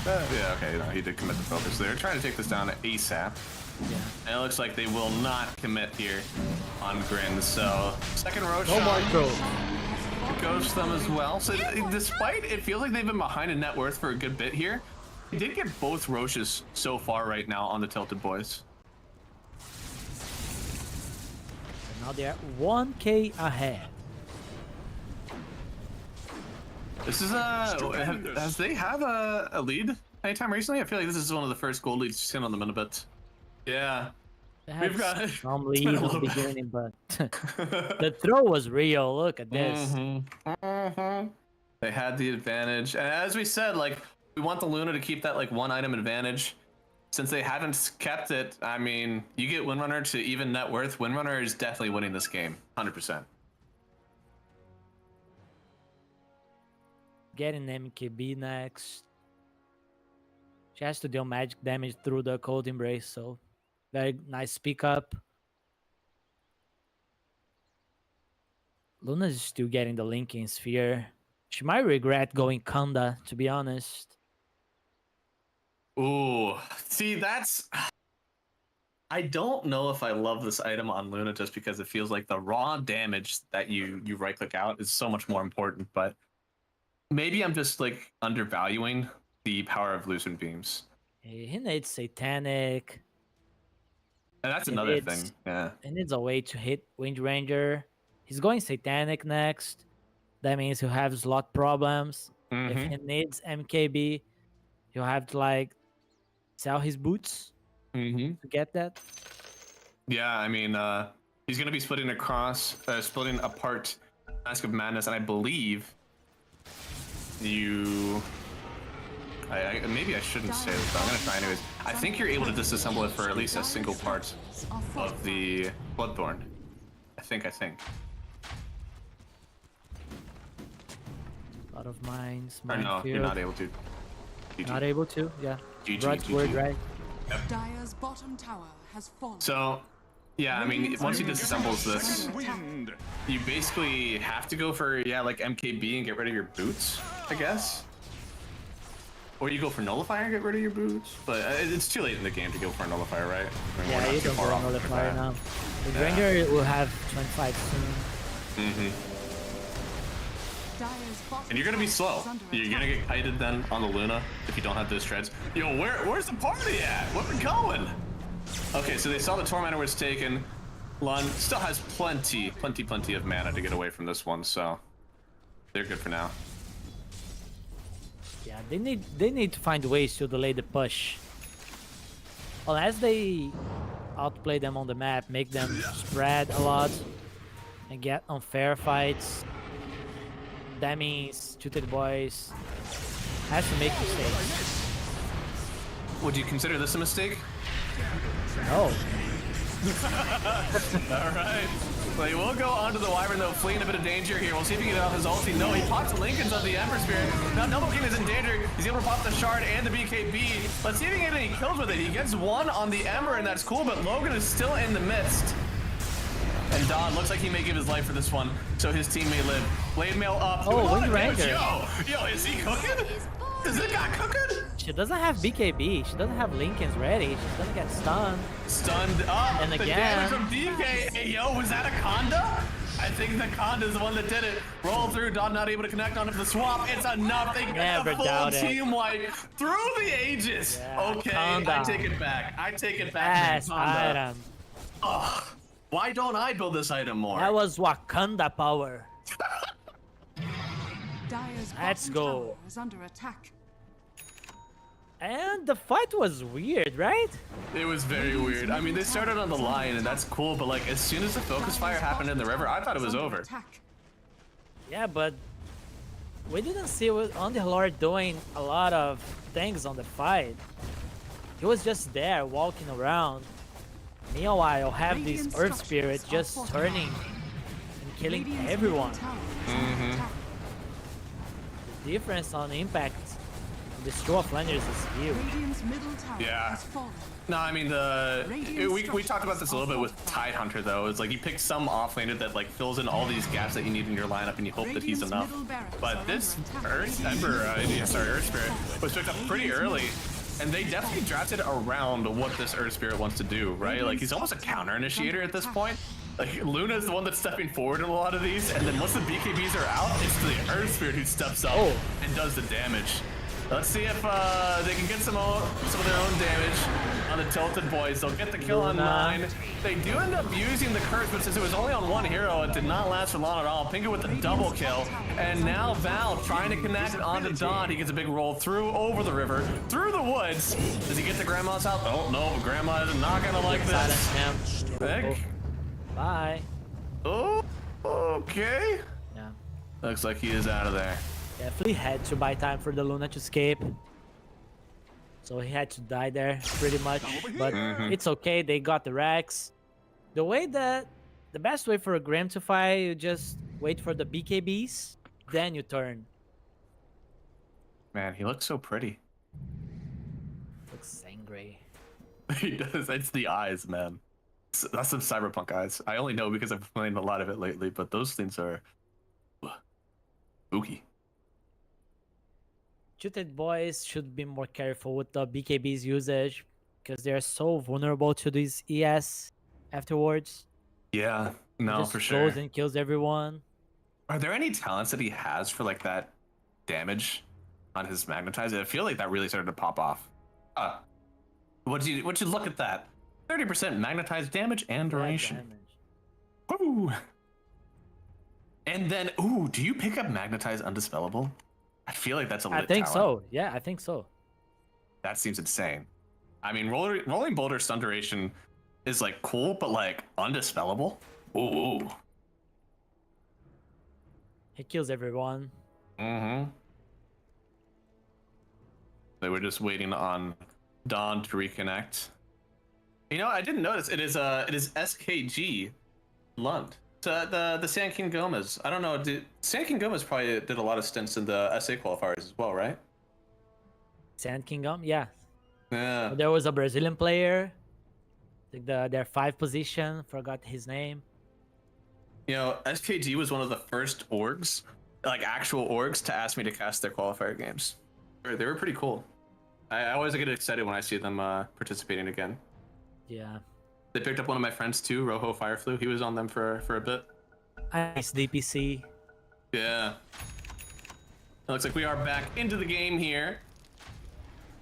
Yeah, okay, no, he did commit the focus. They're trying to take this down ASAP. yeah. And it looks like they will not commit here on Grin, so second Roshan. No more throw. ghost them as well. So despite it feels like they've been behind in net worth for a good bit here, they did get both Roches so far right now on the Tilted Boys. Now they're 1K ahead. This is has they have a lead anytime recently? I feel like this is one of the first gold leads seen on them in a bit. Yeah. We've got some lead in the beginning, but the throw was real. Look at this. They had the advantage. And as we said, like, we want the Luna to keep that like one item advantage. Since they haven't kept it, I mean, you get Windrunner to even net worth. Windrunner is definitely winning this game, 100%. Getting MKB next. She has to deal magic damage through the Cold Embrace, so very nice pick up. Luna's still getting the Linking Sphere. She might regret going Kanda, to be honest. Ooh, see, that's... I don't know if I love this item on Luna just because it feels like the raw damage that you right-click out is so much more important, but maybe I'm just, like, undervaluing the power of Lucent Beams. He needs Satanic. And that's another thing, yeah. He needs a way to hit Wind Ranger. He's going Satanic next. That means he'll have slot problems. If he needs MKB, he'll have to, like, sell his boots to get that. Yeah, I mean, he's going to be splitting apart Mask of Madness, and I believe maybe I shouldn't say this, but I'm going to try anyways. I think you're able to disassemble it for at least a single part of the Bloodthorn. I think. A lot of mines. Or no, you're not able to. GG. Not able to, yeah. GG. Word, right? Yep. Dire's bottom tower has fallen. So, yeah, I mean, once he disassembles this, you basically have to go for, like MKB and get rid of your boots, I guess. Or you go for Nullifier and get rid of your boots. But it's too late in the game to go for a Nullifier, right? I mean, Yeah, you don't go Nullifier now. The Ranger will have 25 soon. And you're gonna be slow. You're gonna get kited then on the Luna if you don't have those treads. Yo, where's the party at? Where we going? Okay, so they saw the Tormentor was taken. Lun still has plenty of mana to get away from this one, so they're good for now. Yeah, they need to find ways to delay the push. Unless they outplay them on the map, make them spread a lot, and get unfair fights. That means Tilted Boys has to make mistakes. Would you consider this a mistake? No. Alright. Well, he will go onto the Wyvern though, fleeing a bit of danger here. We'll see if he can get off his ulti. No, he pops the Lincolns of the Ember Spirit. Now Noble King is in danger. He's able to pop the Shard and the BKB. Let's see if he can get any kills with it. He gets one on the Ember, and that's cool, but Logan is still in the midst. And Don looks like he may give his life for this one, so his team may live. Blade Mail up. Oh, Wind Ranger. Yo, is he cooking? Is it guy cooking? She doesn't have BKB. She doesn't have Lincolns ready. She's gonna get stunned. Stunned up. And the again. damage from DK. Hey, yo, was that a Conda? I think the Conda is the one that did it. Roll through. Don not able to connect onto the swap. It's enough. They get the full team wipe through the Aegis. Yeah, okay, Conda. I take it back. Yes, item. Ugh. Why don't I build this item more? That was Wakanda power. Let's go. Is under attack. And the fight was weird, right? It was very weird. I mean, they started on the line, and that's cool, but like, as soon as the focus fire happened in the river, I thought it was over. Yeah, but we didn't see Underlord doing a lot of things on the fight. He was just there, walking around. Meanwhile, have this Earth Spirit just turning and killing everyone. The difference on impact on the Straw Flanders is huge. Yeah. No, I mean, we talked about this a little bit with Tidehunter, though. It's like you pick some offlaner that like fills in all these gaps that you need in your lineup, and you hope that he's enough. But this Earth Spirit was picked up pretty early. And they definitely drafted around what this Earth Spirit wants to do, right? Like, he's almost a counter initiator at this point. Like, Luna's the one that's stepping forward in a lot of these, and then once the BKBs are out, it's the Earth Spirit who steps up and does the damage. Let's see if they can get some of their own damage on the Tilted Boys. They'll get the kill on 9. They do end up using the curse, but since it was only on one hero, it did not last for long at all. Pingu with the double kill, and now Val trying to connect onto Don. He gets a big roll through over the river, through the woods. Does he get the Grandma's house? Oh no, Grandma is not gonna like this. Bye. Oh, okay. Yeah. Looks like he is out of there. Definitely had to buy time for the Luna to escape. So he had to die there pretty much. But it's okay, they got the Rex. The best way for a Grim to fight, you just wait for the BKBs, then you turn. Man, he looks so pretty. Looks angry. He does. It's the eyes, man. That's some cyberpunk eyes. I only know because I've been playing a lot of it lately, but those things are spooky. Tilted Boys should be more careful with the BKB's usage because they're so vulnerable to these ES afterwards. Yeah, no, just for sure. Goes and kills everyone. Are there any talents that he has for like that damage on his magnetizer? I feel like that really started to pop off. Would you look at that? 30% magnetized damage and duration. Ooh. And then, ooh, do you pick up magnetized undispellable? I feel like that's a lit I think talent. so. Yeah, I think so. That seems insane. I mean, rolling boulder stun duration is like cool, but like undispellable. Ooh. He kills everyone. Mm-hmm. They were just waiting on Dawn to reconnect. You know, I didn't notice it is SKG Lund. So the Sand King Gomez. I don't know. Sand King Gomez probably did a lot of stints in the SA qualifiers as well, right? Sand Kingdom, yeah. Yeah. There was a Brazilian player. Like their 5 position. Forgot his name. You know, SKG was one of the first orgs, like actual orgs, to ask me to cast their qualifier games. They were pretty cool. I always get excited when I see them participating again. Yeah. They picked up one of my friends too, Rojo Fireflu. He was on them for a bit. Nice DPC. Yeah. It looks like we are back into the game here.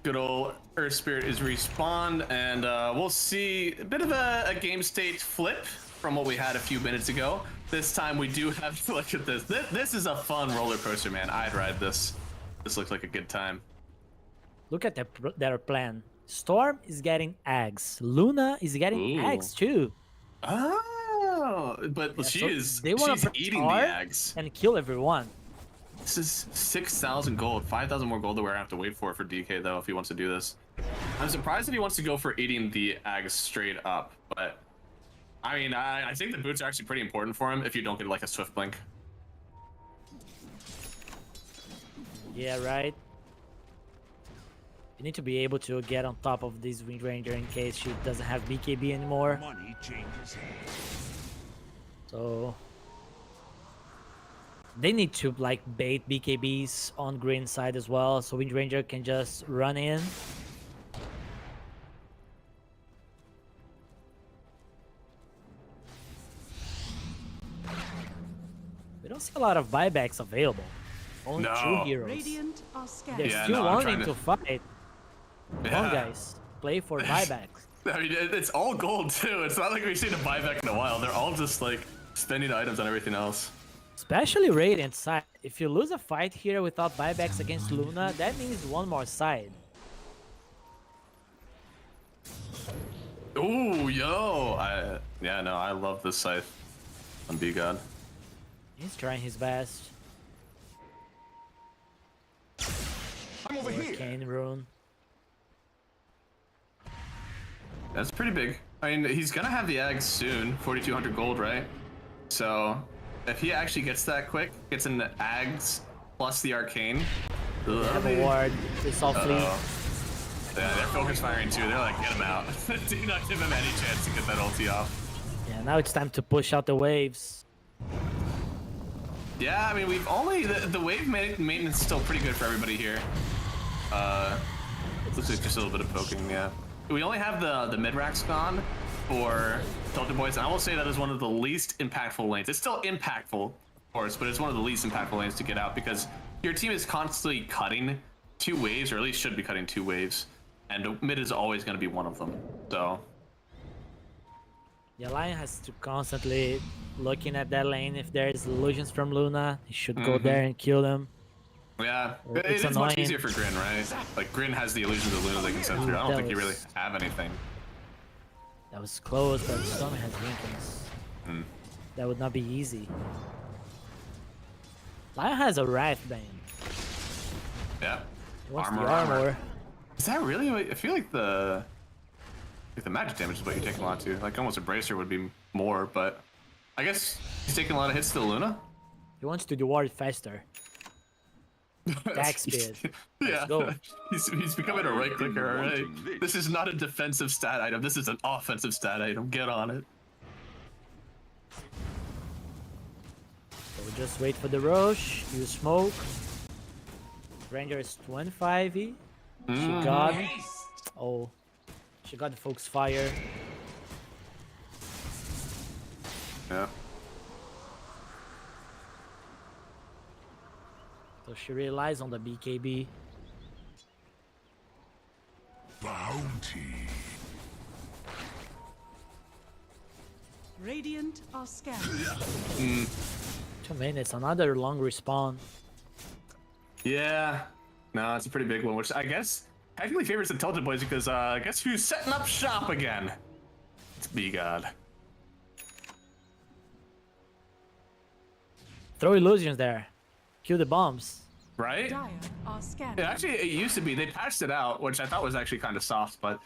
Good old Earth Spirit is respawned, and we'll see a bit of a game state flip from what we had a few minutes ago. This time we do have to look at this. This is a fun roller coaster, man. I'd ride this. This looks like a good time. Look at their plan. Storm is getting eggs. Luna is getting eggs too. Oh, but yeah, she's eating the eggs and kill everyone. This is 6,000 gold, 5,000 more gold that we're gonna have to wait for DK though if he wants to do this. I'm surprised that he wants to go for eating the eggs straight up, but I mean, I think the boots are actually pretty important for him if you don't get like a swift blink. Yeah, right. You need to be able to get on top of this Wind Ranger in case she doesn't have BKB anymore. Money changes hands. So they need to like bait BKBs on green side as well, so Wind Ranger can just run in. We don't see a lot of buybacks available. Only 2 heroes. Radiant are scared. They're still wanting to fight. Come on, guys. Play for buybacks. I mean, it's all gold too. It's not like we've seen a buyback in a while. They're all just like spending items on everything else. Especially Radiant side. If you lose a fight here without buybacks against Luna, that means one more side. Ooh, yo! I love this scythe on B-God. He's trying his best. I'm over here. Arcane rune. That's pretty big. I mean, he's gonna have the eggs soon. 4,200 gold, right? So, if he actually gets that quick, gets in the eggs plus the arcane. They have a ward. It's all fleet. Yeah, they're focus firing too. They're like, get him out. Do not give him any chance to get that ulti off. Yeah, now it's time to push out the waves. Yeah, I mean, we've only the wave maintenance is still pretty good for everybody here. Looks like just a little bit of poking, yeah. We only have the mid racks gone, for Delta Boys, and I will say that is one of the least impactful lanes. It's still impactful, of course, but it's one of the least impactful lanes to get out because your team is constantly cutting 2 waves, or at least should be cutting 2 waves, and mid is always going to be one of them. So The Lion has to constantly looking at that lane. If there is illusions from Luna, he should go there and kill them. yeah, It's it's much annoying. easier for Grin, right? Like Grin has the illusions of Luna they can send through. I don't think he really have anything. That was close, but Storm has Winkins. That would not be easy. Lion has a Wrath Bane. Yeah. He wants the armor. Is that really? I feel like the magic damage is what you're taking a lot to. Like almost a bracer would be more, but I guess he's taking a lot of hits to the Luna. He wants to do it faster. Back speed. Yeah. go. He's becoming a right clicker already. This is not a defensive stat item. This is an offensive stat item. Get on it. So we just wait for the rush. Use smoke. Ranger is 25E. She got. Oh. She got the Focus Fire. Yeah. So she relies on the BKB. Bounty. Radiant are scanning. 2 minutes, another long respawn. Yeah. No, it's a pretty big one, which I guess technically favors the Tilted Boys because guess who's setting up shop again? It's B-God. Throw illusions there. Kill the bombs. Right? Dire are scanning. Yeah, actually, it used to be. They patched it out, which I thought was actually kind of soft, but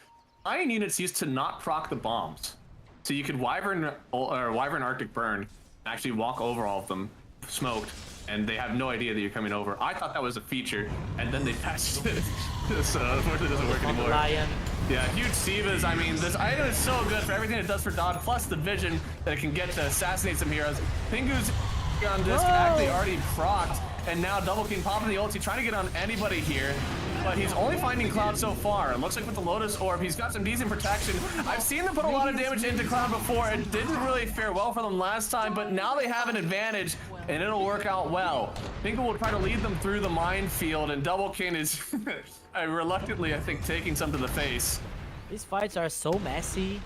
Iron units used to not proc the bombs. So you could Wyvern Arctic Burn, and actually walk over all of them, smoked, and they have no idea that you're coming over. I thought that was a feature, and then they patched it. So unfortunately it doesn't work anymore. Lion. Yeah, huge Sivas. I mean, this item is so good for everything it does for Dodd, plus the vision that it can get to assassinate some heroes. Pingu's on disc actually already procced, and now Double King popping the ulti, trying to get on anybody here, but he's only finding Cloud so far. It looks like with the Lotus Orb, he's got some decent protection. I've seen them put a lot of damage into Cloud before. It didn't really fare well for them last time, but now they have an advantage, and it'll work out well. Pingu will try to lead them through the minefield, and Double King is reluctantly, I think, taking some to the face. These fights are so messy.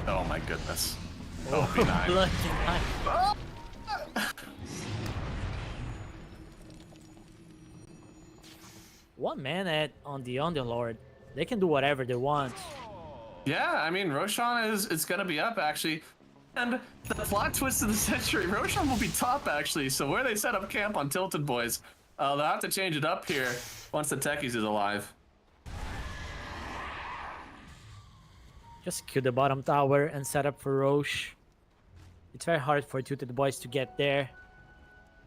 Oh my goodness. Oh, B9. Look, One man on the Underlord. They can do whatever they want. Yeah, I mean, Roshan is gonna be up actually, and the plot twist of the century, Roshan will be top actually. So where they set up camp on Tilted Boys, they'll have to change it up here once the Techies is alive. Just kill the bottom tower and set up for Roche. It's very hard for Tilted Boys to get there.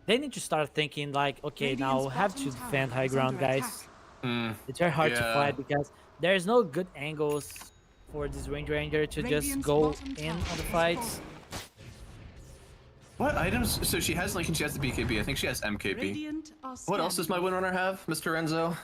They need to start thinking like, okay, now we have to defend high ground, guys. It's very hard to fight because there's no good angles for this Ranger to just go in on the fights. What items? So she has Lincoln, she has the BKB. I think she has MKB. What else does my Windrunner have, Mr. Renzo?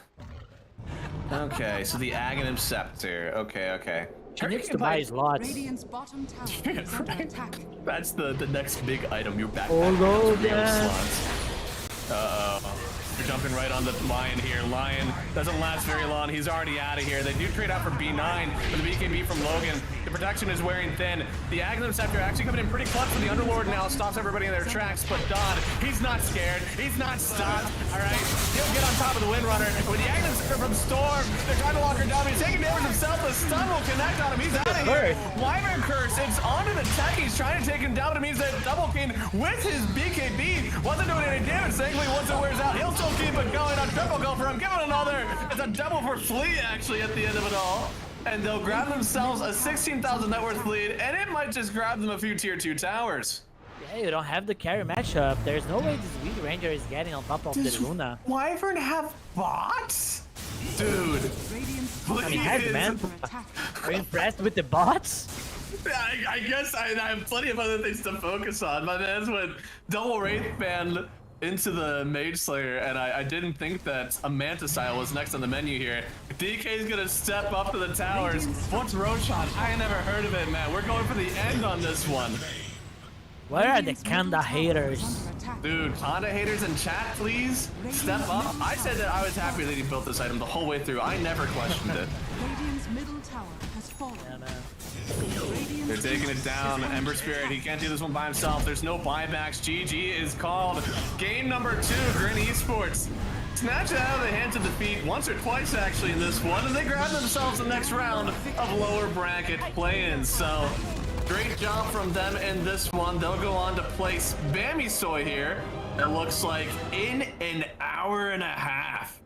Okay, so the Aghanim Scepter. Okay. She needs to buy slots. Radiant's bottom tower is under attack. That's the next big item. Your backpack Oh, has real yeah. slots. You're jumping right on the Lion here. Lion doesn't last very long. He's already out of here. They do trade out for B9 for the BKB from Logan. The protection is wearing thin. The Aghanim Scepter actually coming in pretty clutch for the Underlord now. Stops everybody in their tracks, but Dodd, he's not scared. He's not stopped. All right, he'll get on top of the Windrunner. With the Aghanim Scepter from Storm, they're trying to lock her down. He's taking damage himself. The stun will connect on him. He's out of here. Wyvern Curse. It's onto the Techies trying to take him down, but it means that Double King with his BKB wasn't doing any damage. Thankfully, once it wears out, he'll still keep it going on triple go for him. Give it another. It's a double for Flea actually at the end of it all. And they'll grab themselves a 16,000 net worth lead, and it might just grab them a few tier 2 towers. Yeah, you don't have the carry matchup. There's no way this weak Ranger is getting on top of the Luna. Wyvern have bots? Dude, I mean, heck, man. Are you impressed with the bots? I guess I have plenty of other things to focus on. My man's went double Wraith Band into the Mage Slayer, and I didn't think that a Manta Style was next on the menu here. DK's gonna step up to the towers. What's Roshan? I never heard of it, man. We're going for the end on this one. Where are the Kanda haters? Dude, Kanda haters in chat, please step up. I said that I was happy that he built this item the whole way through. I never questioned it. Radiant's middle tower has fallen. Yeah, man. They're taking it down. Ember Spirit, he can't do this one by himself. There's no buybacks. GG is called. Game number 2, Grin Esports. Snatch it out of the hands of defeat once or twice actually in this one, and they grab themselves the next round of lower bracket play-ins. So great job from them in this one. They'll go on to place Bammy Soy here. It looks like in an hour and a half.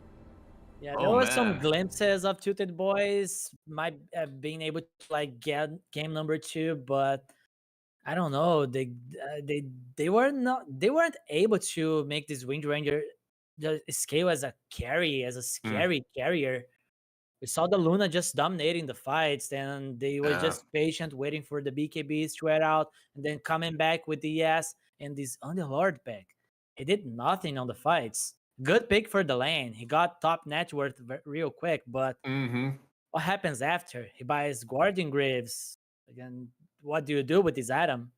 Yeah, there was some glimpses of Tilted Boys might have been able to like get game number 2, but I don't know. They weren't able to make this Wind Ranger scale as a carry, as a scary carrier. We saw the Luna just dominating the fights, and they were just patient, waiting for the BKBs to wear out, and then coming back with the ES and this Underlord pick. He did nothing on the fights. Good pick for the lane. He got top net worth real quick, but what happens after? He buys Guardian Graves. Again, what do you do with this item?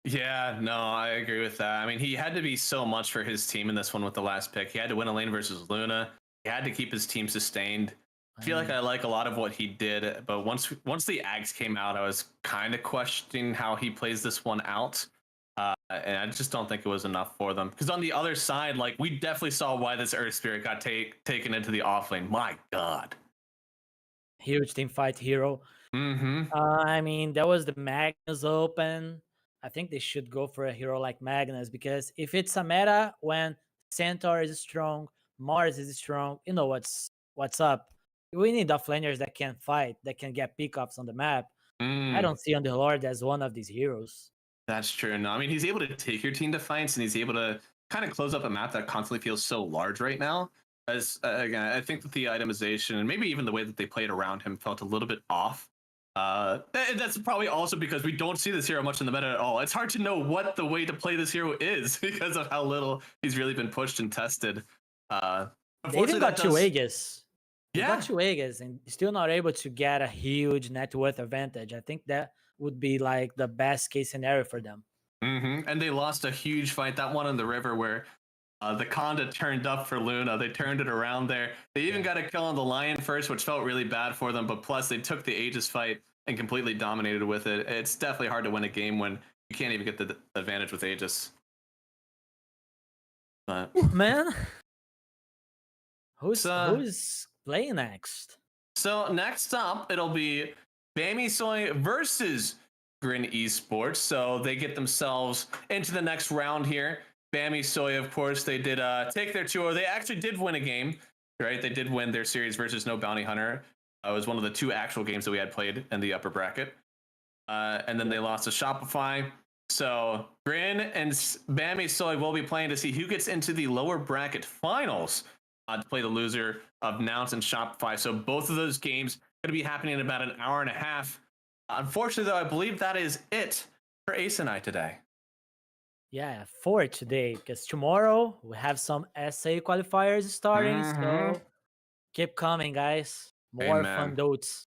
Yeah, no, I agree with that. I mean, he had to be so much for his team in this one with the last pick. He had to win a lane versus Luna. He had to keep his team sustained. I feel like I like a lot of what he did, but once the Ags came out, I was kind of questioning how he plays this one out. And I just don't think it was enough for them. Because on the other side, like, we definitely saw why this Earth Spirit got taken into the offlane. My God. Huge team fight hero. I mean, that was the Magnus Open. I think they should go for a hero like Magnus, because if it's a meta when Centaur is strong, Mars is strong, you know what's up. We need offlaners that can fight, that can get pickups on the map. I don't see Underlord as one of these heroes. That's true. No, I mean, he's able to take your team to fights, and he's able to kind of close up a map that constantly feels so large right now. As again, I think that the itemization and maybe even the way that they played around him felt a little bit off. That's probably also because we don't see this hero much in the meta at all. It's hard to know what the way to play this hero is because of how little he's really been pushed and tested. They even got two Aegis. Yeah, got two Aegis and still not able to get a huge net worth advantage. I think that would be like the best case scenario for them. And they lost a huge fight, that one in the river where the Conda turned up for Luna. They turned it around there. They even got a kill on the Lion first, which felt really bad for them, but plus they took the Aegis fight and completely dominated with it. It's definitely hard to win a game when you can't even get the advantage with Aegis. But man, who's playing next? So next up, it'll be Bammy Soy versus Grin Esports. So they get themselves into the next round here. Bammy Soy, of course, they did take their 2-0. They actually did win a game, right? They did win their series versus No Bounty Hunter. It was one of the 2 actual games that we had played in the upper bracket. And then they lost to Shopify. So Grin and Bammy Soy will be playing to see who gets into the lower bracket finals to play the loser of Nouns and Shopify. So both of those games going to be happening in about an hour and a half. Unfortunately, though, I believe that is it for Ace and I today. Yeah, for today, because tomorrow we have some SA qualifiers starting. So keep coming, guys. More fun dotes.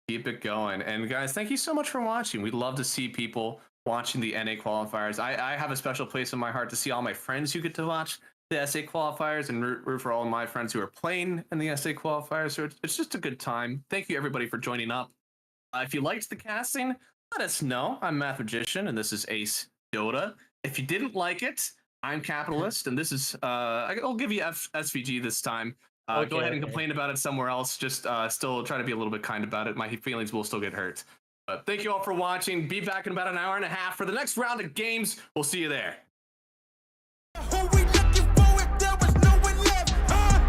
Keep it going. And guys, thank you so much for watching. We'd love to see people watching the NA qualifiers. I have a special place in my heart to see all my friends who get to watch the SA qualifiers and root for all of my friends who are playing in the SA qualifiers. So it's just a good time. Thank you, everybody, for joining up. If you liked the casting, let us know. I'm Math Magician, and this is Ace Dota. If you didn't like it, I'm Capitalist, and this is I'll give you SVG this time. Go ahead and complain about it somewhere else. Just still try to be a little bit kind about it. My feelings will still get hurt. But thank you all for watching. Be back in about an hour and a half for the next round of games. We'll see you there. Who we looking for if there was no one left?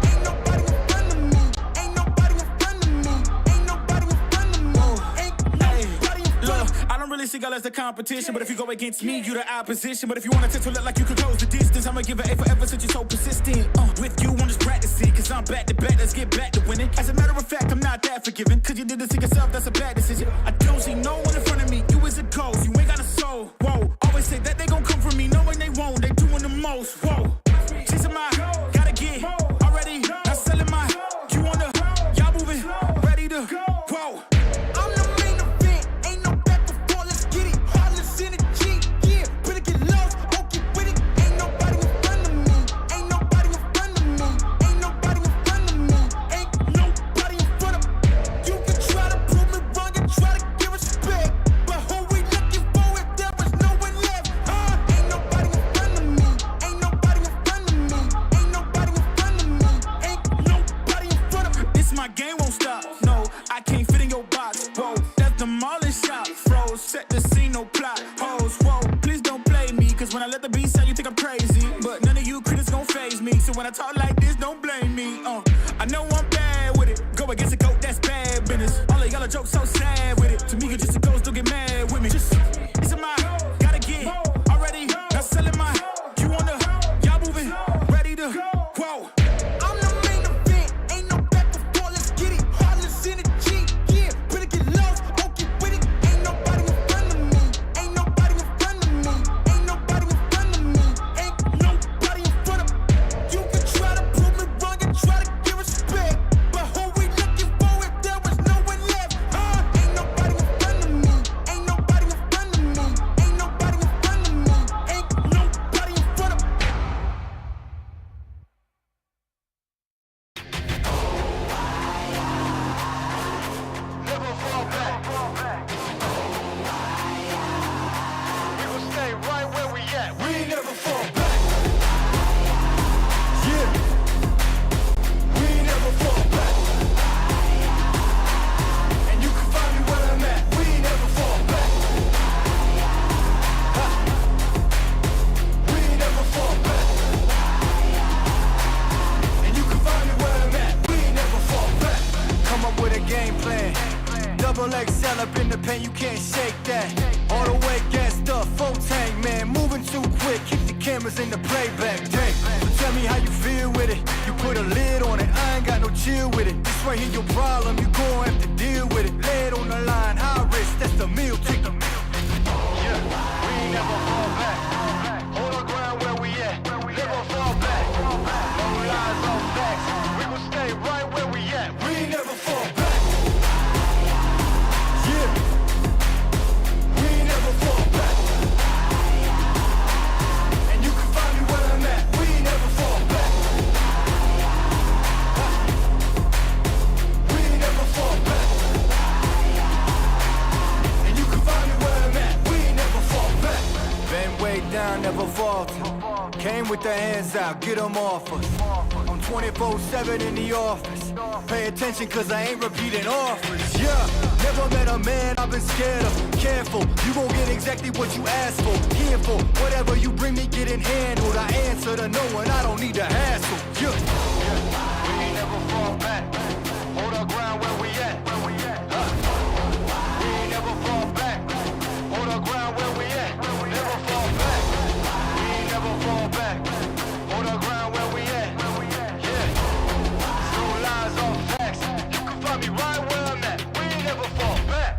Ain't nobody in front of me. Ain't nobody in front of me. Ain't nobody in front of me. Ain't nobody in front of me. Look, I don't really see y'all as the competition, but if you go against me, you the opposition. But if you want to test to look like you could close the distance, I'ma give it A forever since you're so persistent. With you, I'm just practicing, cause I'm back to back, let's get back to winning. As a matter of fact, I'm not that forgiving, cause you did this to yourself, that's a bad decision. I don't see no one in front of me, you is a ghost, you ain't got a soul. Whoa, always say that they gon' come for me, knowing they won't, they doing the most. Whoa. my game won't stop. No, I can't fit in your box. Whoa, that's demolish shop. Froze, set the scene, no plot. Hoes, whoa, please don't play me. Cause when I let the beat sound, you think I'm crazy. But none of you critics gon' faze me. So when I talk like this, don't blame me. I know I'm bad with it. Go against a goat, that's bad business. All of y'all are jokes so sad with it. To me, you're just a ghost, don't get mad with me. Just, it's a mind, gotta get already. Not selling my, you on the, y'all moving, ready to, whoa. I'm the main event, ain't no back before, let's get it. Heartless in the G, yeah. Better get lost, won't get with it. Ain't nobody in front of me, ain't nobody in front of me, ain't nobody in front of me, ain't nobody in front of me. You can try to prove me wrong and try to give respect, but who we looking for if there was no one left? Ain't nobody in front of me, ain't nobody in front of me, ain't nobody in front of me, ain't nobody in front of me. Never fall back. We will stay right where we at. We ain't never fall back. Yeah. We ain't never fall back. And you can find me where I'm at. We ain't never fall back. Ha. We ain't never fall back. And you can find me where I'm at. We ain't never fall back. Come up with a game plan. Double XL up in the pen, you can't shake that. All the way gassed up, full tank, man. Moving too quick, keep the cameras in the playback. Dang, so tell me how you feel with it. You put a lid on it, I ain't got no chill with it. This right here your problem, you gon' have to deal with it. Lay it on the line, high risk, that's the meal ticket. Yeah, we ain't never fall back. Hold our ground where we at. Never fall back. No lies, no facts. We will stay right where we at. We ain't never fall back. Yeah. We ain't never fall back. And you can find me where I'm at. We ain't never fall back. We ain't never fall back. And you can find me where I'm at. We ain't never fall back. Been way down, never falter. Came with the hands out, get them off us. I'm 24/7 in the office. Pay attention cause I ain't repeating offers. Yeah, never met a man I've been scared of. Careful, you gon' get exactly what you asked for. Here for whatever you bring me getting handled. I answer to no one, I don't need a hassle. Yeah, we ain't never fall back. Hold our ground where we at. We ain't never fall back. Hold our ground where we at. Never fall back. We ain't never fall back. Hold our ground where we at. Yeah. No lies, all facts. You can find me right where I'm at. We ain't never fall back.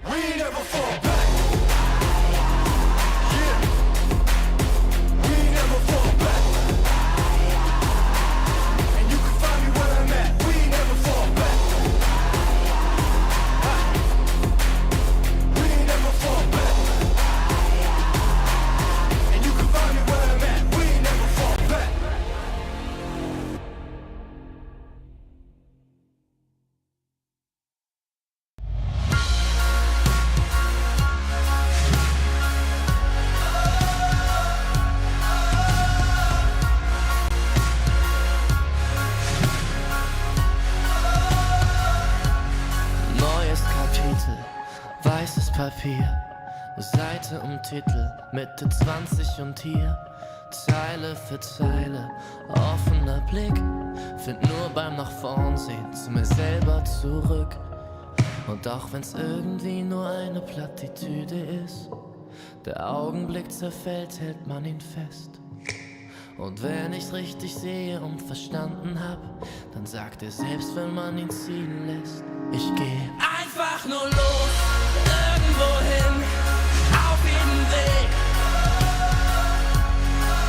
We ain't never fall back. Yeah. We ain't never fall back. And you can find me where I'm at. We ain't never fall back. Ha. We ain't never fall back. And you can find me where I'm at. We ain't never fall back. Neues Kapitel, weißes Papier, Seite um Titel, Mitte 20 und hier, Zeile für Zeile, offener Blick, find nur beim nach vorn sehen zu mir selber zurück. Und auch wenn's irgendwie nur eine Plattitüde ist, der Augenblick zerfällt, hält man ihn fest. Und wenn ich's richtig sehe und verstanden hab, dann sagt er selbst, wenn man ihn ziehen lässt, ich geh einfach nur los, irgendwo hin, auf jeden Weg.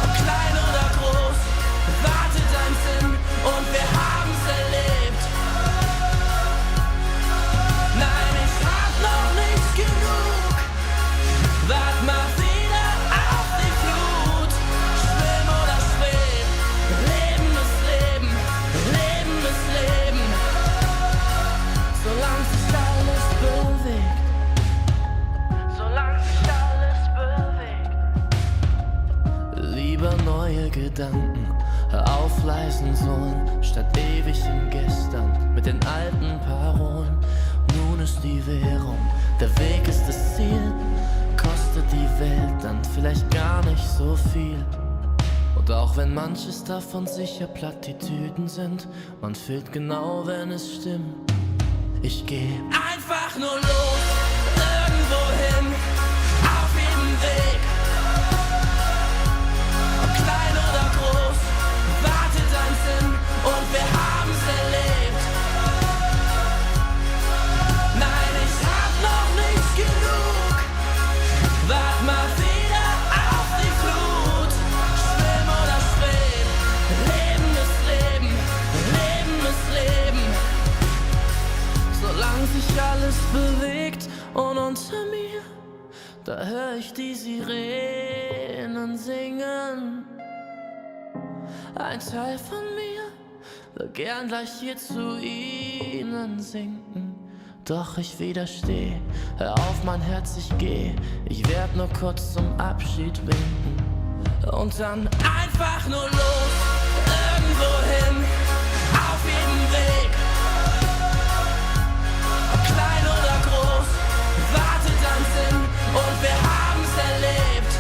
Ob klein oder groß, wartet ein Sinn und wir haben's erlebt. Nein, ich hab noch nicht genug, wart mal wieder auf die Flut. Schwimm oder schweb, Leben ist Leben, Leben ist Leben. Solange sich alles bewegt. mit den alten Parolen. Nun ist die Währung, der Weg ist das Ziel. Kostet die Welt dann vielleicht gar nicht so viel. Und auch wenn manches davon sicher Plattitüden sind, man fühlt genau, wenn es stimmt. Ich geh einfach nur los, irgendwo hin, auf jedem Weg. Ob klein oder groß, wartet ein Sinn und wir haben's erlebt. Nein, ich hab noch nicht genug, wart mal wieder auf die Flut. Schwimm oder schweb, Leben ist Leben, Leben ist Leben. Solange sich alles bewegt und unter mir, da hör ich die Sirenen singen. Ein Teil von mir will gern gleich hier zu ihnen sinken. Doch ich widersteh, hör auf mein Herz, ich geh. Ich werd nur kurz zum Abschied winken. Und dann einfach nur los, irgendwo hin, auf jedem Weg. Ob klein oder groß, wartet ein Sinn und wir haben's erlebt.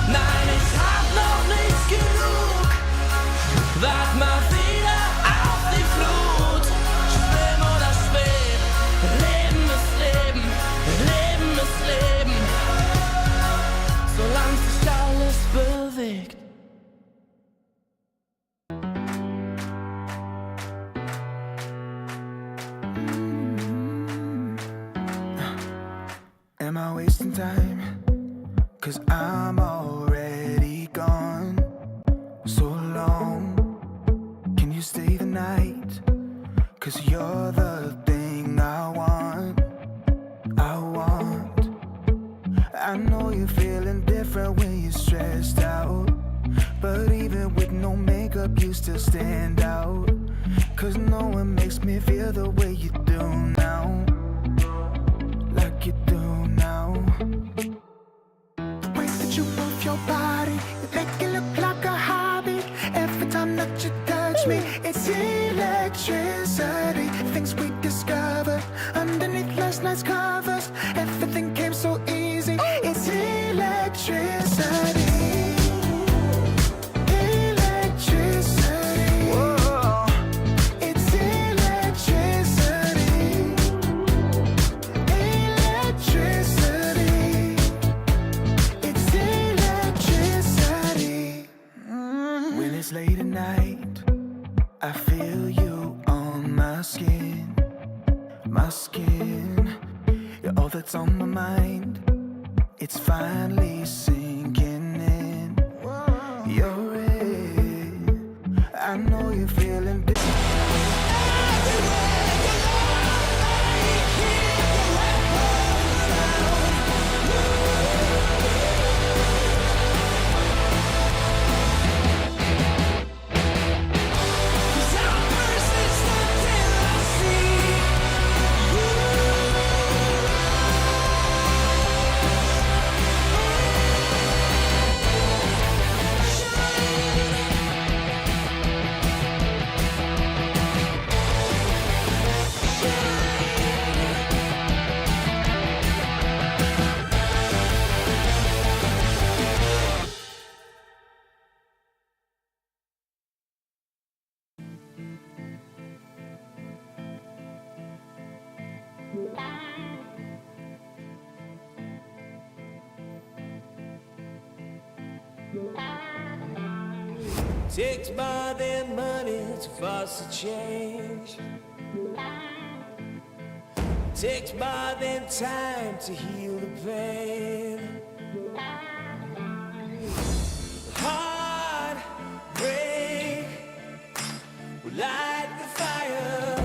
Nein, ich hab noch nicht genug, wart mal wieder auf die Flut. Schwimm oder schweb, Leben ist Leben, Leben ist Leben. Solange sich alles bewegt. Am I wasting time? 'Cause I'm already gone. So long, can you stay the night? 'Cause you're the thing I want. I know you're feeling different when you're stressed out, but even with no makeup you still stand out. 'Cause no one makes me feel the way you do now. Like you do now. The way that you move your body, you make it look like a hobby. Every time that you touch me, it's electricity. Things we discovered underneath last night's covers. Everything came so easy. It's electricity. Electricity. Whoa. It's electricity. Electricity. It's electricity. When it's late at night, I feel you on my skin. My skin. You're all that's on my mind. It's finally sinking in. You're in. I know you're feeling this. Takes by their money to foster change. Takes by their time to heal the pain. Heartbreak will light the fire.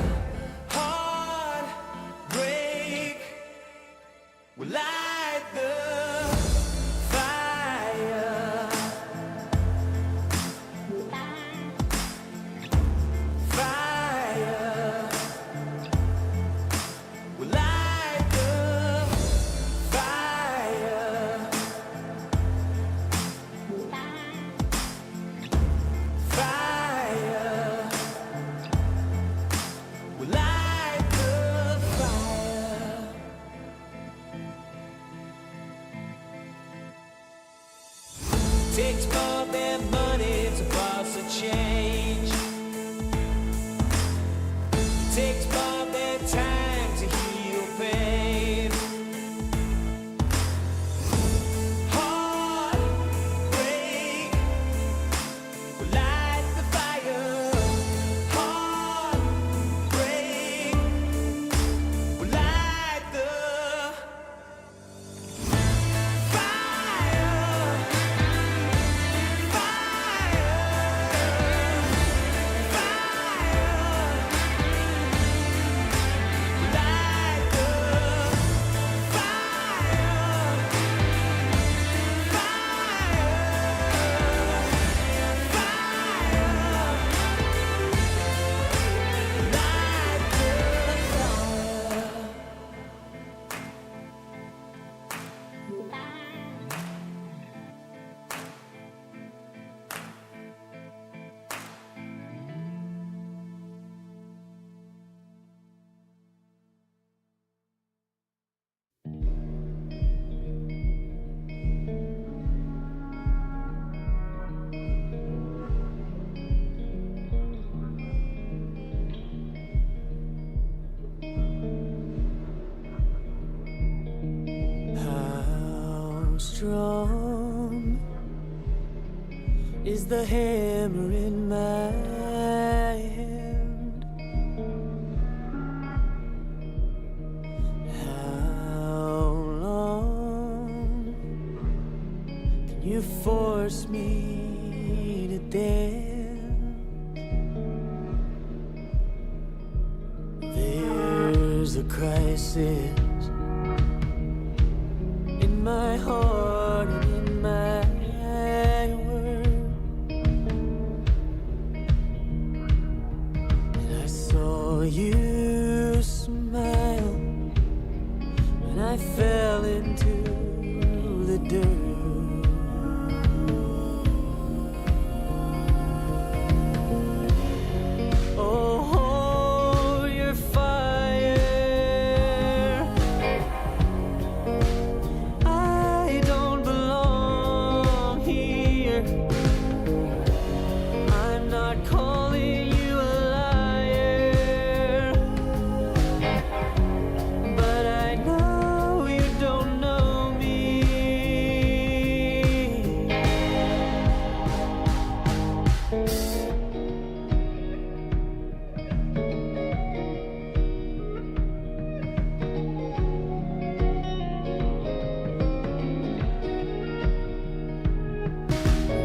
Heartbreak will light the fire. Fire will light the fire. strong is the hammer in my hand. How long can you force me to dance? There's a crisis in my heart and in my world, and I saw you smile when I fell into the dirt. Oh, your fire, I don't belong here. I'm not calling you a liar, but I know you don't know me.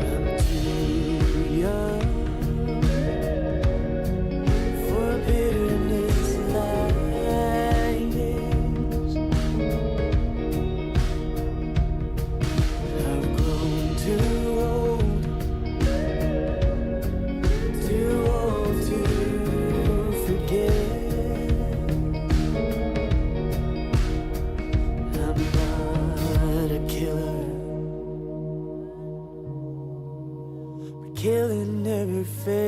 I'm too young for bitterness like this. I've grown too old to forget. I'm not a killer, but killing never fails.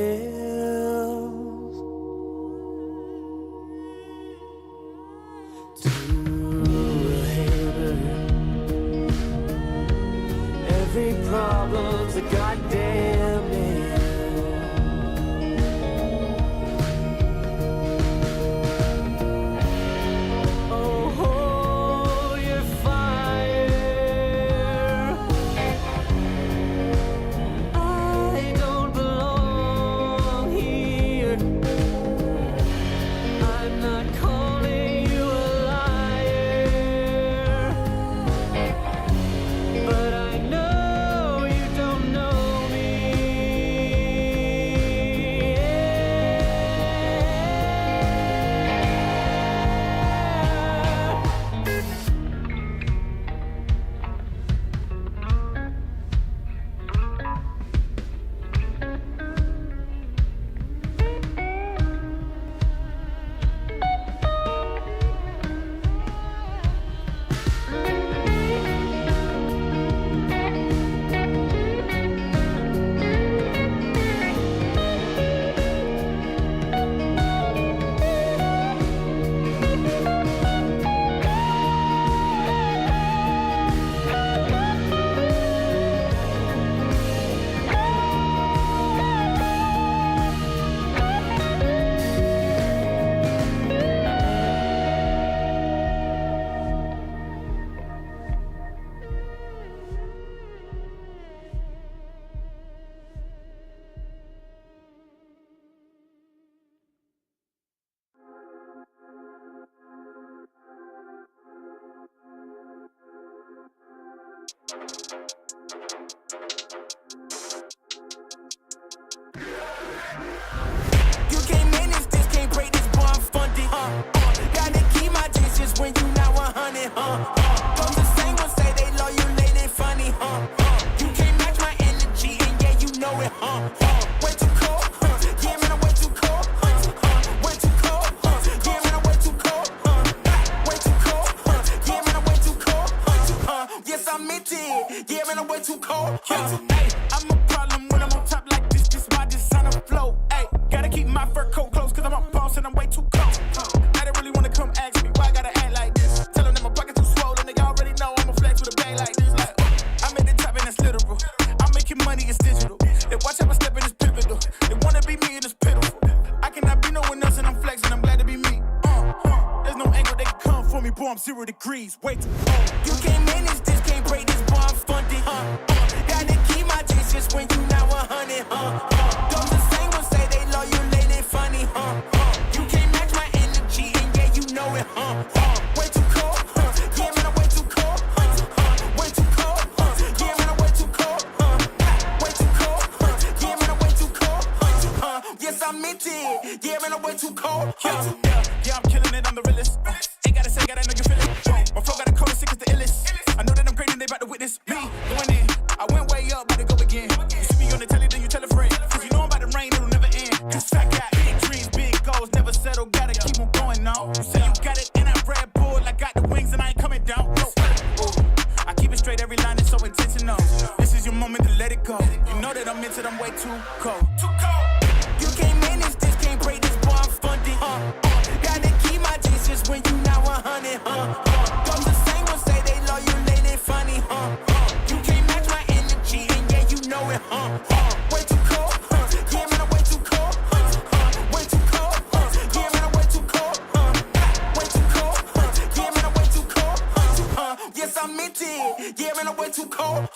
To a hammer, every problem's a goddamn nail. Oh, your fire, I don't belong here. I'm not calling you a liar, but I know you don't know me. You can't manage this, can't break this, boy, I'm funded. Gotta keep my distance when you not 100. Those the same ones say they love you, late and funny. You can't match my energy, and yeah, you know it. Way too cold, yeah, man, I'm way too cold. Way too cold, yeah, man, I'm way too cold. Way too cold, yeah, man, I'm way too cold. Yes, I meant it, yeah, man, I'm way too cold. Hey, I'm a problem when I'm on top like this. This why this on the flow. Hey, gotta keep my fur coat close, cause I'm a boss and I'm way too cold. I don't really wanna come ask me why I gotta act like this. Tell them that my pockets too swollen, they already know I'ma flex with a bag like this. Like, I'm at the top and that's literal. I'm making money, it's digital. They watch how I step in, it's pivotal. They wanna be me and it's pitiful. I cannot be no one else and I'm flexing, I'm glad to be me. There's no angle they can come for me, boy, I'm 0 degrees. Way too cold. You can't manage this, can't break this, boy, I'm I meant it. Yeah, man, I'm way too cold. Yeah, I'm killing it, I'm the realest. Ain't gotta say, gotta know you feel it. My flow got a code, sick as the illest. I know that I'm great and they about to witness me going in. I went way up, about to go again. You see me on the telly, then you tell a friend. Cause you know I'm about to rain, it'll never end. Cause I got big dreams, big goals, never settle, gotta keep on going now. You say you got it, and I'm Red Bull, I got the wings and I ain't coming down. No. I keep it straight, every line is so intentional. This is your moment to let it go. You know that I'm into it, I'm way too cold. Too cold. You can't manage this, can't break this, boy, I'm funded. Gotta keep my distance when you not 100. Those the same ones say they love you, they funny. You can't match my energy, and yeah, you know it. Way too cold. Yeah, man, I'm way too cold. Way too cold. Yeah, man, I'm way too cold. Way too cold. Yeah, man, I'm way too cold. Yes, I meant it. Yeah, man, I'm way too cold.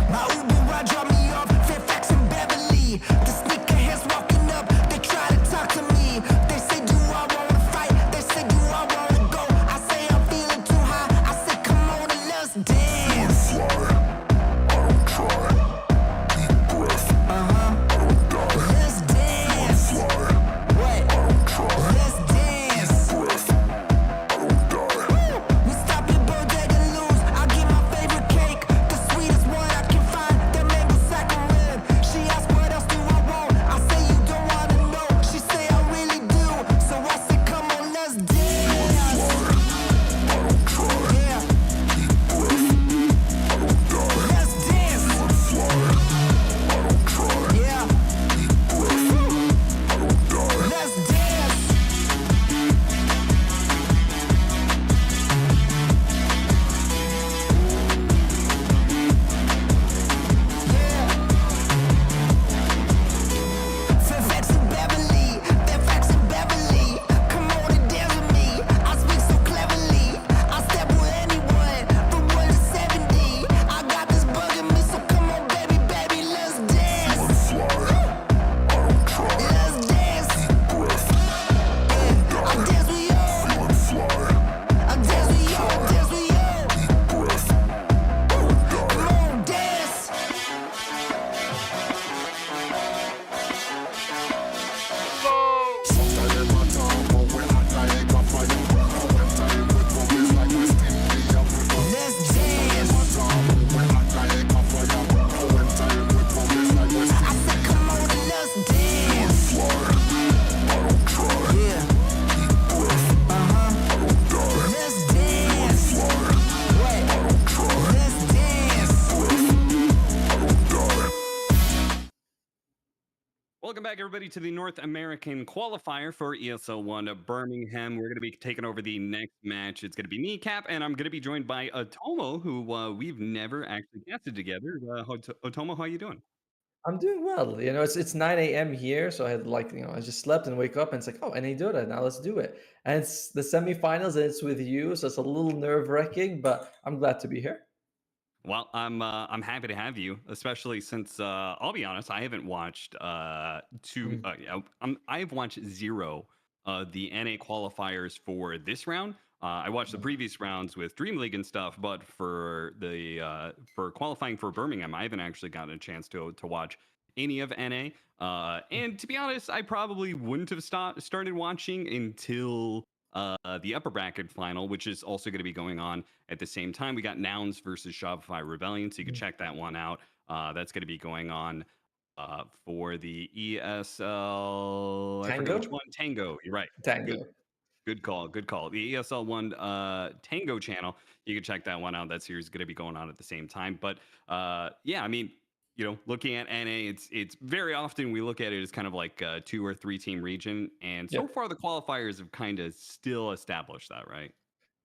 My Uber ride drop me off Fairfax and Beverly. The sneakerheads walking up, they try to talk to me. They say, do I wanna fight? They say, do I wanna go? I say, I'm feeling too high. I say, come on and let's dance. Let's dance. What? Let's dance. We stop at Bodega Lose. I get my favorite cake, the sweetest one I can find. That mango saccharine. She asked what else do I want? I say you don't wanna know. She say I really do. So I say come on, let's dance. Yeah. Let's dance. Yeah. Let's dance. Fairfax and Beverly, Fairfax and Beverly. Come on and dance with me. I speak so cleverly. I step with anyone from 1 to 70. I got this bug in me, so come on, baby, baby, let's dance. Let's dance. Yeah, I dance with you. I dance with you. Dance with you. Come on, dance. Let's dance. I said, come on and let's dance. Yeah. Let's dance. What? Let's dance. Welcome back, everybody, to the North American qualifier for ESL 1 Birmingham. We're going to be taking over the next match. It's going to be me, Cap, and I'm going to be joined by Otomo, who we've never actually casted together. Otomo, how you doing? I'm doing well. You know, it's 9 a.m. here, so I had I just slept and wake up and it's like, oh, NA Dota, now let's do it. And it's the semifinals and it's with you, so it's a little nerve-wracking, but I'm glad to be here. Well, I'm happy to have you, especially since I'll be honest, I haven't watched I've watched zero the NA qualifiers for this round. I watched the previous rounds with Dream League and stuff, but for the for qualifying for Birmingham, I haven't actually gotten a chance to watch any of NA. And to be honest, I probably wouldn't have started watching until the upper bracket final, which is also going to be going on at the same time. We got Nouns versus Shopify Rebellion, so you can check that one out. That's going to be going on for the ESL. I forget which one. Tango. You're right. Tango. Good call. Good call. The ESL 1 Tango channel. You can check that one out. That series is going to be going on at the same time. But yeah, I mean, you know, looking at NA, it's very often we look at it as kind of like a 2 or 3 team region, and so far the qualifiers have kind of still established that, right?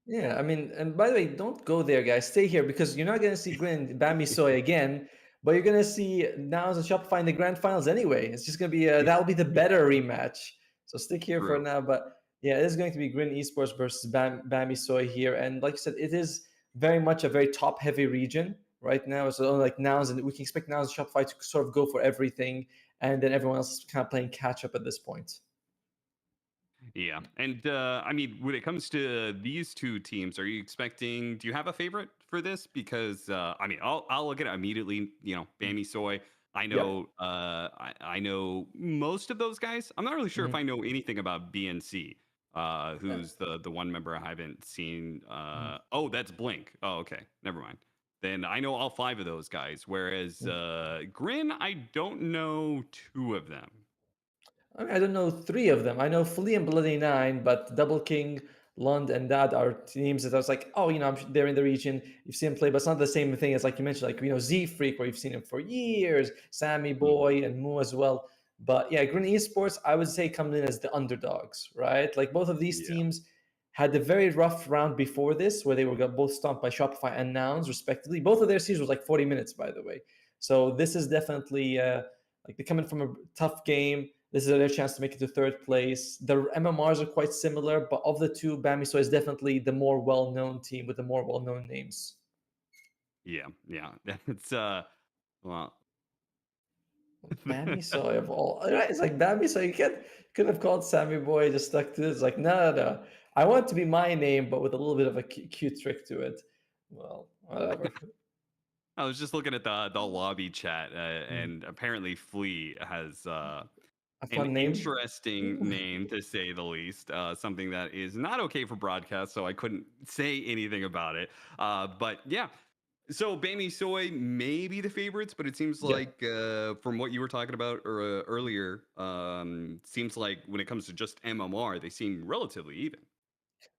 Yeah, I mean, and by the way, don't go there, guys. Stay here because you're not going to see Grin Bambi Soy again, but you're going to see Nouns and Shopify in the grand finals anyway. It's just going to be that'll be the better rematch. So stick here for now. But yeah, it is going to be Grin Esports versus Bambi Soy here, and like you said, it is very much a very top-heavy region right now. So like Nouns, and we can expect Nouns and Shopify to sort of go for everything, and then everyone else is kind of playing catch up at this point. Yeah, and I mean, when it comes to these two teams, are you expecting? Do you have a favorite for this? Because I mean, I'll look at it immediately. You know, Bammy Soy. I Yep. know, I know most of those guys. I'm not really sure if Mhm. I know anything about BNC. Yeah. Who's the one member I haven't seen? Mhm. Oh, that's Blink. Oh, okay, never mind. Then I know all five of those guys. Whereas Mm. Grin, I don't know two of them. I don't know three of them. I know Flea and Bloody Nine, but Double King, Lund, and Dad are teams that I was like, oh, they're in the region. You've seen them play, but it's not the same thing as like you mentioned, like Z Freak, where you've seen him for years, Sammy Mhm. Boy and Moo as well. But yeah, Green Esports, I would say, come in as the underdogs, right? Like both of these Yeah. teams had a very rough round before this, where they were got both stomped by Shopify and Nouns, respectively. Both of their seasons was like 40 minutes, by the way. So this is definitely like they're coming from a tough game. This is their chance to make it to third place. The MMRs are quite similar, but of the two, Bamiso is definitely the more well-known team with the more well-known names. Yeah, yeah. It's well, Bamiso of all, right? It's like Bamiso. You could have called Sammy Boy, just stuck to this. It's like no. I want it to be my name, but with a little bit of a cute trick to it. Well, whatever. I was just looking at the lobby chat, Mm. and apparently Flea has A an fun name. interesting name to say the least. Something that is not okay for broadcast, so I couldn't say anything about it. But yeah, so Bammy Soy may be the favorites, but it seems Yeah. like from what you were talking about earlier, seems like when it comes to just MMR, they seem relatively even.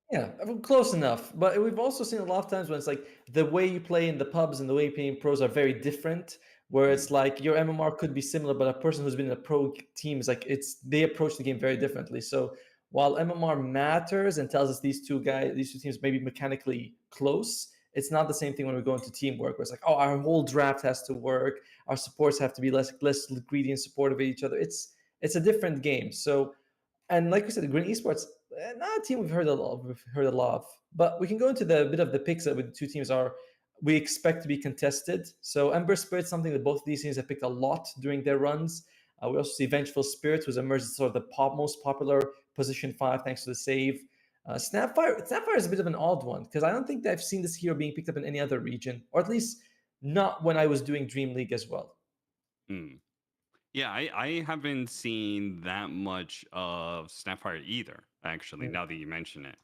Yeah, close enough. But we've also seen a lot of times when it's like the way you play in the pubs and the way you play in pros are very different. Where Mm. it's like your MMR could be similar, but a person who's been in a pro team is like they approach the game very differently. So while MMR matters and tells us these two teams may be mechanically close, it's not the same thing when we go into teamwork. Where it's like, oh, our whole draft has to work, our supports have to be less greedy and supportive of each other. It's a different game. So and like we said, Green Esports, not a team we've heard a lot of. But we can go into the bit of the picks that the two teams are we expect to be contested. So Ember Spirit, something that both of these teams have picked a lot during their runs. We also see Vengeful Spirit, who's emerged as sort of the most popular position 5 thanks to the save. Snapfire is a bit of an odd one because I don't think that I've seen this hero being picked up in any other region, or at least not when I was doing Dream League as well. Mm. Yeah, I haven't seen that much of Snapfire either, actually, Mm. now that you mention it.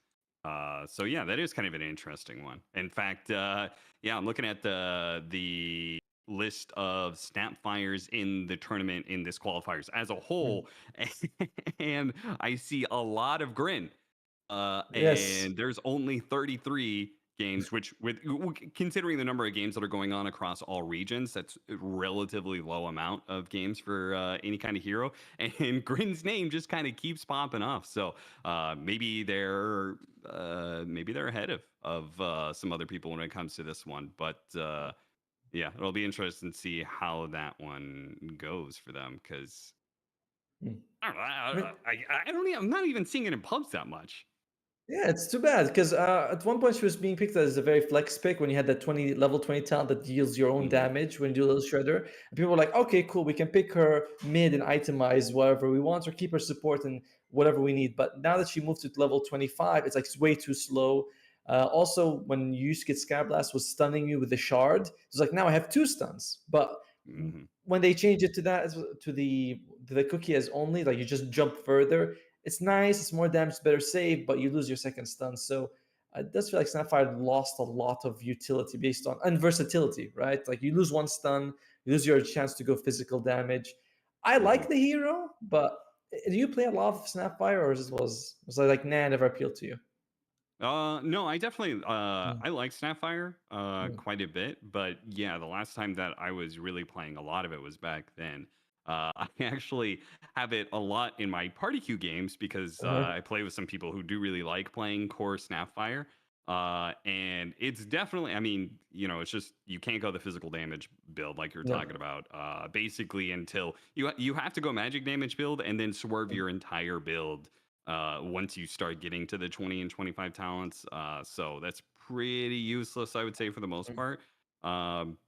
So yeah, that is kind of an interesting one. In fact, yeah, I'm looking at the list of Snapfires in the tournament in this qualifiers as a Mm. whole, and I see a lot of Grin. Yes. And there's only 33 games, which considering the number of games that are going on across all regions, that's a relatively low amount of games for any kind of hero. And Grin's name just kind of keeps popping off. So maybe they're ahead of some other people when it comes to this one. But yeah, it'll be interesting to see how that one goes for them because Mm. I don't know. I mean, I don't. I'm not even seeing it in pubs that much. yeah, it's too bad because at one point she was being picked as a very flex pick when you had that 20 level 20 talent that deals your own Mhm. damage when you do a little shredder. And people were like, okay, cool, we can pick her mid and itemize whatever we want or keep her support and whatever we need. But now that she moved to level 25, it's like it's way too slow. Also, when you used to get Scab Blast was stunning you with the shard, it's like now I have 2 stuns. But Mhm. when they change it to that to the cookie as only, like you just jump further, it's nice, it's more damage, better save, but you lose your second stun. So it does feel like Snapfire lost a lot of utility based on and versatility, right? Like you lose one stun, you lose your chance to go physical damage. I Mhm. like the hero, but do you play a lot of Snapfire, or was I like nah, never appealed to you? No, I definitely Mm, I like Snapfire mm, quite a bit, but yeah, the last time that I was really playing a lot of it was back then. I actually have it a lot in my party queue games because uh-huh, I play with some people who do really like playing core Snapfire. And it's definitely, I mean, it's just you can't go the physical damage build like you're no, talking about. Basically, until you have to go magic damage build and then swerve mm, your entire build once you start getting to the 20 and 25 talents. So that's pretty useless, I would say, for the most mm, part.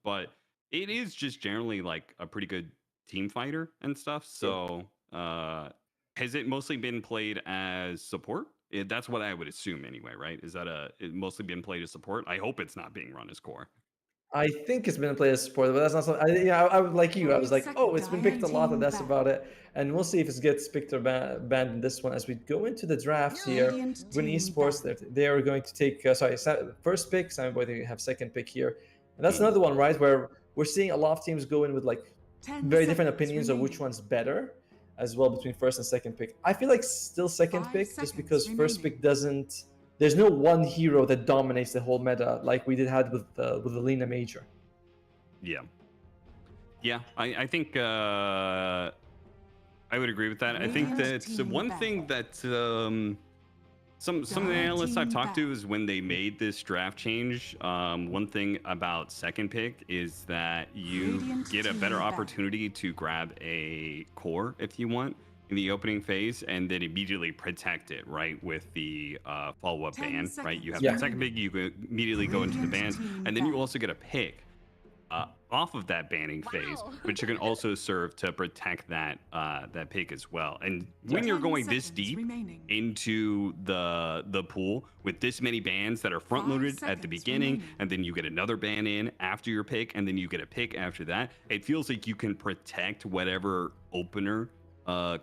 But it is just generally like a pretty good team fighter and stuff. yeah. So has it mostly been played as support? That's what I would assume anyway, right? Is that it mostly been played as support? I hope it's not being run as core. I think it's been played as support, but that's not something. I was like you. I was like, oh, it's been picked a lot, and that's about it. And we'll see if it gets picked or banned in this one as we go into the drafts here. Win Esports, they are going to take first pick. Simon Boy, they have second pick here, and that's another one, right? Where we're seeing a lot of teams go in with like very different opinions of which one's better, as well between first and second pick. I feel like still second pick, just because first pick doesn't. There's no one hero that dominates the whole meta like we had with the Lina Major. Yeah. I think I would agree with that. I think that one thing that some of the analysts I've talked to is when they made this draft change. One thing about second pick is that you get a better opportunity to grab a core if you want in the opening phase, and then immediately protect it, right, with the follow-up ban, right? You have the second pick, you can immediately go into the bans, and then you also get a pick off of that banning phase, which you can also serve to protect that that pick as well. And when you're going this deep into the pool with this many bans that are front-loaded at the beginning, and then you get another ban in after your pick, and then you get a pick after that, it feels like you can protect whatever opener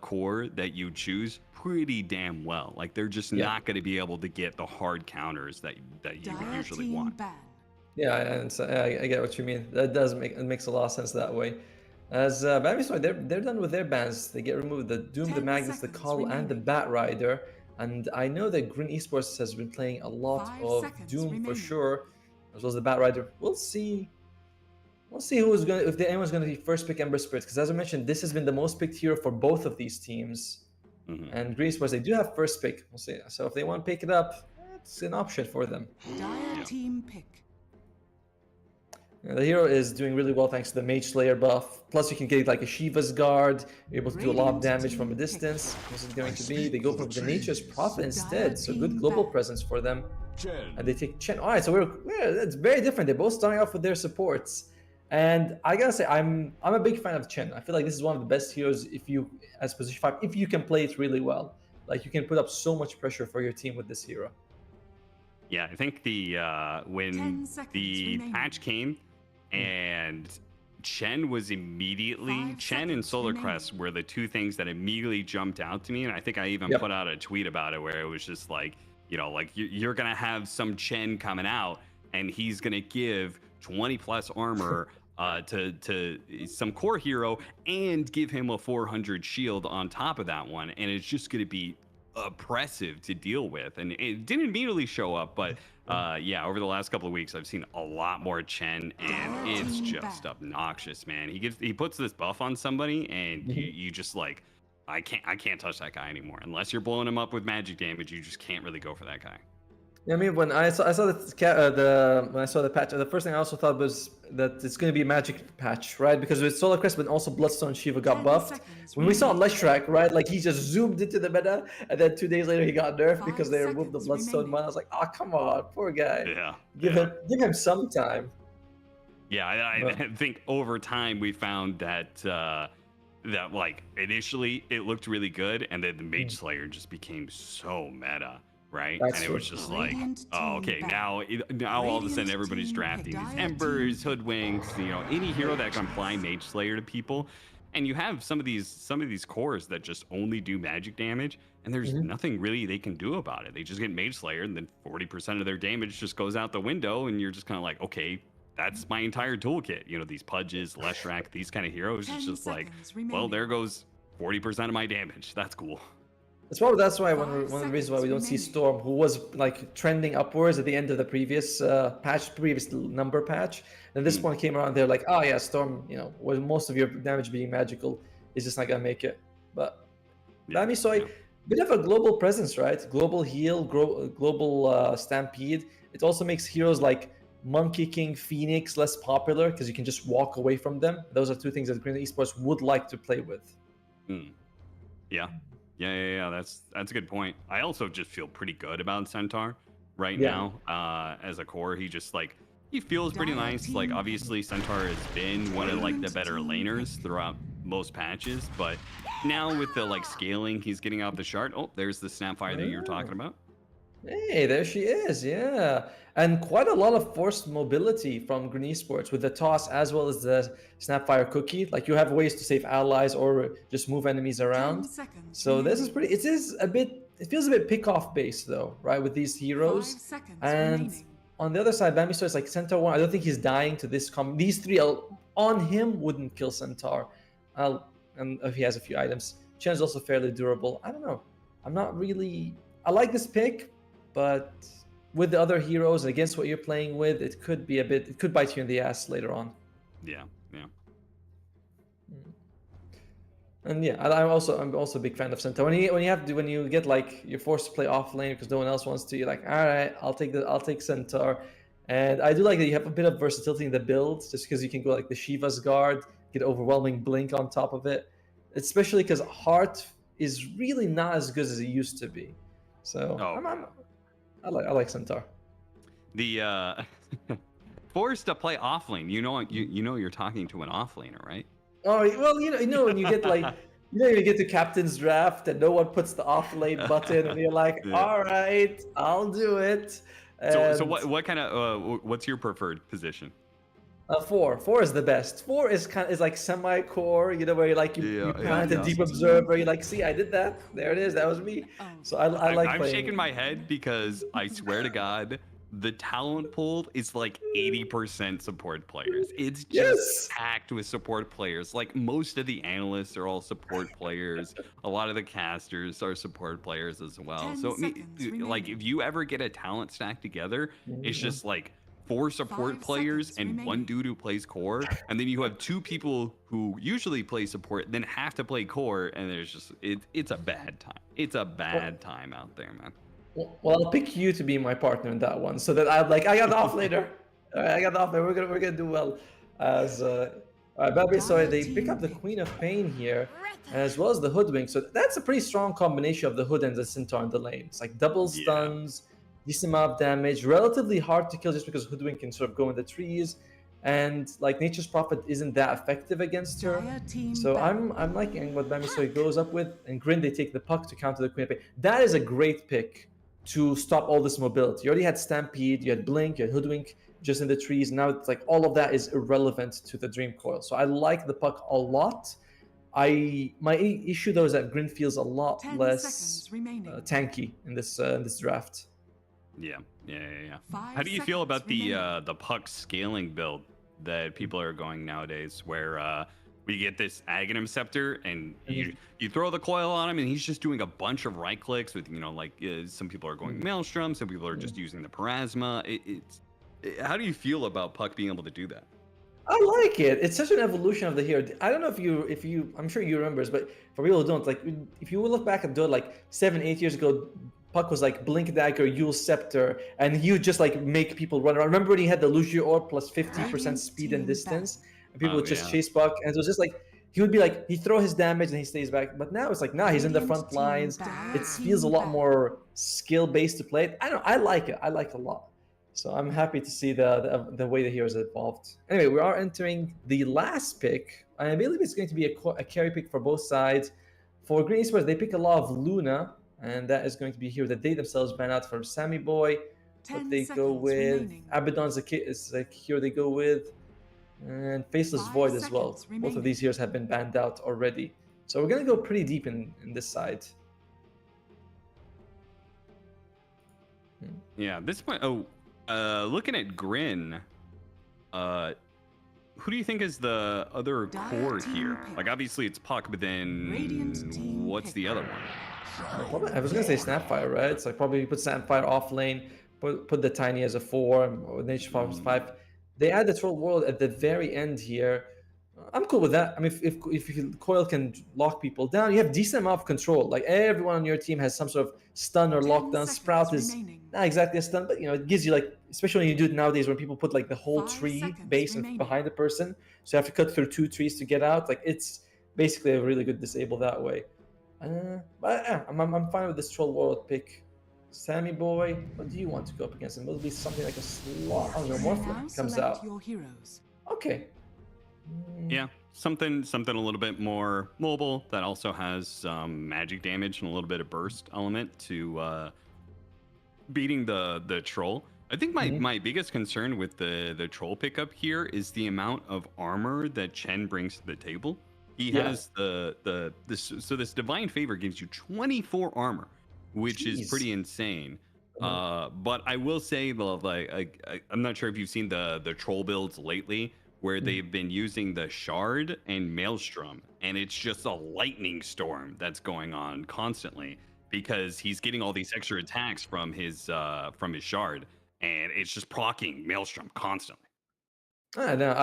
core that you choose pretty damn well. Like they're just not going to be able to get the hard counters that you would usually want. Yeah, and so, I get what you mean. That makes a lot of sense that way. As Bamisoy, they're done with their bans. They get removed the Doom, the Magnus, the Call, and the Bat Rider. And I know that Green Esports has been playing a lot of Doom for sure, as well as the Bat Rider. We'll see. We'll see who's going. If anyone's going to be first pick Ember Spirits, because as I mentioned, this has been the most picked hero for both of these teams. And Green Esports, they do have first pick. We'll see. So if they want to pick it up, it's an option for them. Team pick. The hero is doing really well thanks to the Mage Slayer buff. Plus, you can get like a Shiva's Guard, able to do a lot of damage from a distance. This is going to be, they go for the Nature's Prophet instead, so good global presence for them. And they take Chen. All right, so it's very different. They're both starting off with their supports. And I gotta say, I'm a big fan of Chen. I feel like this is one of the best heroes as position 5, if you can play it really well. Like you can put up so much pressure for your team with this hero. Yeah, I think when the patch came and Chen was immediately, Chen and Solar Crest were the two things that immediately jumped out to me. And I think I even put out a tweet about it where it was just like, like you're gonna have some Chen coming out and he's gonna give 20 plus armor to some core hero and give him a 400 shield on top of that one, and it's just going to be oppressive to deal with. And it didn't immediately show up, but over the last couple of weeks I've seen a lot more Chen, and it's just obnoxious, man. He puts this buff on somebody and you just like, I can't touch that guy anymore unless you're blowing him up with magic damage. You just can't really go for that guy. Yeah, I mean, when I saw when I saw the patch, the first thing I also thought was that it's going to be a magic patch, right? Because with Solar Crest, but also Bloodstone Shiva got buffed. When we saw Leshrac, right, like he just zoomed into the meta, and then 2 days later he got nerfed because they removed the Bloodstone one. I was like, oh come on, poor guy. Yeah. Give him some time. Yeah, I think over time we found that like initially it looked really good, and then the Mage Slayer just became so meta. Right, and it was just like, oh, okay, now all of a sudden everybody's drafting these Embers, Hoodwinks, any hero that can apply Mage Slayer to people, and you have some of these cores that just only do magic damage, and there's nothing really they can do about it. They just get Mage Slayer, and then 40% of their damage just goes out the window, and you're just kind of like, okay, that's my entire toolkit. These Pudges, Leshrac, these kind of heroes. It's just like, well, there goes 40% of my damage. That's cool. That's why one of the reasons why we don't see Storm, who was like trending upwards at the end of the previous previous number patch. And this one came around, they're like, oh yeah, Storm, with most of your damage being magical, is just not gonna make it. But Bamisoy, bit of a global presence, right? Global heal, global stampede. It also makes heroes like Monkey King, Phoenix less popular because you can just walk away from them. Those are two things that Green Esports would like to play with. Yeah, that's a good point. I also just feel pretty good about Centaur right now as a core. He just he feels pretty nice. Like obviously Centaur has been one of like the better laners throughout most patches, but now with the like scaling, he's getting out the shard. Oh, there's the Snapfire that you're talking about. Hey, there she is, yeah. And quite a lot of forced mobility from Green Esports with the toss as well as the Snapfire cookie. Like you have ways to save allies or just move enemies around. So this is pretty, it feels a bit pick-off based though, right, with these heroes. And on the other side, Bamiso is like Centaur 1. I don't think he's dying to this these three on him wouldn't kill Centaur. And if he has a few items. Chen's also fairly durable. I don't know. I'm not really, I like this pick. But with the other heroes and against what you're playing with, it could be it could bite you in the ass later on. Yeah. And yeah, I'm also a big fan of Centaur. When you get like you're forced to play off lane because no one else wants to, you're like, all right, I'll take Centaur. And I do like that you have a bit of versatility in the build, just because you can go like the Shiva's Guard, get overwhelming blink on top of it. Especially because Heart is really not as good as it used to be. So I like Centaur. The forced to play off lane. You know you're talking to an off laner, right? Oh well, you know when you get like you get to captain's draft and no one puts the off lane button and you're like, all right, I'll do it. So what kind of what's your preferred position? 4 is the best. 4 is like semi-core, where you plant a deep observer. You're like, see, I did that. There it is. That was me. So I like. I'm shaking my head because I swear to God, the talent pool is like 80% support players. It's just packed with support players. Like most of the analysts are all support players. A lot of the casters are support players as well. So like if you ever get a talent stack together, it's just like 4 support players and 1 dude who plays core, and then you have 2 people who usually play support, then have to play core, and there's just it's a bad time. It's a bad time out there, man. Well, I'll pick you to be my partner in that one, so that I got the off later. All right, I got the off later. We're gonna do well. So they pick up the Queen of Pain here, as well as the Hoodwink. So that's a pretty strong combination of the Hood and the Centaur in the lane. It's like double stuns. Decent amount of damage, relatively hard to kill just because Hoodwink can sort of go in the trees, and like Nature's Prophet isn't that effective against her. So I'm liking what Bamisoy goes up with, and Grin they take the puck to counter the Queen of Pain. That is a great pick to stop all this mobility. You already had Stampede, you had Blink, you had Hoodwink just in the trees. Now it's like all of that is irrelevant to the Dream Coil. So I like the puck a lot. My issue though is that Grin feels a lot less tanky in this draft. Yeah. How do you feel about the puck scaling build that people are going nowadays, where we get this Aghanim Scepter and you throw the coil on him and he's just doing a bunch of right clicks with some people are going Maelstrom, some people are just using the Parasma. How do you feel about puck being able to do that? I like it. It's such an evolution of the hero. I don't know if you I'm sure you remember, but for people who don't, like if you look back at Dota like 7-8 years ago, Puck was like Blink Dagger, Yule Scepter, and he would just like make people run around. Remember when he had the Lucio Orb plus 50% speed and distance, and people would just chase Puck, and it was just like he would be like he throw his damage and he stays back. But now it's like he's in the front lines. It feels a lot more skill based to play it. I like it. I like it a lot. So I'm happy to see the way the heroes evolved. Anyway, we are entering the last pick. I believe it's going to be a carry pick for both sides. For Green Esports, they pick a lot of Luna. And that is going to be here that they themselves ban out from Sammy Boy. But they go with Abaddon's a hero they go with, and Faceless Void as well. Both of these heroes have been banned out already. So we're gonna go pretty deep in this side. Yeah, this point. Looking at Grin, who do you think is the other core here? Like obviously it's Puck, but then what's the other one? I was gonna say Snapfire, right? It's like probably put Snapfire off lane, put the Tiny as a 4, or Nature Farms 5. They add the Troll World at the very end here. I'm cool with that. I mean, if Coil can lock people down, you have decent amount of control. Like everyone on your team has some sort of stun or lockdown. Sprout is not exactly a stun, but it gives you like, especially when you do it nowadays when people put like the whole tree base behind the person, so you have to cut through 2 trees to get out. Like it's basically a really good disable that way. But yeah, I'm fine with this Troll World pick. Sammy Boy, what do you want to go up against? It will be something like a slot. Oh no, Morphle comes out. Okay. Yeah, something a little bit more mobile that also has some magic damage and a little bit of burst element to beating the troll. I think my biggest concern with the troll pickup here is the amount of armor that Chen brings to the table. He has this divine favor gives you 24 armor, which is pretty insane. But I will say, I'm not sure if you've seen the troll builds lately, where they've been using the shard and maelstrom, and it's just a lightning storm that's going on constantly because he's getting all these extra attacks from his shard, and it's just proccing maelstrom constantly. No,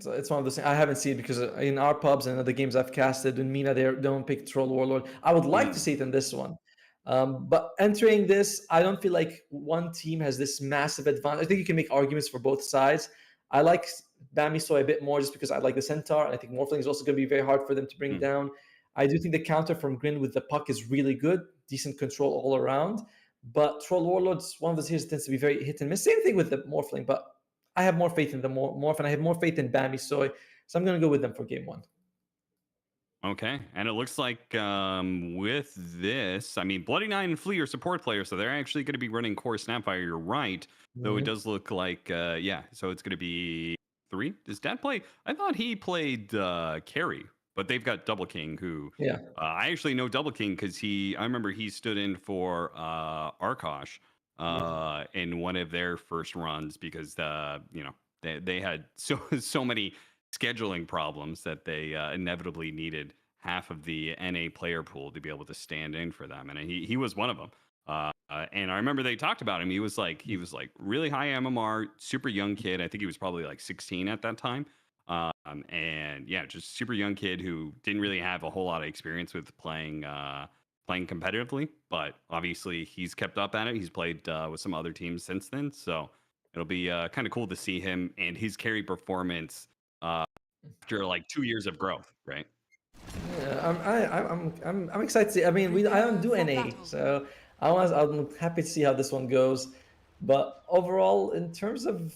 it's one of those things I haven't seen it because in our pubs and other games I've casted in MENA, they don't pick Troll Warlord. I would like to see it in this one. But entering this, I don't feel like one team has this massive advantage. I think you can make arguments for both sides. I like Bami Soy a bit more just because I like the Centaur. And I think Morphling is also going to be very hard for them to bring down. I do think the counter from Grin with the puck is really good. Decent control all around. But Troll Warlord's one of those heroes that tends to be very hit and miss. Same thing with the Morphling, but I have more faith in the Morph, and I have more faith in Bami Soy. So I'm going to go with them for game one. Okay, and it looks like with this, I mean, Bloody Nine and Flea are support players, so they're actually going to be running Core Snapfire. You're right, though it does look like, so it's going to be 3. Does Dad play? I thought he played Carry, but they've got Double King, who I actually know Double King because I remember he stood in for Arkosh in one of their first runs because they had so many scheduling problems that they inevitably needed half of the NA player pool to be able to stand in for them, and he was one of them. And I remember they talked about him. He was like really high MMR, super young kid. I think he was probably like 16 at that time. And yeah, just super young kid who didn't really have a whole lot of experience with playing competitively, but obviously he's kept up at it. He's played with some other teams since then, so it'll be kind of cool to see him and his carry performance after like 2 years of growth, right? Yeah, I'm excited to see. I mean, I don't do NA, so I'm happy to see how this one goes. But overall, in terms of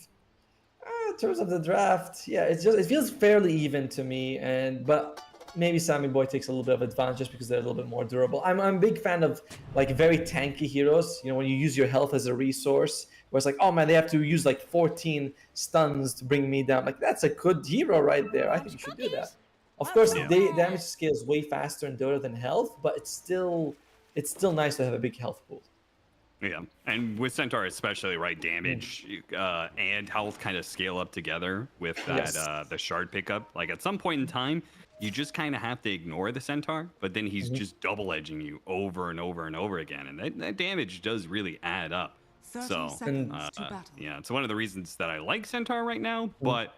the draft, yeah, it feels fairly even to me. But maybe Sammy Boy takes a little bit of advantage just because they're a little bit more durable. I'm a big fan of like very tanky heroes. When you use your health as a resource, where it's like, oh man, they have to use like 14 stuns to bring me down. Like that's a good hero right there. I think you should do that. Of course, damage scales way faster in Dota than health, but it's still nice to have a big health pool. Yeah, and with Centaur especially, right? Damage and health kind of scale up together with that the shard pickup. Like at some point in time, you just kind of have to ignore the Centaur, but then he's just double edging you over and over and over again, and that damage does really add up. So yeah, it's one of the reasons that I like Centaur right now, but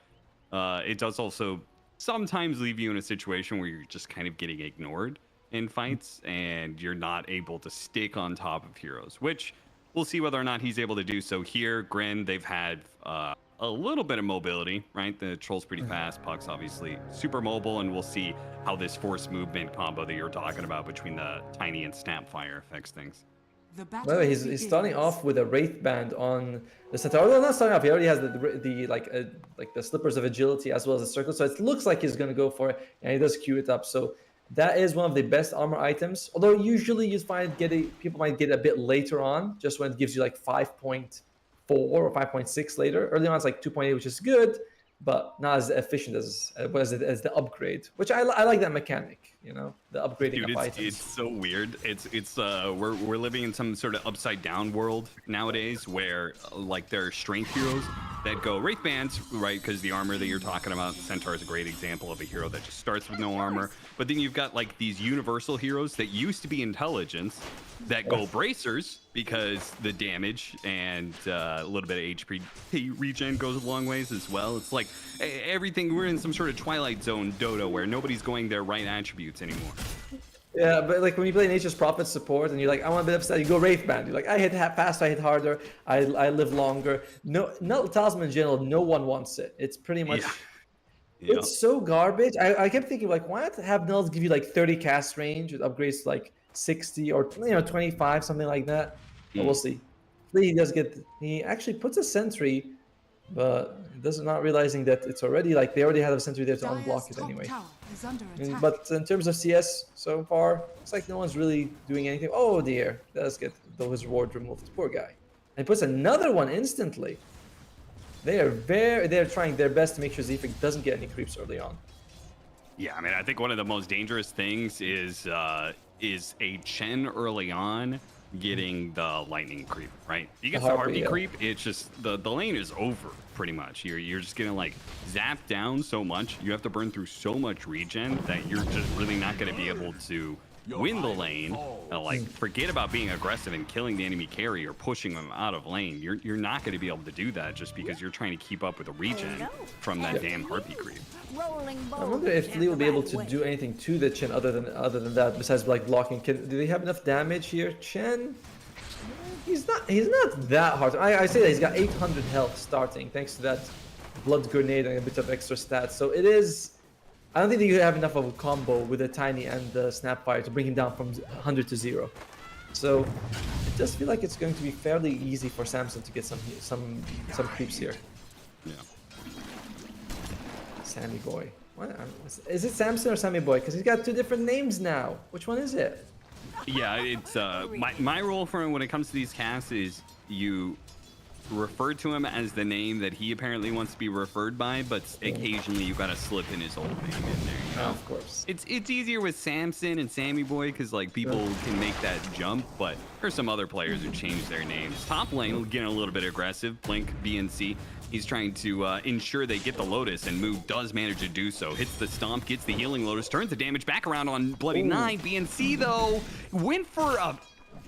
it does also sometimes leave you in a situation where you're just kind of getting ignored in fights and you're not able to stick on top of heroes, which we'll see whether or not he's able to do so here. Grin, they've had a little bit of mobility, right? The Troll's pretty fast, Puck's obviously super mobile, and we'll see how this force movement combo that you're talking about between the Tiny and Snapfire affects things. By the way, he's starting off with a Wraith Band on the Centaur. Although not starting off, he already has the Slippers of Agility as well as the Circle. So it looks like he's going to go for it, and he does queue it up. So that is one of the best armor items. Although usually you find people might get a bit later on, just when it gives you like 5.4 or 5.6 later. Early on it's like 2.8, which is good, but not as efficient as the upgrade. Which I like that mechanic. The upgrading of items. It's so weird. We're living in some sort of upside down world nowadays where like there are strength heroes that go Wraith Bands, right? Because the armor that you're talking about, Centaur is a great example of a hero that just starts with no armor. But then you've got like these universal heroes that used to be intelligence that go bracers because the damage and a little bit of HP regen goes a long ways as well. It's like everything, we're in some sort of Twilight Zone Dota where nobody's going their right attributes anymore. Yeah, but like when you play Nature's Prophet support and you're like, I want a bit of stat, you go Wraith Band. You're like, I hit faster, I hit harder, I live longer. No Talisman in general, no one wants it. It's pretty much, it's so garbage. I kept thinking like, why not have Nulls give you like 30 cast range with upgrades to like 60 or 25, something like that. But we'll see. He actually puts a sentry but not realizing that it's already like they already have a sentry there to Dire's unblock it top anyway. tower is under attack. But in terms of CS so far, it's like no one's really doing anything. Oh dear, let's get his reward removed. Poor guy. And he puts another one instantly. They're trying their best to make sure Zephyr doesn't get any creeps early on. Yeah, I mean, I think one of the most dangerous things is a Chen early on getting the lightning creep, right? You get the Harpy creep, it's just the lane is over pretty much. You're just gonna like zap down so much. You have to burn through so much regen that you're just really not gonna be able to win the lane. Like forget about being aggressive and killing the enemy carry or pushing them out of lane. You're not gonna be able to do that just because you're trying to keep up with the regen from that damn Harpy creep. I wonder if Lee will be able to do anything to the Chen other than that, besides like blocking. Do they have enough damage here? Chen, he's not that hard. I say that he's got 800 health starting thanks to that blood grenade and a bit of extra stats. So it is. I don't think that you have enough of a combo with a tiny and the snapfire to bring him down from 100 to 0. So it does feel like it's going to be fairly easy for Samson to get some creeps here. Yeah. Sammy Boy. What? Is it Samson or Sammy Boy? Because he's got 2 different names now. Which one is it? Yeah, it's my rule for when it comes to these casts is you refer to him as the name that he apparently wants to be referred by, but occasionally you gotta slip in his old name in there. You know? Of course. It's easier with Samson and Sammy Boy because like people can make that jump, but there's some other players who change their names. Top lane getting a little bit aggressive. Blink, BNC. He's trying to ensure they get the Lotus, and Moo does manage to do so. Hits the Stomp, gets the healing Lotus, turns the damage back around on Bloody 9. BNC, though, went for a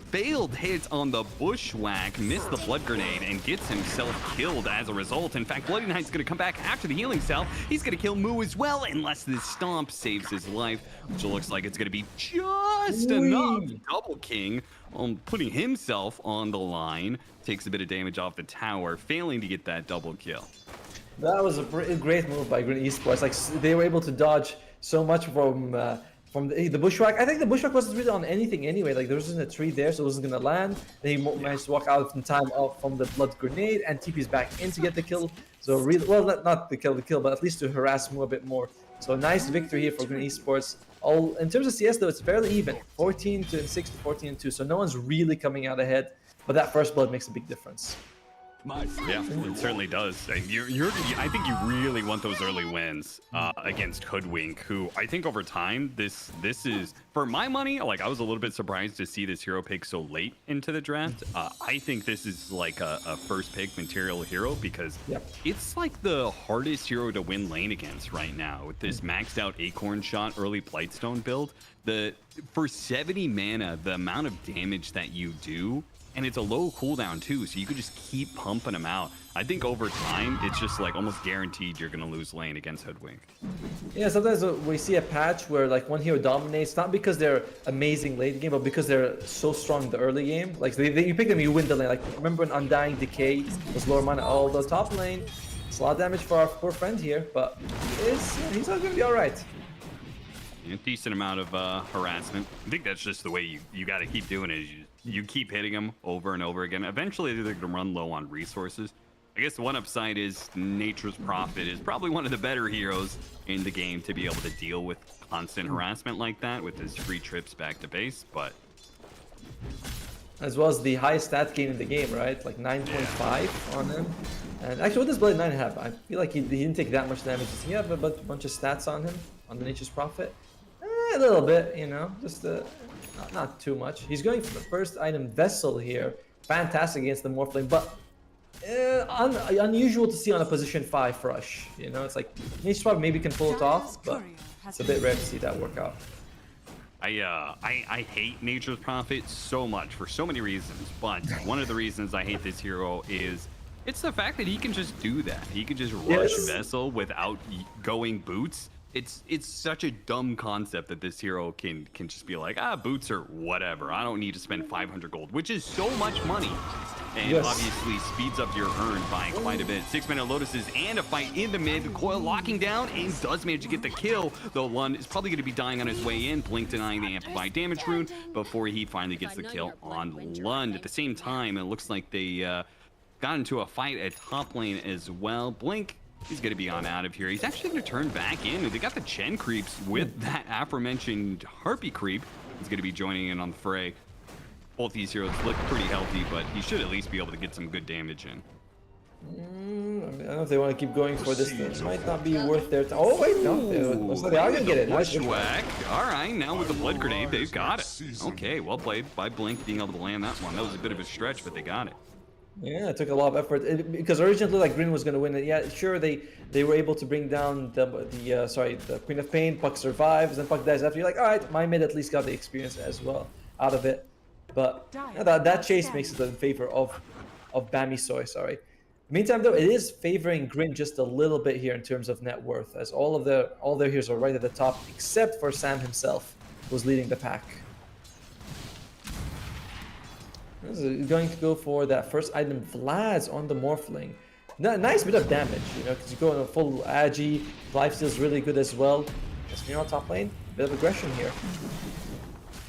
failed hit on the Bushwhack, missed the Blood Grenade, and gets himself killed as a result. In fact, Bloody Knight's going to come back after the healing cell. He's going to kill Moo as well, unless this Stomp saves his life, which looks like it's going to be just enough. Double King putting himself on the line. Takes a bit of damage off the tower, failing to get that double kill. That was a great move by Green Esports. Like they were able to dodge so much from the Bushwhack. I think the Bushwhack wasn't really on anything anyway. Like there wasn't a tree there, so it wasn't gonna land. Then he managed to walk out in time out from the Blood Grenade, and TP's back in to get the kill. So really, well, not the kill, but at least to harass Moo a bit more. So nice victory here for Green Esports. All in terms of CS though, it's fairly even, 14-6 to 14-2. So no one's really coming out ahead. But that first blood makes a big difference. Yeah, it certainly does. I think you really want those early wins against Hoodwink, who I think over time, this is, for my money, like I was a little bit surprised to see this hero pick so late into the draft. I think this is like a first pick material hero because it's like the hardest hero to win lane against right now with this maxed out Acorn Shot early Blightstone build. For 70 mana, the amount of damage that you do, and it's a low cooldown too, so you could just keep pumping them out. I think over time, it's just like almost guaranteed you're gonna lose lane against Hoodwink. Yeah, sometimes we see a patch where like one hero dominates, not because they're amazing late game, but because they're so strong in the early game. Like you pick them, you win the lane. Like remember when Undying Decay was lower mana all the top lane. It's a lot of damage for our poor friend here, but he's not gonna be all right. A decent amount of harassment. I think that's just the way you got to keep doing it. You keep hitting them over and over again. Eventually, they're going to run low on resources. I guess the one upside is Nature's Prophet is probably one of the better heroes in the game to be able to deal with constant harassment like that with his free trips back to base, but... As well as the highest stat gain in the game, right? Like 9.5 on him. And actually, what does Bloody 9 have? I feel like he didn't take that much damage. Does he have a bunch of stats on him? On the Nature's Prophet? A little bit, you know, just not too much. He's going for the first item Vessel here. Fantastic against the Morphling, but unusual to see on a position 5 rush. You know, it's like Nature's Prophet maybe can pull it off, but it's a bit rare to see that work out. I hate Nature's Prophet so much for so many reasons, but one of the reasons I hate this hero is it's the fact that he can just do that. He can just rush Vessel without going boots. It's such a dumb concept that this hero can just be like, boots or whatever. I don't need to spend 500 gold, which is so much money. And obviously speeds up your earn by quite a bit. 6-minute Lotuses and a fight in the mid. The Coil locking down and does manage to get the kill. Though Lund is probably going to be dying on his way in. Blink denying the amplified damage rune before he finally gets the kill on Lund. At the same time, it looks like they... got into a fight at top lane as well. Blink, he's going to be on out of here. He's actually going to turn back in. They got the Chen creeps with that aforementioned Harpy creep. He's going to be joining in on the fray. Both these heroes look pretty healthy, but he should at least be able to get some good damage in. I don't know if they want to keep going for this. It might not be worth their time. Oh, wait, no. They are going to get it. Nice. Bushwhack. All right, now with the blood grenade, they've got it. Okay, well played by Blink being able to land that one. That was a bit of a stretch, but they got it. Yeah, it took a lot of effort because originally like Green was going to win it. Yeah, sure, they were able to bring down the Queen of Pain. Puck survives, and Puck dies after. You're like, all right, my mid at least got the experience as well out of it. But yeah, that chase makes it in favor of Bammy Soy. Sorry. Meantime, though, it is favoring Grin just a little bit here in terms of net worth, as all their heroes are right at the top, except for Sam himself, who's leading the pack. This is going to go for that first item, Vlad's on the Morphling. Nice bit of damage, because you go on a full Agi, lifesteal's really good as well. Just on top lane, bit of aggression here.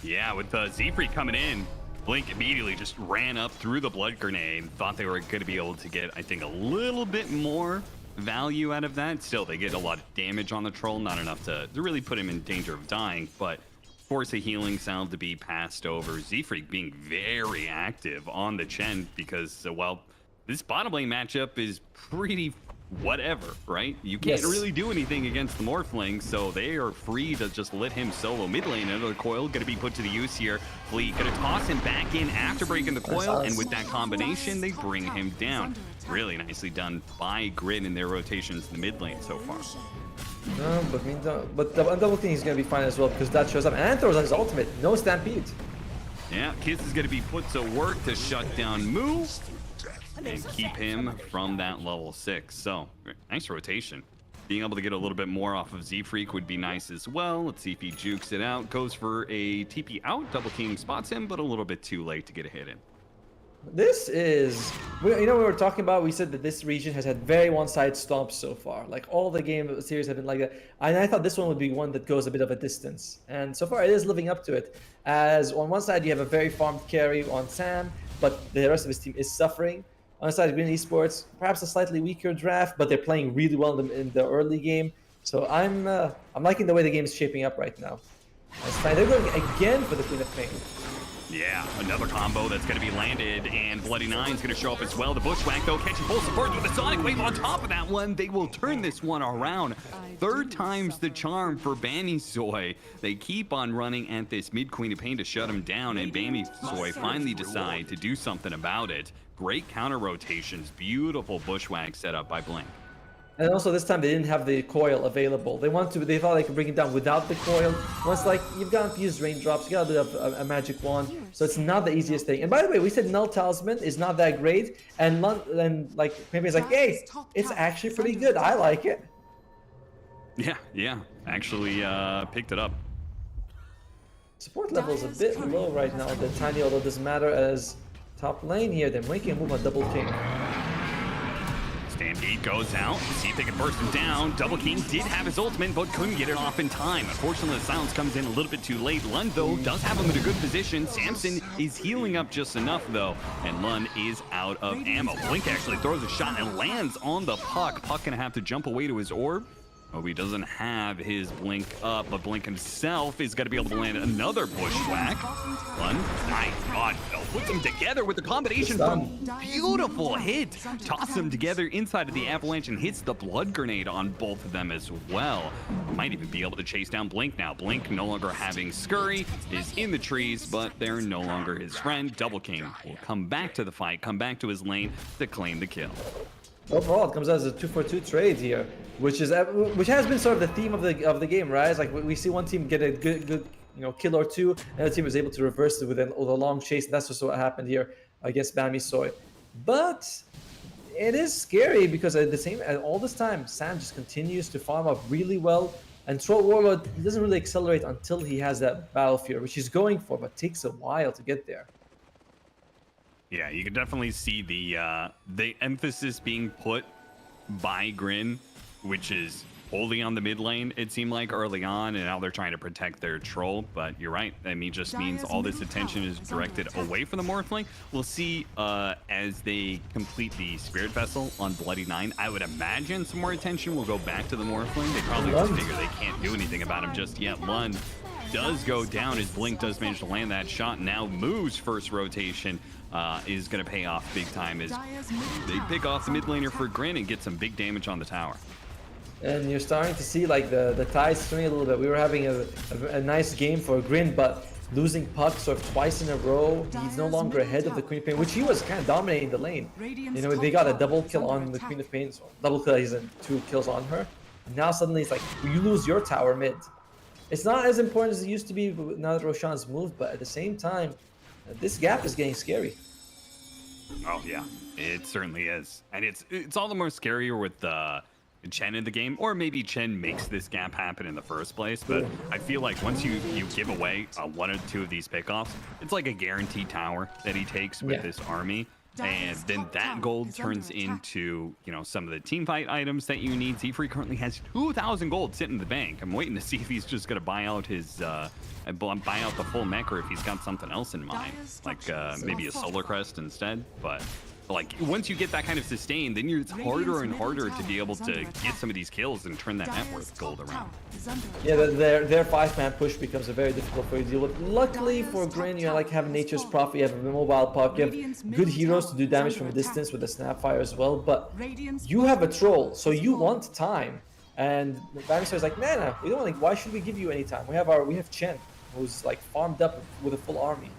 Yeah, with Z-Freak coming in, Blink immediately just ran up through the blood grenade, thought they were going to be able to get, I think, a little bit more value out of that. Still, they get a lot of damage on the troll, not enough to really put him in danger of dying, but force a healing salve to be passed over. Z-Freak being very active on the Chen because, well, this bottom lane matchup is pretty whatever, right? You can't really do anything against the Morphling, so they are free to just let him solo mid lane. Another coil going to be put to the use here. Fleet going to toss him back in after breaking the coil, and with that combination, they bring him down. Really nicely done by Grid in their rotations in the mid lane so far. No, but the double king is going to be fine as well because that shows up. And throws on his ultimate. No stampede. Yeah, Kiss is going to be put to work to shut down Moo and keep him from that level 6. So, nice rotation. Being able to get a little bit more off of Z-Freak would be nice as well. Let's see if he jukes it out. Goes for a TP out. Double King spots him, but a little bit too late to get a hit in. This is, we were talking about, we said that this region has had very one-sided stomps so far. Like all the game series have been like that. And I thought this one would be one that goes a bit of a distance. And so far it is living up to it. As on one side you have a very farmed carry on Sam, but the rest of his team is suffering. On the side of Green Esports, perhaps a slightly weaker draft, but they're playing really well in the early game. So I'm liking the way the game is shaping up right now. That's fine. They're going again for the Queen of Pain. Yeah, another combo that's going to be landed, and Bloody Nine's going to show up as well. The Bushwhack, though, catching full support with the Sonic Wave on top of that one. They will turn this one around. Third time's the charm for Bammy Soy. They keep on running at this mid Queen of Pain to shut him down, and Bammy Soy finally decide to do something about it. Great counter rotations, beautiful Bushwhack setup by Blink. And also this time they didn't have the coil available. They thought they could bring it down without the coil. Once like you've got to use raindrops, you got a bit of a magic wand, so it's not the easiest thing. And by the way, we said Null Talisman is not that great, and like maybe it's like, hey, it's actually pretty good. I like it. Yeah, actually picked it up. Support level is a bit low right now. The Tiny, although it doesn't matter as top lane here. They're making a move on Double King. Stampede goes out. See if they can burst him down. Double King did have his ultimate, but couldn't get it off in time. Unfortunately, the silence comes in a little bit too late. Lund, though, does have him in a good position. Samson is healing up just enough, though, and Lund is out of ammo. Blink actually throws a shot and lands on the Puck. Puck gonna have to jump away to his orb. Oh, he doesn't have his Blink up, but Blink himself is going to be able to land another Bushwhack. One, my God, puts them together with the combination from beautiful hit. Toss them together inside of the avalanche and hits the blood grenade on both of them as well. Might even be able to chase down Blink now. Blink no longer having Scurry, is in the trees, but they're no longer his friend. Double King will come back to the fight, come back to his lane to claim the kill. Overall, it comes out as a 2-for-2 trade here, which has been sort of the theme of the game, right? It's like we see one team get a good kill or two, and the team is able to reverse it with a long chase. And that's just what happened here against Bammy Soy. But it is scary because at all this time, Sam just continues to farm up really well, and Troll Warlord, he doesn't really accelerate until he has that Battle Fear, which he's going for, but takes a while to get there. Yeah, you can definitely see the emphasis being put by Grin, which is wholly on the mid lane, it seemed like early on, and now they're trying to protect their troll. But you're right. I mean, just means all this attention is directed away from the Morphling. We'll see as they complete the Spirit Vessel on Bloody 9. I would imagine some more attention will go back to the Morphling. They probably just figure they can't do anything about him just yet. Lund does go down. His Blink does manage to land that shot. Now Moo's first rotation is going to pay off big time as they pick off the mid laner for Grin and get some big damage on the tower. And you're starting to see like the tides swing a little bit. We were having a nice game for Grin, but losing puck sort of twice in a row. He's no longer ahead of the Queen of Pain, which he was kind of dominating the lane. You know, they got a double kill on the Queen of Pain, so double kill, he's in 2 kills on her. And now suddenly it's like, you lose your tower mid. It's not as important as it used to be now that Roshan's moved, but at the same time, this gap is getting scary. Oh yeah, it certainly is. And it's all the more scarier with Chen in the game, or maybe Chen makes this gap happen in the first place. But I feel like once you give away 1 or 2 of these pickoffs, it's like a guaranteed tower that he takes with this army. And then that gold turns into, you know, some of the team fight items that you need. Z-Free currently has 2,000 gold sitting in the bank. I'm waiting to see if he's just going to buy out his, buy out the full mech, or if he's got something else in mind, like maybe a Solar Crest instead. But like once you get that kind of sustain, then it's harder and harder to be able to get some of these kills and turn that net worth gold around. Yeah, their 5-man push becomes a very difficult for you to deal with. Luckily for Grin, you like have Nature's Prophet, you have a mobile puck, you have good heroes to do damage from a distance with the Snapfire as well, but you have a troll, so you want time. And Bamisoy is like, man, we don't want. Why should we give you any time? We have Chen, who's like farmed up with a full army.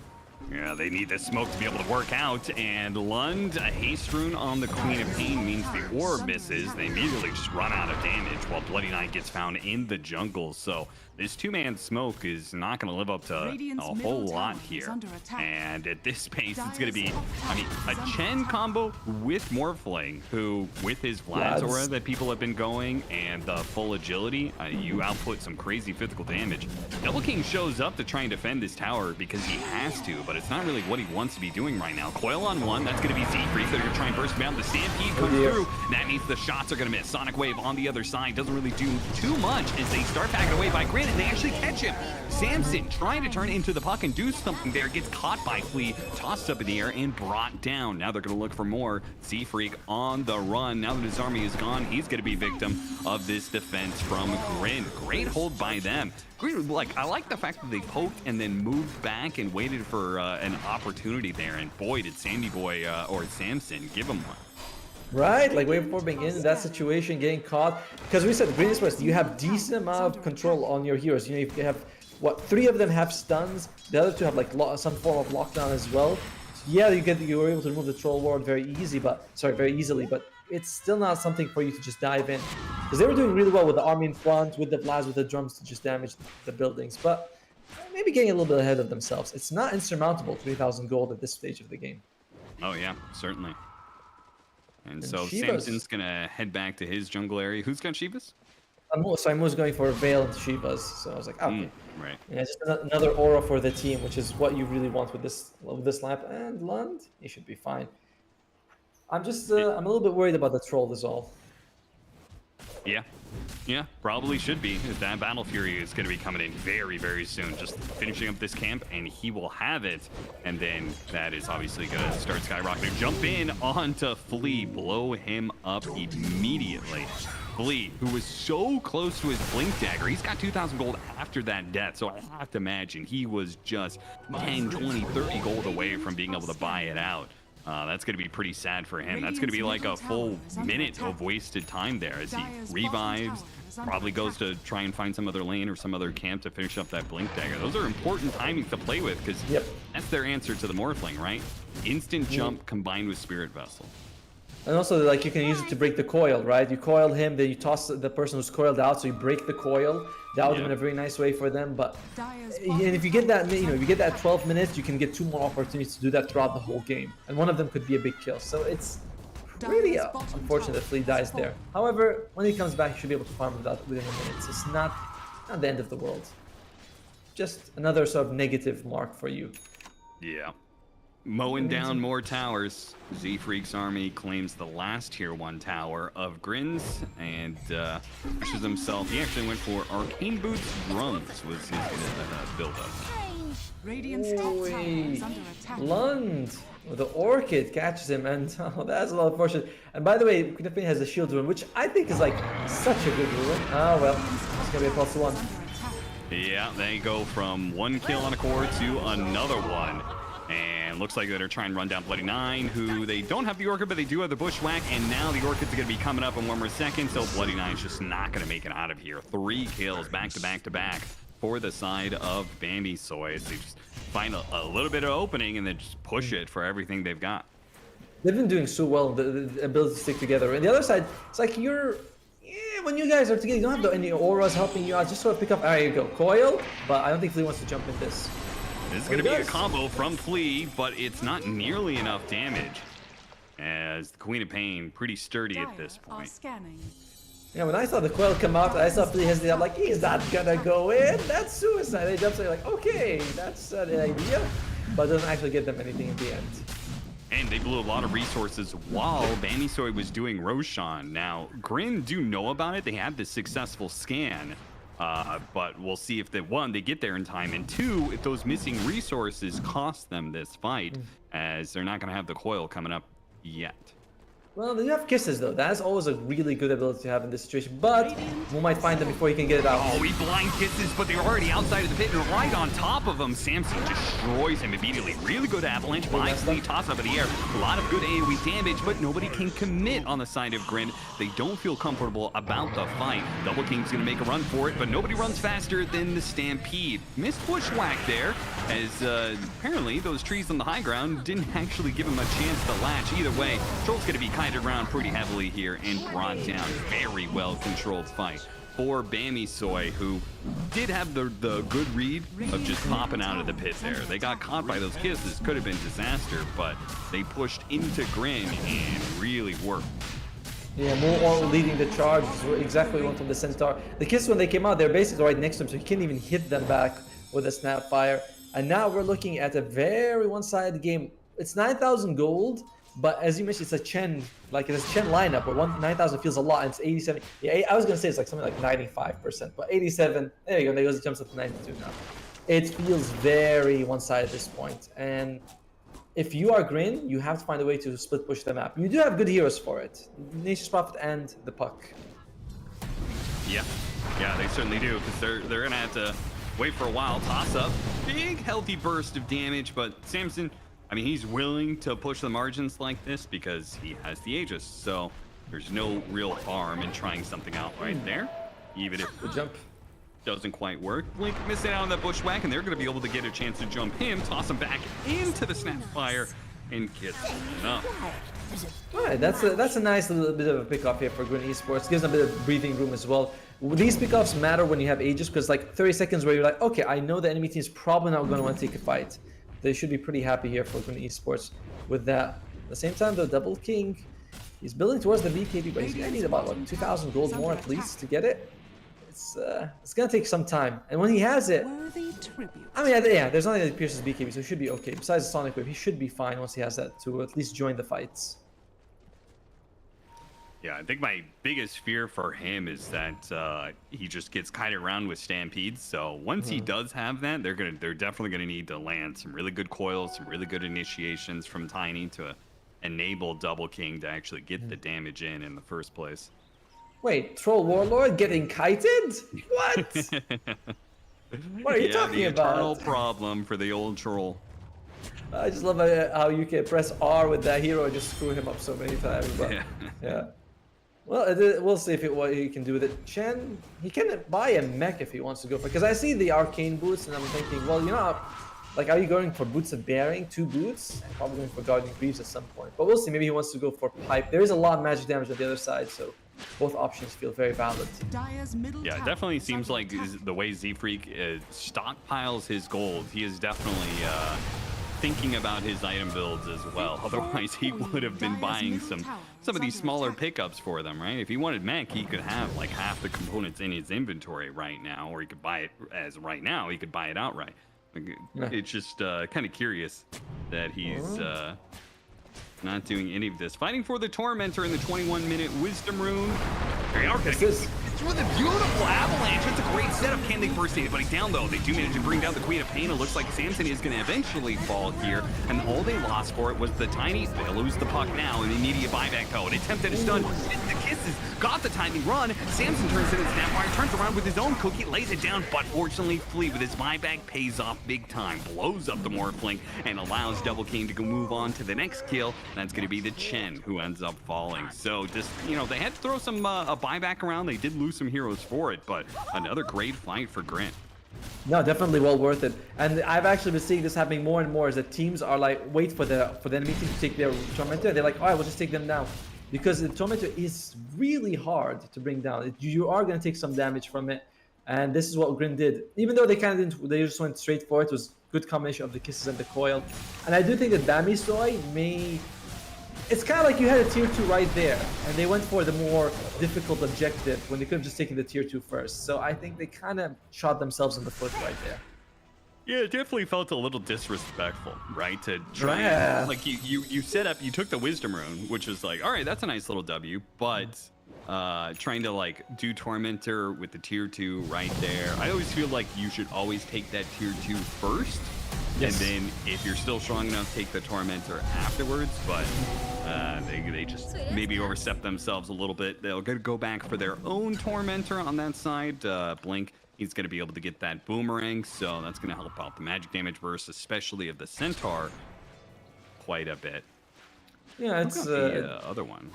Yeah, they need the smoke to be able to work out, and Lund, a haste rune on the Queen of Pain means the orb misses. They immediately just run out of damage while Bloody Knight gets found in the jungle. So this 2-man smoke is not going to live up to a whole lot here. And at this pace, it's going to be, I mean, a Chen combo with Morphling, who, with his Vlad's aura that people have been going and the full agility, you output some crazy physical damage. Double King shows up to try and defend this tower because he has to, but it's not really what he wants to be doing right now. Coil on 1, that's going to be Z-Free, so they're going to try and burst him down. The Stampede comes through. That means the shots are going to miss. Sonic Wave on the other side doesn't really do too much as they start backing away by Grin, and they actually catch him. Samson trying to turn into the puck and do something there, gets caught by Flea, tossed up in the air and brought down. Now they're going to look for more. Z-Freak on the run. Now that his army is gone, he's going to be victim of this defense from Grin. Great hold by them. Grin, like, I like the fact that they poked and then moved back and waited for an opportunity there. And boy, did Sandy Boy or Samson give him one. Right, like way before being in that situation, getting caught. Because we said Green Express, you have decent amount of control on your heroes. You know, you have, what, 3 of them have stuns. The other 2 have like some form of lockdown as well. Yeah, you were able to remove the troll ward very easily, but it's still not something for you to just dive in. Because they were doing really well with the army in front, with the Vlads, with the drums to just damage the buildings. But maybe getting a little bit ahead of themselves. It's not insurmountable, 3,000 gold at this stage of the game. Oh yeah, certainly. And so Shiva's... Samson's gonna head back to his jungle area. Who's got Shivas? I was going for Veil and Shivas, so I was like, okay. Right. Yeah, just another aura for the team, which is what you really want with this lamp. And Lund, he should be fine. I'm just, I'm a little bit worried about the troll is all. Yeah, probably should be. That Battle Fury is going to be coming in very, very soon. Just finishing up this camp, and he will have it. And then that is obviously going to start skyrocketing. Jump in onto Flea, blow him up immediately. Flea, who was so close to his Blink Dagger, he's got 2,000 gold after that death, so I have to imagine he was just 10, 20, 30 gold away from being able to buy it out. That's going to be pretty sad for him. That's going to be like a full minute of wasted time there as he revives, probably goes to try and find some other lane or some other camp to finish up that Blink Dagger. Those are important timings to play with because that's their answer to the Morphling, right? Instant jump combined with Spirit Vessel. And also, like, you can use it to break the coil, right? You coil him, then you toss the person who's coiled out, so you break the coil. That would have been a very nice way for them. But and if you get that, if you get that 12 minutes, you can get 2 more opportunities to do that throughout the whole game, and one of them could be a big kill. So it's really unfortunate that Flea dies there. However, when he comes back, he should be able to farm within a minute. So it's not the end of the world. Just another sort of negative mark for you. Yeah. mowing down more towers. Z-Freak's army claims the last tier 1 tower of Grins and pushes himself. He actually went for Arcane Boots Drums was his build-up. Radiant's top tower is under attack. Lund with the Orchid catches him, and oh, that's a lot of fortune. And by the way, Queen of Pain has the shield rune, which I think is like such a good rune. Ah, well, it's gonna be a +1. Yeah, they go from 1 kill on a core to another one. And looks like they're trying to run down Bloody Nine, who they don't have the Orchid, but they do have the Bushwhack. And now the Orchids are going to be coming up in 1 more second. So Bloody Nine's just not going to make it out of here. 3 kills back to back to back for the side of Bambi Soy. So they just find a little bit of opening and then just push it for everything they've got. They've been doing so well, the ability to stick together. And the other side, it's like when you guys are together, you don't have any auras helping you out. Just sort of pick up, there you go, Coil. But I don't think Flea wants to jump in this. This is going to be a combo from Flea, but it's not nearly enough damage. As the Queen of Pain, pretty sturdy at this point. Yeah, when I saw the Coil come out, I saw Flea hesitate. I'm like, he's not gonna go in. That's suicide. They jump in like, okay, that's an idea. But it doesn't actually get them anything in the end. And they blew a lot of resources while Bambi Soy was doing Roshan. Now, Grin do know about it. They had this successful scan. But we'll see if they get there in time, and 2, if those missing resources cost them this fight, as they're not going to have the Coil coming up yet. Well, you have Kisses, though. That's always a really good ability to have in this situation, but we might find them before he can get it out. Oh, he blind Kisses, but they're already outside of the pit and right on top of him. Samson destroys him immediately. Really good avalanche by Flea, toss up in the air. A lot of good AoE damage, but nobody can commit on the side of Grin. They don't feel comfortable about the fight. Double King's going to make a run for it, but nobody runs faster than the Stampede. Missed Bushwhack there, as apparently those trees on the high ground didn't actually give him a chance to latch. Either way, Troll's going to be kited around pretty heavily here and brought down. Very well controlled fight for Bambi Soy, who did have the good read of just popping out of the pit there. They got caught by those kisses. Could have been disaster, but they pushed into Grin and really worked. Yeah, more leading the charge is exactly what from the Centaur. The Kiss, when they came out, they're basically right next to him, so he can't even hit them back with a Snapfire. And now we're looking at a very one-sided game. It's 9,000 gold, but as you mentioned, it's a Chen, like it's a Chen lineup, but 9,000 feels a lot, and it's 87. Yeah, I was gonna say it's like something like 95%, but 87. There you go. There goes. It jumps up to 92 now. It feels very one-sided at this point, and if you are Grin, you have to find a way to split push the map. You do have good heroes for it, Nature's Prophet and the Puck. Yeah, they certainly do, because they're gonna have to wait for a while. Toss up, big healthy burst of damage, but Samson, I mean, he's willing to push the margins like this because he has the Aegis, so there's no real harm in trying something out right there, even if the jump doesn't quite work. Blink missing out on that Bushwhack, and they're going to be able to get a chance to jump him, toss him back into the Snapfire, and get it up. All right, that's a nice little bit of a pickoff here for Grin Esports. Gives them a bit of breathing room as well. These pickoffs matter when you have Aegis, because like 30 seconds where you're like, okay, I know the enemy team is probably not going to want to take a fight. They should be pretty happy here for Grin Esports with that. At the same time, though, Double King, he's building towards the BKB, but he's going to need about, what, 2,000 gold more at least to get it. It's going to take some time. And when he has it, I mean, yeah, there's nothing that pierces BKB, so he should be okay. Besides the Sonic Wave, he should be fine once he has that to at least join the fights. Yeah, I think my biggest fear for him is that he just gets kited around with Stampedes. So once he does have that, they're definitely gonna need to land some really good coils, some really good initiations from Tiny to enable Double King to actually get the damage in the first place. Wait, Troll Warlord getting kited? What? What are you talking the about? Eternal problem for the old troll. I just love how you can press R with that hero and just screw him up so many times. But, yeah. Well, we'll see what he can do with it. Chen, he can buy a mech if he wants to go for it. Because I see the arcane boots and I'm thinking, well, you know, like, are you going for Boots of Bearing, 2 boots? I'm probably going for Guardian Greaves at some point. But we'll see. Maybe he wants to go for Pipe. There is a lot of magic damage on the other side, so both options feel very valid. Yeah, it definitely seems like the way Z-Freak stockpiles his gold, he is definitely thinking about his item builds as well. Otherwise, he would have been buying some of these smaller pickups for them, right? If he wanted mech, he could have like half the components in his inventory right now, or he could buy it as right now. He could buy it outright. It's just kind of curious that he's not doing any of this. Fighting for the Tormentor in the 21-minute Wisdom Rune. They are going to get through the beautiful avalanche. It's a great setup. Can they burst anybody down, though? They do manage to bring down the Queen of Pain. It looks like Samson is going to eventually fall here. And all they lost for it was the tiny... They'll lose the puck now. An immediate buyback, though. An attempted is done. The kisses. Got the timing run. Samson turns in his Snapfire. Turns around with his own cookie. Lays it down. But fortunately, Flea with his buyback pays off big time. Blows up the Morphling and allows Double King to go move on to the next kill. That's going to be the Chen who ends up falling. So just, they had to throw some a buyback around. They did lose some heroes for it, but another great fight for Grint. No, definitely well worth it. And I've actually been seeing this happening more and more, is that teams are like, wait for the enemy team to take their Tormentor. They're like, all right, we'll just take them down. Because the Tormentor is really hard to bring down. You are going to take some damage from it. And this is what Grint did. Even though they kind of didn't, they just went straight for it. It was a good combination of the kisses and the coil. And I do think that Bamisoy may... It's kind of like you had a tier 2 right there, and they went for the more difficult objective when they could have just taken the tier 2 first. So I think they kind of shot themselves in the foot right there. Yeah, it definitely felt a little disrespectful, right? To try like you set up, you took the Wisdom Rune, which is like, all right, that's a nice little W, but trying to like do Tormentor with the tier 2 right there. I always feel like you should always take that tier 2 first. Yes. And then if you're still strong enough, take the Tormentor afterwards. But they just maybe overstep themselves a little bit. They'll go back for their own Tormentor on that side. Blink, he's going to be able to get that Boomerang. So that's going to help out the magic damage burst, especially of the Centaur, quite a bit. Yeah, it's the other one.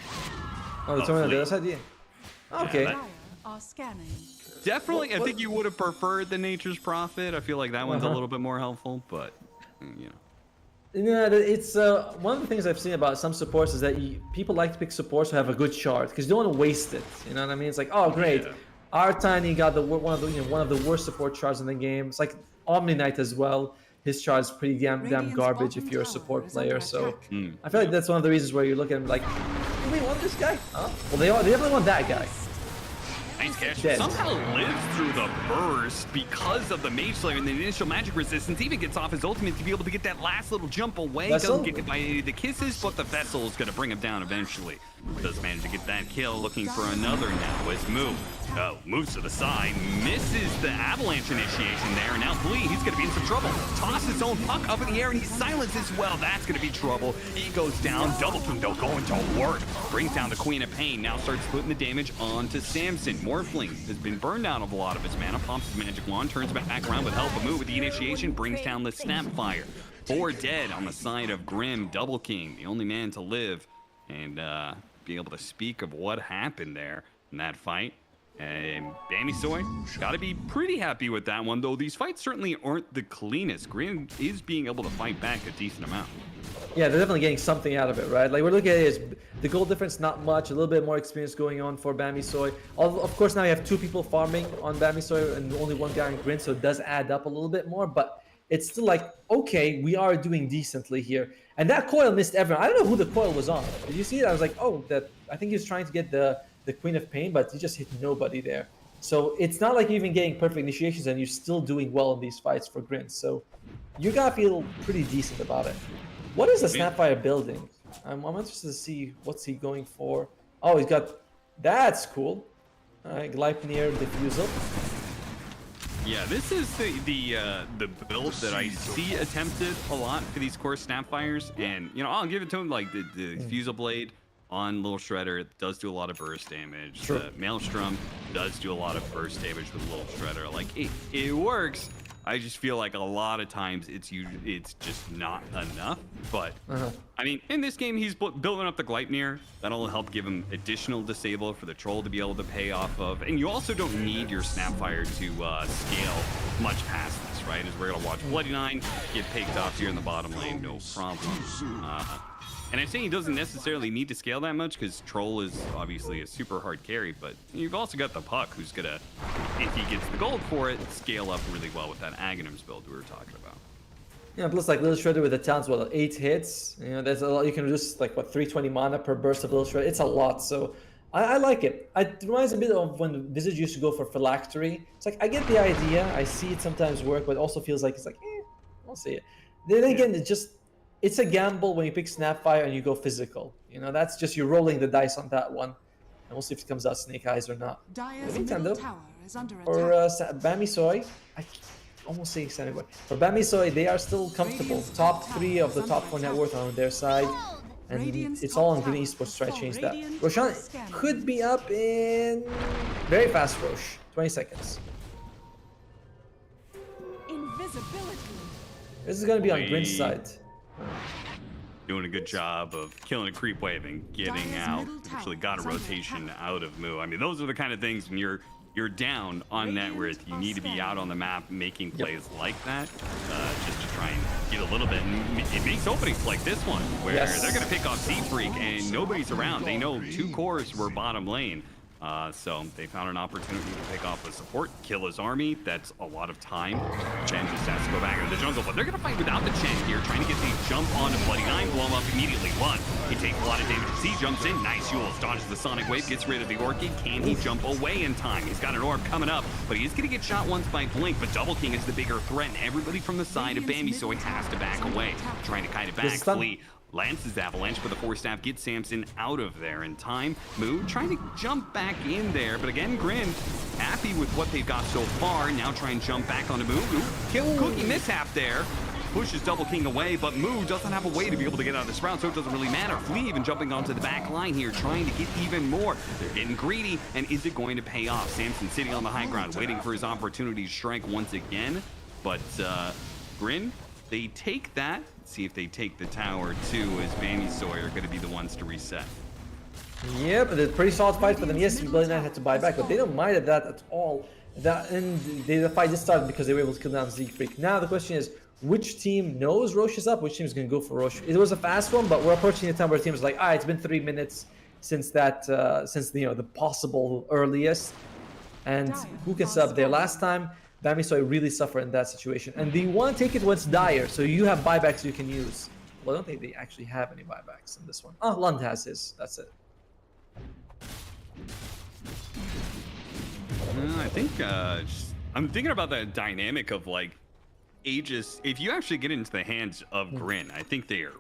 Oh, the Tormentor on the other side, yeah. Okay. Yeah, are scanning. Definitely, I think you would have preferred the Nature's Prophet. I feel like that one's a little bit more helpful, but Yeah, it's one of the things I've seen about some supports is that people like to pick supports who have a good shard because you don't want to waste it. You know what I mean? It's like, oh great, our Tiny got one of the worst support shards in the game. It's like Omni Knight as well. His shard is pretty damn garbage if you're a support player. So I feel like that's one of the reasons where you look at him like, do we want this guy? Oh, well, they definitely want that guy. Nice catch. Somehow lives through the burst because of the Mage Slayer and the initial magic resistance. Even gets off his ultimate to be able to get that last little jump away. Doesn't get hit by any of the kisses, but the Vessel is going to bring him down eventually. Does manage to get that kill, looking for another now. His move. Oh, moves to the side, misses the avalanche initiation there. Now Flea, he's going to be in some trouble. Toss his own puck up in the air, and he's silenced as well. That's going to be trouble. He goes down. Double King, though, going to work. Brings down the Queen of Pain. Now starts putting the damage onto Samson. Morphling has been burned down of a lot of his mana. Pops his magic wand, turns back around with help. A move with the initiation, brings down the Snapfire. 4 dead on the side of Grim. Double King, the only man to live. And be able to speak of what happened there in that fight. And Bamisoy got to be pretty happy with that one, though these fights certainly aren't the cleanest. Grim is being able to fight back a decent amount. Yeah, they're definitely getting something out of it, right? Like, we're looking at it as the goal difference, not much, a little bit more experience going on for Bamisoy. Of course, now you have 2 people farming on Bamisoy and only 1 guy on Grin, so it does add up a little bit more, but it's still like, okay, we are doing decently here. And that coil missed everyone. I don't know who the coil was on. Did you see it? I was like, oh, I think he was trying to get the Queen of Pain, but he just hit nobody there. So it's not like you're even getting perfect initiations and you're still doing well in these fights for Grin. So you gotta feel pretty decent about it. What is the Snapfire building? I'm interested to see what's he going for. Oh, he's got... That's cool. Gleipnir Diffusal. Yeah, this is the build that I see attempted a lot for these core Snapfires. And, I'll give it to him, like, the Fusel Blade on Little Shredder does do a lot of burst damage. Sure. The Maelstrom does do a lot of burst damage with Little Shredder. Like, it works. I just feel like a lot of times it's just not enough. But I mean, in this game, he's building up the Gleipnir. That'll help give him additional disable for the Troll to be able to pay off of. And you also don't need your Snapfire to scale much past this, right? As we're gonna watch Bloody Nine get picked off here in the bottom lane, no problem. And I'm saying he doesn't necessarily need to scale that much because Troll is obviously a super hard carry, but you've also got the Puck who's gonna, if he gets the gold for it, scale up really well with that Aghanim's build we were talking about. Yeah, plus like Little Shredder with the talents, 8 hits. There's a lot. You can reduce like 320 mana per burst of Little Shredder. It's a lot, so I like it. It reminds a bit of when Visage used to go for Phylactery. It's like I get the idea, I see it sometimes work, but it also feels like it's like I'll say it. Then again, it's a gamble when you pick Snapfire and you go physical. You know, that's just you're rolling the dice on that one. And we'll see if it comes out Snake Eyes or not. Dire's In the middle meantime, tower is under for attack. Bami Soy, I almost saying Sanity. For Bami Soy, they are still comfortable. Top 3 of the top 4 net worth are on their side. And it's all on Green Esports to try to change that. Roshan could be up in very fast Rosh. 20 seconds. Invisibility. This is going to be on Grin's side. Doing a good job of killing a creep wave and getting out. Actually got a rotation out of Moo. I mean, those are the kind of things when you're down on net worth, you need to be out on the map making plays like that, just to try and get a little bit. And it makes openings like this one, where they're going to pick off Z-Freak and nobody's around. They know 2 cores were bottom lane. So they found an opportunity to pick off a support, kill his army. That's a lot of time. Chen just has to go back into the jungle, but they're going to fight without the Chen here, trying to get the jump on Bloody Nine, blow him up immediately. One, he takes a lot of damage. Z jumps in, nice Yules, dodges the Sonic Wave, gets rid of the Orchid. Can he jump away in time? He's got an orb coming up, but he is going to get shot once by Blink, but Double King is the bigger threat, and everybody from the side of Bambi, so he has to back away. Trying to kite it back, flee. Lances Avalanche for the 4-staff, gets Samson out of there in time. Moo trying to jump back in there, but again, Grin happy with what they've got so far. Now try and jump back onto Moo. Cookie mishap there. Pushes Double King away, but Moo doesn't have a way to be able to get out of this round, so it doesn't really matter. Flea even jumping onto the back line here, trying to get even more. They're getting greedy, and is it going to pay off? Samson sitting on the high ground, waiting for his opportunity to strike once again, but Grin, they take that. See if they take the tower too, as Bambi Soy are going to be the ones to reset. Yep, it's a pretty solid fight for them. Yes, Bloody Knight had to buy back, but they don't mind that at all. And the fight just started because they were able to kill down Siegfried. Now the question is, which team knows Roche is up? Which team is going to go for Roche? It was a fast one, but we're approaching the time where teams like, it's been 3 minutes since that, since the possible earliest, and who can sub there? Last time, Bambi Soy really suffered in that situation. And they want to take it when it's dire, so you have buybacks you can use. Well, I don't think they actually have any buybacks in this one. Oh, Lund has his. That's it. I think I'm thinking about the dynamic of like Aegis. If you actually get into the hands of Grin, I think they are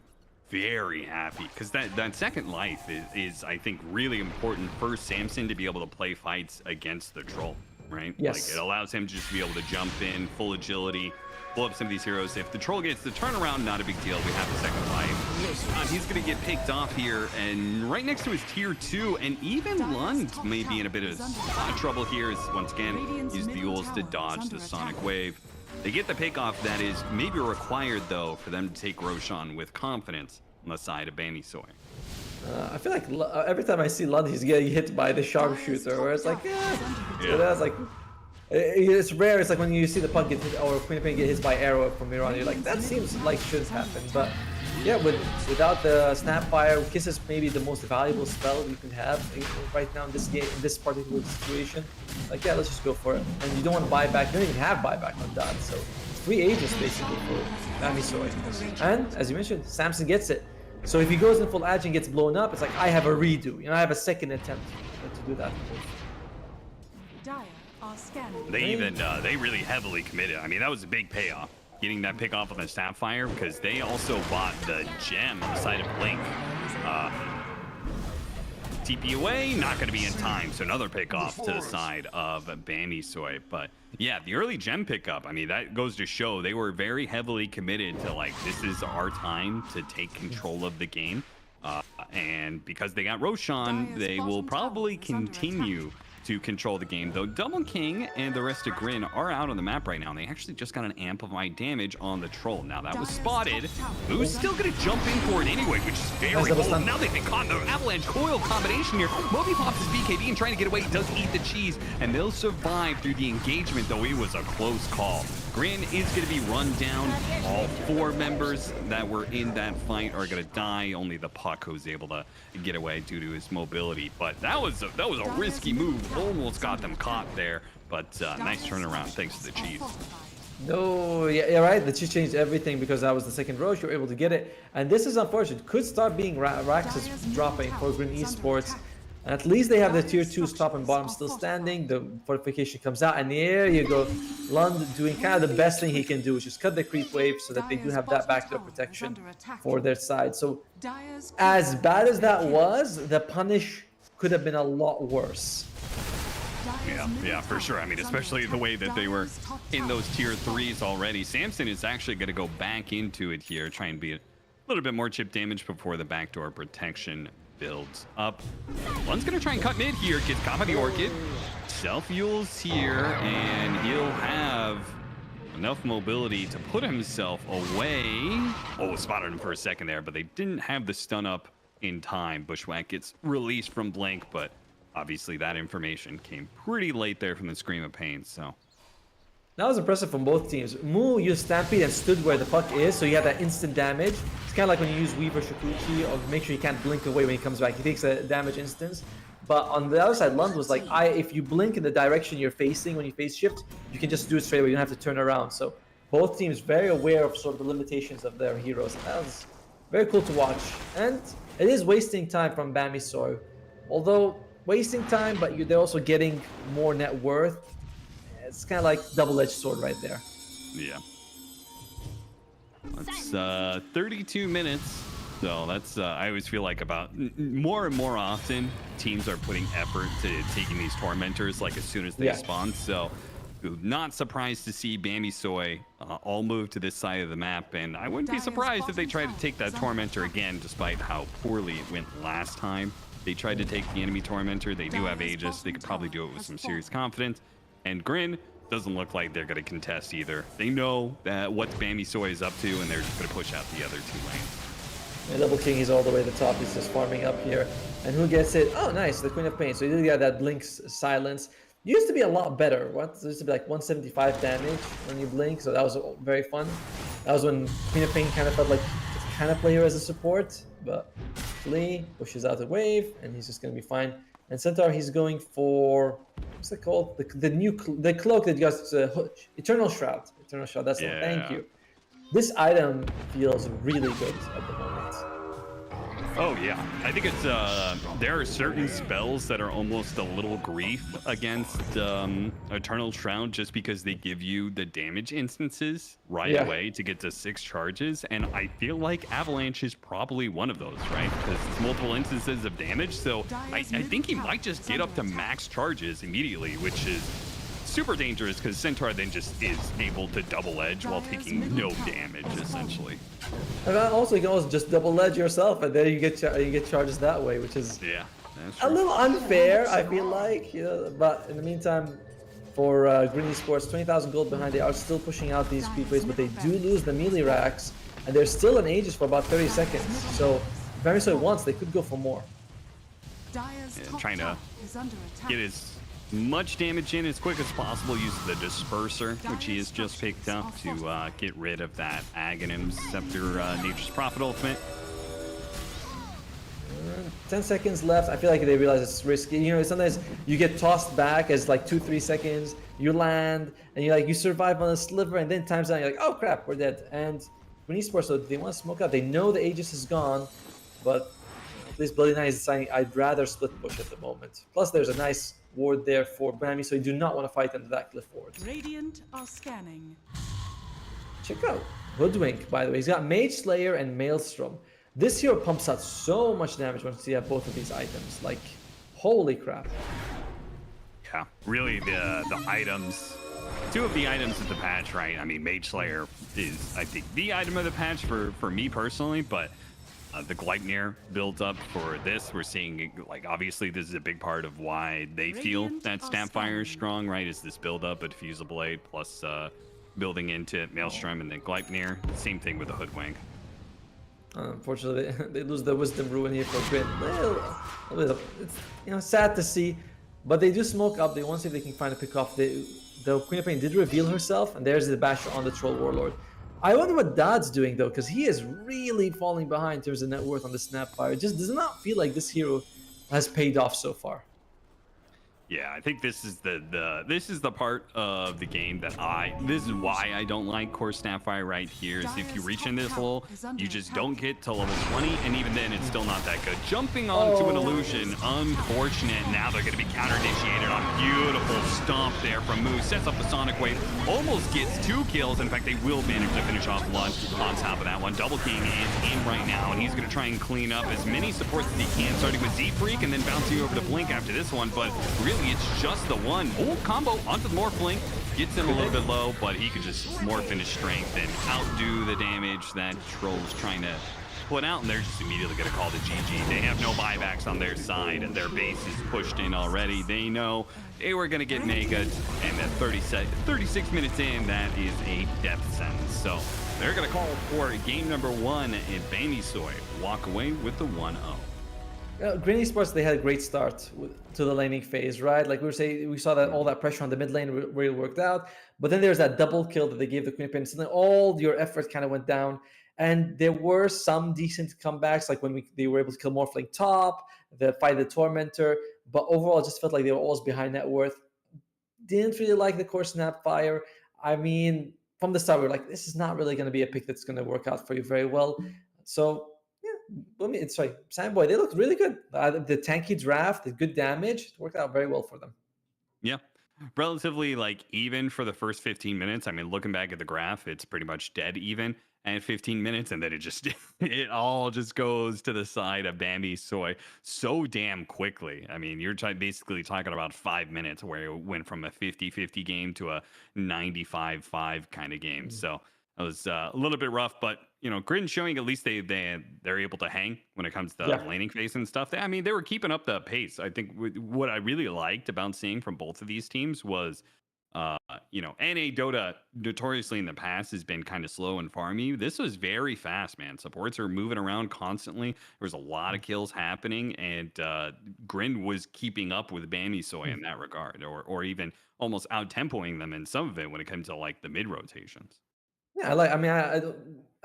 very happy, because that second life is I think really important for Samson to be able to play fights against the troll. Right? Yes. Like it allows him to just be able to jump in, full agility, blow up some of these heroes. If the troll gets the turnaround, not a big deal. We have the second life. He's going to get picked off here, and right next to his tier 2, and even Lund may be in a bit of trouble here, as once again, use the Yules to dodge the Sonic Wave. They get the pick off that is maybe required, though, for them to take Roshan with confidence on the side of Bambi Soy. I feel like every time I see Lund, he's getting hit by the sharpshooter, where it's like, So that's like, it's rare. It's like when you see the puck get hit, or Queen of Pain get hit by arrow from Miran, you're like, that seems like should happen. But yeah, without the Snapfire, Kiss is maybe the most valuable spell you can have right now in this game, in this particular situation. Like, yeah, let's just go for it. And you don't want to buy back. You don't even have buyback on that. So it's 3 ages basically for Bambi Soy. And as you mentioned, Samson gets it. So if he goes in full edge and gets blown up, it's like, I have a redo. I have a second attempt to do that. Dire are scanning. They really heavily committed. I mean, that was a big payoff, getting that pick off on the Snapfire, because they also bought the gem on the side of Blink. TP away, not going to be in time, so another pick off to the side of Bambi Soy. But yeah, the early gem pickup, I mean, that goes to show they were very heavily committed to, like, this is our time to take control of the game. And because they got Roshan, they will probably continue to control the game, though Double King and the rest of Grin are out on the map right now, and they actually just got an amplified damage on the troll. Now that was spotted. Who's still gonna jump in for it anyway, which is very bold. Now they've been caught in the avalanche coil combination here. Moby pops his BKB and trying to get away. He does eat the cheese, and they'll survive through the engagement, though it was a close call. Grin is going to be run down. All 4 members that were in that fight are going to die. Only the Puck who's able to get away due to his mobility. But that was a risky move. Almost got them caught there. But nice turnaround thanks to the cheese. No, yeah, right. The cheese changed everything because that was the second Roche. You were able to get it. And this is unfortunate. Could start being Raxus dropping for Green Esports. And at least they have the tier 2s top and bottom still standing. The fortification comes out, and there you go. Lund doing kind of the best thing he can do, which is cut the creep wave so that they do have that backdoor protection for their side. So as bad as that was, the punish could have been a lot worse. Yeah, for sure. I mean, especially the way that they were in those tier 3s already. Samson is actually going to go back into it here, try and be a little bit more chip damage before the backdoor protection builds up. Lund's going to try and cut mid here, gets caught by the Orchid. Self-fuels here, and he'll have enough mobility to put himself away. Oh, spotted him for a second there, but they didn't have the stun up in time. Bushwhack gets released from Blink, but obviously that information came pretty late there from the Scream of Pain, so. That was impressive from both teams. Mu used Stampede and stood where the puck is, so you have that instant damage. It's kind of like when you use Weaver Shakuchi, or make sure you can't blink away when he comes back. He takes a damage instance. But on the other side, Lund was like, if you blink in the direction you're facing when you face shift, you can just do it straight away. You don't have to turn around. So both teams very aware of sort of the limitations of their heroes. That was very cool to watch. And it is wasting time from Bamisoy. Although wasting time, but they're also getting more net worth. It's kind of like double-edged sword right there. Yeah. That's 32 minutes. So that's, I always feel like about more and more often, teams are putting effort to taking these Tormentors like as soon as they spawn. So not surprised to see Bamisoy all move to this side of the map. And I wouldn't be surprised if they try to take that Tormentor again, despite how poorly it went last time. They tried to take the enemy Tormentor. They do have Aegis. They could probably do it with some serious confidence. And Grin doesn't look like they're going to contest either. They know that what Bamisoy is up to, and they're just going to push out the other 2 lanes. Yeah, Double King, he's all the way to the top. He's just farming up here. And who gets it? Oh, nice. The Queen of Pain. So you did get that Blink's silence. Used to be a lot better. What? It used to be like 175 damage when you blink. So that was very fun. That was when Queen of Pain kind of felt like to kind of play her as a support. But Lee pushes out the wave, and he's just going to be fine. And Centaur, he's going for, what's it called? The cloak that goes Eternal Shroud. Eternal Shroud, that's the one. Thank you. This item feels really good at the moment. Oh yeah, I think it's there are certain spells that are almost a little grief against Eternal Shroud just because they give you the damage instances right away to get to 6 charges, and I feel like Avalanche is probably one of those, right? Because it's multiple instances of damage, so I think he might just get up to max charges immediately, which is super dangerous because Centaur then just is able to double edge while taking no damage essentially. And also you can also just double edge yourself, and then you get charges that way, which is a little unfair, I feel like. You know, but in the meantime, for Green Esports, 20,000 gold behind. They are still pushing out these creep waves, but they do lose the melee racks, and they're still in Aegis for about 30 seconds. So if Bamisoy wants, they could go for more. Trying to get his much damage in as quick as possible, use the Disperser, which he has just picked up to get rid of that Aghanim Scepter Nature's Prophet ultimate. 10 seconds left. I feel like they realize it's risky. You know, sometimes you get tossed back as like 2-3 seconds, you land, and you survive on a sliver, and then time's out, you're like, oh crap, we're dead. And Green Esports, so they want to smoke out. They know the Aegis is gone, but at least Bloody Knight is deciding I'd rather split push at the moment. Plus there's a nice ward there for Bambi, so you do not want to fight under that cliff ward. Radiant are scanning. Check out Hoodwink, by the way. He's got Mage Slayer and Maelstrom. This hero pumps out so much damage once you have both of these items. Like, holy crap. Yeah, really the items, 2 of the items of the patch, right? I mean, Mage Slayer is, I think, the item of the patch for me personally, but the Gleipnir builds up for this. We're seeing, like, obviously this is a big part of why they feel that Snapfire is strong, right? Is this build up, a Diffusal Blade plus building into Maelstrom and then Gleipnir. Same thing with the Hoodwink. Unfortunately, they lose the Wisdom Ruin here for Grin. It's sad to see, but they do smoke up. They want to see if they can find a pick off. The Queen of Pain did reveal herself, and there's the Basher on the Troll Warlord. I wonder what Dad's doing though, because he is really falling behind in terms of net worth on the Snapfire. It just does not feel like this hero has paid off so far. Yeah, I think this is the part of the game that this is why I don't like Core Snapfire right here, is if you reach in this hole, you just don't get to level 20, and even then it's still not that good. Jumping onto an illusion, unfortunate. Now they're going to be counter-initiated on beautiful stomp there from Moose. Sets up the Sonic Wave, almost gets 2 kills. In fact, they will manage to finish off one on top of that one. Double King is in right now, and he's going to try and clean up as many supports as he can, starting with Z-Freak and then bouncing over to Blink after this one, but really it's just the one. Oh, combo onto the Morph Blink. Gets him a little bit low, but he could just morph in his strength and outdo the damage that Troll's trying to put out, and they're just immediately going to call the GG. They have no buybacks on their side, and their base is pushed in already. They know they were going to get megas, and at 36 minutes in, that is a death sentence. So they're going to call for game number 1, and Bamisoy walk away with the 1-0. Green Esports, they had a great start to the laning phase, right? Like we were saying, we saw that all that pressure on the mid lane really worked out. But then there's that double kill that they gave the Queen Pin. So then all your effort kind of went down. And there were some decent comebacks, like when they were able to kill Morphling top, the fight the Tormentor. But overall, it just felt like they were always behind net worth. Didn't really like the Core Snapfire. I mean, from the start, we were like, this is not really going to be a pick that's going to work out for you very well. So Sandboy, they looked really good. The tanky draft, the good damage, it worked out very well for them. Yeah, relatively like even for the first 15 minutes. I mean, looking back at the graph, it's pretty much dead even at 15 minutes, and then it all just goes to the side of Bamisoy so damn quickly. I mean, you're basically talking about 5 minutes where it went from a 50-50 game to a 95-5 kind of game. So it was a little bit rough, but Grin showing at least they're able to hang when it comes to laning phase and stuff. I mean, they were keeping up the pace. I think what I really liked about seeing from both of these teams was, NA Dota notoriously in the past has been kind of slow and farmy. This was very fast, man. Supports are moving around constantly. There was a lot of kills happening, and Grin was keeping up with Bamisoy in that regard, or even almost out-tempoing them in some of it when it comes to like the mid rotations. Yeah,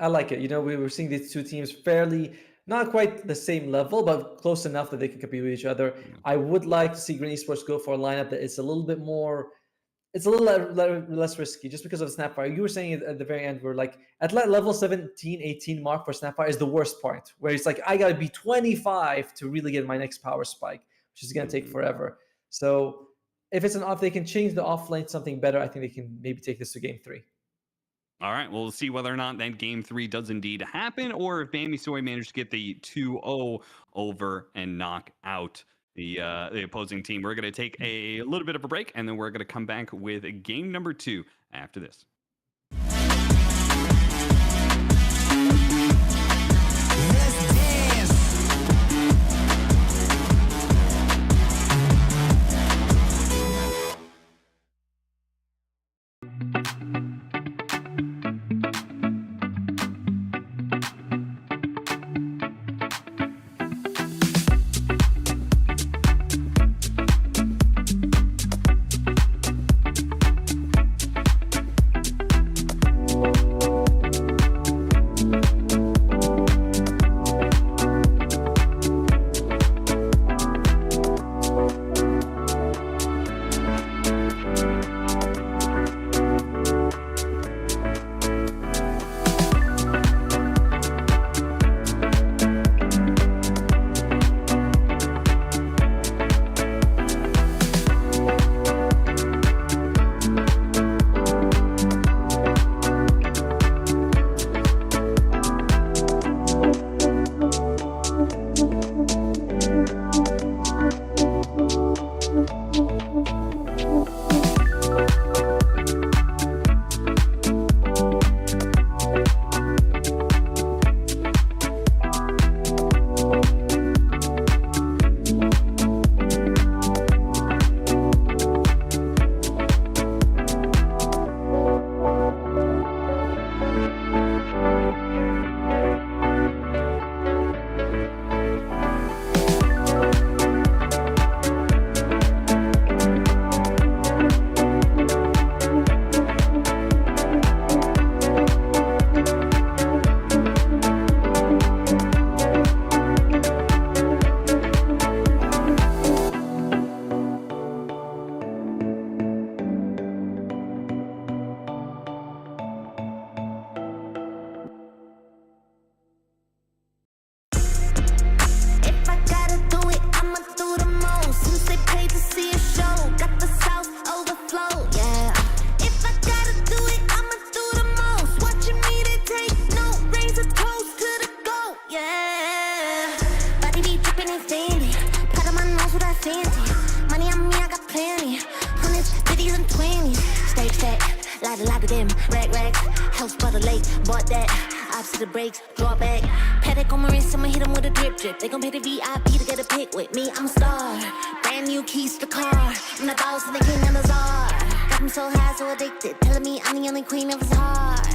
I like it. We were seeing these two teams fairly, not quite the same level, but close enough that they can compete with each other. I would like to see Green Esports go for a lineup that it's a little bit more, it's a little less risky just because of the Snapfire. You were saying at the very end, we're like, at level 17, 18 mark for Snapfire is the worst point, where it's like, I got to be 25 to really get my next power spike, which is going to take forever. So if it's if they can change the off lane to something better, I think they can maybe take this to game 3. All right, we'll see whether or not that game 3 does indeed happen, or if Bamisoy managed to get the 2-0 over and knock out the opposing team. We're going to take a little bit of a break, and then we're going to come back with game number 2 after this. fancy. Money on me, I got plenty. Hundreds, 50s, and 20s. Stage stack, lot of them. Racks, house by the lake, bought that. Ops to the brakes, draw back. Paddock on my wrist, I'ma hit 'em with a drip. They gon' pay the VIP to get a pick with me. I'm a star. Brand new keys to the car. I'm the boss and the king and the czar. Got 'em so high, so addicted. Telling me I'm the only queen of his heart.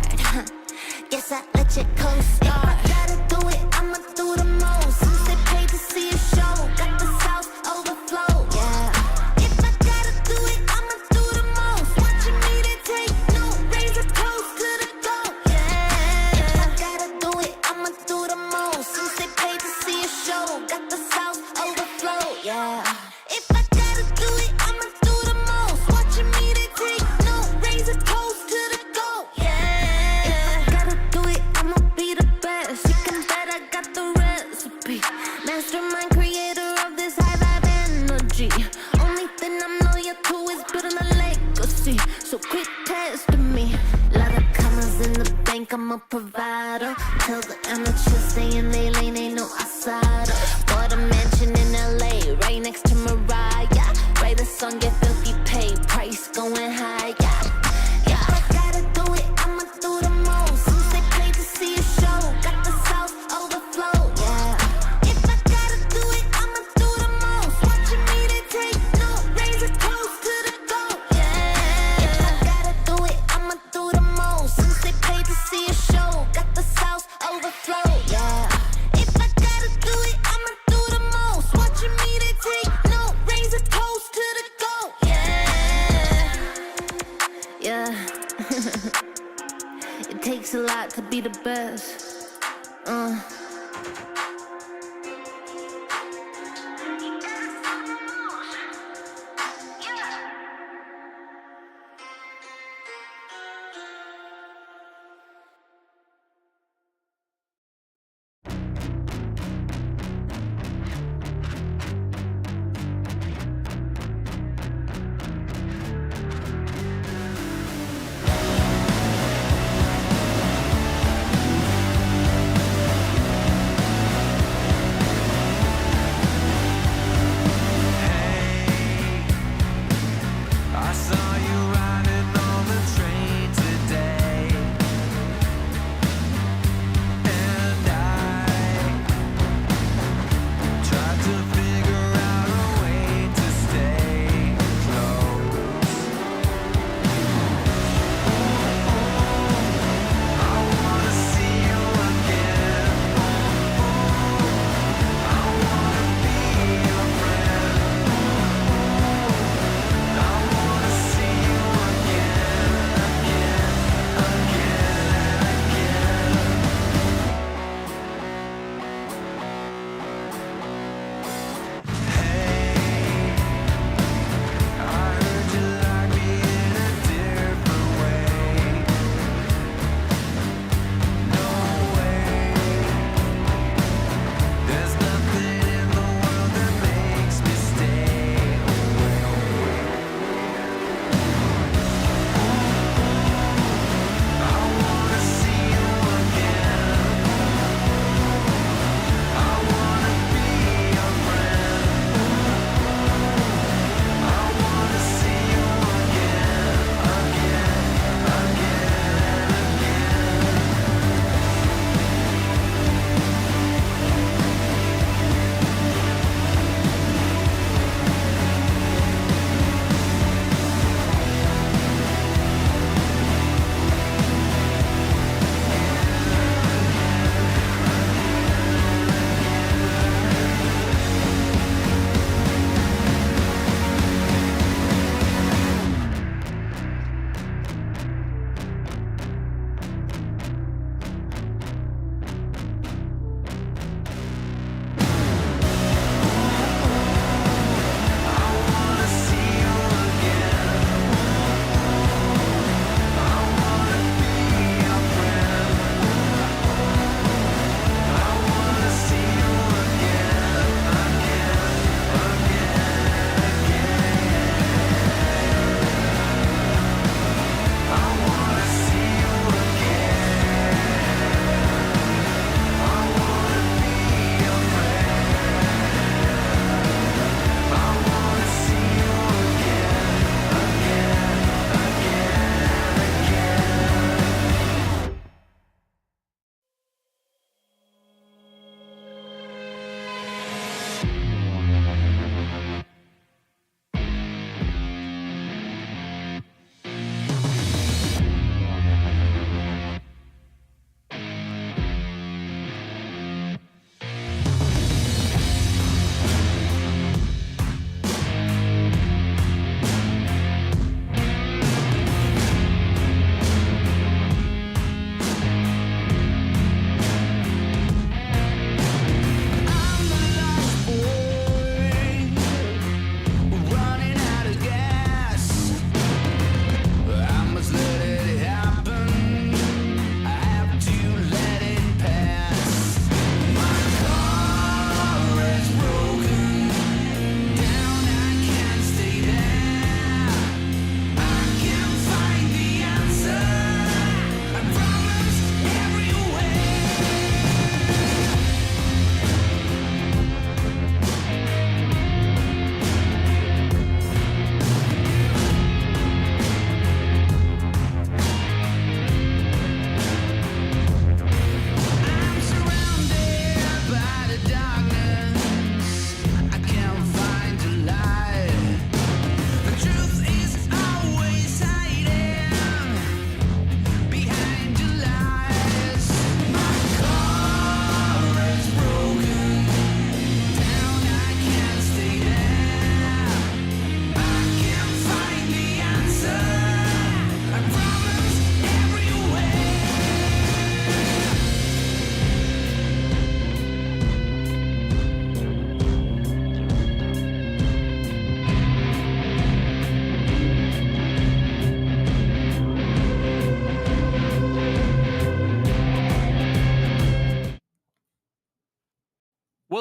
Guess I let you co-star. If I gotta do it, I'ma do the most. Since they paid to see a show, got the sauce overflow. Yeah. If I gotta do it, I'ma do the most. Watching me, they take no razor toast to the goat. Yeah. If I gotta do it, I'ma do the most. Since they paid to see a show, got the sauce overflow. Yeah. If I gotta do it, I'ma do the most. Watching me, they take no razor toast to the goat. Yeah. If I gotta do it, I'ma be the best. You can bet I got the recipe. Mastermind creator of this high vibe energy. Only thing I'm loyal to is building a legacy. So quit testing me. Lot of commas in the bank, I'm a provider. Tell the amateurs stay in their lane, ain't no outsider. Bought a mansion in LA, right next to Mariah. Write a song, get filthy paid, price going high. Yeah. If I gotta do it, I'ma do the most. Since they paid to see a show, got the sauce overflow. Yeah. If I gotta do it, I'ma do the most. Watching me, they take no razor toast to the goat. Yeah. If I gotta do it, I'ma do the most. Since they paid to see a show, got the sauce overflow. Yeah. If I gotta do it, I'ma do the most. Watching me, they take no razor toast to the goat. Yeah. Yeah. It takes a lot to be the best.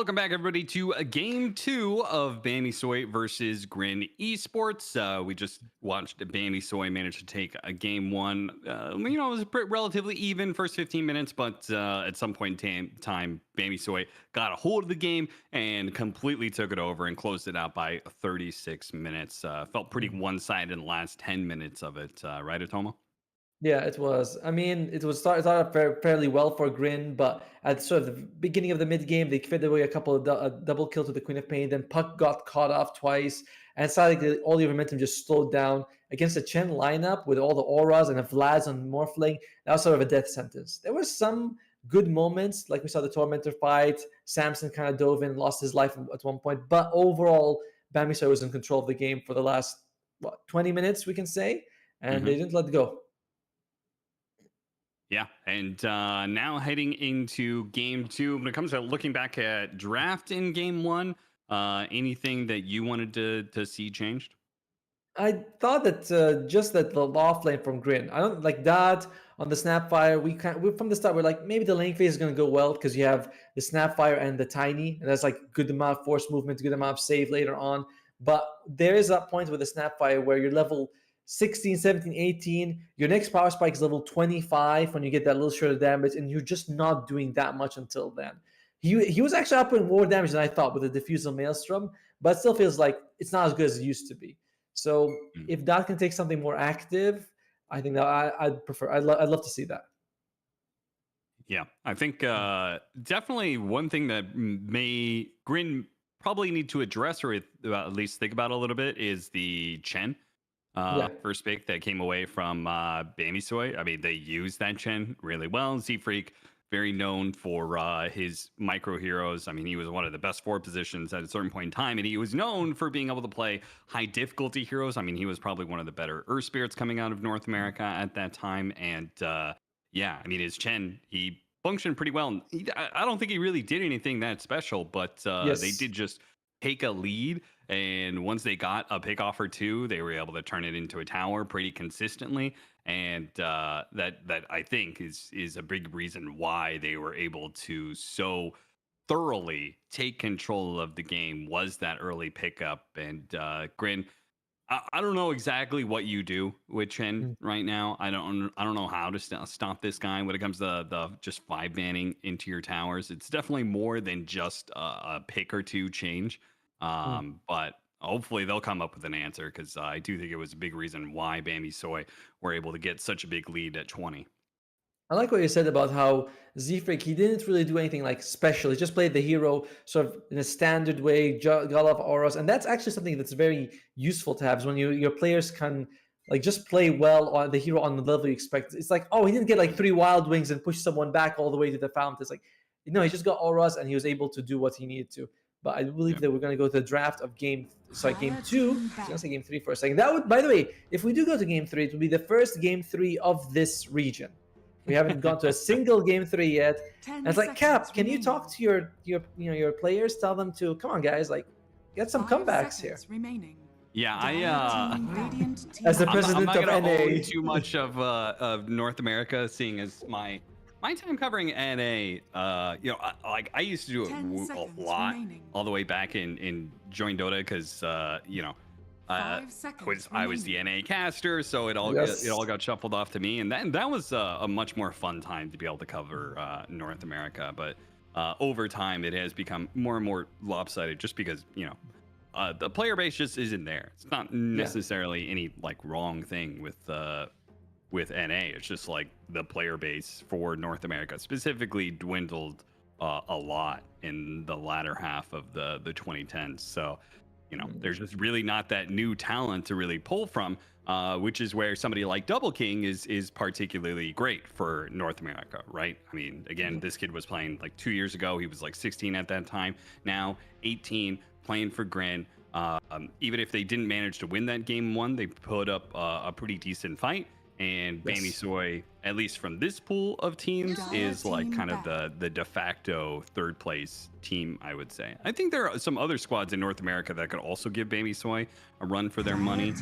welcome back, everybody, to game 2 of Bammy Soy versus Grin Esports. We just watched Bammy Soy manage to take a game 1. It was relatively even first 15 minutes, but at some point in time, Bammy Soy got a hold of the game and completely took it over and closed it out by 36 minutes. Felt pretty one-sided in the last 10 minutes of it, right, Atoma? Yeah, it was. I mean, it started off fairly well for Grin, but at sort of the beginning of the mid game, they fed away a couple of double kill to the Queen of Pain. Then Puck got caught off twice, and suddenly all your momentum just slowed down against the Chen lineup with all the auras and the Vlads on Morphling. That was sort of a death sentence. There were some good moments, like we saw the Tormentor fight. Samson kind of dove in, lost his life at one point, but overall, Bammy Soy was in control of the game for the last 20 minutes, we can say, and they didn't let go. Yeah, and now heading into game 2. When it comes to looking back at draft in game 1, anything that you wanted to see changed? I thought that just that the off lane from Grin, I don't like that on the Snapfire. We from the start we're like maybe the lane phase is going to go well because you have the Snapfire and the Tiny, and that's like good amount of force movement, good amount of save later on. But there is that point with the Snapfire where you're level 16, 17, 18. Your next power spike is level 25 when you get that little short of damage, and you're just not doing that much until then. He was actually outputting more damage than I thought with the Diffusal Maelstrom, but it still feels like it's not as good as it used to be. So if that can take something more active, I think that I'd prefer. I'd love to see that. Yeah, I think definitely one thing that Grin probably need to address or at least think about a little bit is the Chen. First pick that came away from Bammy Soy. I mean, they used that Chen really well. Z-Freak, very known for his micro heroes. I mean, he was one of the best 4 positions at a certain point in time, and he was known for being able to play high difficulty heroes. I mean, he was probably one of the better Earth Spirits coming out of North America at that time. And yeah, I mean, his Chen, he functioned pretty well. I don't think he really did anything that special, but they did just take a lead. And once they got a pick off or 2, they were able to turn it into a tower pretty consistently. And that I think is a big reason why they were able to so thoroughly take control of the game was that early pickup. And Grin, I don't know exactly what you do with Chen right now. I don't know how to stop this guy when it comes to the just 5 banning into your towers. It's definitely more than just a pick or 2 change. But hopefully they'll come up with an answer because I do think it was a big reason why Bammy Soy were able to get such a big lead at 20. I like what you said about how Z-Freak, he didn't really do anything like special. He just played the hero sort of in a standard way, got a lot of auras. And that's actually something that's very useful to have is when your players can like just play well on the hero on the level you expect. It's like, oh, he didn't get like 3 wild wings and push someone back all the way to the fountain. It's like, he just got auras and he was able to do what he needed to. But I believe that we're going to go to the draft of game 2. I was going to say game 3 for a second. That would, by the way, if we do go to game 3, it would be the first game 3 of this region. We haven't gone to a single game 3 yet. And it's like, Cap, can you talk to your players? Tell them to come on, guys, like get some comebacks here. Yeah, I as the president I'm not of NA, own too much of North America, seeing as my time covering NA, I used to do it a lot all the way back in Join Dota because I was the NA caster, so it all got shuffled off to me, and that was a much more fun time to be able to cover North America. But over time, it has become more and more lopsided, just because the player base just isn't there. It's not necessarily any like wrong thing with NA. It's just like the player base for North America specifically dwindled a lot in the latter half of the 2010s. So, there's just really not that new talent to really pull from, which is where somebody like Double King is particularly great for North America, right? I mean, again, this kid was playing like 2 years ago. He was like 16 at that time. Now 18, playing for Grin. Even if they didn't manage to win that game 1, they put up a pretty decent fight. And Bammy Soy, at least from this pool of teams, is like kind of the de facto 3rd place team, I would say. I think there are some other squads in North America that could also give Bammy Soy a run for their money.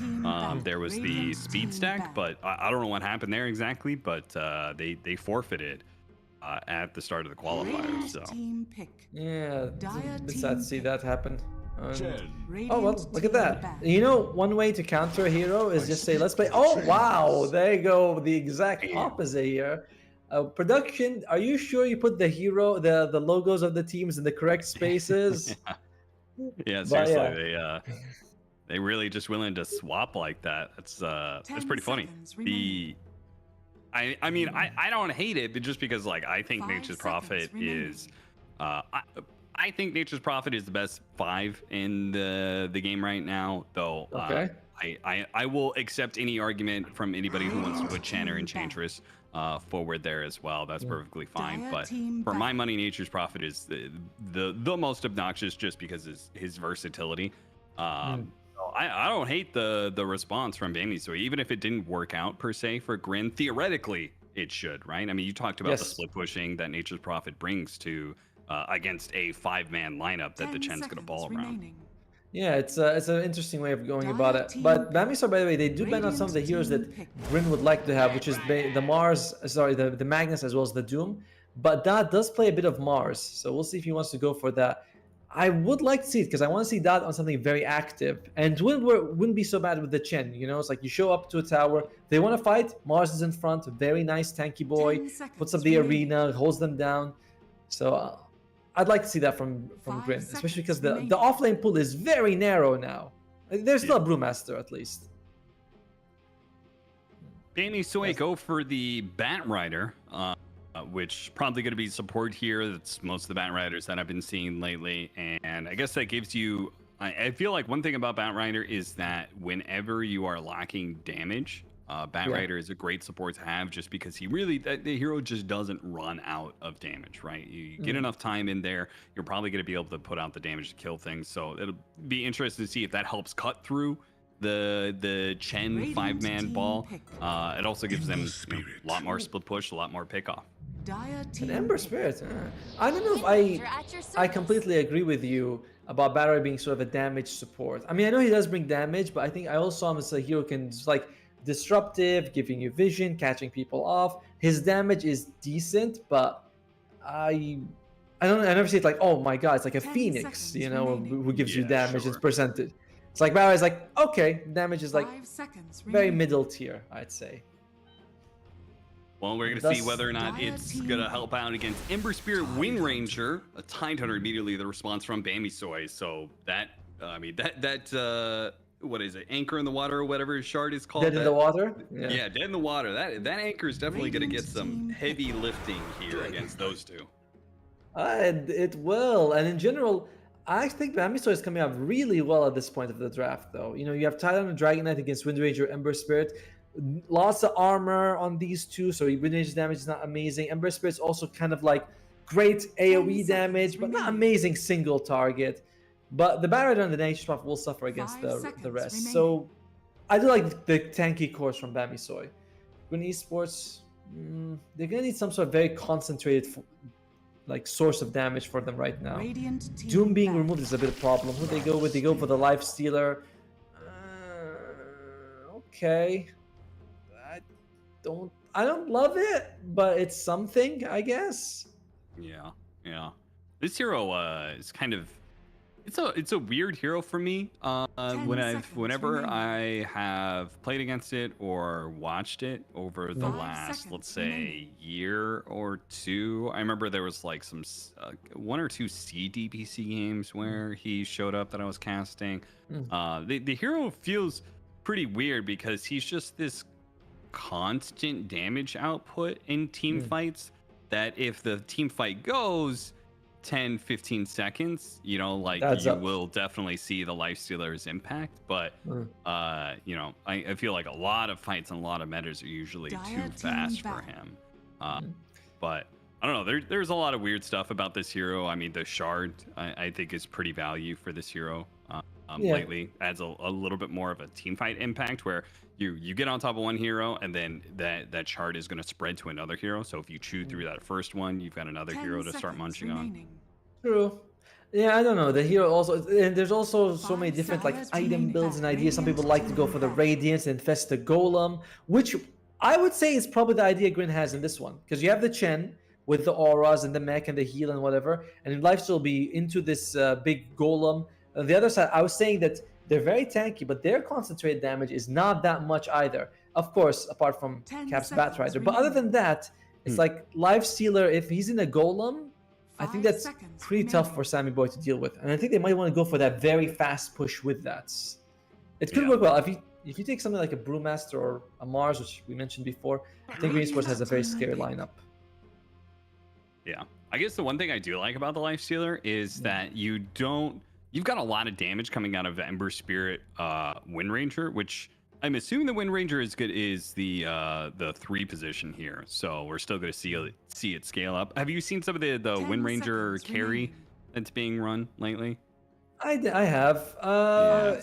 There was the Speed Stack, but I don't know what happened there exactly, but they forfeited at the start of the qualifiers. So yeah, Dire it's sad to team see that happen. Oh well, Radiant look at team that. back. You know, one way to counter a hero is just say, let's play. Oh wow, there you go. The exact opposite here. Production, are you sure you put the hero, the logos of the teams in the correct spaces? Yeah, But seriously, yeah. they really just willing to swap like that. That's pretty funny. I mean, I don't hate it, but just because like I think Nature's Prophet is I think Nature's Prophet is the best 5 in the game right now, though. Okay. I will accept any argument from anybody who wants to put Chen or Enchantress forward there as well. That's perfectly fine. Dire But team for my back. money, Nature's Prophet is the most obnoxious just because his versatility. I don't hate the response from Bambi. So even if it didn't work out per se for Grin, theoretically it should, right? I mean, you talked about the split pushing that Nature's Prophet brings to against a 5-man lineup that the Chen's going to ball around. Yeah, it's an interesting way of going about it. But Bamisor, by the way, they do ban on some of the heroes that Grin would like to have, which is the Mars, sorry, the Magnus as well as the Doom. But Dot does play a bit of Mars, so we'll see if he wants to go for that. I would like to see it because I want to see Dot on something very active, and wouldn't be so bad with the Chen. You know, it's like you show up to a tower, they want to fight, Mars is in front, very nice tanky boy, puts up the arena, holds them down. So I'd like to see that from Grin, especially because the offlane pool is very narrow now. There's still a Brewmaster at least. Danny Soy go for the Bat Rider, which probably going to be support here. That's most of the Bat Riders that I've been seeing lately, and I guess that gives you. I feel like one thing about Bat Rider is that whenever you are lacking damage, Bat Rider is a great support to have, just because he really the hero just doesn't run out of damage, right? You get enough time in there, you're probably going to be able to put out the damage to kill things. So it'll be interesting to see if that helps cut through the Chen 5-man ball. It also gives them a lot more split push, a lot more pickoff. An Ember Spirit. I don't know if I completely agree with you about Battery being sort of a damage support. I mean, I know he does bring damage, but I think I also saw him as a hero can just like disruptive, giving you vision, catching people off. His damage is decent, but I never see it like, oh my god, it's like a Phoenix, you know, who gives you damage and percentage. It's like Battery's like, okay, damage is like very middle tier, I'd say. Well, we're going to see whether or not it's going to help out against Ember Spirit Wind Ranger, a Tidehunter immediately, the response from Bambi Soy. So that, I mean, that what is it, Anchor in the Water or whatever his shard is called? Dead in the Water? Yeah, Dead in the Water. That Anchor is definitely going to get some heavy lifting here against those two. It will. And in general, I think Bambi Soy is coming out really well at this point of the draft, though. You know, you have Tidehunter Dragon Knight against Wind Ranger, Ember Spirit. Lots of armor on these two, so Wind Ranger's damage is not amazing. Ember Spirit's also kind of like great AoE damage, but not amazing single target. But the Barrier and the Nature's Prophet will suffer against the rest. So I do like the tanky cores from Bambi Soy. Green Esports, they're gonna need some sort of very concentrated like source of damage for them right now. Doom being removed is a bit of a problem. Who they go with? They go for the Life Stealer. Okay. I don't love it, but it's something, I guess. Yeah. This hero is kind of it's a weird hero for me. Whenever I have played against it or watched it over the last, let's say, year or two. I remember there was like some 1 or 2 CDPC games where he showed up that I was casting. The hero feels pretty weird because he's just this constant damage output in team fights that if the team fight goes 10-15 seconds, you know, like will definitely see the Life Stealer's impact, but you know, I feel like a lot of fights and a lot of metas are usually too fast for him. But I don't know, there's a lot of weird stuff about this hero. I mean, the shard I think is pretty value for this hero. Lately adds a little bit more of a team fight impact where you get on top of one hero and then that shard is going to spread to another hero. So if you chew through that first one, you've got another hero to start munching on. True. Yeah, I don't know. The hero also, and there's also so many different like item builds and ideas. Some people like to go for the Radiance and infest the Golem, which I would say is probably the idea Grin has in this one, because you have the Chen with the auras and the mech and the heal and whatever. And Lifesteal will be into this big golem. On the other side, I was saying that they're very tanky, but their concentrated damage is not that much either. Of course, apart from Cap's Batrider. But other than that, it's like Lifestealer, if he's in a golem, I think that's pretty tough for Sammy Boy to deal with. And I think they might want to go for that very fast push with that. It could work well. If you take something like a Brewmaster or a Mars, which we mentioned before, I think Green Sports has a very scary lineup. Yeah. I guess the one thing I do like about the Lifestealer is that you've got a lot of damage coming out of Ember Spirit Wind Ranger, which I'm assuming the Wind Ranger is the 3 position here. So we're still going to see it scale up. Have you seen some of the Wind Ranger carry that's being run lately? I have.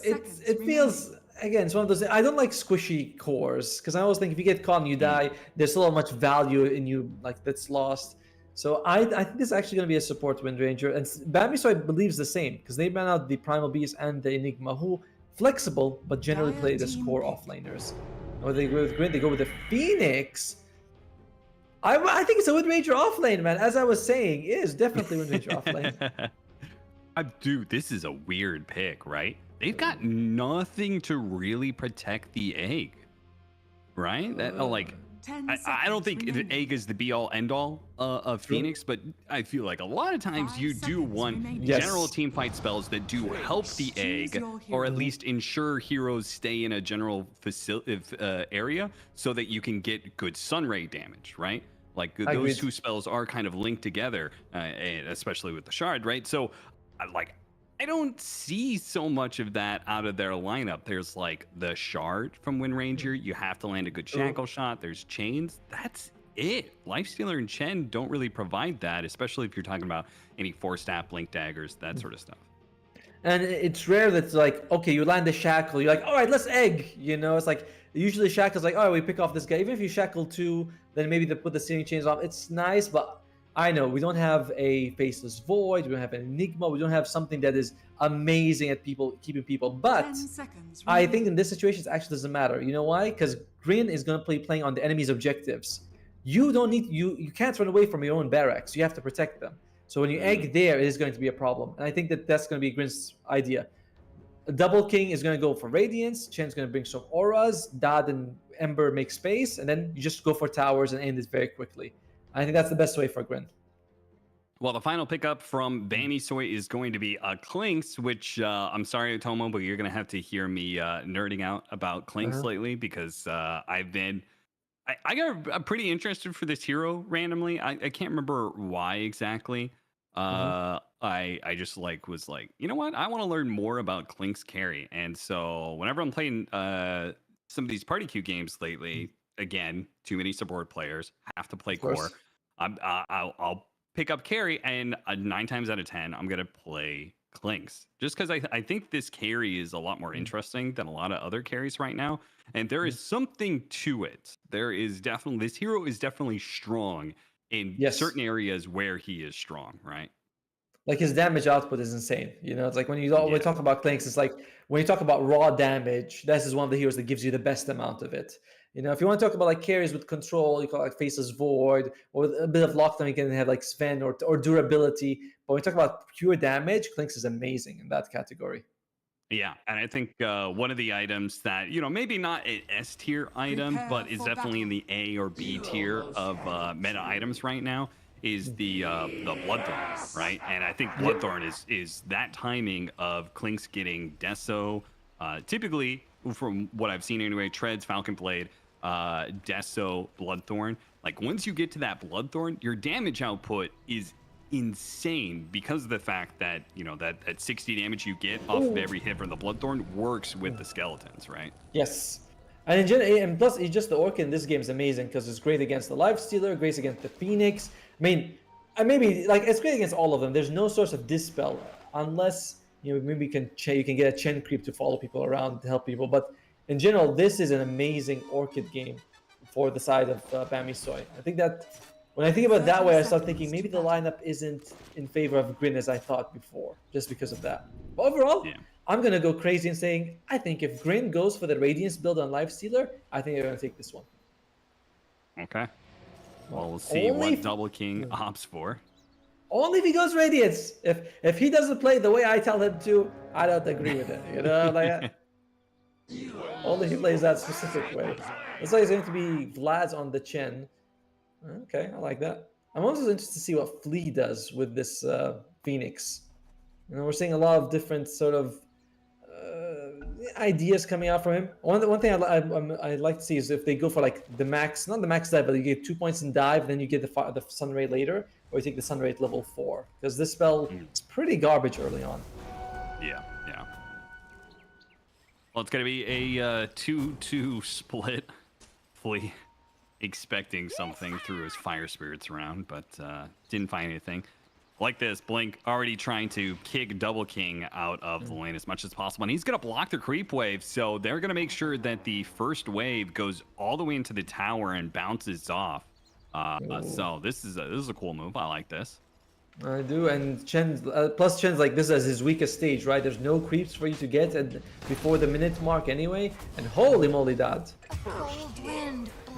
It feels, again, it's one of those. I don't like squishy cores because I always think if you get caught and you die, there's still much value in you like that's lost. So I think this is actually going to be a support Wind Ranger, and Bamisoy believes the same because they ran out the Primal Beast and the Enigma, who flexible but generally play as core offlaners. Or they go with Grid, they go with the Phoenix. I think it's a Wind Ranger offlane, man. As I was saying, it is definitely Wind Ranger offlane. Dude, this is a weird pick, right? They've got nothing to really protect the egg, right? I don't think the egg is the be-all, end-all of Phoenix, but I feel like a lot of times you do want general team fight spells that do help the egg, or at least ensure heroes stay in a general area so that you can get good sunray damage, right? Like those two spells are kind of linked together, especially with the shard, right? So I don't see so much of that out of their lineup. There's like the shard from Wind Ranger. You have to land a good shackle shot. There's chains. That's it. Lifestealer and Chen don't really provide that, especially if you're talking about any 4-staff, blink daggers, that sort of stuff. And it's rare that it's like, okay, you land the shackle. You're like, all right, let's egg. You know, it's like usually shackle's like, all right, we pick off this guy. Even if you shackle 2, then maybe they put the searing chains off. It's nice, but I know we don't have a Faceless Void, we don't have an Enigma, we don't have something that is amazing at keeping people. But I think in this situation, it actually doesn't matter. You know why? Because Grin is going to be playing on the enemy's objectives. You don't need you can't run away from your own barracks. You have to protect them. So when you egg there, it is going to be a problem. And I think that's going to be Grin's idea. Double King is going to go for Radiance. Chen's going to bring some auras. Dad and Ember make space, and then you just go for towers and end it very quickly. I think that's the best way for Grin. Well, the final pickup from Bamisoy is going to be a Clinks, which I'm sorry, Tomo, but you're going to have to hear me nerding out about Clinks lately because I got pretty interested for this hero randomly. I can't remember why exactly. I just was like, you know what? I want to learn more about Clinks carry. And so whenever I'm playing some of these party queue games lately, again, too many support players, have to play core. I'll pick up carry, and 9 times out of 10, I'm going to play Clinks. Just because I think this carry is a lot more interesting than a lot of other carries right now. And there is something to it. This hero is definitely strong in certain areas where he is strong, right? Like his damage output is insane. You know, it's like when we talk about Clinks, it's like when you talk about raw damage, this is one of the heroes that gives you the best amount of it. You know, if you want to talk about like carries with control, you call it like Faceless Void, or a bit of lockdown, you can have like Sven or durability. But when you talk about pure damage, Clinks is amazing in that category. Yeah, and I think one of the items that, maybe not an S tier item, but is definitely in the A or B tier of meta items right now is the Bloodthorn, right? And I think Bloodthorn is that timing of Clinks getting Deso, typically from what I've seen anyway, Treads, Falcon Blade, Deso, Bloodthorn. Like once you get to that Bloodthorn, your damage output is insane because of the fact that that 60 damage you get off of every hit from the Bloodthorn works with the skeletons, right? Yes. And plus, it's just the Orchid in this game is amazing because it's great against the Lifestealer, great against the Phoenix. I mean, maybe like it's great against all of them. There's no source of dispel unless maybe you can get a Chen creep to follow people around to help people. But in general, this is an amazing Orchid game for the side of Bamisoy. I think that when I think about it that way, I start thinking maybe the lineup isn't in favor of Grin as I thought before, just because of that. But overall, I'm going to go crazy and saying, I think if Grin goes for the Radiance build on Lifestealer, I think they're going to take this one. Okay. Well, we'll see Only what Double King opts for. Only if he goes Radiance. If he doesn't play the way I tell him to, I don't agree with it. You know, like only if he plays that specific way. Looks like it's going to be Vlad's on the Chen. Okay, I like that. I'm also interested to see what Flea does with this Phoenix. You know, we're seeing a lot of different sort of ideas coming out from him. One thing I'd like to see is if they go for like the max, not the max dive, but you get 2 points in dive, then you get the Sun Ray later, or you take the Sun Ray at level 4. Because this spell is pretty garbage early on. Yeah. Well, it's going to be a 2-2 split. Flea expecting something through his Fire Spirits round, but didn't find anything. Like this, Blink already trying to kick Double King out of the lane as much as possible. And he's going to block the creep wave, so they're going to make sure that the first wave goes all the way into the tower and bounces off. So this is a cool move. I like this. I do, and Chen plus Chen's like this as his weakest stage, right? There's no creeps for you to get before the minute mark anyway. And holy moly, that.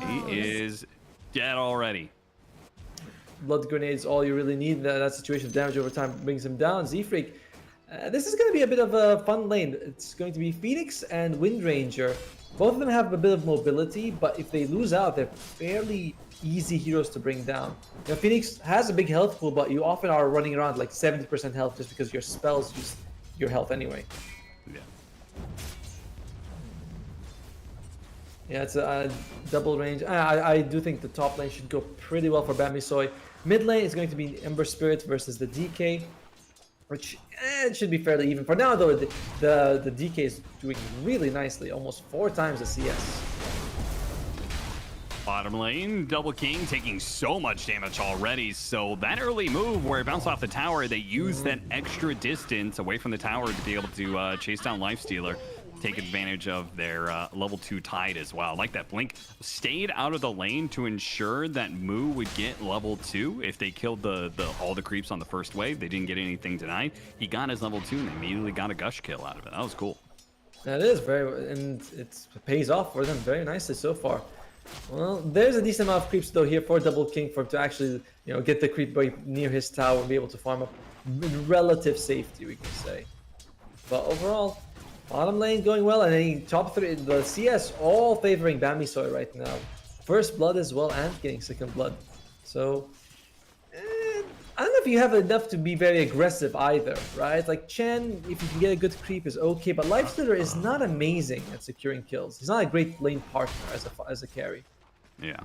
He is dead already. Blood grenades, all you really need. That situation of damage over time brings him down. Z-Freak, this is going to be a bit of a fun lane. It's going to be Phoenix and Wind Ranger. Both of them have a bit of mobility, but if they lose out, they're fairly easy heroes to bring down. You know, Phoenix has a big health pool, but you often are running around like 70% health just because your spells use your health anyway. Yeah, it's a double range. I do think the top lane should go pretty well for Bamisoy. Mid lane is going to be Ember Spirit versus the DK, which it should be fairly even. For now, though, the DK is doing really nicely, almost 4 times the CS. Bottom lane, Double King taking so much damage already. So that early move where it bounced off the tower, they used that extra distance away from the tower to be able to chase down Lifestealer. Take advantage of their level 2 tide as well. Like that, Blink stayed out of the lane to ensure that Moo would get level 2 if they killed all the creeps on the first wave. They didn't get anything denied. He got his level 2 and they immediately got a gush kill out of it. That was cool. That is and it pays off for them very nicely so far. Well, there's a decent amount of creeps though here for Double King to actually get the creep right near his tower and be able to farm up relative safety, we can say. But overall, bottom lane going well, and then top 3, the CS all favoring Bamisoy right now. First blood as well, and getting second blood. So, I don't know if you have enough to be very aggressive either, right? Like Chen, if you can get a good creep, is okay, but Lifestealer is not amazing at securing kills. He's not a great lane partner as a carry. Yeah.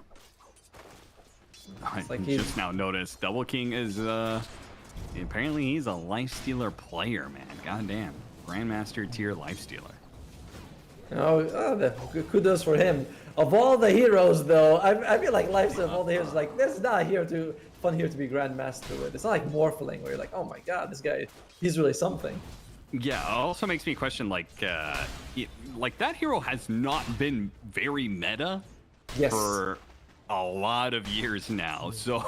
I just now noticed Double King is apparently he's a Lifestealer player, man. Goddamn. Grandmaster tier Lifestealer. Kudos for him. Of all the heroes, though, I feel like Lifestealer of all the heroes, like this is not a fun hero to be Grandmaster with. It's not like Morphling where you're like, oh my god, this guy, he's really something. Yeah, it also makes me question like that hero has not been very meta for a lot of years now. So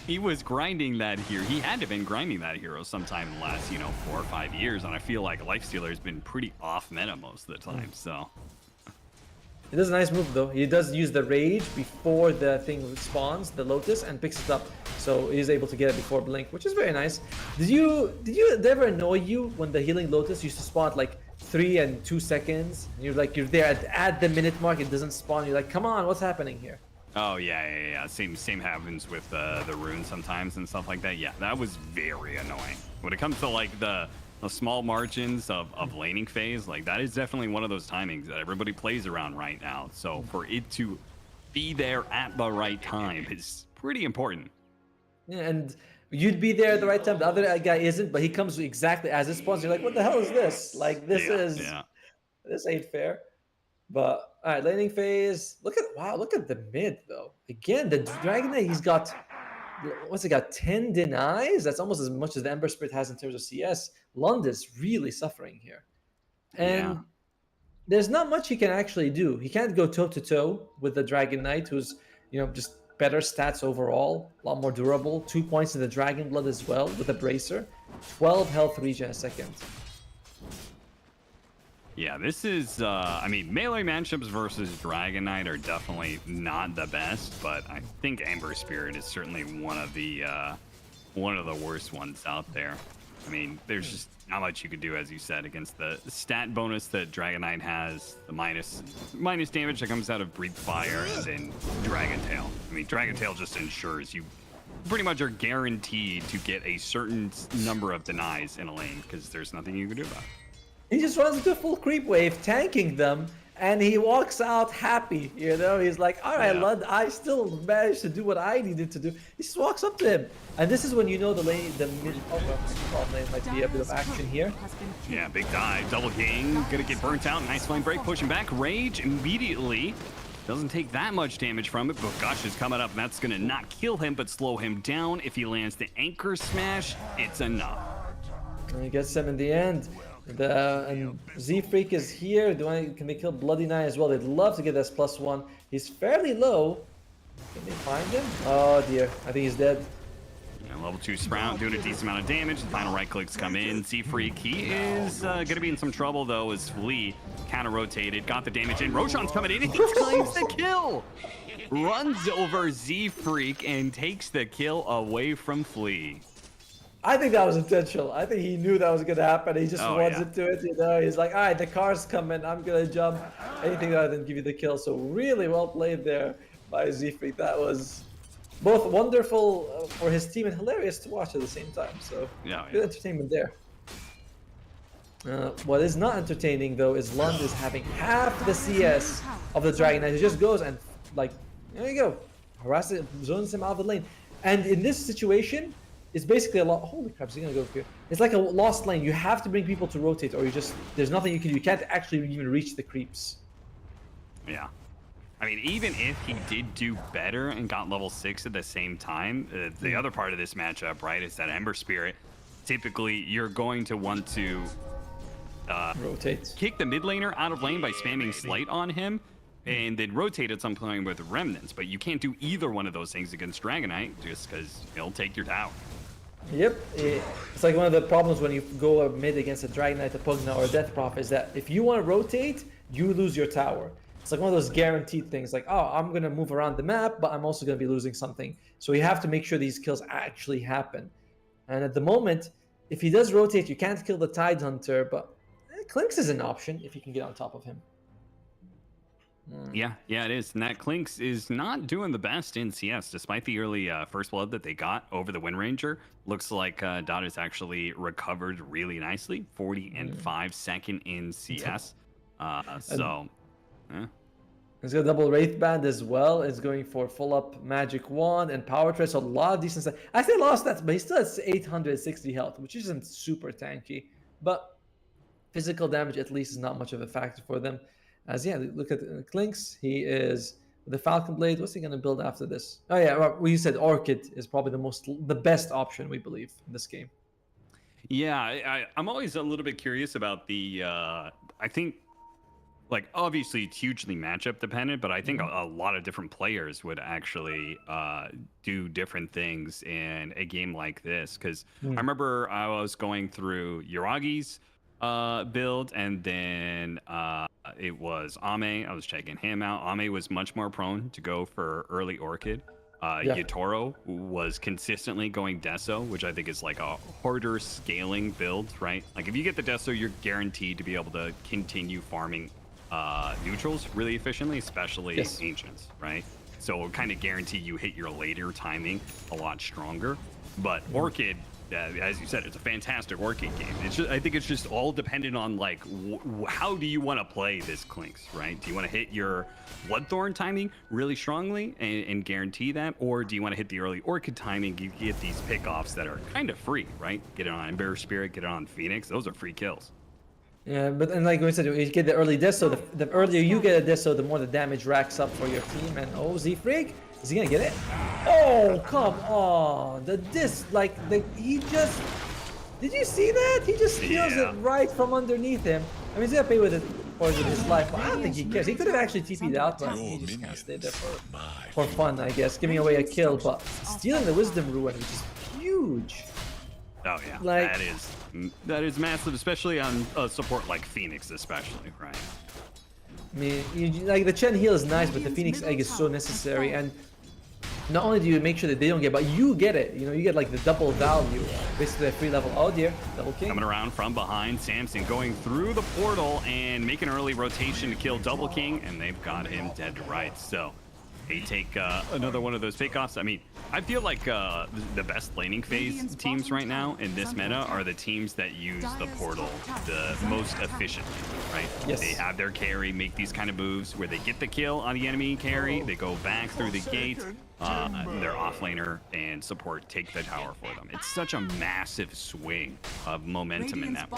he was grinding that hero. He had to have been grinding that hero sometime in the last, 4 or 5 years. And I feel like Lifestealer has been pretty off meta most of the time. So it does a nice move though. He does use the rage before the thing spawns, the Lotus, and picks it up. So he's able to get it before Blink, which is very nice. Did it ever annoy you when the healing Lotus used to spawn at like 3 and 2 seconds? And you're there at the minute mark, it doesn't spawn. You're like, come on, what's happening here? Oh yeah. Same happens with the rune sometimes and stuff like that. Yeah, that was very annoying. When it comes to like the small margins of laning phase, like that is definitely one of those timings that everybody plays around right now. So for it to be there at the right time is pretty important. Yeah, and you'd be there at the right time. The other guy isn't, but he comes exactly as it spawns. You're like, what the hell is this? Like this ain't fair. But all right, laning phase. Look at the mid though. Again, the Dragon Knight, he's got 10 denies. That's almost as much as the Ember Spirit has in terms of CS. Lund is really suffering here, and there's not much he can actually do. He can't go toe to toe with the Dragon Knight, who's just better stats overall, a lot more durable. 2 points in the Dragon Blood as well with the Bracer, 12 health regen a second. Yeah, this is, I mean, melee matchups versus Dragon Knight are definitely not the best, but I think Ember Spirit is certainly one of the worst ones out there. I mean, there's just not much you could do, as you said, against the stat bonus that Dragon Knight has, the minus damage that comes out of Breathe Fire, and then Dragon Tail. I mean, Dragon Tail just ensures you pretty much are guaranteed to get a certain number of denies in a lane, because there's nothing you can do about it. He just runs into a full creep wave, tanking them, and he walks out happy. You know, he's like, all right, Lud, I still managed to do what I needed to do. He just walks up to him. And this is when you know the lane, the mid, top lane might be a bit of action here. Yeah, big dive, double king, gonna get burnt out. Nice flame break, pushing back, rage immediately. Doesn't take that much damage from it, but Gush is coming up, and that's gonna not kill him, but slow him down. If he lands the anchor smash, it's enough. And he gets him in the end. And Z-Freak is here. Can they kill Bloody Knight as well? They'd love to get this +1. He's fairly low. Can they find him? Oh dear, I think he's dead. Yeah, level 2 Sprout doing a decent amount of damage. The final right clicks come in. Z-Freak, he is going to be in some trouble though, as Flea counter-rotated, got the damage in. Roshan's coming in and he claims the kill! Runs over Z-Freak and takes the kill away from Flea. I think that was intentional. I think he knew that was going to happen. He just runs into it, you know. He's like, all right, the car's coming. I'm going to jump. Anything other than give you the kill. So really well played there by Z-Freak. That was both wonderful for his team and hilarious to watch at the same time. So good entertainment there. What is not entertaining, though, is Lund is having half the CS of the Dragon Knight. He just goes and, like, there you go. Harasses, zones him out of the lane. And in this situation, it's basically a lot. Holy crap, is he gonna go here? It's like a lost lane. You have to bring people to rotate, or there's nothing you can do. You can't actually even reach the creeps. Yeah. I mean, even if he did do better and got level 6 at the same time, the other part of this matchup, right, is that Ember Spirit, typically you're going to want to rotate. Kick the mid laner out of lane by spamming Slight on him, and then rotate at some point with Remnants. But you can't do either one of those things against Dragon Knight, just because he'll take your tower. Yep, it's like one of the problems when you go mid against a Dragon Knight, a Pugna, or a Death Prophet is that if you want to rotate, you lose your tower. It's like one of those guaranteed things, like, oh, I'm going to move around the map, but I'm also going to be losing something. So you have to make sure these kills actually happen. And at the moment, if he does rotate, you can't kill the Tidehunter, but Clinks is an option if you can get on top of him. Yeah, it is. And that Clinks is not doing the best in CS, despite the early first blood that they got over the Wind Ranger. Looks like Dota's actually recovered really nicely. 40 and 5 second in CS. He's got a double Wraith Band as well. It's going for full up Magic Wand and Power Tread, so a lot of decent stuff. I say lost that, but he still has 860 health, which isn't super tanky. But physical damage at least is not much of a factor for them. As look at Clinks. He is with the Falcon Blade. What's he going to build after this? Oh yeah, well, you said Orchid is probably the best option, we believe, in this game. Yeah, I'm always a little bit curious about the. I think, like, obviously it's hugely matchup dependent, but I think a lot of different players would actually do different things in a game like this. Because I remember I was going through Yuragi's build, and then it was Ame. I was checking him out. Ame was much more prone to go for early Orchid. Yatoro was consistently going Deso, which I think is like a harder scaling build, right? Like if you get the Deso, you're guaranteed to be able to continue farming neutrals really efficiently, especially Ancients, right? So it'll kind of guarantee you hit your later timing a lot stronger. But Orchid, as you said, it's a fantastic Orchid game. It's just, I think it's just all dependent on like how do you want to play this Clinks, right? Do you want to hit your Bloodthorn timing really strongly and guarantee that, or do you want to hit the early Orchid timing? You get these pickoffs that are kind of free, right? Get it on Ember Spirit, get it on Phoenix. Those are free kills. Yeah, but and like we said, you get the early Deso. The earlier you get a Deso, the more the damage racks up for your team. And Z-Freak, is he gonna get it? Oh, come on! He just. Did you see that? He just steals it right from underneath him. I mean, he's gonna pay with it for his life, but I don't think he cares. He could have actually TP'd out, but he just kind of stayed there for fun, I guess, giving away a kill, but stealing the Wisdom Ruin, which is huge. Oh yeah, Like- that is massive, especially on support like Phoenix, especially, right? I mean, like the Chen heal is nice, but the Phoenix Egg is so necessary. And not only do you make sure that they don't get, but you get it. You know, you get like the double value, basically a free level. Oh dear, double king. Coming around from behind, Samson going through the portal and making an early rotation to kill Double King, and they've got him dead to rights. So they take another one of those fake-offs. I mean, I feel like the best laning phase teams right now in this meta are the teams that use the portal the most efficiently, right? Yes. They have their carry make these kind of moves where they get the kill on the enemy carry, they go back through the gate, their offlaner and support take the tower for them. It's such a massive swing of momentum in that.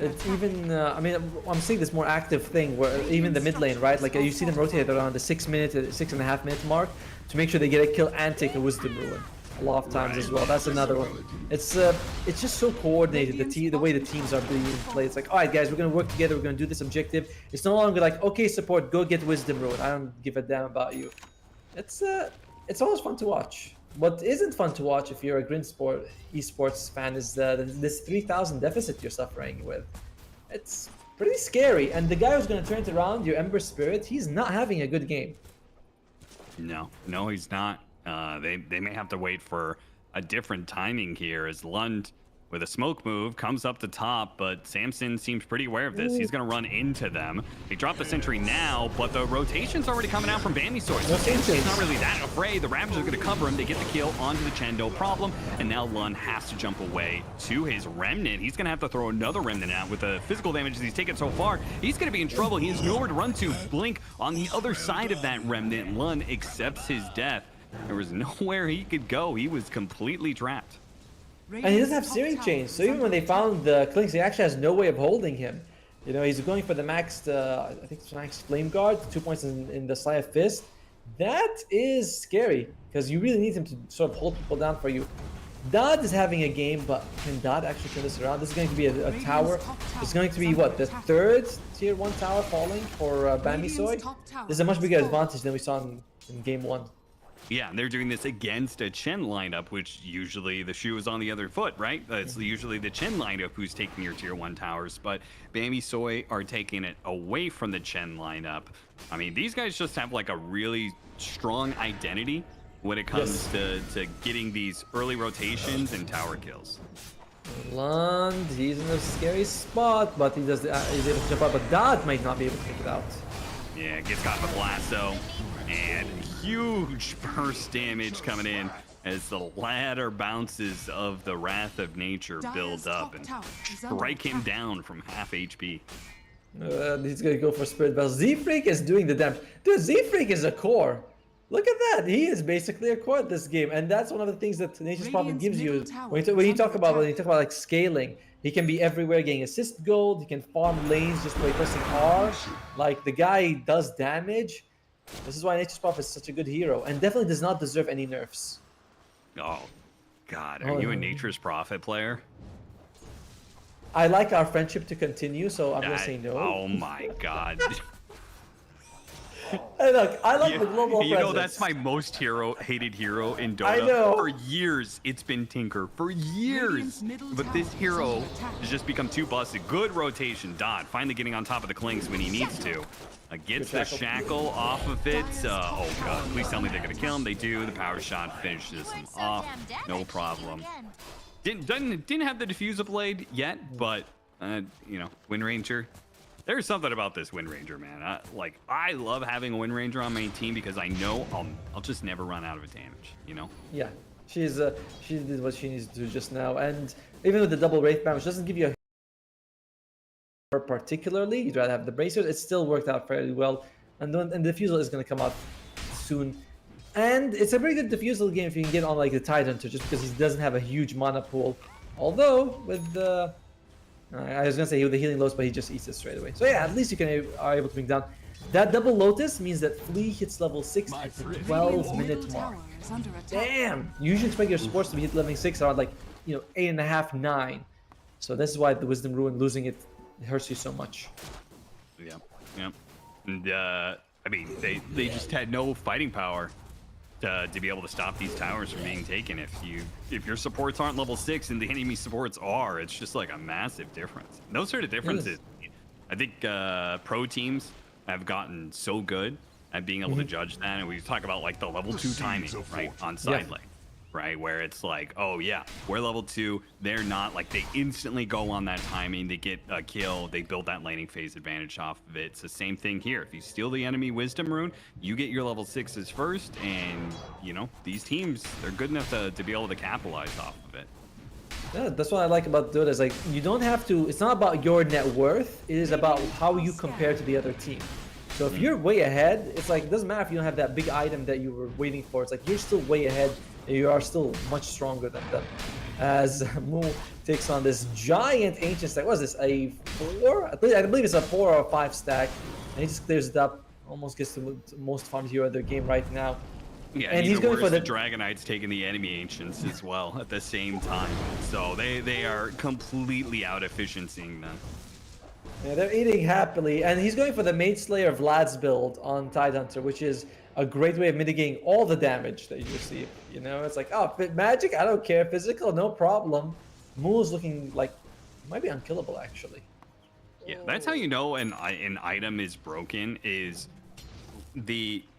It's even, I mean, I'm seeing this more active thing where even the mid lane, right? Like you see them rotate around the 6.5 minute mark to make sure they get a kill and take a wisdom ruin a lot of times as well. That's another one. It's just so coordinated, the way the teams are being played. It's like, all right, guys, we're gonna work together. We're gonna do this objective. It's no longer like, okay, support, go get wisdom ruin. I don't give a damn about you. It's always fun to watch. What isn't fun to watch if you're a Grin Sport esports fan is this 3,000 deficit you're suffering with. It's pretty scary. And the guy who's going to turn it around, your Ember Spirit, he's not having a good game. No, he's not. They may have to wait for a different timing here as Lund with a smoke move comes up the top, but Samson seems pretty aware of this. He's going to run into them. They drop the sentry now, but the rotation's already coming out from Bambi Source. So Samson's not really that afraid. The Ravagers are going to cover him. They get the kill onto the Chen, no problem. And now Lund has to jump away to his Remnant. He's going to have to throw another Remnant out with the physical damage he's taken so far. He's going to be in trouble. He has nowhere to run to. Blink on the other side of that Remnant. Lund accepts his death. There was nowhere he could go. He was completely trapped. And he doesn't have Searing Chains, so even when they found the Clinks, he actually has no way of holding him. You know, he's going for the maxed, I think it's maxed Flame Guard, 2 points in the Sleight of Fist. That is scary, because you really need him to sort of hold people down for you. Dodd is having a game, but can Dodd actually turn this around? This is going to be a tower. It's going to be, what, the third Tier 1 tower falling for Bambi Soy? This is a much bigger advantage than we saw in Game 1. Yeah, and they're doing this against a Chen lineup, which usually the shoe is on the other foot, right? It's usually the Chen lineup who's taking your Tier 1 towers, but Bambi Soy are taking it away from the Chen lineup. I mean, these guys just have like a really strong identity when it comes to getting these early rotations and tower kills. Lund, he's in a scary spot, but he's able to jump out, but Dodd might not be able to take it out. Yeah, gets caught in the lasso, and huge burst damage coming in as the ladder bounces of the Wrath of Nature build up and strike him down from half HP. He's gonna go for Spirit Bells. Z-Freak is doing the damage. Dude, Z-Freak is a core. Look at that. He is basically a core at this game, and that's one of the things that Nature's Prophet gives you. When you talk about like scaling, he can be everywhere, getting assist gold. He can farm lanes just by pressing R. Like, the guy does damage. This is why Nature's Prophet is such a good hero, and definitely does not deserve any nerfs. Oh, God. Are you a Nature's Prophet player? I like our friendship to continue, so I'm going to say no. Oh, my God. Hey, look, I love the global presence. You know, that's my most hated hero in Dota. I know. For years, it's been Tinker. For years. But this hero has just become too busted. Good rotation. Dodd finally getting on top of the Clinks when he needs to. Gets the shackle off of it. Oh, God. Please tell me they're going to kill him. They do. The power shot finishes him off. No problem. Didn't have the diffuser blade yet, but, you know, Wind Ranger. There's something about this Wind Ranger, man. I love having a Wind Ranger on my team because I know I'll just never run out of a damage, you know? Yeah, she did what she needs to do just now, and even with the double Wraith Band, which doesn't give you a particularly, you'd rather have the bracers, it still worked out fairly well, and the Diffusal is going to come out soon. And it's a very good Diffusal game if you can get on like the Tidehunter, just because he doesn't have a huge mana pool. Although, with the... I was gonna say with the healing lows, but he just eats it straight away. So yeah, at least you are able to bring down. That double Lotus means that Flea hits level 6 at the 12-minute mark. Damn! You usually expect your sports to be hit level 6 around like, 8.5, 9. So this is why the Wisdom Ruin, losing it hurts you so much. Yeah. And I mean, they just had no fighting power. to be able to stop these towers from being taken. If your supports aren't level 6 and the enemy supports are, it's just like a massive difference. Those sort of differences, I think pro teams have gotten so good at being able to judge that. And we talk about like the level 2 timing, right, on side lane, right, where it's like, oh yeah, we're level 2, they're not, like they instantly go on that timing, they get a kill, they build that laning phase advantage off of it. It's the same thing here. If you steal the enemy wisdom rune, you get your level 6s first, and you know, these teams, they're good enough to be able to capitalize off of it. Yeah, that's what I like about Dota, is like, you don't have to, it's not about your net worth, it is about how you compare to the other team. So if you're way ahead, it's like, it doesn't matter if you don't have that big item that you were waiting for. It's like, you're still way ahead, and you are still much stronger than them. As Mu takes on this giant ancient stack. What is this, a 4? I believe it's a 4 or 5 stack. And he just clears it up, almost gets the most farm hero of the game right now. Yeah, and he's going for the Dragon Knight's taking the enemy ancients as well at the same time. So they are completely out efficiencying them. Yeah, they're eating happily, and he's going for the Maid Slayer Vlad's build on Tidehunter, which is a great way of mitigating all the damage that you receive. You know, it's like, oh, magic, I don't care. Physical, no problem. Mu's looking like might be unkillable, actually. Yeah, that's how you know an item is broken, is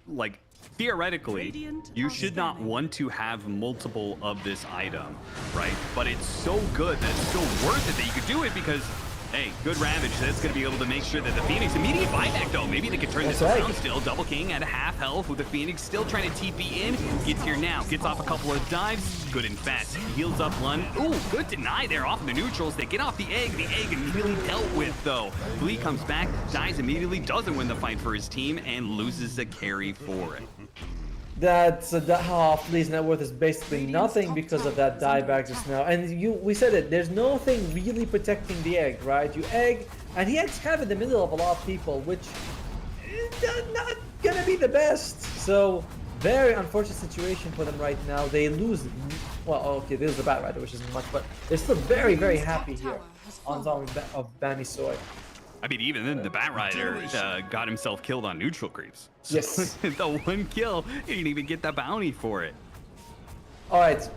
like theoretically you should not want to have multiple of this item, right? But it's so good that it's so worth it that you could do it, because hey, good Ravage. That's going to be able to make sure that the Phoenix immediate buyback, though. Maybe they could turn this around still. Double King at half health with the Phoenix still trying to TP in. Gets here now. Gets off a couple of dives. Good and fast. Heals up one. Ooh, good deny there off of the neutrals. They get off the egg. The egg immediately dealt with, though. Lee comes back, dies immediately, doesn't win the fight for his team, and loses the carry for it. That's how Flea's net worth is basically nothing because of that dieback just now. And we said it, there's nothing really protecting the egg, right? You egg, and he eggs kind of in the middle of a lot of people, which is not gonna be the best. So very unfortunate situation for them right now. They lose, well, okay, they lose the Bat Rider, which isn't much, but they're still very, very happy here on top of Bami Soy. I mean, even then, the Bat Rider got himself killed on neutral creeps. So yes. The one kill, he didn't even get the bounty for it. All right,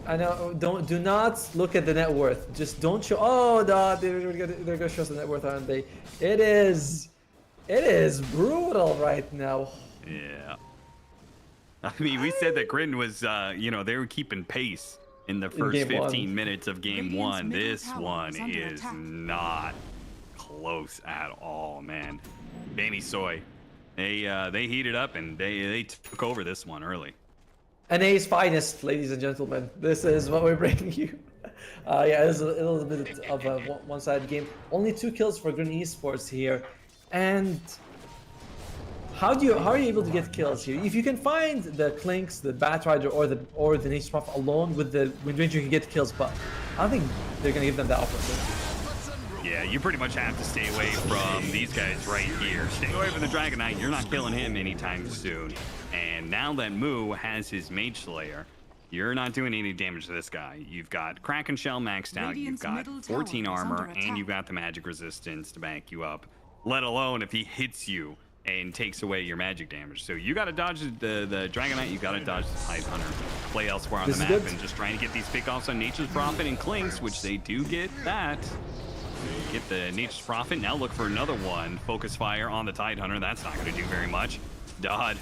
I know. Do not look at the net worth. Just don't show. Oh, no, they're gonna show us the net worth, aren't they? It is brutal right now. Yeah. I mean, we said that Grin was, you know, they were keeping pace in the first 15 minutes of game 1. This one is not close at all, man. Bami Soy, they heated up and they took over this one early. NA's finest, ladies and gentlemen. This is what we're bringing you. Yeah, it's a little bit of a one-sided game. Only 2 kills for Green Esports here, and how are you able to get kills here? If you can find the Clinks, the Bat Rider, or the Nature's Prophet alone with the Wind Ranger, you can get kills, but I don't think they're gonna give them the opportunity. Yeah, you pretty much have to stay away from these guys right here. Stay away from the Dragon Knight. You're not killing him anytime soon. And now that Mu has his Mage Slayer, you're not doing any damage to this guy. You've got Kraken Shell maxed out, you've got 14 armor, and you've got the magic resistance to back you up. Let alone if he hits you and takes away your magic damage. So you got to dodge the Dragon Knight, you got to dodge the Tidehunter. Play elsewhere on the map and just trying to get these pickoffs on Nature's Prophet and Clinks, which they do get that. Get the Nature's Prophet. Now look for another one. Focus fire on the Tidehunter. That's not going to do very much. Dodd,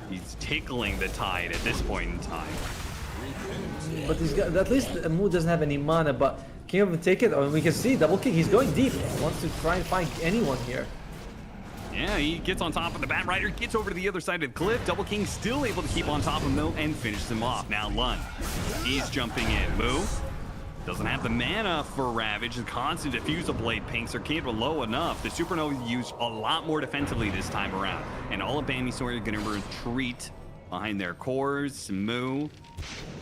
he's tickling the Tide at this point in time. But he's got, at least Mu doesn't have any mana, but can you even take it? Or we can see Double King. He's going deep. He wants to try and find anyone here. Yeah, he gets on top of the Bat Rider, gets over to the other side of the cliff. Double King still able to keep on top of him though and finish him off. Now Lund, he's jumping in. Mu doesn't have the mana for Ravage. The constant diffusal blade pinks are can't low enough. The Supernova used a lot more defensively this time around. And all of Bami Soy are going to retreat behind their cores. Mu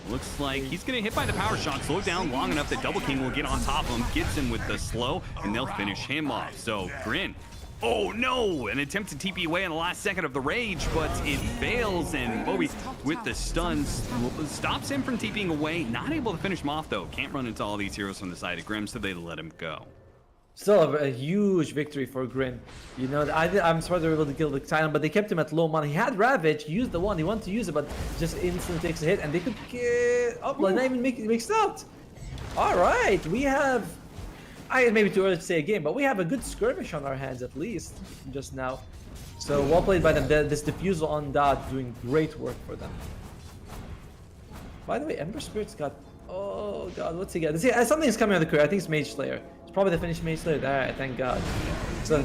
looks like he's going to hit by the power shot, slow down long enough that Double King will get on top of him, gets him with the slow, and they'll finish him off. So Grin, oh no, an attempt to TP away in the last second of the rage, but it fails, and Bobby with the stuns stops him from TPing away. Not able to finish him off though. Can't run into all these heroes from the side of Grim, so they let him go. Still a huge victory for Grin. You know, I'm surprised they were able to kill the Titan, but they kept him at low mana. He had Ravage, used the one, he wanted to use it, but just instantly takes a hit, and they could get... Oh, well, not even mixed out. All right, we have... It may be too early to say a game, but we have a good skirmish on our hands, at least, just now. So, well played by them. This Diffusal on Dot doing great work for them. By the way, Ember Spirit's got... Oh, God, what's he got? See, something's coming on the career. I think it's Mage Slayer. Probably the finished Mage Slayer. Alright, thank God. So,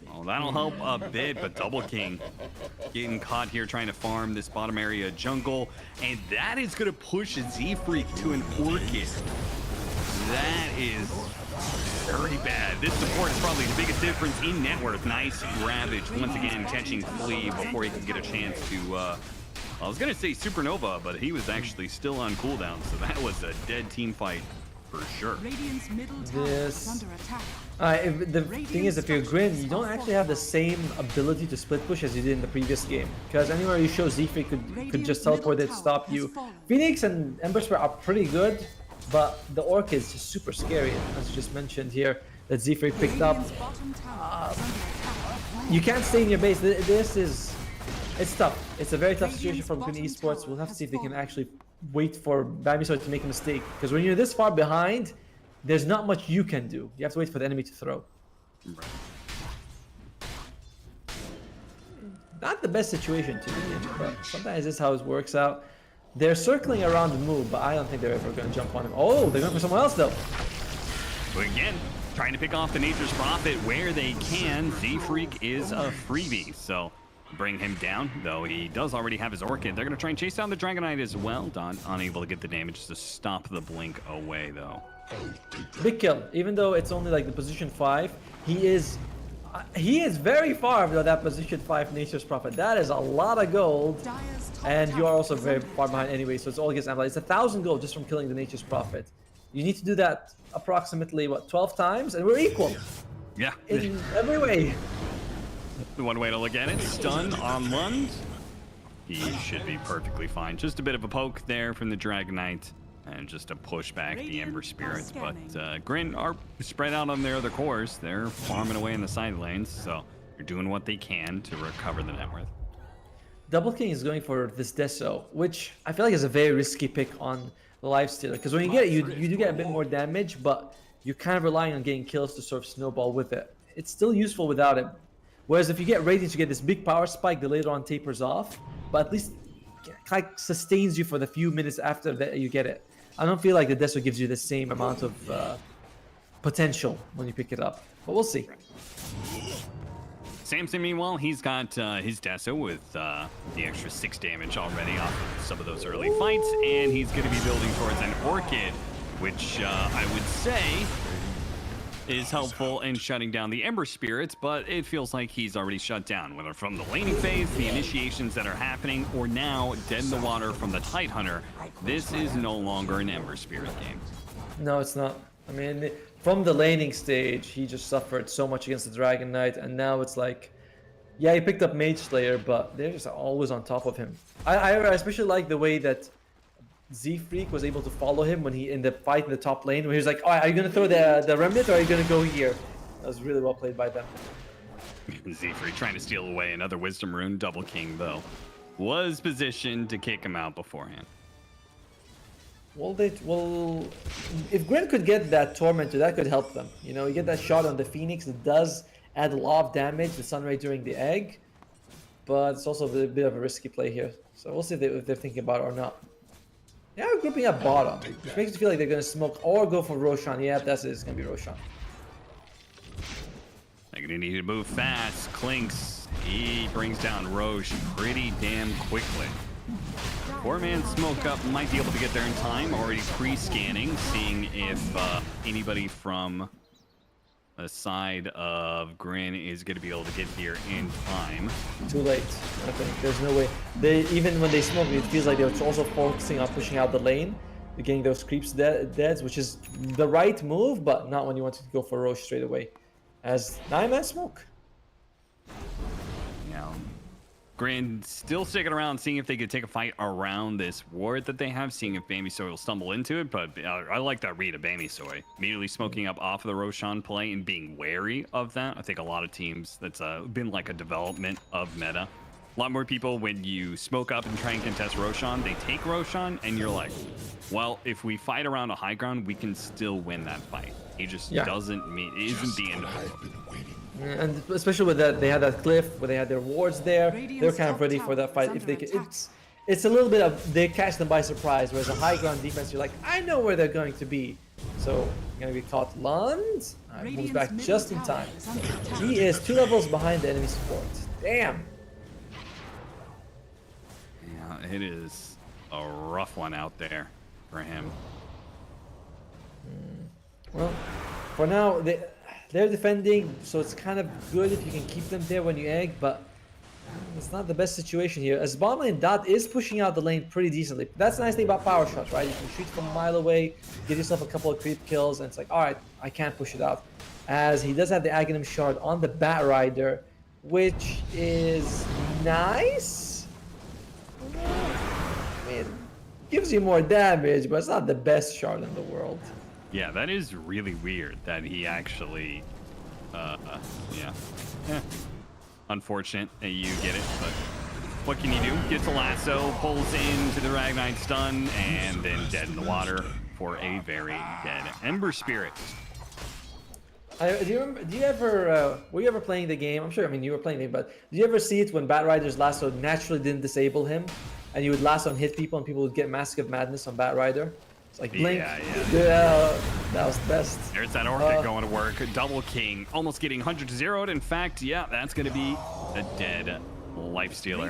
well, that'll help a bit, but Double King getting caught here trying to farm this bottom area jungle, and that is going to push Z-Freak to an Orchid. That is very bad. This support is probably the biggest difference in net worth. Nice Ravage once again catching Flea before he can get a chance to... I was going to say Supernova, but he was actually still on cooldown, so that was a dead team fight. For sure. This... the thing is, if you're Grin, you don't actually have the same ability to split push as you did in the previous game. Because anywhere you show Z-Freak could just teleport it to stop you. Phoenix and Ember Spirit are pretty good, but the Orchid is just super scary, as you just mentioned here, that Z-Freak picked up. You can't stay in your base. This is... It's tough. It's a very tough situation from Green Esports. We'll have to see if they can actually wait for Bamisoy to make a mistake. Because when you're this far behind, there's not much you can do. You have to wait for the enemy to throw. Right. Not the best situation to be in, but sometimes this is how it works out. They're circling around the move, but I don't think they're ever going to jump on him. Oh, they're going for someone else, though. But again, trying to pick off the Nature's Prophet where they can. Z-Freak is a freebie, so... bring him down, though he does already have his Orchid. They're going to try and chase down the Dragonite as well. Don unable to get the damage to stop the blink away, though. Big kill. Even though it's only like the position 5, he is very far below that position 5 Nature's Prophet. That is a lot of gold, and you are also very far behind anyway, so it's all against Amber. It's 1,000 gold just from killing the Nature's Prophet. You need to do that approximately, what, 12 times? And we're equal. Yeah. In every way. One way to look at it, stun on one. He should be perfectly fine. Just a bit of a poke there from the Dragonite, and just to push back the Ember Spirits. But Grin are spread out on their other cores. They're farming away in the side lanes, so they're doing what they can to recover the net worth. Double King is going for this Deso, which I feel like is a very risky pick on the Lifestealer. Because when you get it, you do get a bit more damage, but you're kind of relying on getting kills to sort of snowball with it. It's still useful without it. Whereas if you get Radiance, you get this big power spike that later on tapers off, but at least kind of sustains you for the few minutes after that you get it. I don't feel like the Deso gives you the same amount of potential when you pick it up, but we'll see. Samson, meanwhile, he's got his Deso with the extra 6 damage already off of some of those early fights, and he's going to be building towards an Orchid, which I would say is helpful in shutting down the Ember Spirits, but it feels like he's already shut down, whether from the laning phase, the initiations that are happening, or now dead in the water from the Tidehunter. This is no longer an Ember Spirit game. No, it's not. I mean, from the laning stage, he just suffered so much against the Dragon Knight, and now it's like, yeah, he picked up Mage Slayer, but they're just always on top of him. I especially like the way that Z-Freak was able to follow him when he in the fight in the top lane, where he was like, oh, are you going to throw the Remnant, or are you going to go here? That was really well played by them. Z-Freak trying to steal away another Wisdom Rune. Double King, though, was positioned to kick him out beforehand. Well, if Grin could get that Tormentor, that could help them. You know, you get that shot on the Phoenix, it does add a lot of damage, the Sunray during the egg, but it's also a bit of a risky play here. So we'll see if they're thinking about it or not. Yeah, we're grouping up bottom, which makes it feel like they're going to smoke or go for Roshan. Yeah, that's it. It's going to be Roshan. They're going to need to move fast. Clinks, he brings down Roche pretty damn quickly. 4-man smoke up might be able to get there in time. Already pre-scanning, seeing if anybody from the side of Grin is going to be able to get here in time. Too late. I think there's no way. Even when they smoke, it feels like they're also focusing on pushing out the lane, getting those creeps dead, which is the right move, but not when you want to go for Roche straight away. As 9-man smoke. Now, Grin still sticking around, seeing if they could take a fight around this ward that they have, seeing if Bamisoy will stumble into it. But I like that read of Bamisoy. Immediately smoking up off of the Roshan play and being wary of that. I think a lot of teams, that's been like a development of meta. A lot more people, when you smoke up and try and contest Roshan, they take Roshan, and you're like, well, if we fight around a high ground, we can still win that fight. He just doesn't mean, it isn't the end of the world. And especially with that, they had that cliff where they had their wards there. They're kind of ready for that fight. If they could, it's a little bit of they catch them by surprise. Whereas a high ground defense, you're like, I know where they're going to be. So gonna be caught. Lund moves back just in time. He is 2 levels behind the enemy support. Damn. Yeah, it is a rough one out there for him. Well, for now, they're defending, so it's kind of good if you can keep them there when you egg, but it's not the best situation here. As bottom lane, Dot is pushing out the lane pretty decently. That's the nice thing about power shots, right? You can shoot from a mile away, get yourself a couple of creep kills, and it's like, alright, I can't push it out. As he does have the Aghanim Shard on the Bat Rider, which is nice. I mean, it gives you more damage, but it's not the best shard in the world. Yeah, that is really weird that he actually, unfortunate that you get it, but what can you do? Gets a lasso, pulls into the Ragnite stun, and then dead in the water for a very dead Ember Spirit. Do you ever, were you ever playing the game? I'm sure, I mean, you were playing it, but did you ever see it when Bat Rider's lasso naturally didn't disable him? And you would lasso and hit people, and people would get Mask of Madness on Bat Rider? It's like blink. Yeah, that was the best. There's that Orchid going to work. Double King, almost getting 100 to 0'd. In fact, yeah, that's going to be a dead Lifestealer.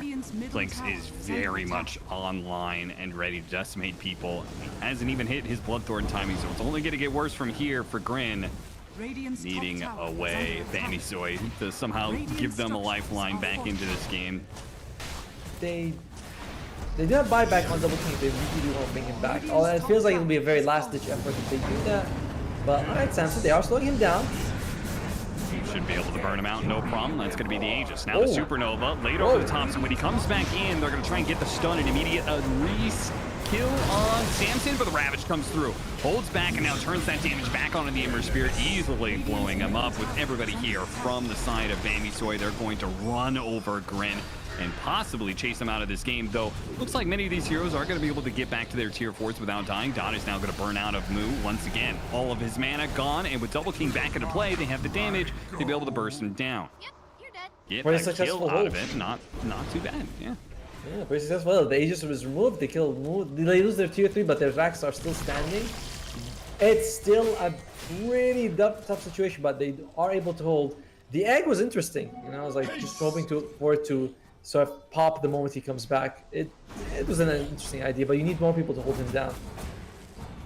Blinks is very much online and ready to decimate people. He hasn't even hit his Bloodthorn timing, so it's only going to get worse from here for Grin. Needing a way, Bamisoy, to somehow give them a lifeline back into this game. They do have buyback on Double King. They really do want to bring him back. Oh, and it feels like it'll be a very last-ditch effort if they do that. But alright, Samson, they are slowing him down. He should be able to burn him out, no problem. That's going to be the Aegis. Now the Supernova, laid over the top. So when he comes back in, they're going to try and get the stun and immediate kill on Samson, but the Ravage comes through. Holds back and now turns that damage back onto the Ember Spirit, easily blowing him up with everybody here from the side of Bamisoy. They're going to run over Grin and possibly chase them out of this game, though looks like many of these heroes are going to be able to get back to their tier 4s without dying. Dot is now going to burn out of Moo once again. All of his mana gone, and with Double King back into play, they have the damage to be able to burst him down. Yep, you're dead. Get a kill out of it. Not too bad, yeah. Yeah, pretty successful. The Aegis was removed, they lose their tier 3, but their racks are still standing. It's still a pretty tough situation, but they are able to hold. The egg was interesting, you know, I was like just hoping for it to sort of pop the moment he comes back. It was an interesting idea, but you need more people to hold him down.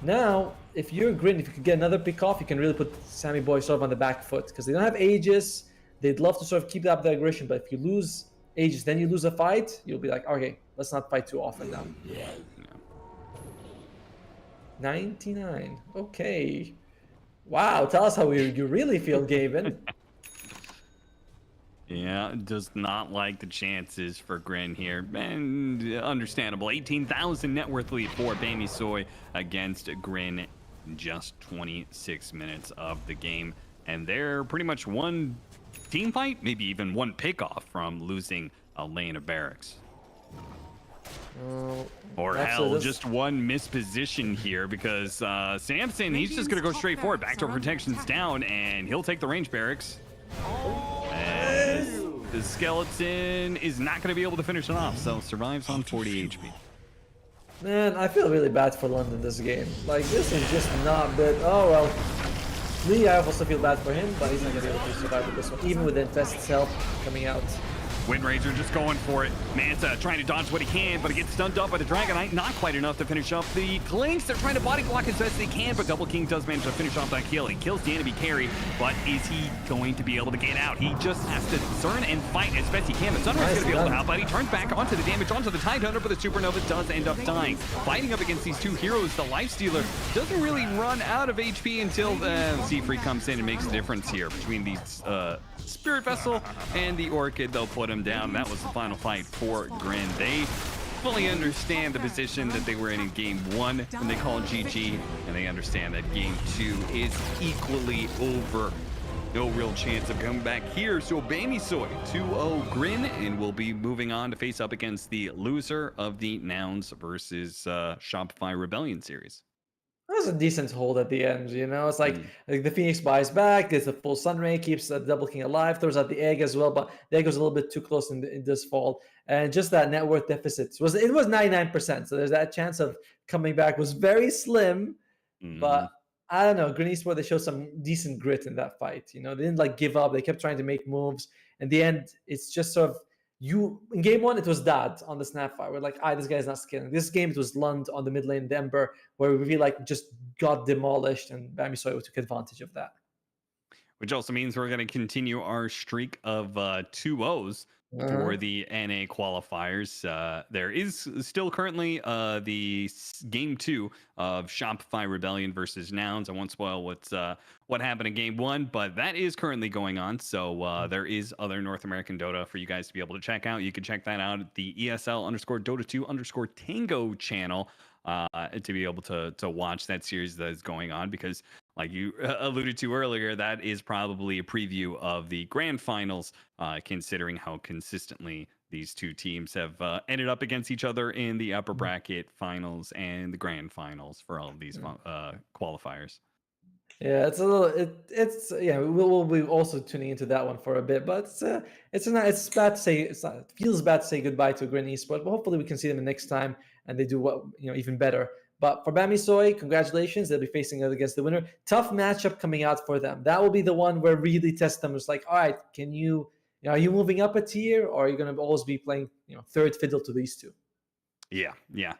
Now, if you're Grin, if you could get another pick off, you can really put Sammy Boy sort of on the back foot, because they don't have Aegis. They'd love to sort of keep up the aggression, but if you lose Aegis, then you lose a fight, you'll be like, okay, let's not fight too often now. 99. Okay. Wow, tell us how you really feel, Gavin. Yeah, does not like the chances for Grin here. And understandable. 18,000 net worth lead for Bamisoy against Grin in just 26 minutes of the game. And they're pretty much one team fight, maybe even one pick-off from losing a lane of barracks. Or hell, just one misposition here, because Samson, he's just going to go straight forward. Backdoor protection's down, and he'll take the range barracks. As the skeleton is not going to be able to finish it off, so survives on 40 HP. Man, I feel really bad for London this game. Like, this is just not good. Oh, well. Lee, I also feel bad for him, but he's not going to be able to survive with this one, even with Infest's help coming out. Windranger just going for it. Manta trying to dodge what he can, but he gets stunned up by the Dragonite. Not quite enough to finish off the Clinks. They're trying to body block as best they can, but Double King does manage to finish off that kill. He kills the enemy carry, but is he going to be able to get out? He just has to discern and fight as best he can. The Sunrise is going to be able to help, but he turns back onto the damage, onto the Tidehunter, but the Supernova does end up dying. Fighting up against these two heroes, the Lifestealer doesn't really run out of HP until Seafree comes in and makes a difference here between these Spirit Vessel and the Orchid. They'll put him them down. That was the final fight for Grin. They fully understand the position that they were in game 1 when they called GG, and they understand that game 2 is equally over. No real chance of coming back here. So Bamisoy 2-0 Grin, and we'll be moving on to face up against the loser of the Nouns versus Shopify Rebellion series. That was a decent hold at the end, you know? It's like the Phoenix buys back, gets a full Sunray, keeps the Double King alive, throws out the egg as well, but the egg was a little bit too close in this fall. And just that net worth deficit was 99%. So there's that chance of coming back was very slim, but I don't know. Green Esports, they showed some decent grit in that fight. You know, they didn't like give up. They kept trying to make moves. In the end, it's just sort of in game 1, it was Dad on the Snapfire. We're like, this guy's not scaling. This game, it was Lund on the mid lane, the Ember, where we really like just got demolished, and Bamisoy took advantage of that. Which also means we're going to continue our streak of 2-0s for the NA qualifiers. There is still currently the game 2 of Shopify Rebellion versus Nouns. I won't spoil what happened in game 1, but that is currently going on. So there is other North American Dota for you guys to be able to check out. You can check that out at the ESL_Dota2_Tango channel to be able to watch that series that is going on, because like you alluded to earlier, that is probably a preview of the grand finals, considering how consistently these two teams have ended up against each other in the upper bracket finals and the grand finals for all of these qualifiers. Yeah, it's a little. It's yeah. We'll be also tuning into that one for a bit, but it's bad to say. It feels bad to say goodbye to Green Esports, but hopefully we can see them the next time and they do even better. But for Bamisoy, congratulations. They'll be facing it against the winner. Tough matchup coming out for them. That will be the one where really test them. It's like, all right, are you moving up a tier, or are you going to always be playing, third fiddle to these two? Yeah.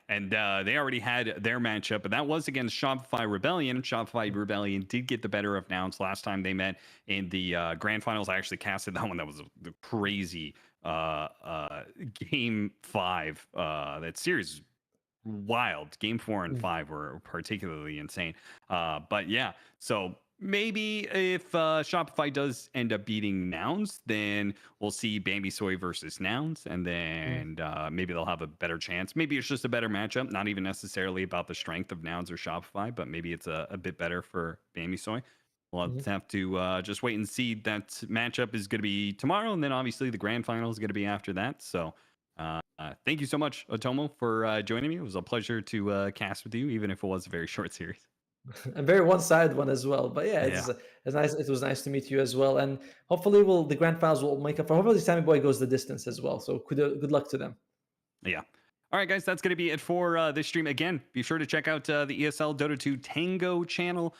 And they already had their matchup, but that was against Shopify Rebellion. Shopify Rebellion did get the better of Nouns last time they met in the grand finals. I actually casted that one. That was the crazy game 5. That series wild. Game 4 and 5 were particularly insane. But yeah, so maybe if Shopify does end up beating Nouns, then we'll see Bamisoy versus Nouns, and then maybe they'll have a better chance. Maybe it's just a better matchup, not even necessarily about the strength of Nouns or Shopify, but maybe it's a bit better for Bamisoy. We'll have to just wait and see. That matchup is going to be tomorrow, and then obviously the grand final is going to be after that. So thank you so much, Otomo, for joining me. It was a pleasure to cast with you, even if it was a very short series. A very one-sided one as well, but it's nice. It was nice to meet you as well, and hopefully, the grand finals will make up for. Hopefully, Sammy Boy goes the distance as well. So good luck to them. Yeah. All right, guys, that's going to be it for this stream. Again, be sure to check out the ESL Dota 2 Tango channel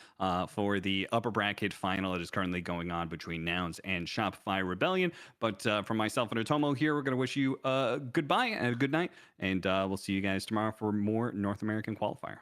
for the upper bracket final that is currently going on between Nouns and Shopify Rebellion. But from myself and Otomo here, we're going to wish you goodbye and a good night, and we'll see you guys tomorrow for more North American Qualifier.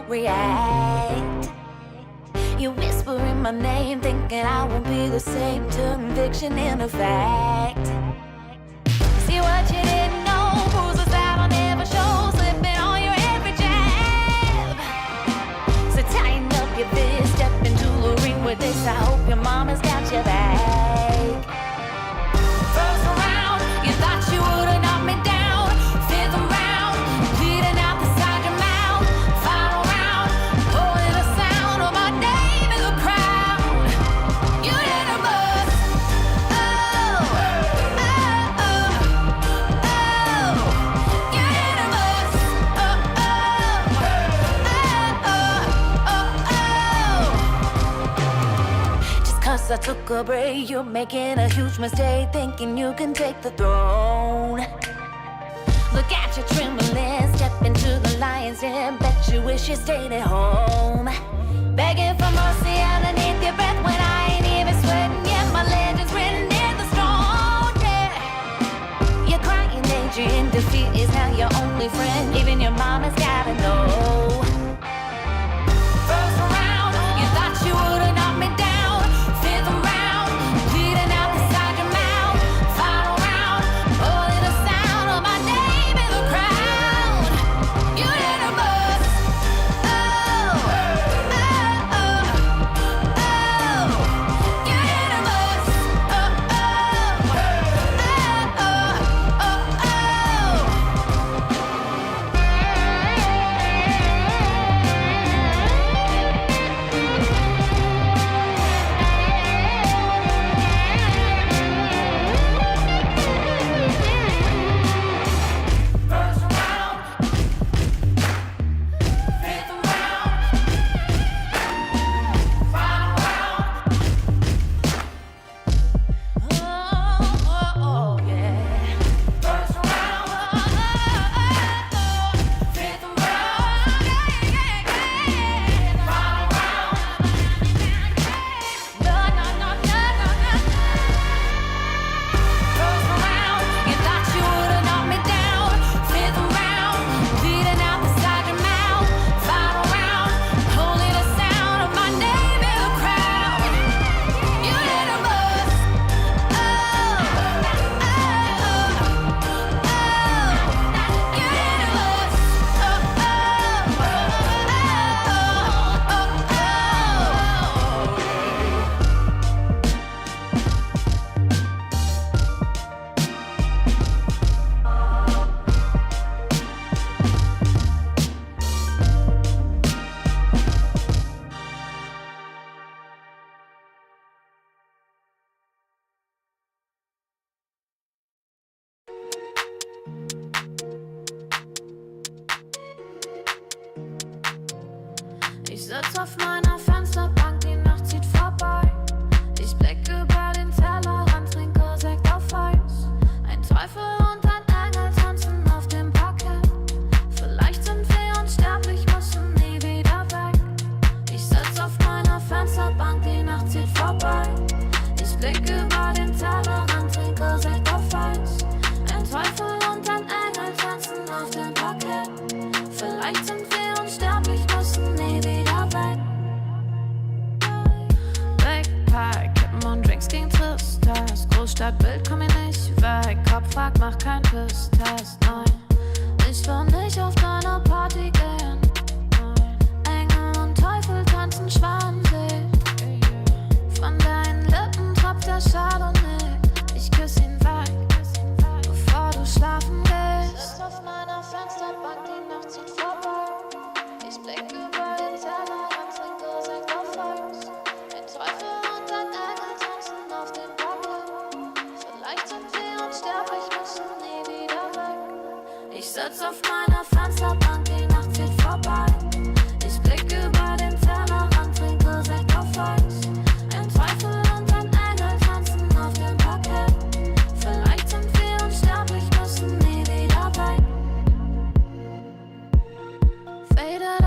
React. You whispering my name, thinking I won't be the same. Turn fiction into fact. See what you didn't know, bruises that I'll never show, slipping on your every jab. So tighten up your fist, step into the ring with this. I hope your mama's got your back. First round, you thought you would've knocked me down. Fifth round, bleeding out the side of your mouth. Final round, oh Cause I took a break. You're making a huge mistake, thinking you can take the throne. Look at you trembling, step into the lion's den. Bet you wish you stayed at home. Begging for mercy underneath your breath when I ain't even sweating yet. My legend's written in the stone, yeah. You're crying danger in defeat is now your only friend. Even your mama's gotta know. First round, you thought you would've knocked me down. Fifth round, bleeding out the side of your mouth. Final round, only the sound of my name in the crowd. You did a bust. Oh, oh, oh, oh. You did a bust. Oh, oh, oh, oh, oh, First round, fifth round, final round. Oh, yeah. First round, fifth round, final round. No. First round, you thought you would've knocked me down. Fifth round, bleeding out the side of your mouth. Final round, only the sound of my name in the crowd. You did a bust. Oh, oh, oh, oh. You did a bust. Oh, oh, Ich sitz auf meiner Fensterbank, die Nacht zieht vorbei. Ich blick über den Tellerrand, trinke Sekt auf Eis. Ein Teufel und ein Engel tanzen auf dem Parkett. Vielleicht sind wir unsterblich, müssen nie wieder weg. Ich sitz auf meiner Fensterbank, die Nacht zieht vorbei. Ich blick über den Tellerrand, trinke Sekt auf Eis. Ein Teufel und ein Engel tanzen auf dem Parkett. Vielleicht sind wir unsterblich, müssen nie wieder weg. Backpack, Kippen und Drinks gegen Tristesse. Großstadtbild, komm mir nicht weg. Kopf fragt, mach kein Pisstest, nein. Ich will nicht auf deine Party gehen. Engel und Teufel tanzen schwammsee. Von deinen Lippen tropft der Chardonnay. Ich küss ihn weg, bevor du schlafen gehst. Sitz auf meiner Fensterbank, die Nacht zieht vorbei. Ich blick über den Tellerrand, trinke Sekt auf Eis. Ein Teufel und ein Engel tanzen auf dem Parkett. Vielleicht sind wir unsterblich, müssen nie wieder weg. Ich sitz auf meiner Fensterbank, die Nacht zieht vorbei. Ich blick über den Tellerrand, trinke Sekt auf Eis. Ein Teufel und ein Engel tanzen auf dem Parkett. Vielleicht sind wir unsterblich, müssen nie wieder weg. Faded